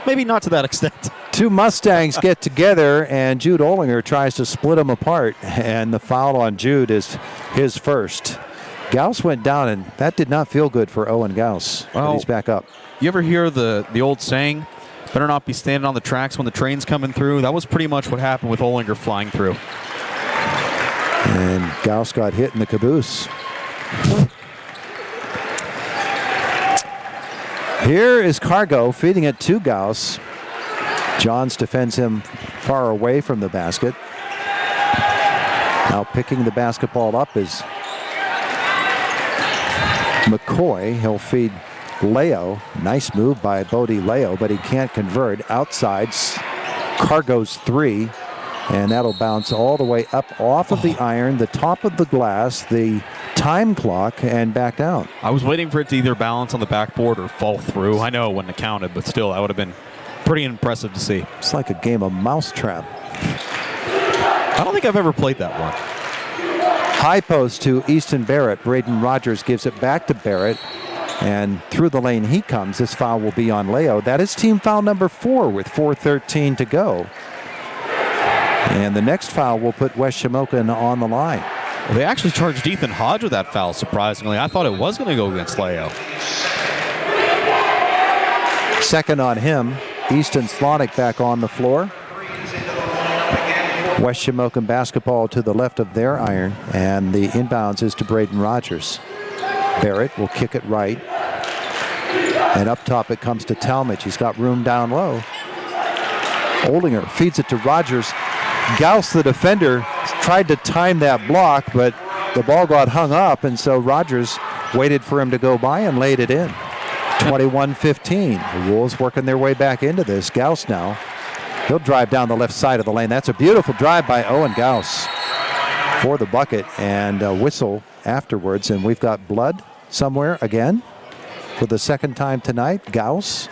Maybe not to that extent. 2 Mustangs get together, and Jude Oldinger tries to split them apart, and the foul on Jude is his first. Gauss went down, and that did not feel good for Owen Gauss. Well, but he's back up. You ever hear the old saying, better not be standing on the tracks when the train's coming through? That was pretty much what happened with Oldinger flying through. And Gauss got hit in the caboose. Here is Cargo feeding it to Gauss. Johns defends him far away from the basket. Now picking the basketball up is McCoy. He'll feed Leo. Nice move by Bodie Leo, but he can't convert. Outside, Cargo's 3, and that'll bounce all the way up off of the iron, the top of the glass, the time clock, and back down. I was waiting for it to either balance on the backboard or fall through. I know it wouldn't have counted, but still, that would have been pretty impressive to see. It's like a game of mousetrap. I don't think I've ever played that one. High post to Easton Barrett. Braden Rogers gives it back to Barrett, and through the lane he comes. This foul will be on Leo. That is team foul number 4 with 4:13 to go. And the next foul will put West Shamokin on the line. Well, they actually charged Ethan Hodge with that foul, surprisingly. I thought it was going to go against Leo. Second on him. Easton Slonick back on the floor. West Shamokin basketball to the left of their iron, and the inbounds is to Braden Rogers. Barrett will kick it right. And up top it comes to Talmadge. He's got room down low. Oldinger feeds it to Rogers. Gauss, the defender, tried to time that block, but the ball got hung up, and so Rogers waited for him to go by and laid it in. 21-15. The Wolves working their way back into this. Gauss now. He'll drive down the left side of the lane. That's a beautiful drive by Owen Gauss for the bucket, and a whistle afterwards. And we've got blood somewhere again for the second time tonight. Gauss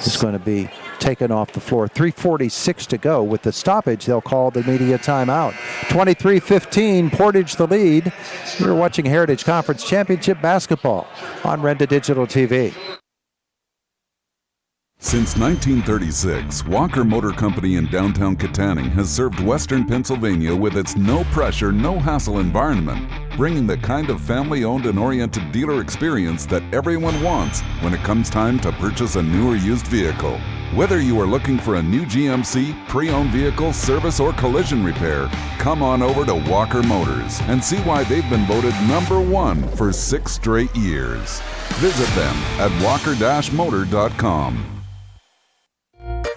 is going to be taken off the floor. 3:46 to go. With the stoppage, they'll call the media timeout. 23-15, Portage the lead. You're watching Heritage Conference Championship basketball on Renda Digital TV. Since 1936, Walker Motor Company in downtown Katanning has served Western Pennsylvania with its no-pressure, no-hassle environment, bringing the kind of family-owned and oriented dealer experience that everyone wants when it comes time to purchase a new or used vehicle. Whether you are looking for a new GMC, pre-owned vehicle, service, or collision repair, come on over to Walker Motors and see why they've been voted #1 for 6 straight years. Visit them at walker-motor.com.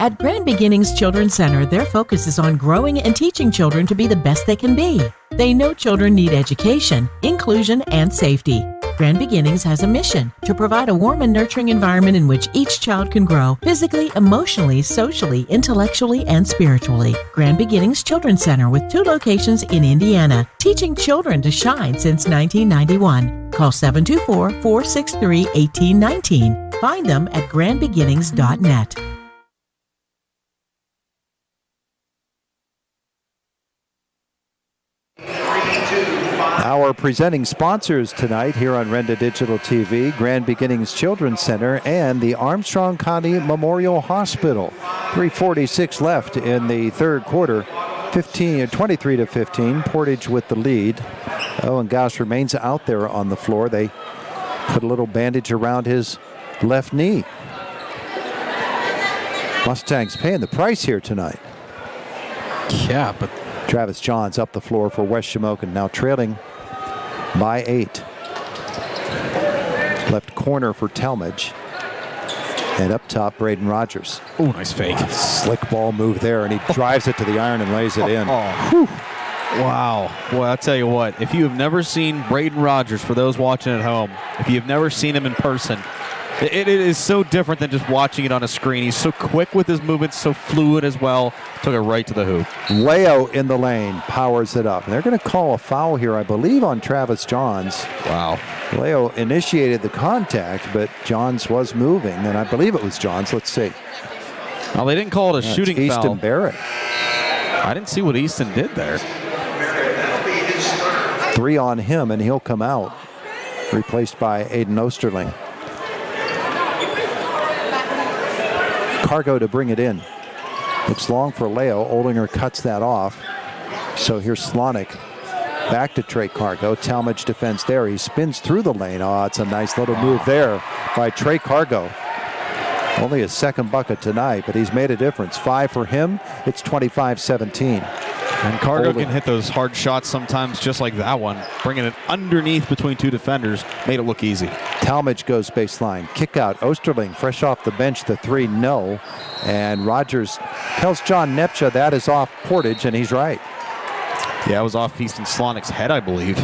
At Grand Beginnings Children's Center, their focus is on growing and teaching children to be the best they can be. They know children need education, inclusion, and safety. Grand Beginnings has a mission to provide a warm and nurturing environment in which each child can grow physically, emotionally, socially, intellectually, and spiritually. Grand Beginnings Children's Center with 2 locations in Indiana, teaching children to shine since 1991. Call 724-463-1819. Find them at grandbeginnings.net. Our presenting sponsors tonight here on Renda Digital TV, Grand Beginnings Children's Center and the Armstrong County Memorial Hospital. 3:46 left in the third quarter. 23-15, Portage with the lead. Owen Gauss remains out there on the floor. They put a little bandage around his left knee. Mustangs paying the price here tonight. Yeah, but Travis Johns up the floor for West Shamokin, now trailing by 8. Left corner for Talmadge. And up top, Braden Rogers. Oh, nice fake. Slick ball move there, and he drives it to the iron and lays it in. Wow. Boy, I'll tell you what, if you have never seen Braden Rogers, for those watching at home, if you've never seen him in person, it is so different than just watching it on a screen. He's so quick with his movements, so fluid as well. Took it right to the hoop. Leo in the lane, powers it up. And they're going to call a foul here, I believe, on Travis Johns. Wow. Leo initiated the contact, but Johns was moving, and I believe it was Johns. Let's see. Well, they didn't call it a shooting foul. Easton Barrett. I didn't see what Easton did there. 3 on him, and he'll come out, replaced by Aiden Osterling. Cargo to bring it in. Looks long for Leo. Oldinger cuts that off. So here's Slonick. Back to Trey Cargo. Talmadge defends there. He spins through the lane. Oh, it's a nice little move there by Trey Cargo. Only his second bucket tonight, but he's made a difference. 5 for him. It's 25-17. And Cargo can hit those hard shots sometimes just like that one. Bringing it underneath between 2 defenders made it look easy. Talmadge goes baseline. Kick out. Osterling fresh off the bench. The 3, no. And Rogers tells John Nepcha that is off Portage, and he's right. Yeah, it was off Easton Slonick's head, I believe.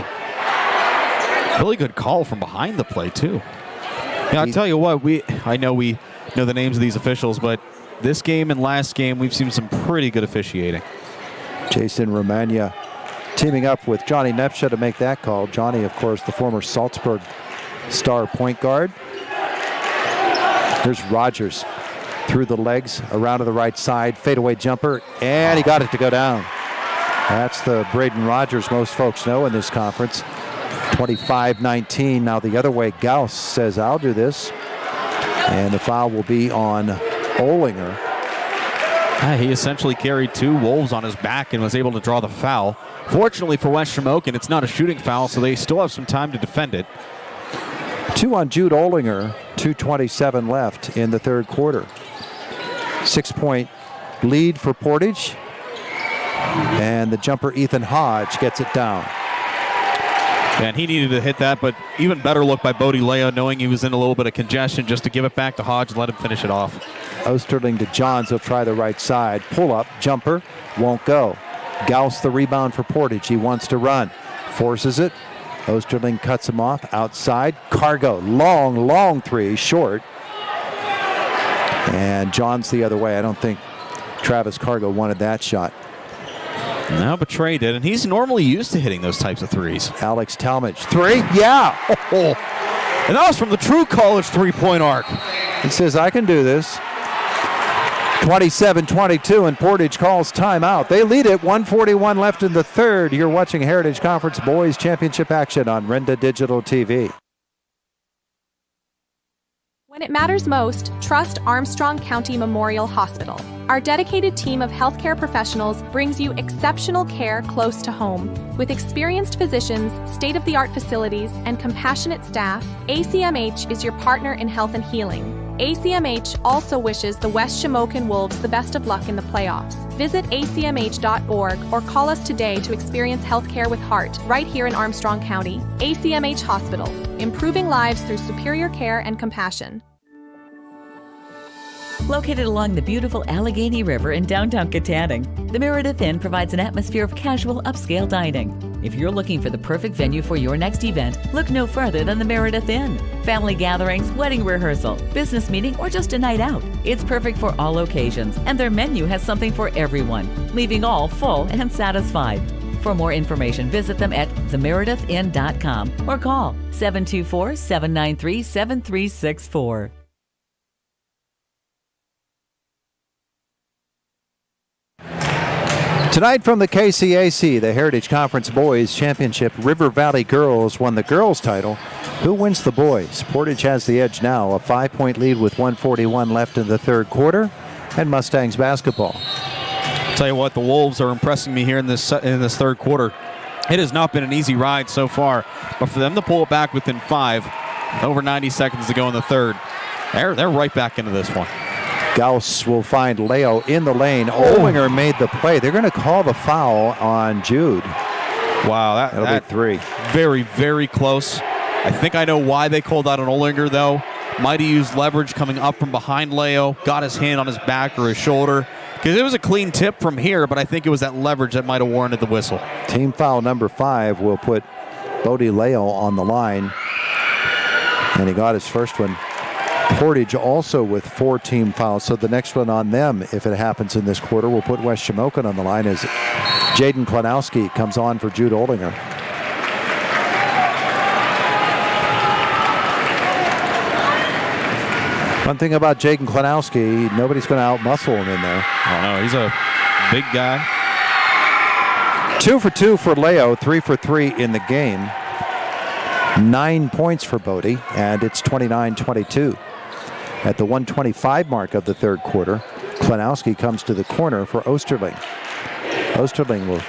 Really good call from behind the play, too. Yeah, I'll tell you what, I know we know the names of these officials, but this game and last game, we've seen some pretty good officiating. Jason Romagna teaming up with Johnny Nepcha to make that call. Johnny, of course, the former Salzburg star point guard. Here's Rogers through the legs, around to the right side, fadeaway jumper, and he got it to go down. That's the Braden Rogers most folks know in this conference. 25-19. Now the other way, Gauss says, I'll do this. And the foul will be on Oldinger. He essentially carried 2 Wolves on his back and was able to draw the foul. Fortunately for West Shamokin, it's not a shooting foul, so they still have some time to defend it. 2 on Jude Oldinger, 2:27 left in the third quarter. 6-point lead for Portage. And the jumper, Ethan Hodge, gets it down. And he needed to hit that, but even better look by Bodie Leo, knowing he was in a little bit of congestion, just to give it back to Hodge and let him finish it off. Osterling to Johns. He'll try the right side. Pull up, jumper, won't go. Gauss the rebound for Portage. He wants to run. Forces it. Osterling cuts him off. Outside. Cargo. Long three. Short. And Johns the other way. I don't think Travis Cargo wanted that shot. No, but Trey did, and he's normally used to hitting those types of threes. Alex Talmadge. Three? Yeah. Oh. And that was from the true college three-point arc. He says, I can do this. 27-22, and Portage calls timeout. They lead it, 1:41 left in the third. You're watching Heritage Conference Boys Championship action on Renda Digital TV. When it matters most, trust Armstrong County Memorial Hospital. Our dedicated team of healthcare professionals brings you exceptional care close to home. With experienced physicians, state-of-the-art facilities, and compassionate staff, ACMH is your partner in health and healing. ACMH also wishes the West Shamokin Wolves the best of luck in the playoffs. Visit acmh.org or call us today to experience healthcare with heart right here in Armstrong County. ACMH Hospital, improving lives through superior care and compassion. Located along the beautiful Allegheny River in downtown Katanning, the Meredith Inn provides an atmosphere of casual upscale dining. If you're looking for the perfect venue for your next event, look no further than the Meredith Inn. Family gatherings, wedding rehearsal, business meeting, or just a night out. It's perfect for all occasions, and their menu has something for everyone, leaving all full and satisfied. For more information, visit them at themeredithinn.com or call 724-793-7364. Tonight from the KCAC, the Heritage Conference Boys Championship, River Valley Girls won the girls' title. Who wins the boys? Portage has the edge now, a 5-point lead with 1:41 left in the third quarter, and Mustangs basketball. I'll tell you what, the Wolves are impressing me here in this third quarter. It has not been an easy ride so far, but for them to pull it back within 5, with over 90 seconds to go in the third, they're right back into this one. Gauss will find Leo in the lane. Ollinger made the play. They're going to call the foul on Jude. Wow, that'll be 3. Very, very close. I think I know why they called out on Ollinger, though. Might have used leverage coming up from behind Leo, got his hand on his back or his shoulder. Because it was a clean tip from here, but I think it was that leverage that might have warranted the whistle. Team foul number 5 will put Bodie Leo on the line. And he got his first one. Portage also with 4 team fouls, so the next one on them, if it happens in this quarter, will put West Shamokin on the line as Jaden Klanowski comes on for Jude Ollinger. One thing about Jaden Klanowski, nobody's going to out-muscle him in there. Oh, no, he's a big guy. 2 for 2 for Leo, 3 for 3 in the game. 9 points for Bodie, and it's 29-22. At the 1:25 mark of the third quarter, Klanowski comes to the corner for Osterling. Osterling will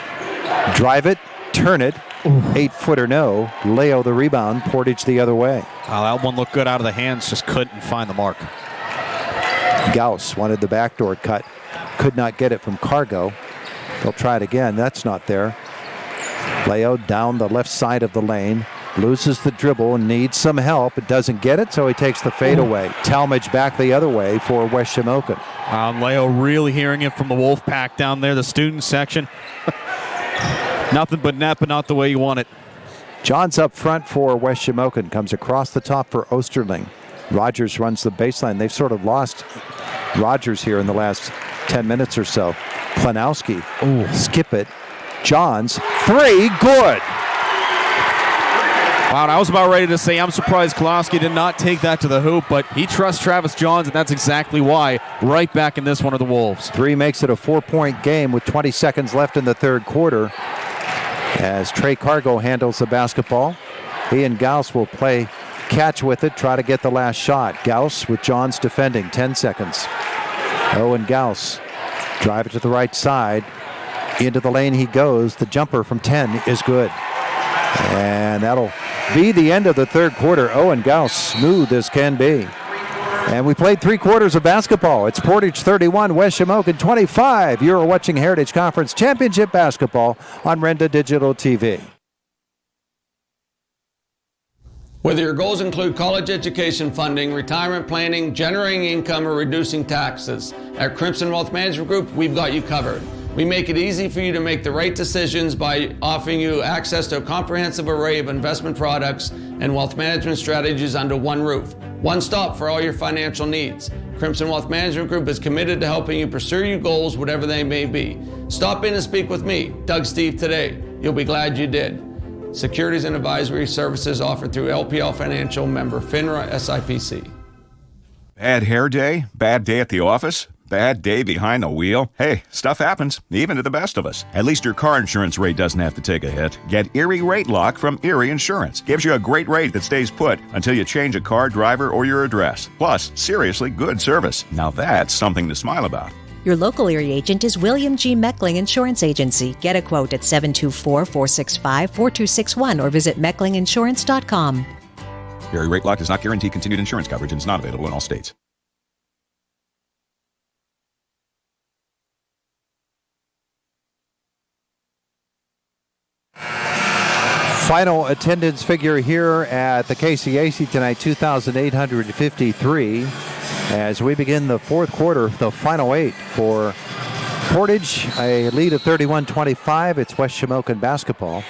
drive it, turn it, 8-footer no. Leo the rebound, Portage the other way. Oh, that one looked good out of the hands, just couldn't find the mark. Gauss wanted the backdoor cut, could not get it from Cargo. They'll try it again, that's not there. Leo down the left side of the lane. Loses the dribble and needs some help. It doesn't get it, so he takes the fadeaway. Talmadge back the other way for West Shamokin. Leo really hearing it from the Wolf Pack down there, the student section. Nothing but net, but not the way you want it. John's up front for West Shamokin. Comes across the top for Osterling. Rogers runs the baseline. They've sort of lost Rogers here in the last 10 minutes or so. Klanowski, skip it. Johns, 3, good. Wow, I was about ready to say I'm surprised Klanowski did not take that to the hoop, but he trusts Travis Johns, and that's exactly why. Right back in this one of the Wolves. 3 makes it a 4-point game with 20 seconds left in the third quarter as Trey Cargo handles the basketball. He and Gauss will play catch with it, try to get the last shot. Gauss with Johns defending, 10 seconds. Owen Gauss, drive it to the right side. Into the lane he goes. The jumper from 10 is good. And that'll be the end of the third quarter. Owen Gauss, smooth as can be. And we played 3 quarters of basketball. It's Portage 31, West Shamokin 25. You're watching Heritage Conference Championship Basketball on Renda Digital TV. Whether your goals include college education funding, retirement planning, generating income, or reducing taxes, at Crimson Wealth Management Group, we've got you covered. We make it easy for you to make the right decisions by offering you access to a comprehensive array of investment products and wealth management strategies under one roof. One stop for all your financial needs. Crimson Wealth Management Group is committed to helping you pursue your goals, whatever they may be. Stop in and speak with me, Doug Steve, today. You'll be glad you did. Securities and advisory services offered through LPL Financial, member FINRA SIPC. Bad hair day? Bad day at the office? Bad day behind the wheel? Hey, stuff happens, even to the best of us. At least your car insurance rate doesn't have to take a hit. Get Erie Rate Lock from Erie Insurance. Gives you a great rate that stays put until you change a car, driver, or your address. Plus, seriously good service. Now that's something to smile about. Your local Erie agent is William G. Meckling Insurance Agency. Get a quote at 724-465-4261 or visit mecklinginsurance.com. Erie Rate Lock does not guarantee continued insurance coverage and is not available in all states. Final attendance figure here at the KCAC tonight, 2,853. As we begin the fourth quarter, the final 8 for Portage, a lead of 31-25. It's West Shamokin basketball.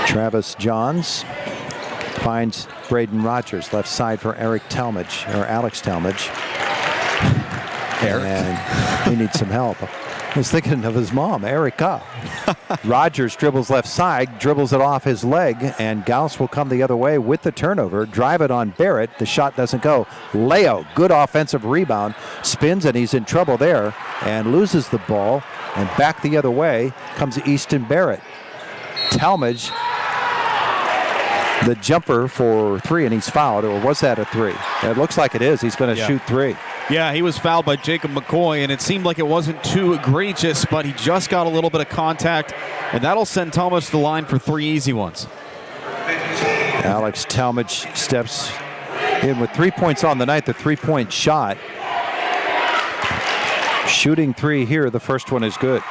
Travis Johns finds Braden Rogers, left side for Alex Talmadge. And he needs some help. I was thinking of his mom, Erica. Rogers dribbles left side, dribbles it off his leg, and Gauss will come the other way with the turnover, drive it on Barrett. The shot doesn't go. Leo, good offensive rebound, spins, and he's in trouble there and loses the ball. And back the other way comes Easton Barrett. Talmadge, the jumper for 3, and he's fouled. Or was that a 3? It looks like it is. He's going to shoot 3. Yeah, he was fouled by Jacob McCoy, and it seemed like it wasn't too egregious, but he just got a little bit of contact, and that'll send Talmadge to the line for 3 easy ones. Alex Talmadge steps in with 3 points on the night, the 3-point shot. Shooting 3 here, the first one is good.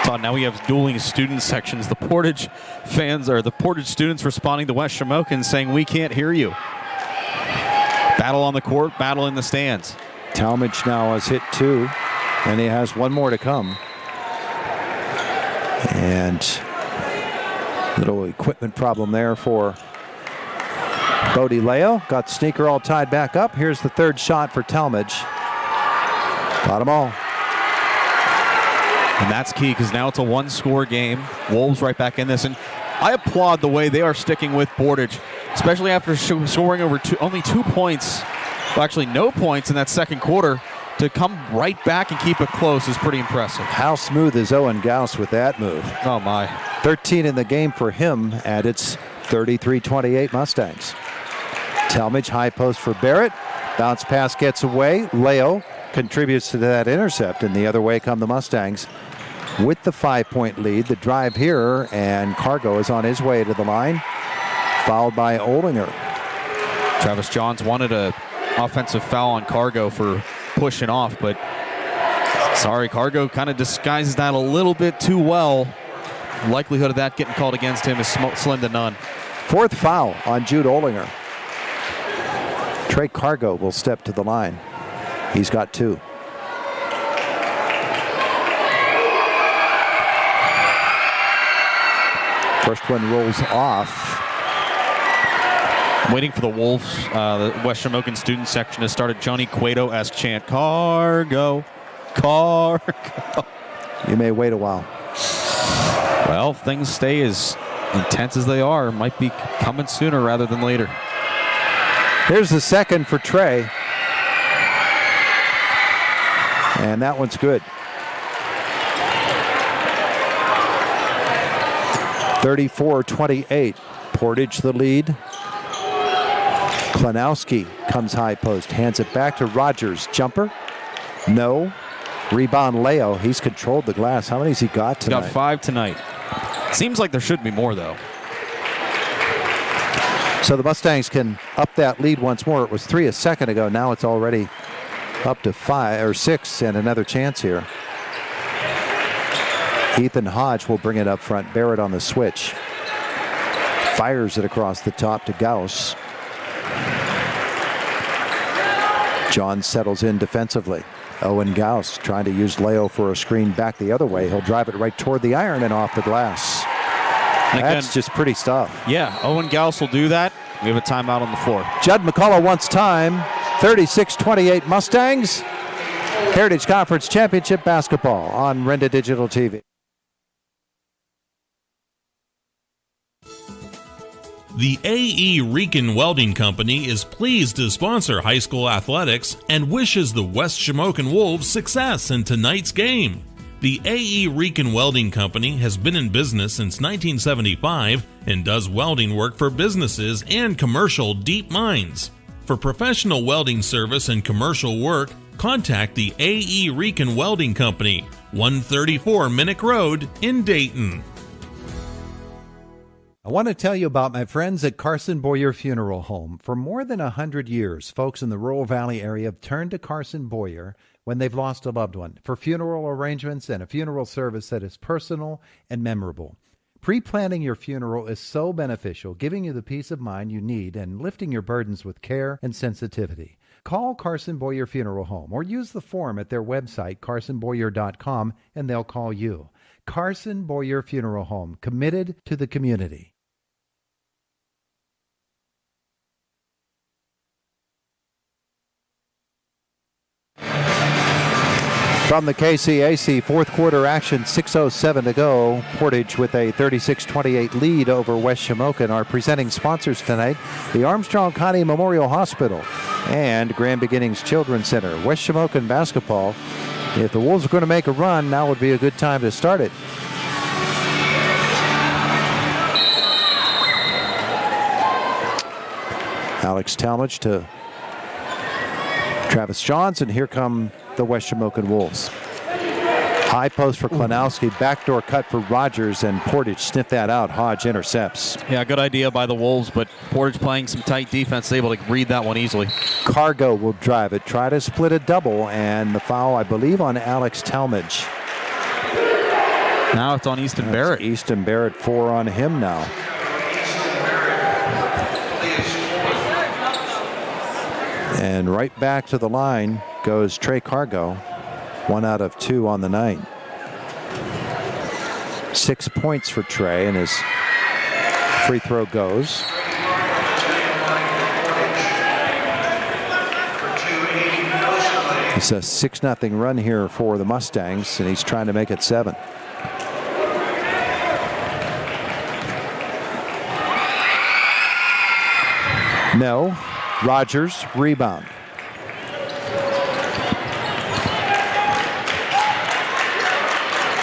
So now we have dueling student sections. The Portage fans, or the Portage students, responding to West Shamokin saying, "We can't hear you." Battle on the court, battle in the stands. Talmadge now has hit 2, and he has 1 more to come. And little equipment problem there for Bodie Leo. Got the sneaker all tied back up. Here's the 3rd shot for Talmadge. Got them all. And that's key, because now it's a 1-score game. Wolves right back in this. And I applaud the way they are sticking with Portage, especially after scoring over only 2 points, well, actually no points in that second quarter. To come right back and keep it close is pretty impressive. How smooth is Owen Gauss with that move? Oh, my. 13 in the game for him, and it's 33-28 Mustangs. Talmadge, high post for Barrett. Bounce pass gets away. Leo contributes to that intercept, and the other way come the Mustangs with the 5-point lead. The drive here, and Cargo is on his way to the line, fouled by Olinger. Travis Johns wanted an offensive foul on Cargo for pushing off, but sorry, Cargo kind of disguises that a little bit too well. Likelihood of that getting called against him is slim to none. 4th foul on Jude Olinger. Trey Cargo will step to the line. He's got 2. First one rolls off. I'm waiting for the Wolves, the West Shamokin student section, to start a Johnny Cueto-esque chant. Cargo, Cargo. You may wait a while. Well, if things stay as intense as they are, might be coming sooner rather than later. Here's the second for Trey. And that one's good. 34-28. Portage the lead. Klanowski comes high post, hands it back to Rogers. Jumper? No. Rebound Leo. He's controlled the glass. How many has he got tonight? Got 5 tonight. Seems like there should be more, though. So the Mustangs can up that lead once more. It was 3 a second ago. Now it's already up to 5 or 6 and another chance here. Ethan Hodge will bring it up front. Barrett on the switch. Fires it across the top to Gauss. John settles in defensively. Owen Gauss trying to use Leo for a screen back the other way. He'll drive it right toward the iron and off the glass. That's just pretty stuff. Yeah, Owen Gauss will do that. We have a timeout on the floor. Judd McCullough wants time. 36-28 Mustangs. Heritage Conference Championship basketball on Renda Digital TV. The A.E. Rican Welding Company is pleased to sponsor high school athletics and wishes the West Shamokin Wolves success in tonight's game. The A.E. Rican Welding Company has been in business since 1975 and does welding work for businesses and commercial deep mines. For professional welding service and commercial work, contact the A.E. Rican Welding Company, 134 Minnick Road in Dayton. I want to tell you about my friends at Carson Boyer Funeral Home. For more than 100 years, folks in the Rural Valley area have turned to Carson Boyer when they've lost a loved one for funeral arrangements and a funeral service that is personal and memorable. Pre-planning your funeral is so beneficial, giving you the peace of mind you need and lifting your burdens with care and sensitivity. Call Carson Boyer Funeral Home or use the form at their website, carsonboyer.com, and they'll call you. Carson Boyer Funeral Home, committed to the community. From the KCAC, fourth quarter action, 6:07 to go. Portage with a 36-28 lead over West Shamokin. Our presenting sponsors tonight, the Armstrong County Memorial Hospital and Grand Beginnings Children's Center. West Shamokin basketball, if the Wolves are going to make a run, now would be a good time to start it. Alex Talmadge to Travis Johns, and here come the West Shamokin Wolves. High post for Klanowski, backdoor cut for Rogers, and Portage sniffed that out. Hodge intercepts. Yeah, good idea by the Wolves, but Portage playing some tight defense, able to read that one easily. Cargo will drive it, try to split a double, and the foul, I believe, on Alex Talmadge. Now it's on Easton Barrett. Easton Barrett, 4 on him now. And right back to the line goes Trey Cargo, 1 out of 2 on the night. 6 points for Trey, and his free throw goes. It's a 6-0 run here for the Mustangs, and he's trying to make it 7. No. Rogers, rebound.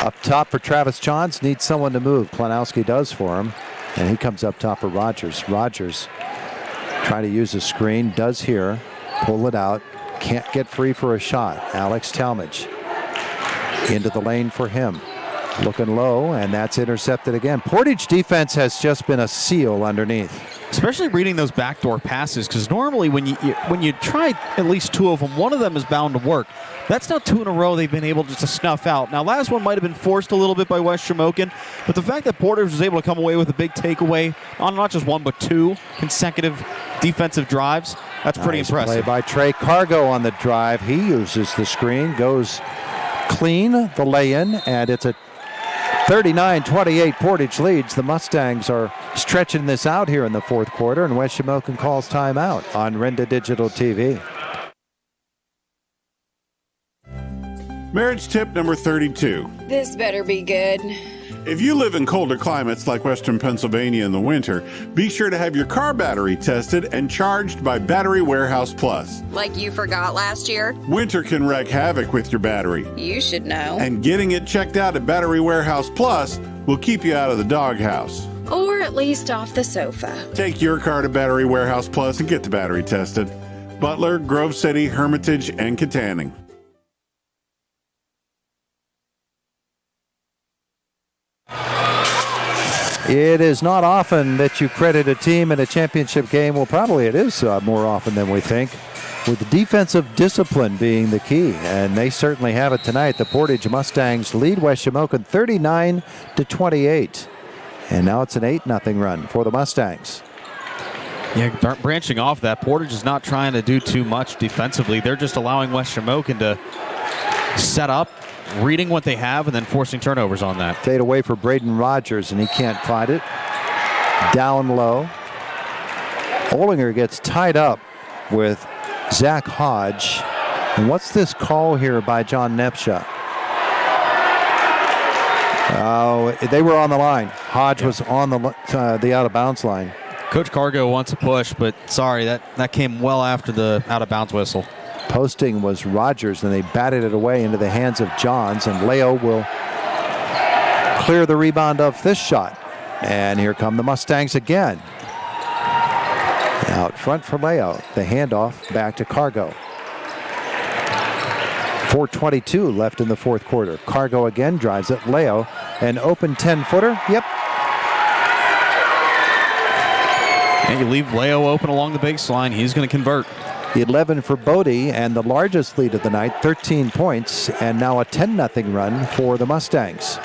Up top for Travis Johns, needs someone to move. Klanowski does for him, and he comes up top for Rogers. Rogers trying to use a screen, does here, pull it out, can't get free for a shot. Alex Talmadge into the lane for him. Looking low, and that's intercepted again. Portage defense has just been a seal underneath. Especially reading those backdoor passes, because normally when you try at least 2 of them, one of them is bound to work. That's now 2 in a row they've been able just to snuff out. Now, last one might have been forced a little bit by West Shamokin, but the fact that Portage was able to come away with a big takeaway on not just 1 but 2 consecutive defensive drives, that's pretty impressive. Play by Trey Cargo on the drive. He uses the screen, goes clean, the lay-in, and it's a 39-28 Portage leads. The Mustangs are stretching this out here in the fourth quarter, and West Shamokin calls timeout on Renda Digital TV. Marriage tip number 32. This better be good. If you live in colder climates like western Pennsylvania in the winter, be sure to have your car battery tested and charged by Battery Warehouse Plus. Like you forgot last year? Winter can wreak havoc with your battery. You should know. And getting it checked out at Battery Warehouse Plus will keep you out of the doghouse. Or at least off the sofa. Take your car to Battery Warehouse Plus and get the battery tested. Butler, Grove City, Hermitage, and Katanning. It is not often that you credit a team in a championship game. Well, probably it is more often than we think, with defensive discipline being the key, and they certainly have it tonight. The Portage Mustangs lead West Shamokin 39-28, and now it's an 8-0 run for the Mustangs. Yeah, branching off that, Portage is not trying to do too much defensively. They're just allowing West Shamokin to set up, reading what they have, and then forcing turnovers on that. Fade away for Braden Rogers, and he can't find it. Down low. Olinger gets tied up with Zach Hodge. And what's this call here by John Nepsha? Oh, they were on the line. Hodge was on the out-of-bounds line. Coach Cargo wants a push, but sorry, that came well after the out-of-bounds whistle. Posting was Rogers, and they batted it away into the hands of Johns, and Leo will clear the rebound of this shot. And here come the Mustangs again. Out front for Leo. The handoff back to Cargo. 4:22 left in the fourth quarter. Cargo again drives it. Leo, an open 10-footer. Yep. And you leave Leo open along the baseline. He's going to convert. 11 for Bodie, and the largest lead of the night, 13 points, and now a 10-0 run for the Mustangs.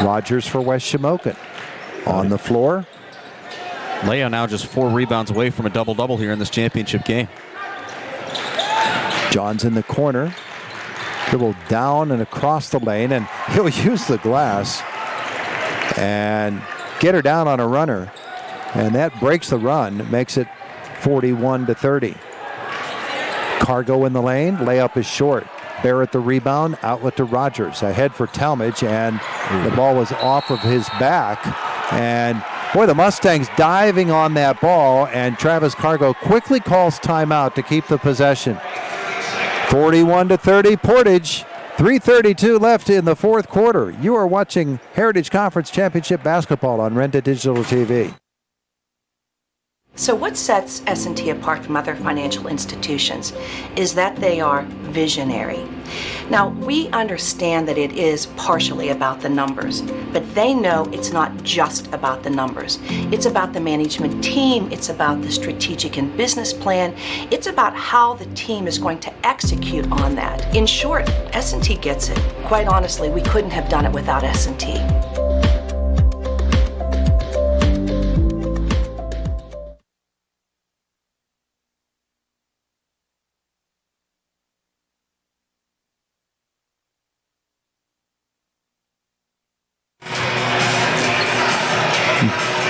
Rogers for West Shamokin. On the floor. Leo now just 4 rebounds away from a double-double here in this championship game. John's in the corner. Dribble down and across the lane, and he'll use the glass and get her down on a runner. And that breaks the run, makes it 41-30. Cargo in the lane, layup is short. Barrett the rebound, outlet to Rogers. Ahead for Talmadge, and the ball was off of his back. And boy, the Mustangs diving on that ball, and Travis Cargo quickly calls timeout to keep the possession. 41-30 Portage. 3:32 left in the fourth quarter. You are watching Heritage Conference Championship basketball on Renda Digital TV. So what sets S&T apart from other financial institutions is that they are visionary. Now, we understand that it is partially about the numbers, but they know it's not just about the numbers. It's about the management team, it's about the strategic and business plan, it's about how the team is going to execute on that. In short, S&T gets it. Quite honestly, we couldn't have done it without S&T.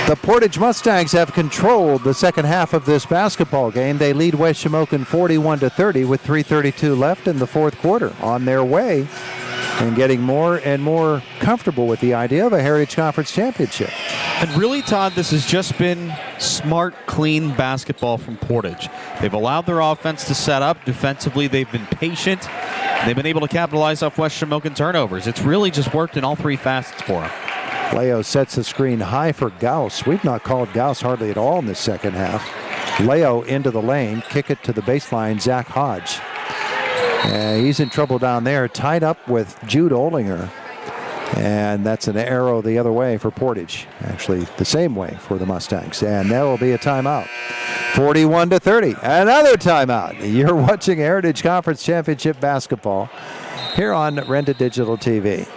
The Portage Mustangs have controlled the second half of this basketball game. They lead West Shamokin 41-30 with 3:32 left in the fourth quarter, on their way and getting more and more comfortable with the idea of a Heritage Conference Championship. And really, Todd, this has just been smart, clean basketball from Portage. They've allowed their offense to set up. Defensively, they've been patient. They've been able to capitalize off West Shamokin turnovers. It's really just worked in all three facets for them. Leo sets the screen high for Gauss. We've not called Gauss hardly at all in the second half. Leo into the lane, kick it to the baseline, Zach Hodge. He's in trouble down there, tied up with Jude Olinger. And that's an arrow the other way for Portage. Actually, the same way for the Mustangs. And there will be a timeout. 41-30, another timeout. You're watching Heritage Conference Championship basketball here on Renda Digital TV.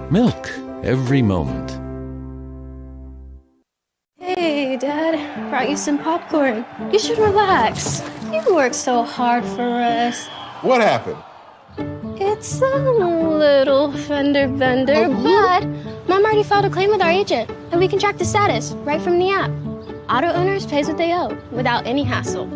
Milk every moment. Hey, Dad. Brought you some popcorn. You should relax. You worked so hard for us. What happened? It's a little fender bender, but Mom already filed a claim with our agent, and we can track the status right from the app. Auto owners pays what they owe without any hassle.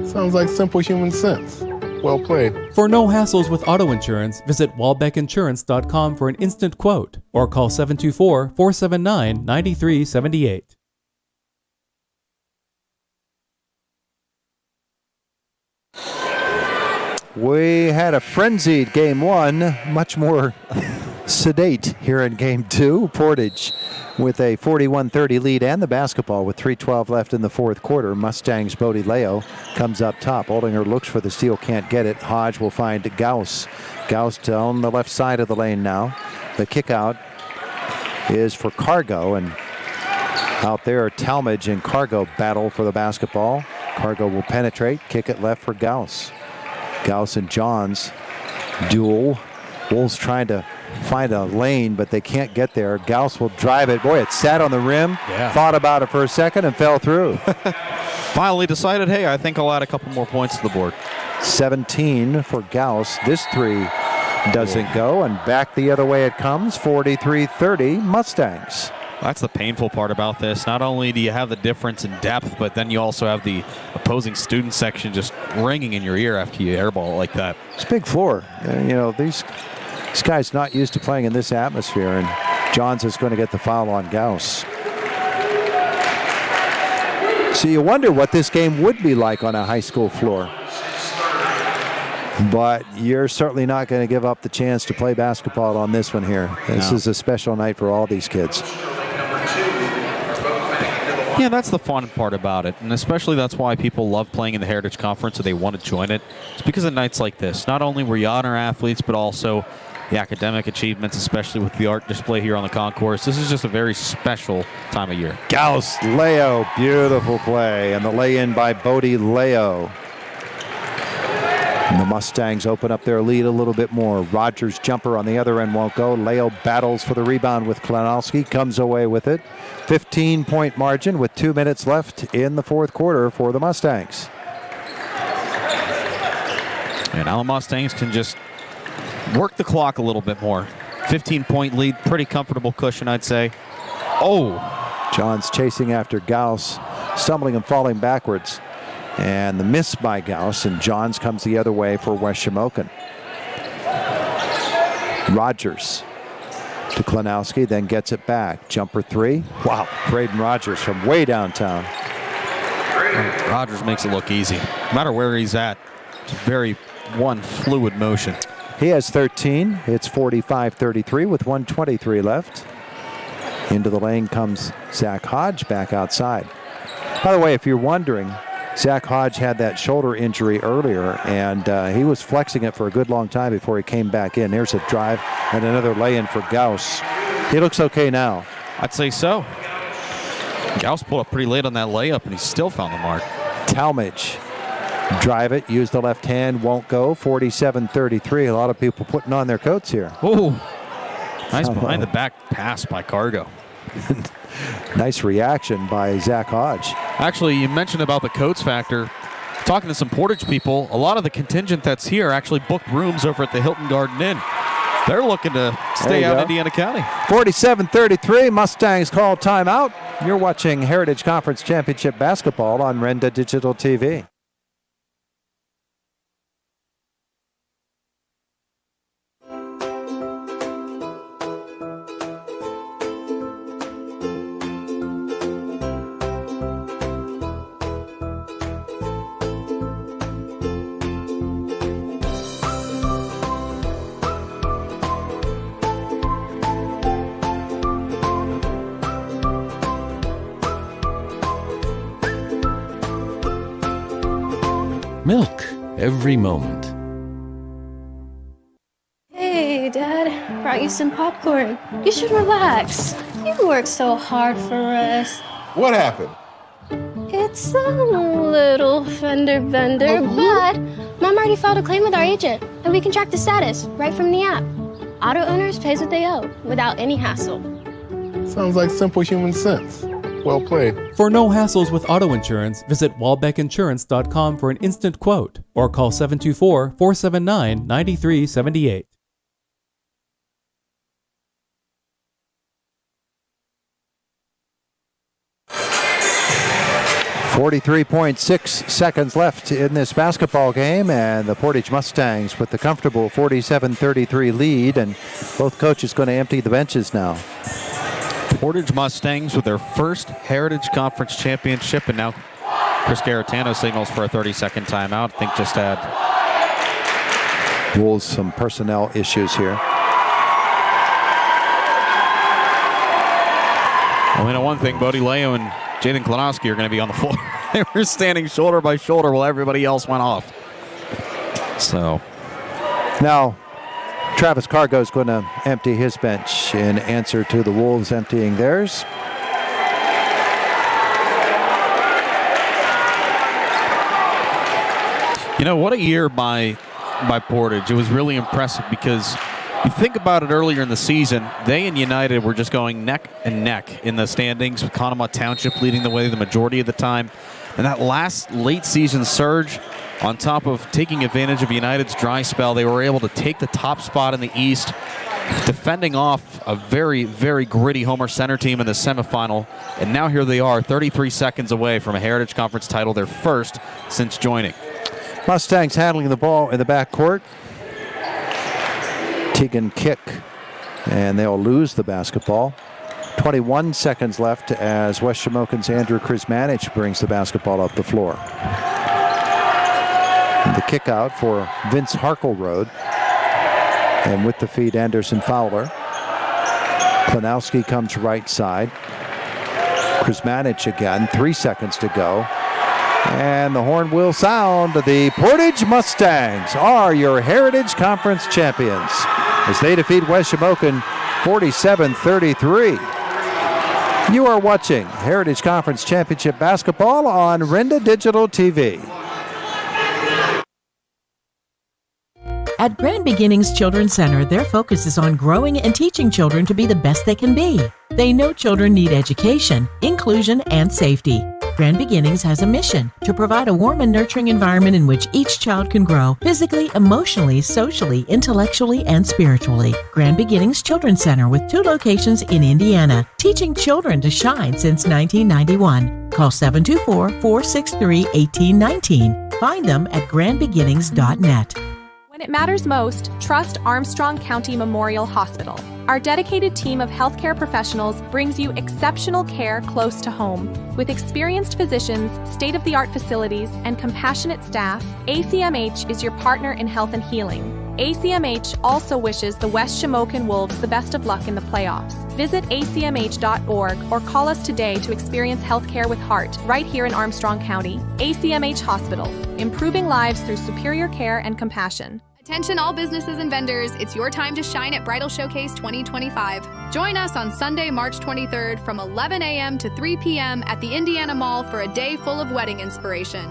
Sounds like simple human sense. Well played. For no hassles with auto insurance, visit walbeckinsurance.com for an instant quote or call 724-479-9378. We had a frenzied game one, much more sedate here in game two. Portage with a 41-30 lead and the basketball with 3:12 left in the fourth quarter. Mustangs' Bodie Leo comes up top. Oldinger looks for the steal, can't get it. Hodge will find Gauss. Gauss on the left side of the lane now. The kick out is for Cargo, and out there Talmadge and Cargo battle for the basketball. Cargo will penetrate, kick it left for Gauss. Gauss and Johns duel. Wolves trying to find a lane, but they can't get there. Gauss will drive it. Boy, it sat on the rim. Yeah. Thought about it for a second and fell through. Finally decided, hey, I think I'll add a couple more points to the board. 17 for Gauss. This three doesn't go, and back the other way it comes. 43-30 Mustangs. That's the painful part about this. Not only do you have the difference in depth, but then you also have the opposing student section just ringing in your ear after you airball it like that. It's a big floor. These guys not used to playing in this atmosphere, and Johns is going to get the foul on Gauss. So you wonder what this game would be like on a high school floor. But you're certainly not going to give up the chance to play basketball on this one here. This is a special night for all these kids. Yeah, that's the fun part about it, and especially that's why people love playing in the Heritage Conference, or they want to join it. It's because of nights like this. Not only where you honor athletes, but also the academic achievements, especially with the art display here on the concourse. This is just a very special time of year. Gauss, Leo, beautiful play, and the lay-in by Bodie Leo. And the Mustangs open up their lead a little bit more. Rogers' jumper on the other end won't go. Leo battles for the rebound with Klanowski, comes away with it. 15-point margin with 2 minutes left in the fourth quarter for the Mustangs. And now the Mustangs can just work the clock a little bit more. 15-point lead, pretty comfortable cushion, I'd say. Oh! Johns chasing after Gauss, stumbling and falling backwards. And the miss by Gauss, and Johns comes the other way for West Shamokin. Rogers to Klanowski, then gets it back. Jumper three. Wow, Braden Rogers from way downtown. Rogers makes it look easy. No matter where he's at, it's very one fluid motion. He has 13. It's 45-33 with 1:23 left. Into the lane comes Zach Hodge back outside. By the way, if you're wondering, Zach Hodge had that shoulder injury earlier, and he was flexing it for a good long time before he came back in. Here's a drive and another lay-in for Gauss. He looks okay now. I'd say so. Gauss pulled up pretty late on that layup, and he still found the mark. Talmadge, drive it, use the left hand, won't go. 47-33. A lot of people putting on their coats here. Ooh, nice behind-the-back pass by Cargo. Nice reaction by Zach Hodge. Actually, you mentioned about the coats factor. Talking to some Portage people, a lot of the contingent that's here actually booked rooms over at the Hilton Garden Inn. They're looking to stay out in Indiana County. 47-33, Mustangs call timeout. You're watching Heritage Conference Championship basketball on Renda Digital TV. Milk every moment. Hey, Dad. Brought you some popcorn. You should relax. You worked so hard for us. What happened? It's a little fender bender, but Mom already filed a claim with our agent, and we can track the status right from the app. Auto owners pays what they owe without any hassle. Sounds like simple human sense. Well played. For no hassles with auto insurance, visit walbeckinsurance.com for an instant quote or call 724-479-9378. .6 seconds left in this basketball game, and the Portage Mustangs with the comfortable 47-33 lead, and both coaches going to empty the benches now. Portage Mustangs with their first Heritage Conference Championship, and now Chris Garatano signals for a 30-second timeout. I think just had Wolves some personnel issues here. Well, we know one thing, Bodie Leo and Jaden Klonowski are going to be on the floor. They were standing shoulder by shoulder while everybody else went off. So now Travis Cargo is going to empty his bench in answer to the Wolves emptying theirs. You know, what a year by Portage. It was really impressive because you think about it earlier in the season, they and United were just going neck and neck in the standings with Conemaugh Township leading the way the majority of the time. And that last late season surge, on top of taking advantage of United's dry spell, they were able to take the top spot in the East, defending off a very, very gritty Homer Center team in the semifinal. And now here they are, 33 seconds away from a Heritage Conference title, their first since joining. Mustangs handling the ball in the backcourt. Tegan kick, and they'll lose the basketball. 21 seconds left as West Shamokin's Andrew Krizmanich brings the basketball up the floor. And the kick out for Vince Harkleroad. And with the feed, Anderson Fowler. Klonowski comes right side. Krizmanich again, 3 seconds to go. And the horn will sound. The Portage Mustangs are your Heritage Conference champions as they defeat West Shamokin 47-33. You are watching Heritage Conference Championship basketball on Renda Digital TV. At Grand Beginnings Children's Center, their focus is on growing and teaching children to be the best they can be. They know children need education, inclusion, and safety. Grand Beginnings has a mission to provide a warm and nurturing environment in which each child can grow physically, emotionally, socially, intellectually, and spiritually. Grand Beginnings Children's Center with 2 locations in Indiana, teaching children to shine since 1991. Call 724-463-1819. Find them at grandbeginnings.net. When it matters most, trust Armstrong County Memorial Hospital. Our dedicated team of healthcare professionals brings you exceptional care close to home. With experienced physicians, state-of-the-art facilities, and compassionate staff, ACMH is your partner in health and healing. ACMH also wishes the West Shamokin Wolves the best of luck in the playoffs. Visit acmh.org or call us today to experience healthcare with heart right here in Armstrong County. ACMH Hospital, improving lives through superior care and compassion. Attention all businesses and vendors, it's your time to shine at Bridal Showcase 2025. Join us on Sunday, March 23rd from 11 a.m. to 3 p.m. at the Indiana Mall for a day full of wedding inspiration.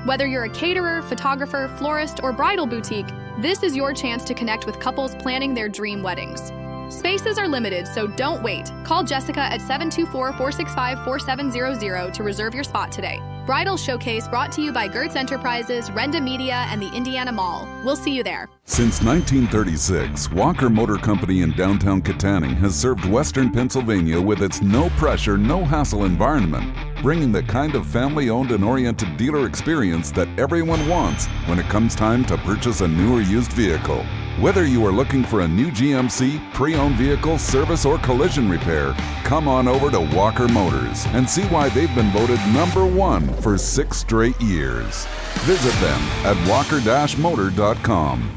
Whether you're a caterer, photographer, florist, or bridal boutique, this is your chance to connect with couples planning their dream weddings. Spaces are limited, so don't wait. Call Jessica at 724-465-4700 to reserve your spot today. Bridal Showcase brought to you by Gertz Enterprises, Renda Media, and the Indiana Mall. We'll see you there. Since 1936, Walker Motor Company in downtown Katanning has served Western Pennsylvania with its no-pressure, no-hassle environment, bringing the kind of family-owned and oriented dealer experience that everyone wants when it comes time to purchase a new or used vehicle. Whether you are looking for a new GMC, pre-owned vehicle, service, or collision repair, come on over to Walker Motors and see why they've been voted #1 for 6 straight years. Visit them at walker-motor.com.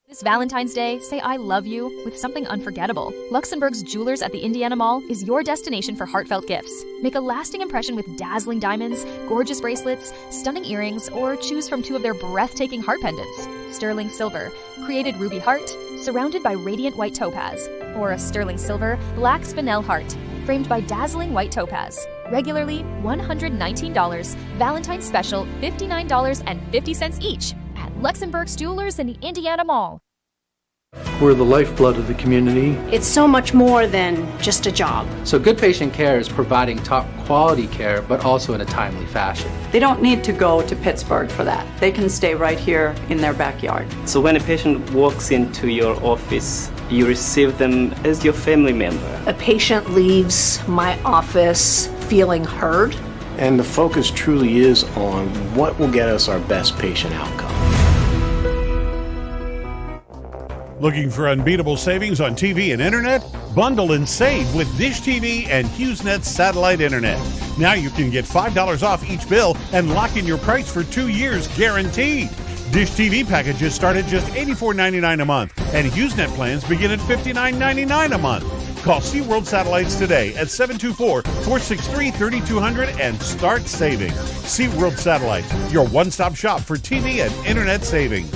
This Valentine's Day, say I love you with something unforgettable. Luxembourg's Jewelers at the Indiana Mall is your destination for heartfelt gifts. Make a lasting impression with dazzling diamonds, gorgeous bracelets, stunning earrings, or choose from 2 of their breathtaking heart pendants. Sterling silver, created ruby heart, surrounded by radiant white topaz. Or a sterling silver, black spinel heart, framed by dazzling white topaz. Regularly $119, Valentine's special $59.50 each. Luxembourg's Jewelers in the Indiana Mall. We're the lifeblood of the community. It's so much more than just a job. So good patient care is providing top quality care, but also in a timely fashion. They don't need to go to Pittsburgh for that. They can stay right here in their backyard. So when a patient walks into your office, you receive them as your family member. A patient leaves my office feeling heard. And the focus truly is on what will get us our best patient outcome. Looking for unbeatable savings on TV and internet? Bundle and save with Dish TV and HughesNet satellite internet. Now you can get $5 off each bill and lock in your price for 2 years guaranteed. Dish TV packages start at just $84.99 a month, and HughesNet plans begin at $59.99 a month. Call SeaWorld Satellites today at 724-463-3200 and start saving. SeaWorld Satellites, your one-stop shop for TV and internet savings.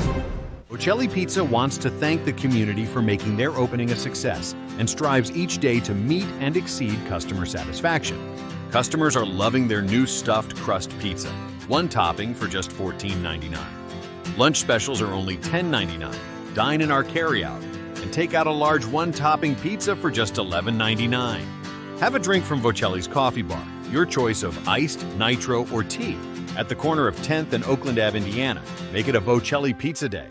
Bocelli Pizza wants to thank the community for making their opening a success and strives each day to meet and exceed customer satisfaction. Customers are loving their new stuffed crust pizza, one topping for just $14.99. Lunch specials are only $10.99. Dine in our carryout and take out a large one-topping pizza for just $11.99. Have a drink from Bocelli's Coffee Bar, your choice of iced, nitro, or tea, at the corner of 10th and Oakland Ave, Indiana. Make it a Bocelli Pizza Day.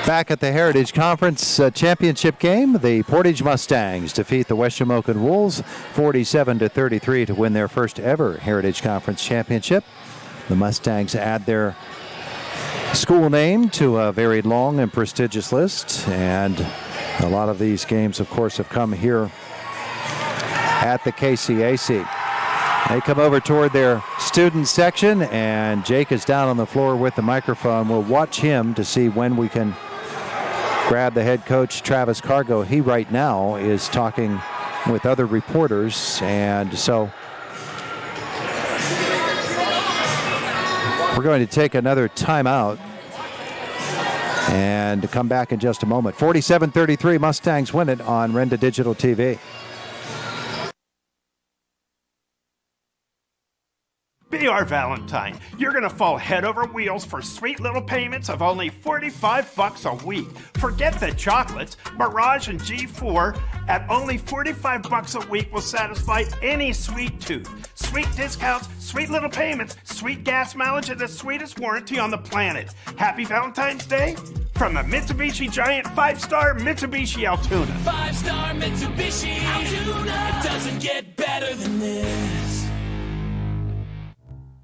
Back at the Heritage Conference Championship game, the Portage Mustangs defeat the West Shamokin Wolves 47-33 to win their first ever Heritage Conference Championship. The Mustangs add their school name to a very long and prestigious list, and a lot of these games, of course, have come here at the KCAC. They come over toward their student section, and Jake is down on the floor with the microphone. We'll watch him to see when we can grab the head coach, Travis Cargo. He right now is talking with other reporters, and so we're going to take another timeout and come back in just a moment. 47-33, Mustangs win it on Renda Digital TV. Be our Valentine. You're going to fall head over wheels for sweet little payments of only $45 a week. Forget the chocolates. Mirage and G4 at only $45 a week will satisfy any sweet tooth. Sweet discounts, sweet little payments, sweet gas mileage, and the sweetest warranty on the planet. Happy Valentine's Day from the Mitsubishi Giant 5-star Mitsubishi Altoona. 5-star Mitsubishi Altoona. It doesn't get better than this.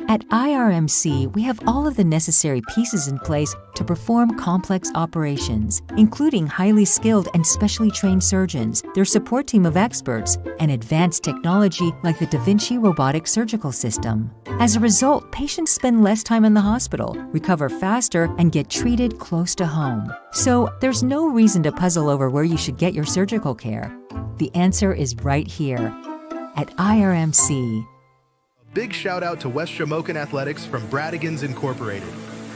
At IRMC, we have all of the necessary pieces in place to perform complex operations, including highly skilled and specially trained surgeons, their support team of experts, and advanced technology like the Da Vinci robotic surgical system. As a result, patients spend less time in the hospital, recover faster, and get treated close to home. So there's no reason to puzzle over where you should get your surgical care. The answer is right here at IRMC. Big shout out to West Shamokin Athletics from Bradigans Incorporated.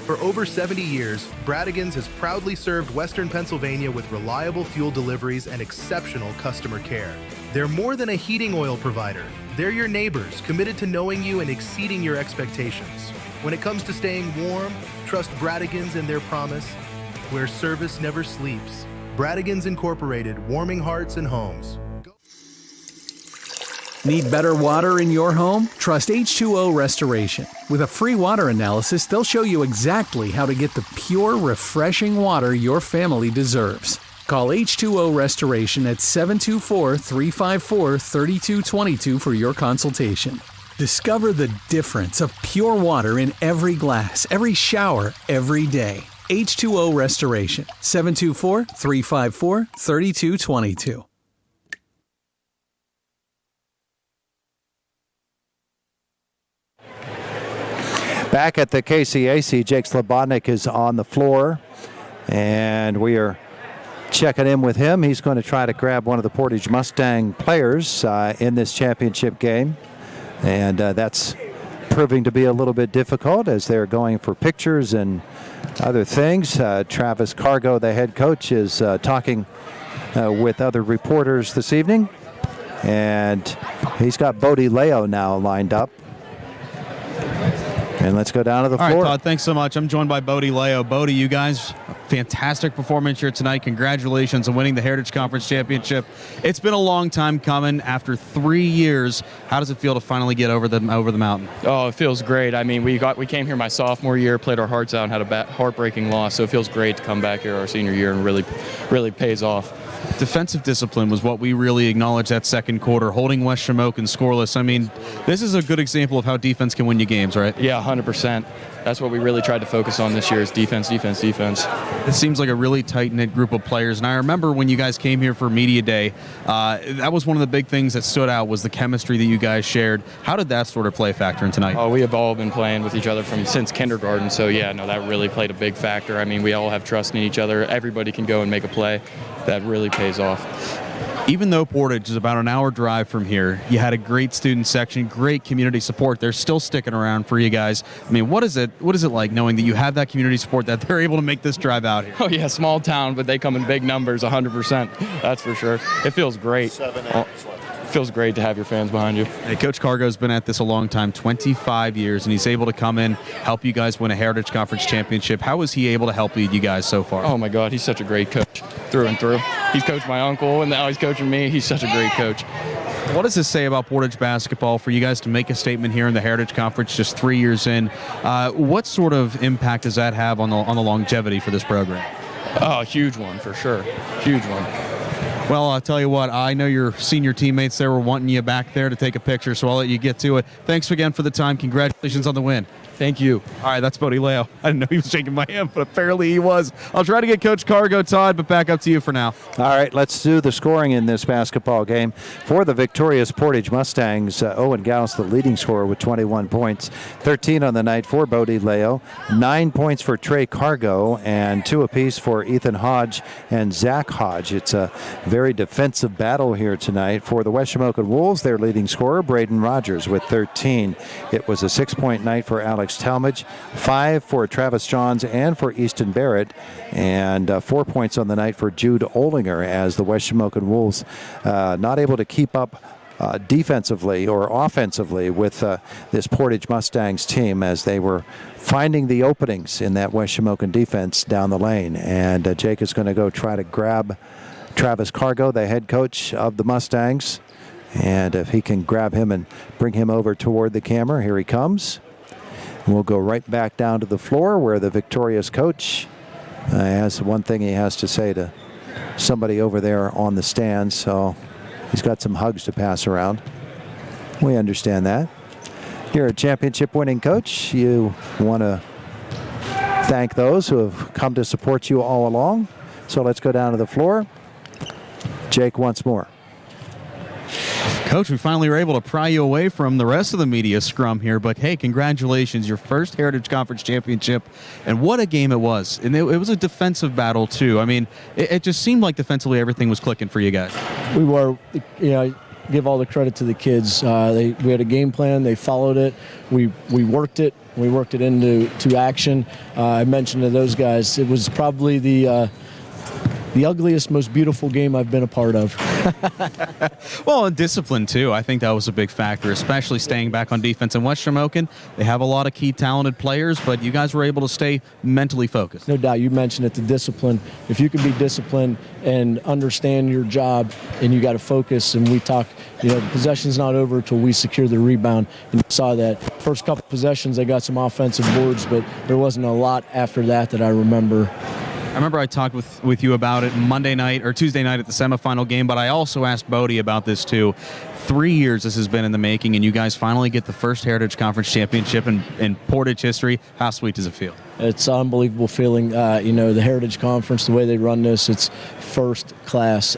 For over 70 years, Bradigans has proudly served Western Pennsylvania with reliable fuel deliveries and exceptional customer care. They're more than a heating oil provider. They're your neighbors, committed to knowing you and exceeding your expectations. When it comes to staying warm, trust Bradigans and their promise, where service never sleeps. Bradigans Incorporated, warming hearts and homes. Need better water in your home? Trust H2O Restoration. With a free water analysis, they'll show you exactly how to get the pure, refreshing water your family deserves. Call H2O Restoration at 724-354-3222 for your consultation. Discover the difference of pure water in every glass, every shower, every day. H2O Restoration, 724-354-3222. Back at the KCAC, Jake Slobodnik is on the floor, and we are checking in with him. He's going to try to grab one of the Portage Mustang players in this championship game, and that's proving to be a little bit difficult as they're going for pictures and other things. Travis Cargo, the head coach, is talking with other reporters this evening, and he's got Bodie Leo now lined up. And let's go down to the floor. All right, Todd, thanks so much. I'm joined by Bodie Leo. Bodie, you guys, fantastic performance here tonight. Congratulations on winning the Heritage Conference Championship. It's been a long time coming. After 3 years, how does it feel to finally get over the mountain? Oh, it feels great. I mean, we came here my sophomore year, played our hearts out, and had a heartbreaking loss. So it feels great to come back here our senior year and really pays off. Defensive discipline was what we really acknowledged that second quarter, holding West Shamokin scoreless. I mean, this is a good example of how defense can win you games, right? Yeah, 100%. That's what we really tried to focus on this year is defense, defense, defense. It seems like a really tight-knit group of players. And I remember when you guys came here for Media Day, that was one of the big things that stood out was the chemistry that you guys shared. How did that sort of play a factor in tonight? Oh, we have all been playing with each other since kindergarten. So, yeah, no, that really played a big factor. I mean, we all have trust in each other. Everybody can go and make a play. That really pays off. Even though Portage is about an hour drive from here, you had a great student section, great community support. They're still sticking around for you guys. I mean, what is it like knowing that you have that community support, that they're able to make this drive out here? Oh, yeah, small town, but they come in big numbers, 100%. That's for sure. It feels great. It feels great to have your fans behind you. Hey, Coach Cargo's been at this a long time, 25 years, and he's able to come in, help you guys win a Heritage Conference championship. How is he able to help lead you guys so far? Oh, my God, he's such a great coach through and through. He's coached my uncle, and now he's coaching me. He's such a great coach. What does this say about Portage basketball for you guys to make a statement here in the Heritage Conference just 3 years in? What sort of impact does that have on the longevity for this program? Oh, a huge one, for sure. Huge one. Well, I'll tell you what, I know your senior teammates there were wanting you back there to take a picture, so I'll let you get to it. Thanks again for the time. Congratulations on the win. Thank you. All right, that's Bodie Leo. I didn't know he was shaking my hand, but apparently he was. I'll try to get Coach Cargo, Todd, but back up to you for now. All right, let's do the scoring in this basketball game. For the victorious Portage Mustangs, Owen Gauss, the leading scorer with 21 points. 13 on the night for Bodie Leo. 9 points for Trey Cargo, and 2 apiece for Ethan Hodge and Zach Hodge. It's a very defensive battle here tonight. For the West Shamokin Wolves, their leading scorer, Braden Rogers, with 13. It was a 6-point night for Alex Talmadge, 5 for Travis Johns and for Easton Barrett, and 4 points on the night for Jude Olinger, as the West Shamokin Wolves not able to keep up defensively or offensively with this Portage Mustangs team, as they were finding the openings in that West Shamokin defense down the lane. And Jake is going to go try to grab Travis Cargo, the head coach of the Mustangs, and if he can grab him and bring him over toward the camera, here he comes. We'll go right back down to the floor where the victorious coach has one thing he has to say to somebody over there on the stands. So he's got some hugs to pass around. We understand that. You're a championship winning coach. You want to thank those who have come to support you all along. So let's go down to the floor. Jake once more. Coach, we finally were able to pry you away from the rest of the media scrum here, but hey, congratulations, your first Heritage Conference championship, and what a game it was. And it was a defensive battle, too. I mean, it just seemed like defensively everything was clicking for you guys. We were, give all the credit to the kids. We had a game plan, they followed it, we worked it, into action. I mentioned to those guys, it was probably the ugliest, most beautiful game I've been a part of. Well, and discipline, too. I think that was a big factor, especially staying back on defense. In West Shamokin, they have a lot of key talented players, but you guys were able to stay mentally focused. No doubt. You mentioned it, the discipline. If you can be disciplined and understand your job, and you got to focus, and we talk, the possession's not over until we secure the rebound. And you saw that. First couple possessions, they got some offensive boards, but there wasn't a lot after that I remember. I remember I talked with you about it Monday night or Tuesday night at the semifinal game, but I also asked Bodie about this too. 3 years this has been in the making, and you guys finally get the first Heritage Conference championship in Portage history. How sweet does it feel? It's an unbelievable feeling. The Heritage Conference, the way they run this, it's first class.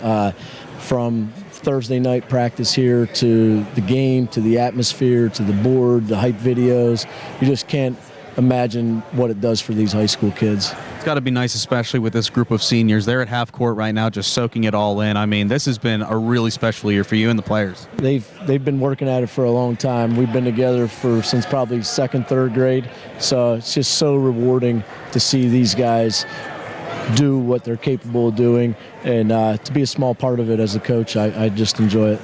From Thursday night practice here to the game, to the atmosphere, to the board, the hype videos. You just can't imagine what it does for these high school kids. It's got to be nice, especially with this group of seniors. They're at half court right now, just soaking it all in. I mean, this has been a really special year for you and the players. They've been working at it for a long time. We've been together since probably second, third grade. So it's just so rewarding to see these guys do what they're capable of doing, and to be a small part of it as a coach, I just enjoy it.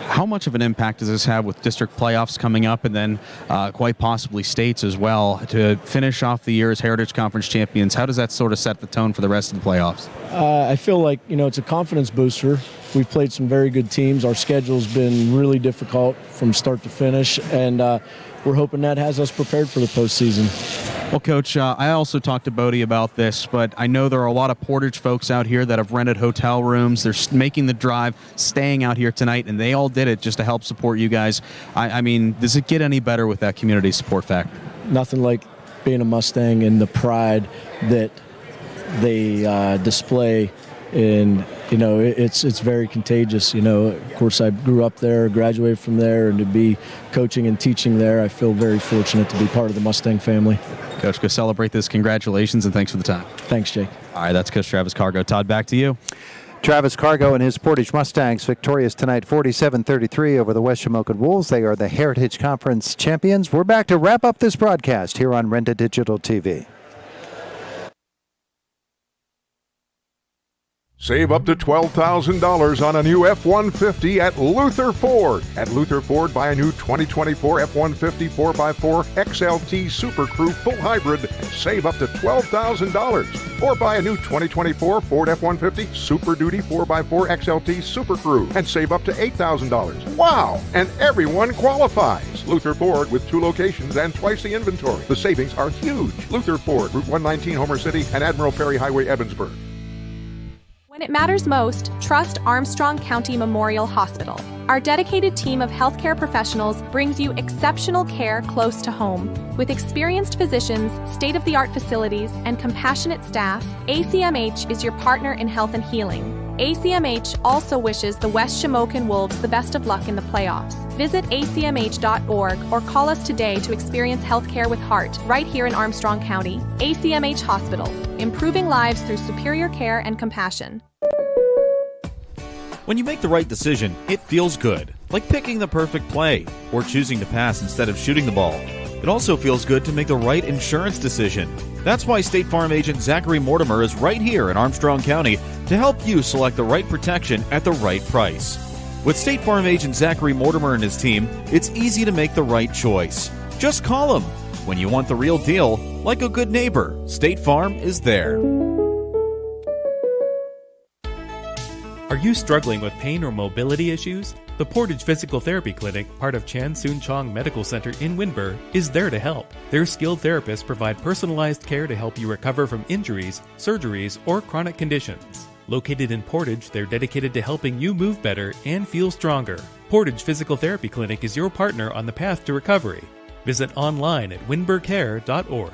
How much of an impact does this have with district playoffs coming up, and then quite possibly states as well, to finish off the year as Heritage Conference champions? How does that sort of set the tone for the rest of the playoffs? I feel like, it's a confidence booster. We've played some very good teams. Our schedule's been really difficult from start to finish, and we're hoping that has us prepared for the postseason. Well, Coach, I also talked to Bodie about this, but I know there are a lot of Portage folks out here that have rented hotel rooms. They're making the drive, staying out here tonight, and they all did it just to help support you guys. I mean, does it get any better with that community support factor? Nothing like being a Mustang and the pride that they display. And, you know, it's very contagious. You know, of course, I grew up there, graduated from there, and to be coaching and teaching there, I feel very fortunate to be part of the Mustang family. Coach, go celebrate this. Congratulations, and thanks for the time. Thanks, Jake. All right, that's Coach Travis Cargo. Todd, back to you. Travis Cargo and his Portage Mustangs victorious tonight 47-33 over the West Shamokin Wolves. They are the Heritage Conference champions. We're back to wrap up this broadcast here on Renda Digital TV. Save up to $12,000 on a new F-150 at Luther Ford. At Luther Ford, buy a new 2024 F-150 4x4 XLT Super Crew full hybrid and save up to $12,000. Or buy a new 2024 Ford F-150 Super Duty 4x4 XLT Super Crew and save up to $8,000. Wow! And everyone qualifies. Luther Ford with 2 locations and twice the inventory. The savings are huge. Luther Ford, Route 119, Homer City, and Admiral Perry Highway, Evansburg. When it matters most, trust Armstrong County Memorial Hospital. Our dedicated team of healthcare professionals brings you exceptional care close to home. With experienced physicians, state-of-the-art facilities, and compassionate staff, ACMH is your partner in health and healing. ACMH also wishes the West Shamokin Wolves the best of luck in the playoffs. Visit acmh.org or call us today to experience healthcare with heart right here in Armstrong County. ACMH Hospital, improving lives through superior care and compassion. When you make the right decision, it feels good, like picking the perfect play or choosing to pass instead of shooting the ball. It also feels good to make the right insurance decision. That's why State Farm agent Zachary Mortimer is right here in Armstrong County to help you select the right protection at the right price. With State Farm agent Zachary Mortimer and his team, it's easy to make the right choice. Just call him. When you want the real deal, like a good neighbor, State Farm is there. Are you struggling with pain or mobility issues? The Portage Physical Therapy Clinic, part of Chan Soon Chong Medical Center in Windber, is there to help. Their skilled therapists provide personalized care to help you recover from injuries, surgeries, or chronic conditions. Located in Portage, they're dedicated to helping you move better and feel stronger. Portage Physical Therapy Clinic is your partner on the path to recovery. Visit online at windbercare.org.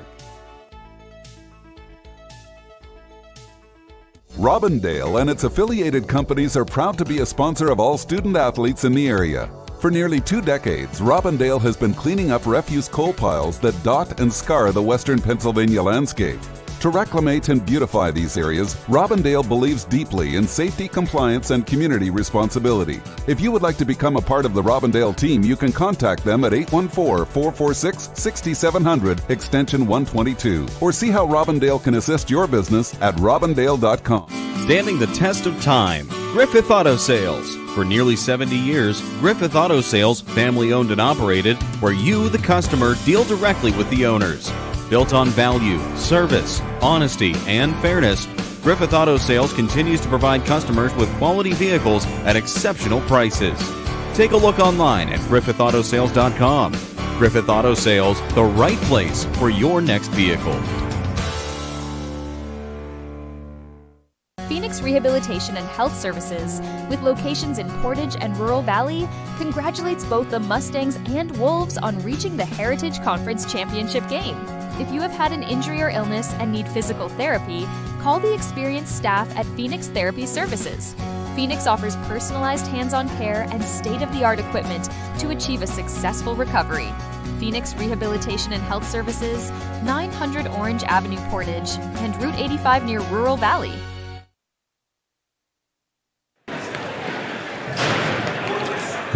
Robindale and its affiliated companies are proud to be a sponsor of all student athletes in the area. For nearly 2 decades, Robindale has been cleaning up refuse coal piles that dot and scar the western Pennsylvania landscape. To reclimate and beautify these areas, Robindale believes deeply in safety, compliance, and community responsibility. If you would like to become a part of the Robindale team, you can contact them at 814-446-6700, extension 122, or see how Robindale can assist your business at robindale.com. Standing the test of time, Griffith Auto Sales. For nearly 70 years, Griffith Auto Sales, family owned and operated, where you, the customer, deal directly with the owners. Built on value, service, honesty, and fairness, Griffith Auto Sales continues to provide customers with quality vehicles at exceptional prices. Take a look online at griffithautosales.com. Griffith Auto Sales, the right place for your next vehicle. Phoenix Rehabilitation and Health Services, with locations in Portage and Rural Valley, congratulates both the Mustangs and Wolves on reaching the Heritage Conference Championship game. If you have had an injury or illness and need physical therapy, call the experienced staff at Phoenix Therapy Services. Phoenix offers personalized hands-on care and state-of-the-art equipment to achieve a successful recovery. Phoenix Rehabilitation and Health Services, 900 Orange Avenue, Portage, and Route 85 near Rural Valley.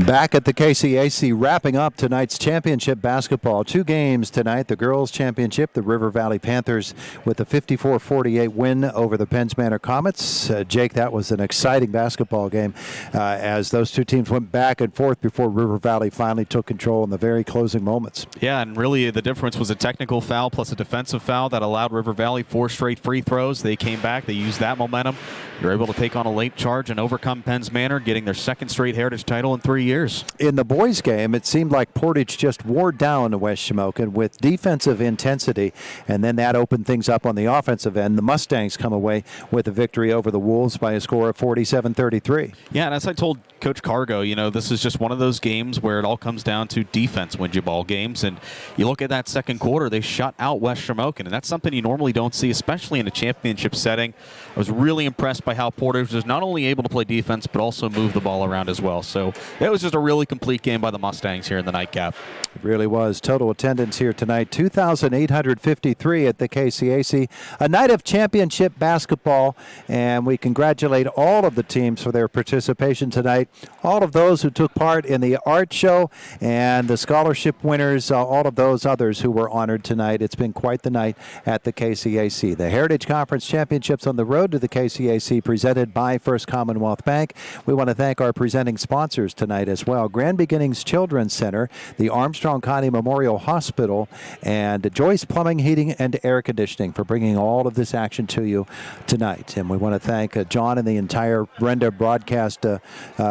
Back at the KCAC, wrapping up tonight's championship basketball. 2 games tonight. The girls' championship, the River Valley Panthers with a 54-48 win over the Penns Manor Comets. Jake, that was an exciting basketball game as those 2 teams went back and forth before River Valley finally took control in the very closing moments. Yeah, and really the difference was a technical foul plus a defensive foul that allowed River Valley 4 straight free throws. They came back. They used that momentum. They were able to take on a late charge and overcome Penns Manor, getting their 2nd straight Heritage title in 3 years. years. In the boys' game, it seemed like Portage just wore down West Shamokin with defensive intensity, and then that opened things up on the offensive end. The Mustangs come away with a victory over the Wolves by a score of 47-33. Yeah, and as I told Coach Cargo, this is just one of those games where it all comes down to defense wins you ball games. And you look at that second quarter, they shut out West Shamokin, and that's something you normally don't see, especially in a championship setting. I was really impressed by how Portage was not only able to play defense, but also move the ball around as well. So it was just a really complete game by the Mustangs here in the nightcap. It really was. Total attendance here tonight, 2,853 at the KCAC. A night of championship basketball, and we congratulate all of the teams for their participation tonight. All of those who took part in the art show and the scholarship winners, all of those others who were honored tonight. It's been quite the night at the KCAC. The Heritage Conference Championships on the road to the KCAC presented by First Commonwealth Bank. We want to thank our presenting sponsors tonight as well. Grand Beginnings Children's Center, the Armstrong County Memorial Hospital, and Joyce Plumbing, Heating, and Air Conditioning for bringing all of this action to you tonight. And we want to thank John and the entire Renda Broadcast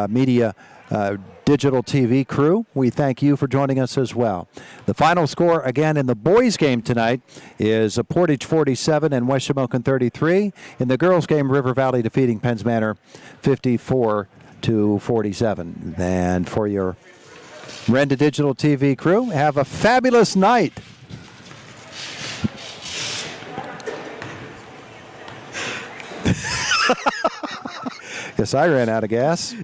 Media Digital TV crew. We thank you for joining us as well. The final score again in the boys game tonight is Portage 47 and West Shamokin 33. In the girls game, River Valley defeating Penns Manor 54-47. And for your Renda Digital TV crew, have a fabulous night. Guess I ran out of gas.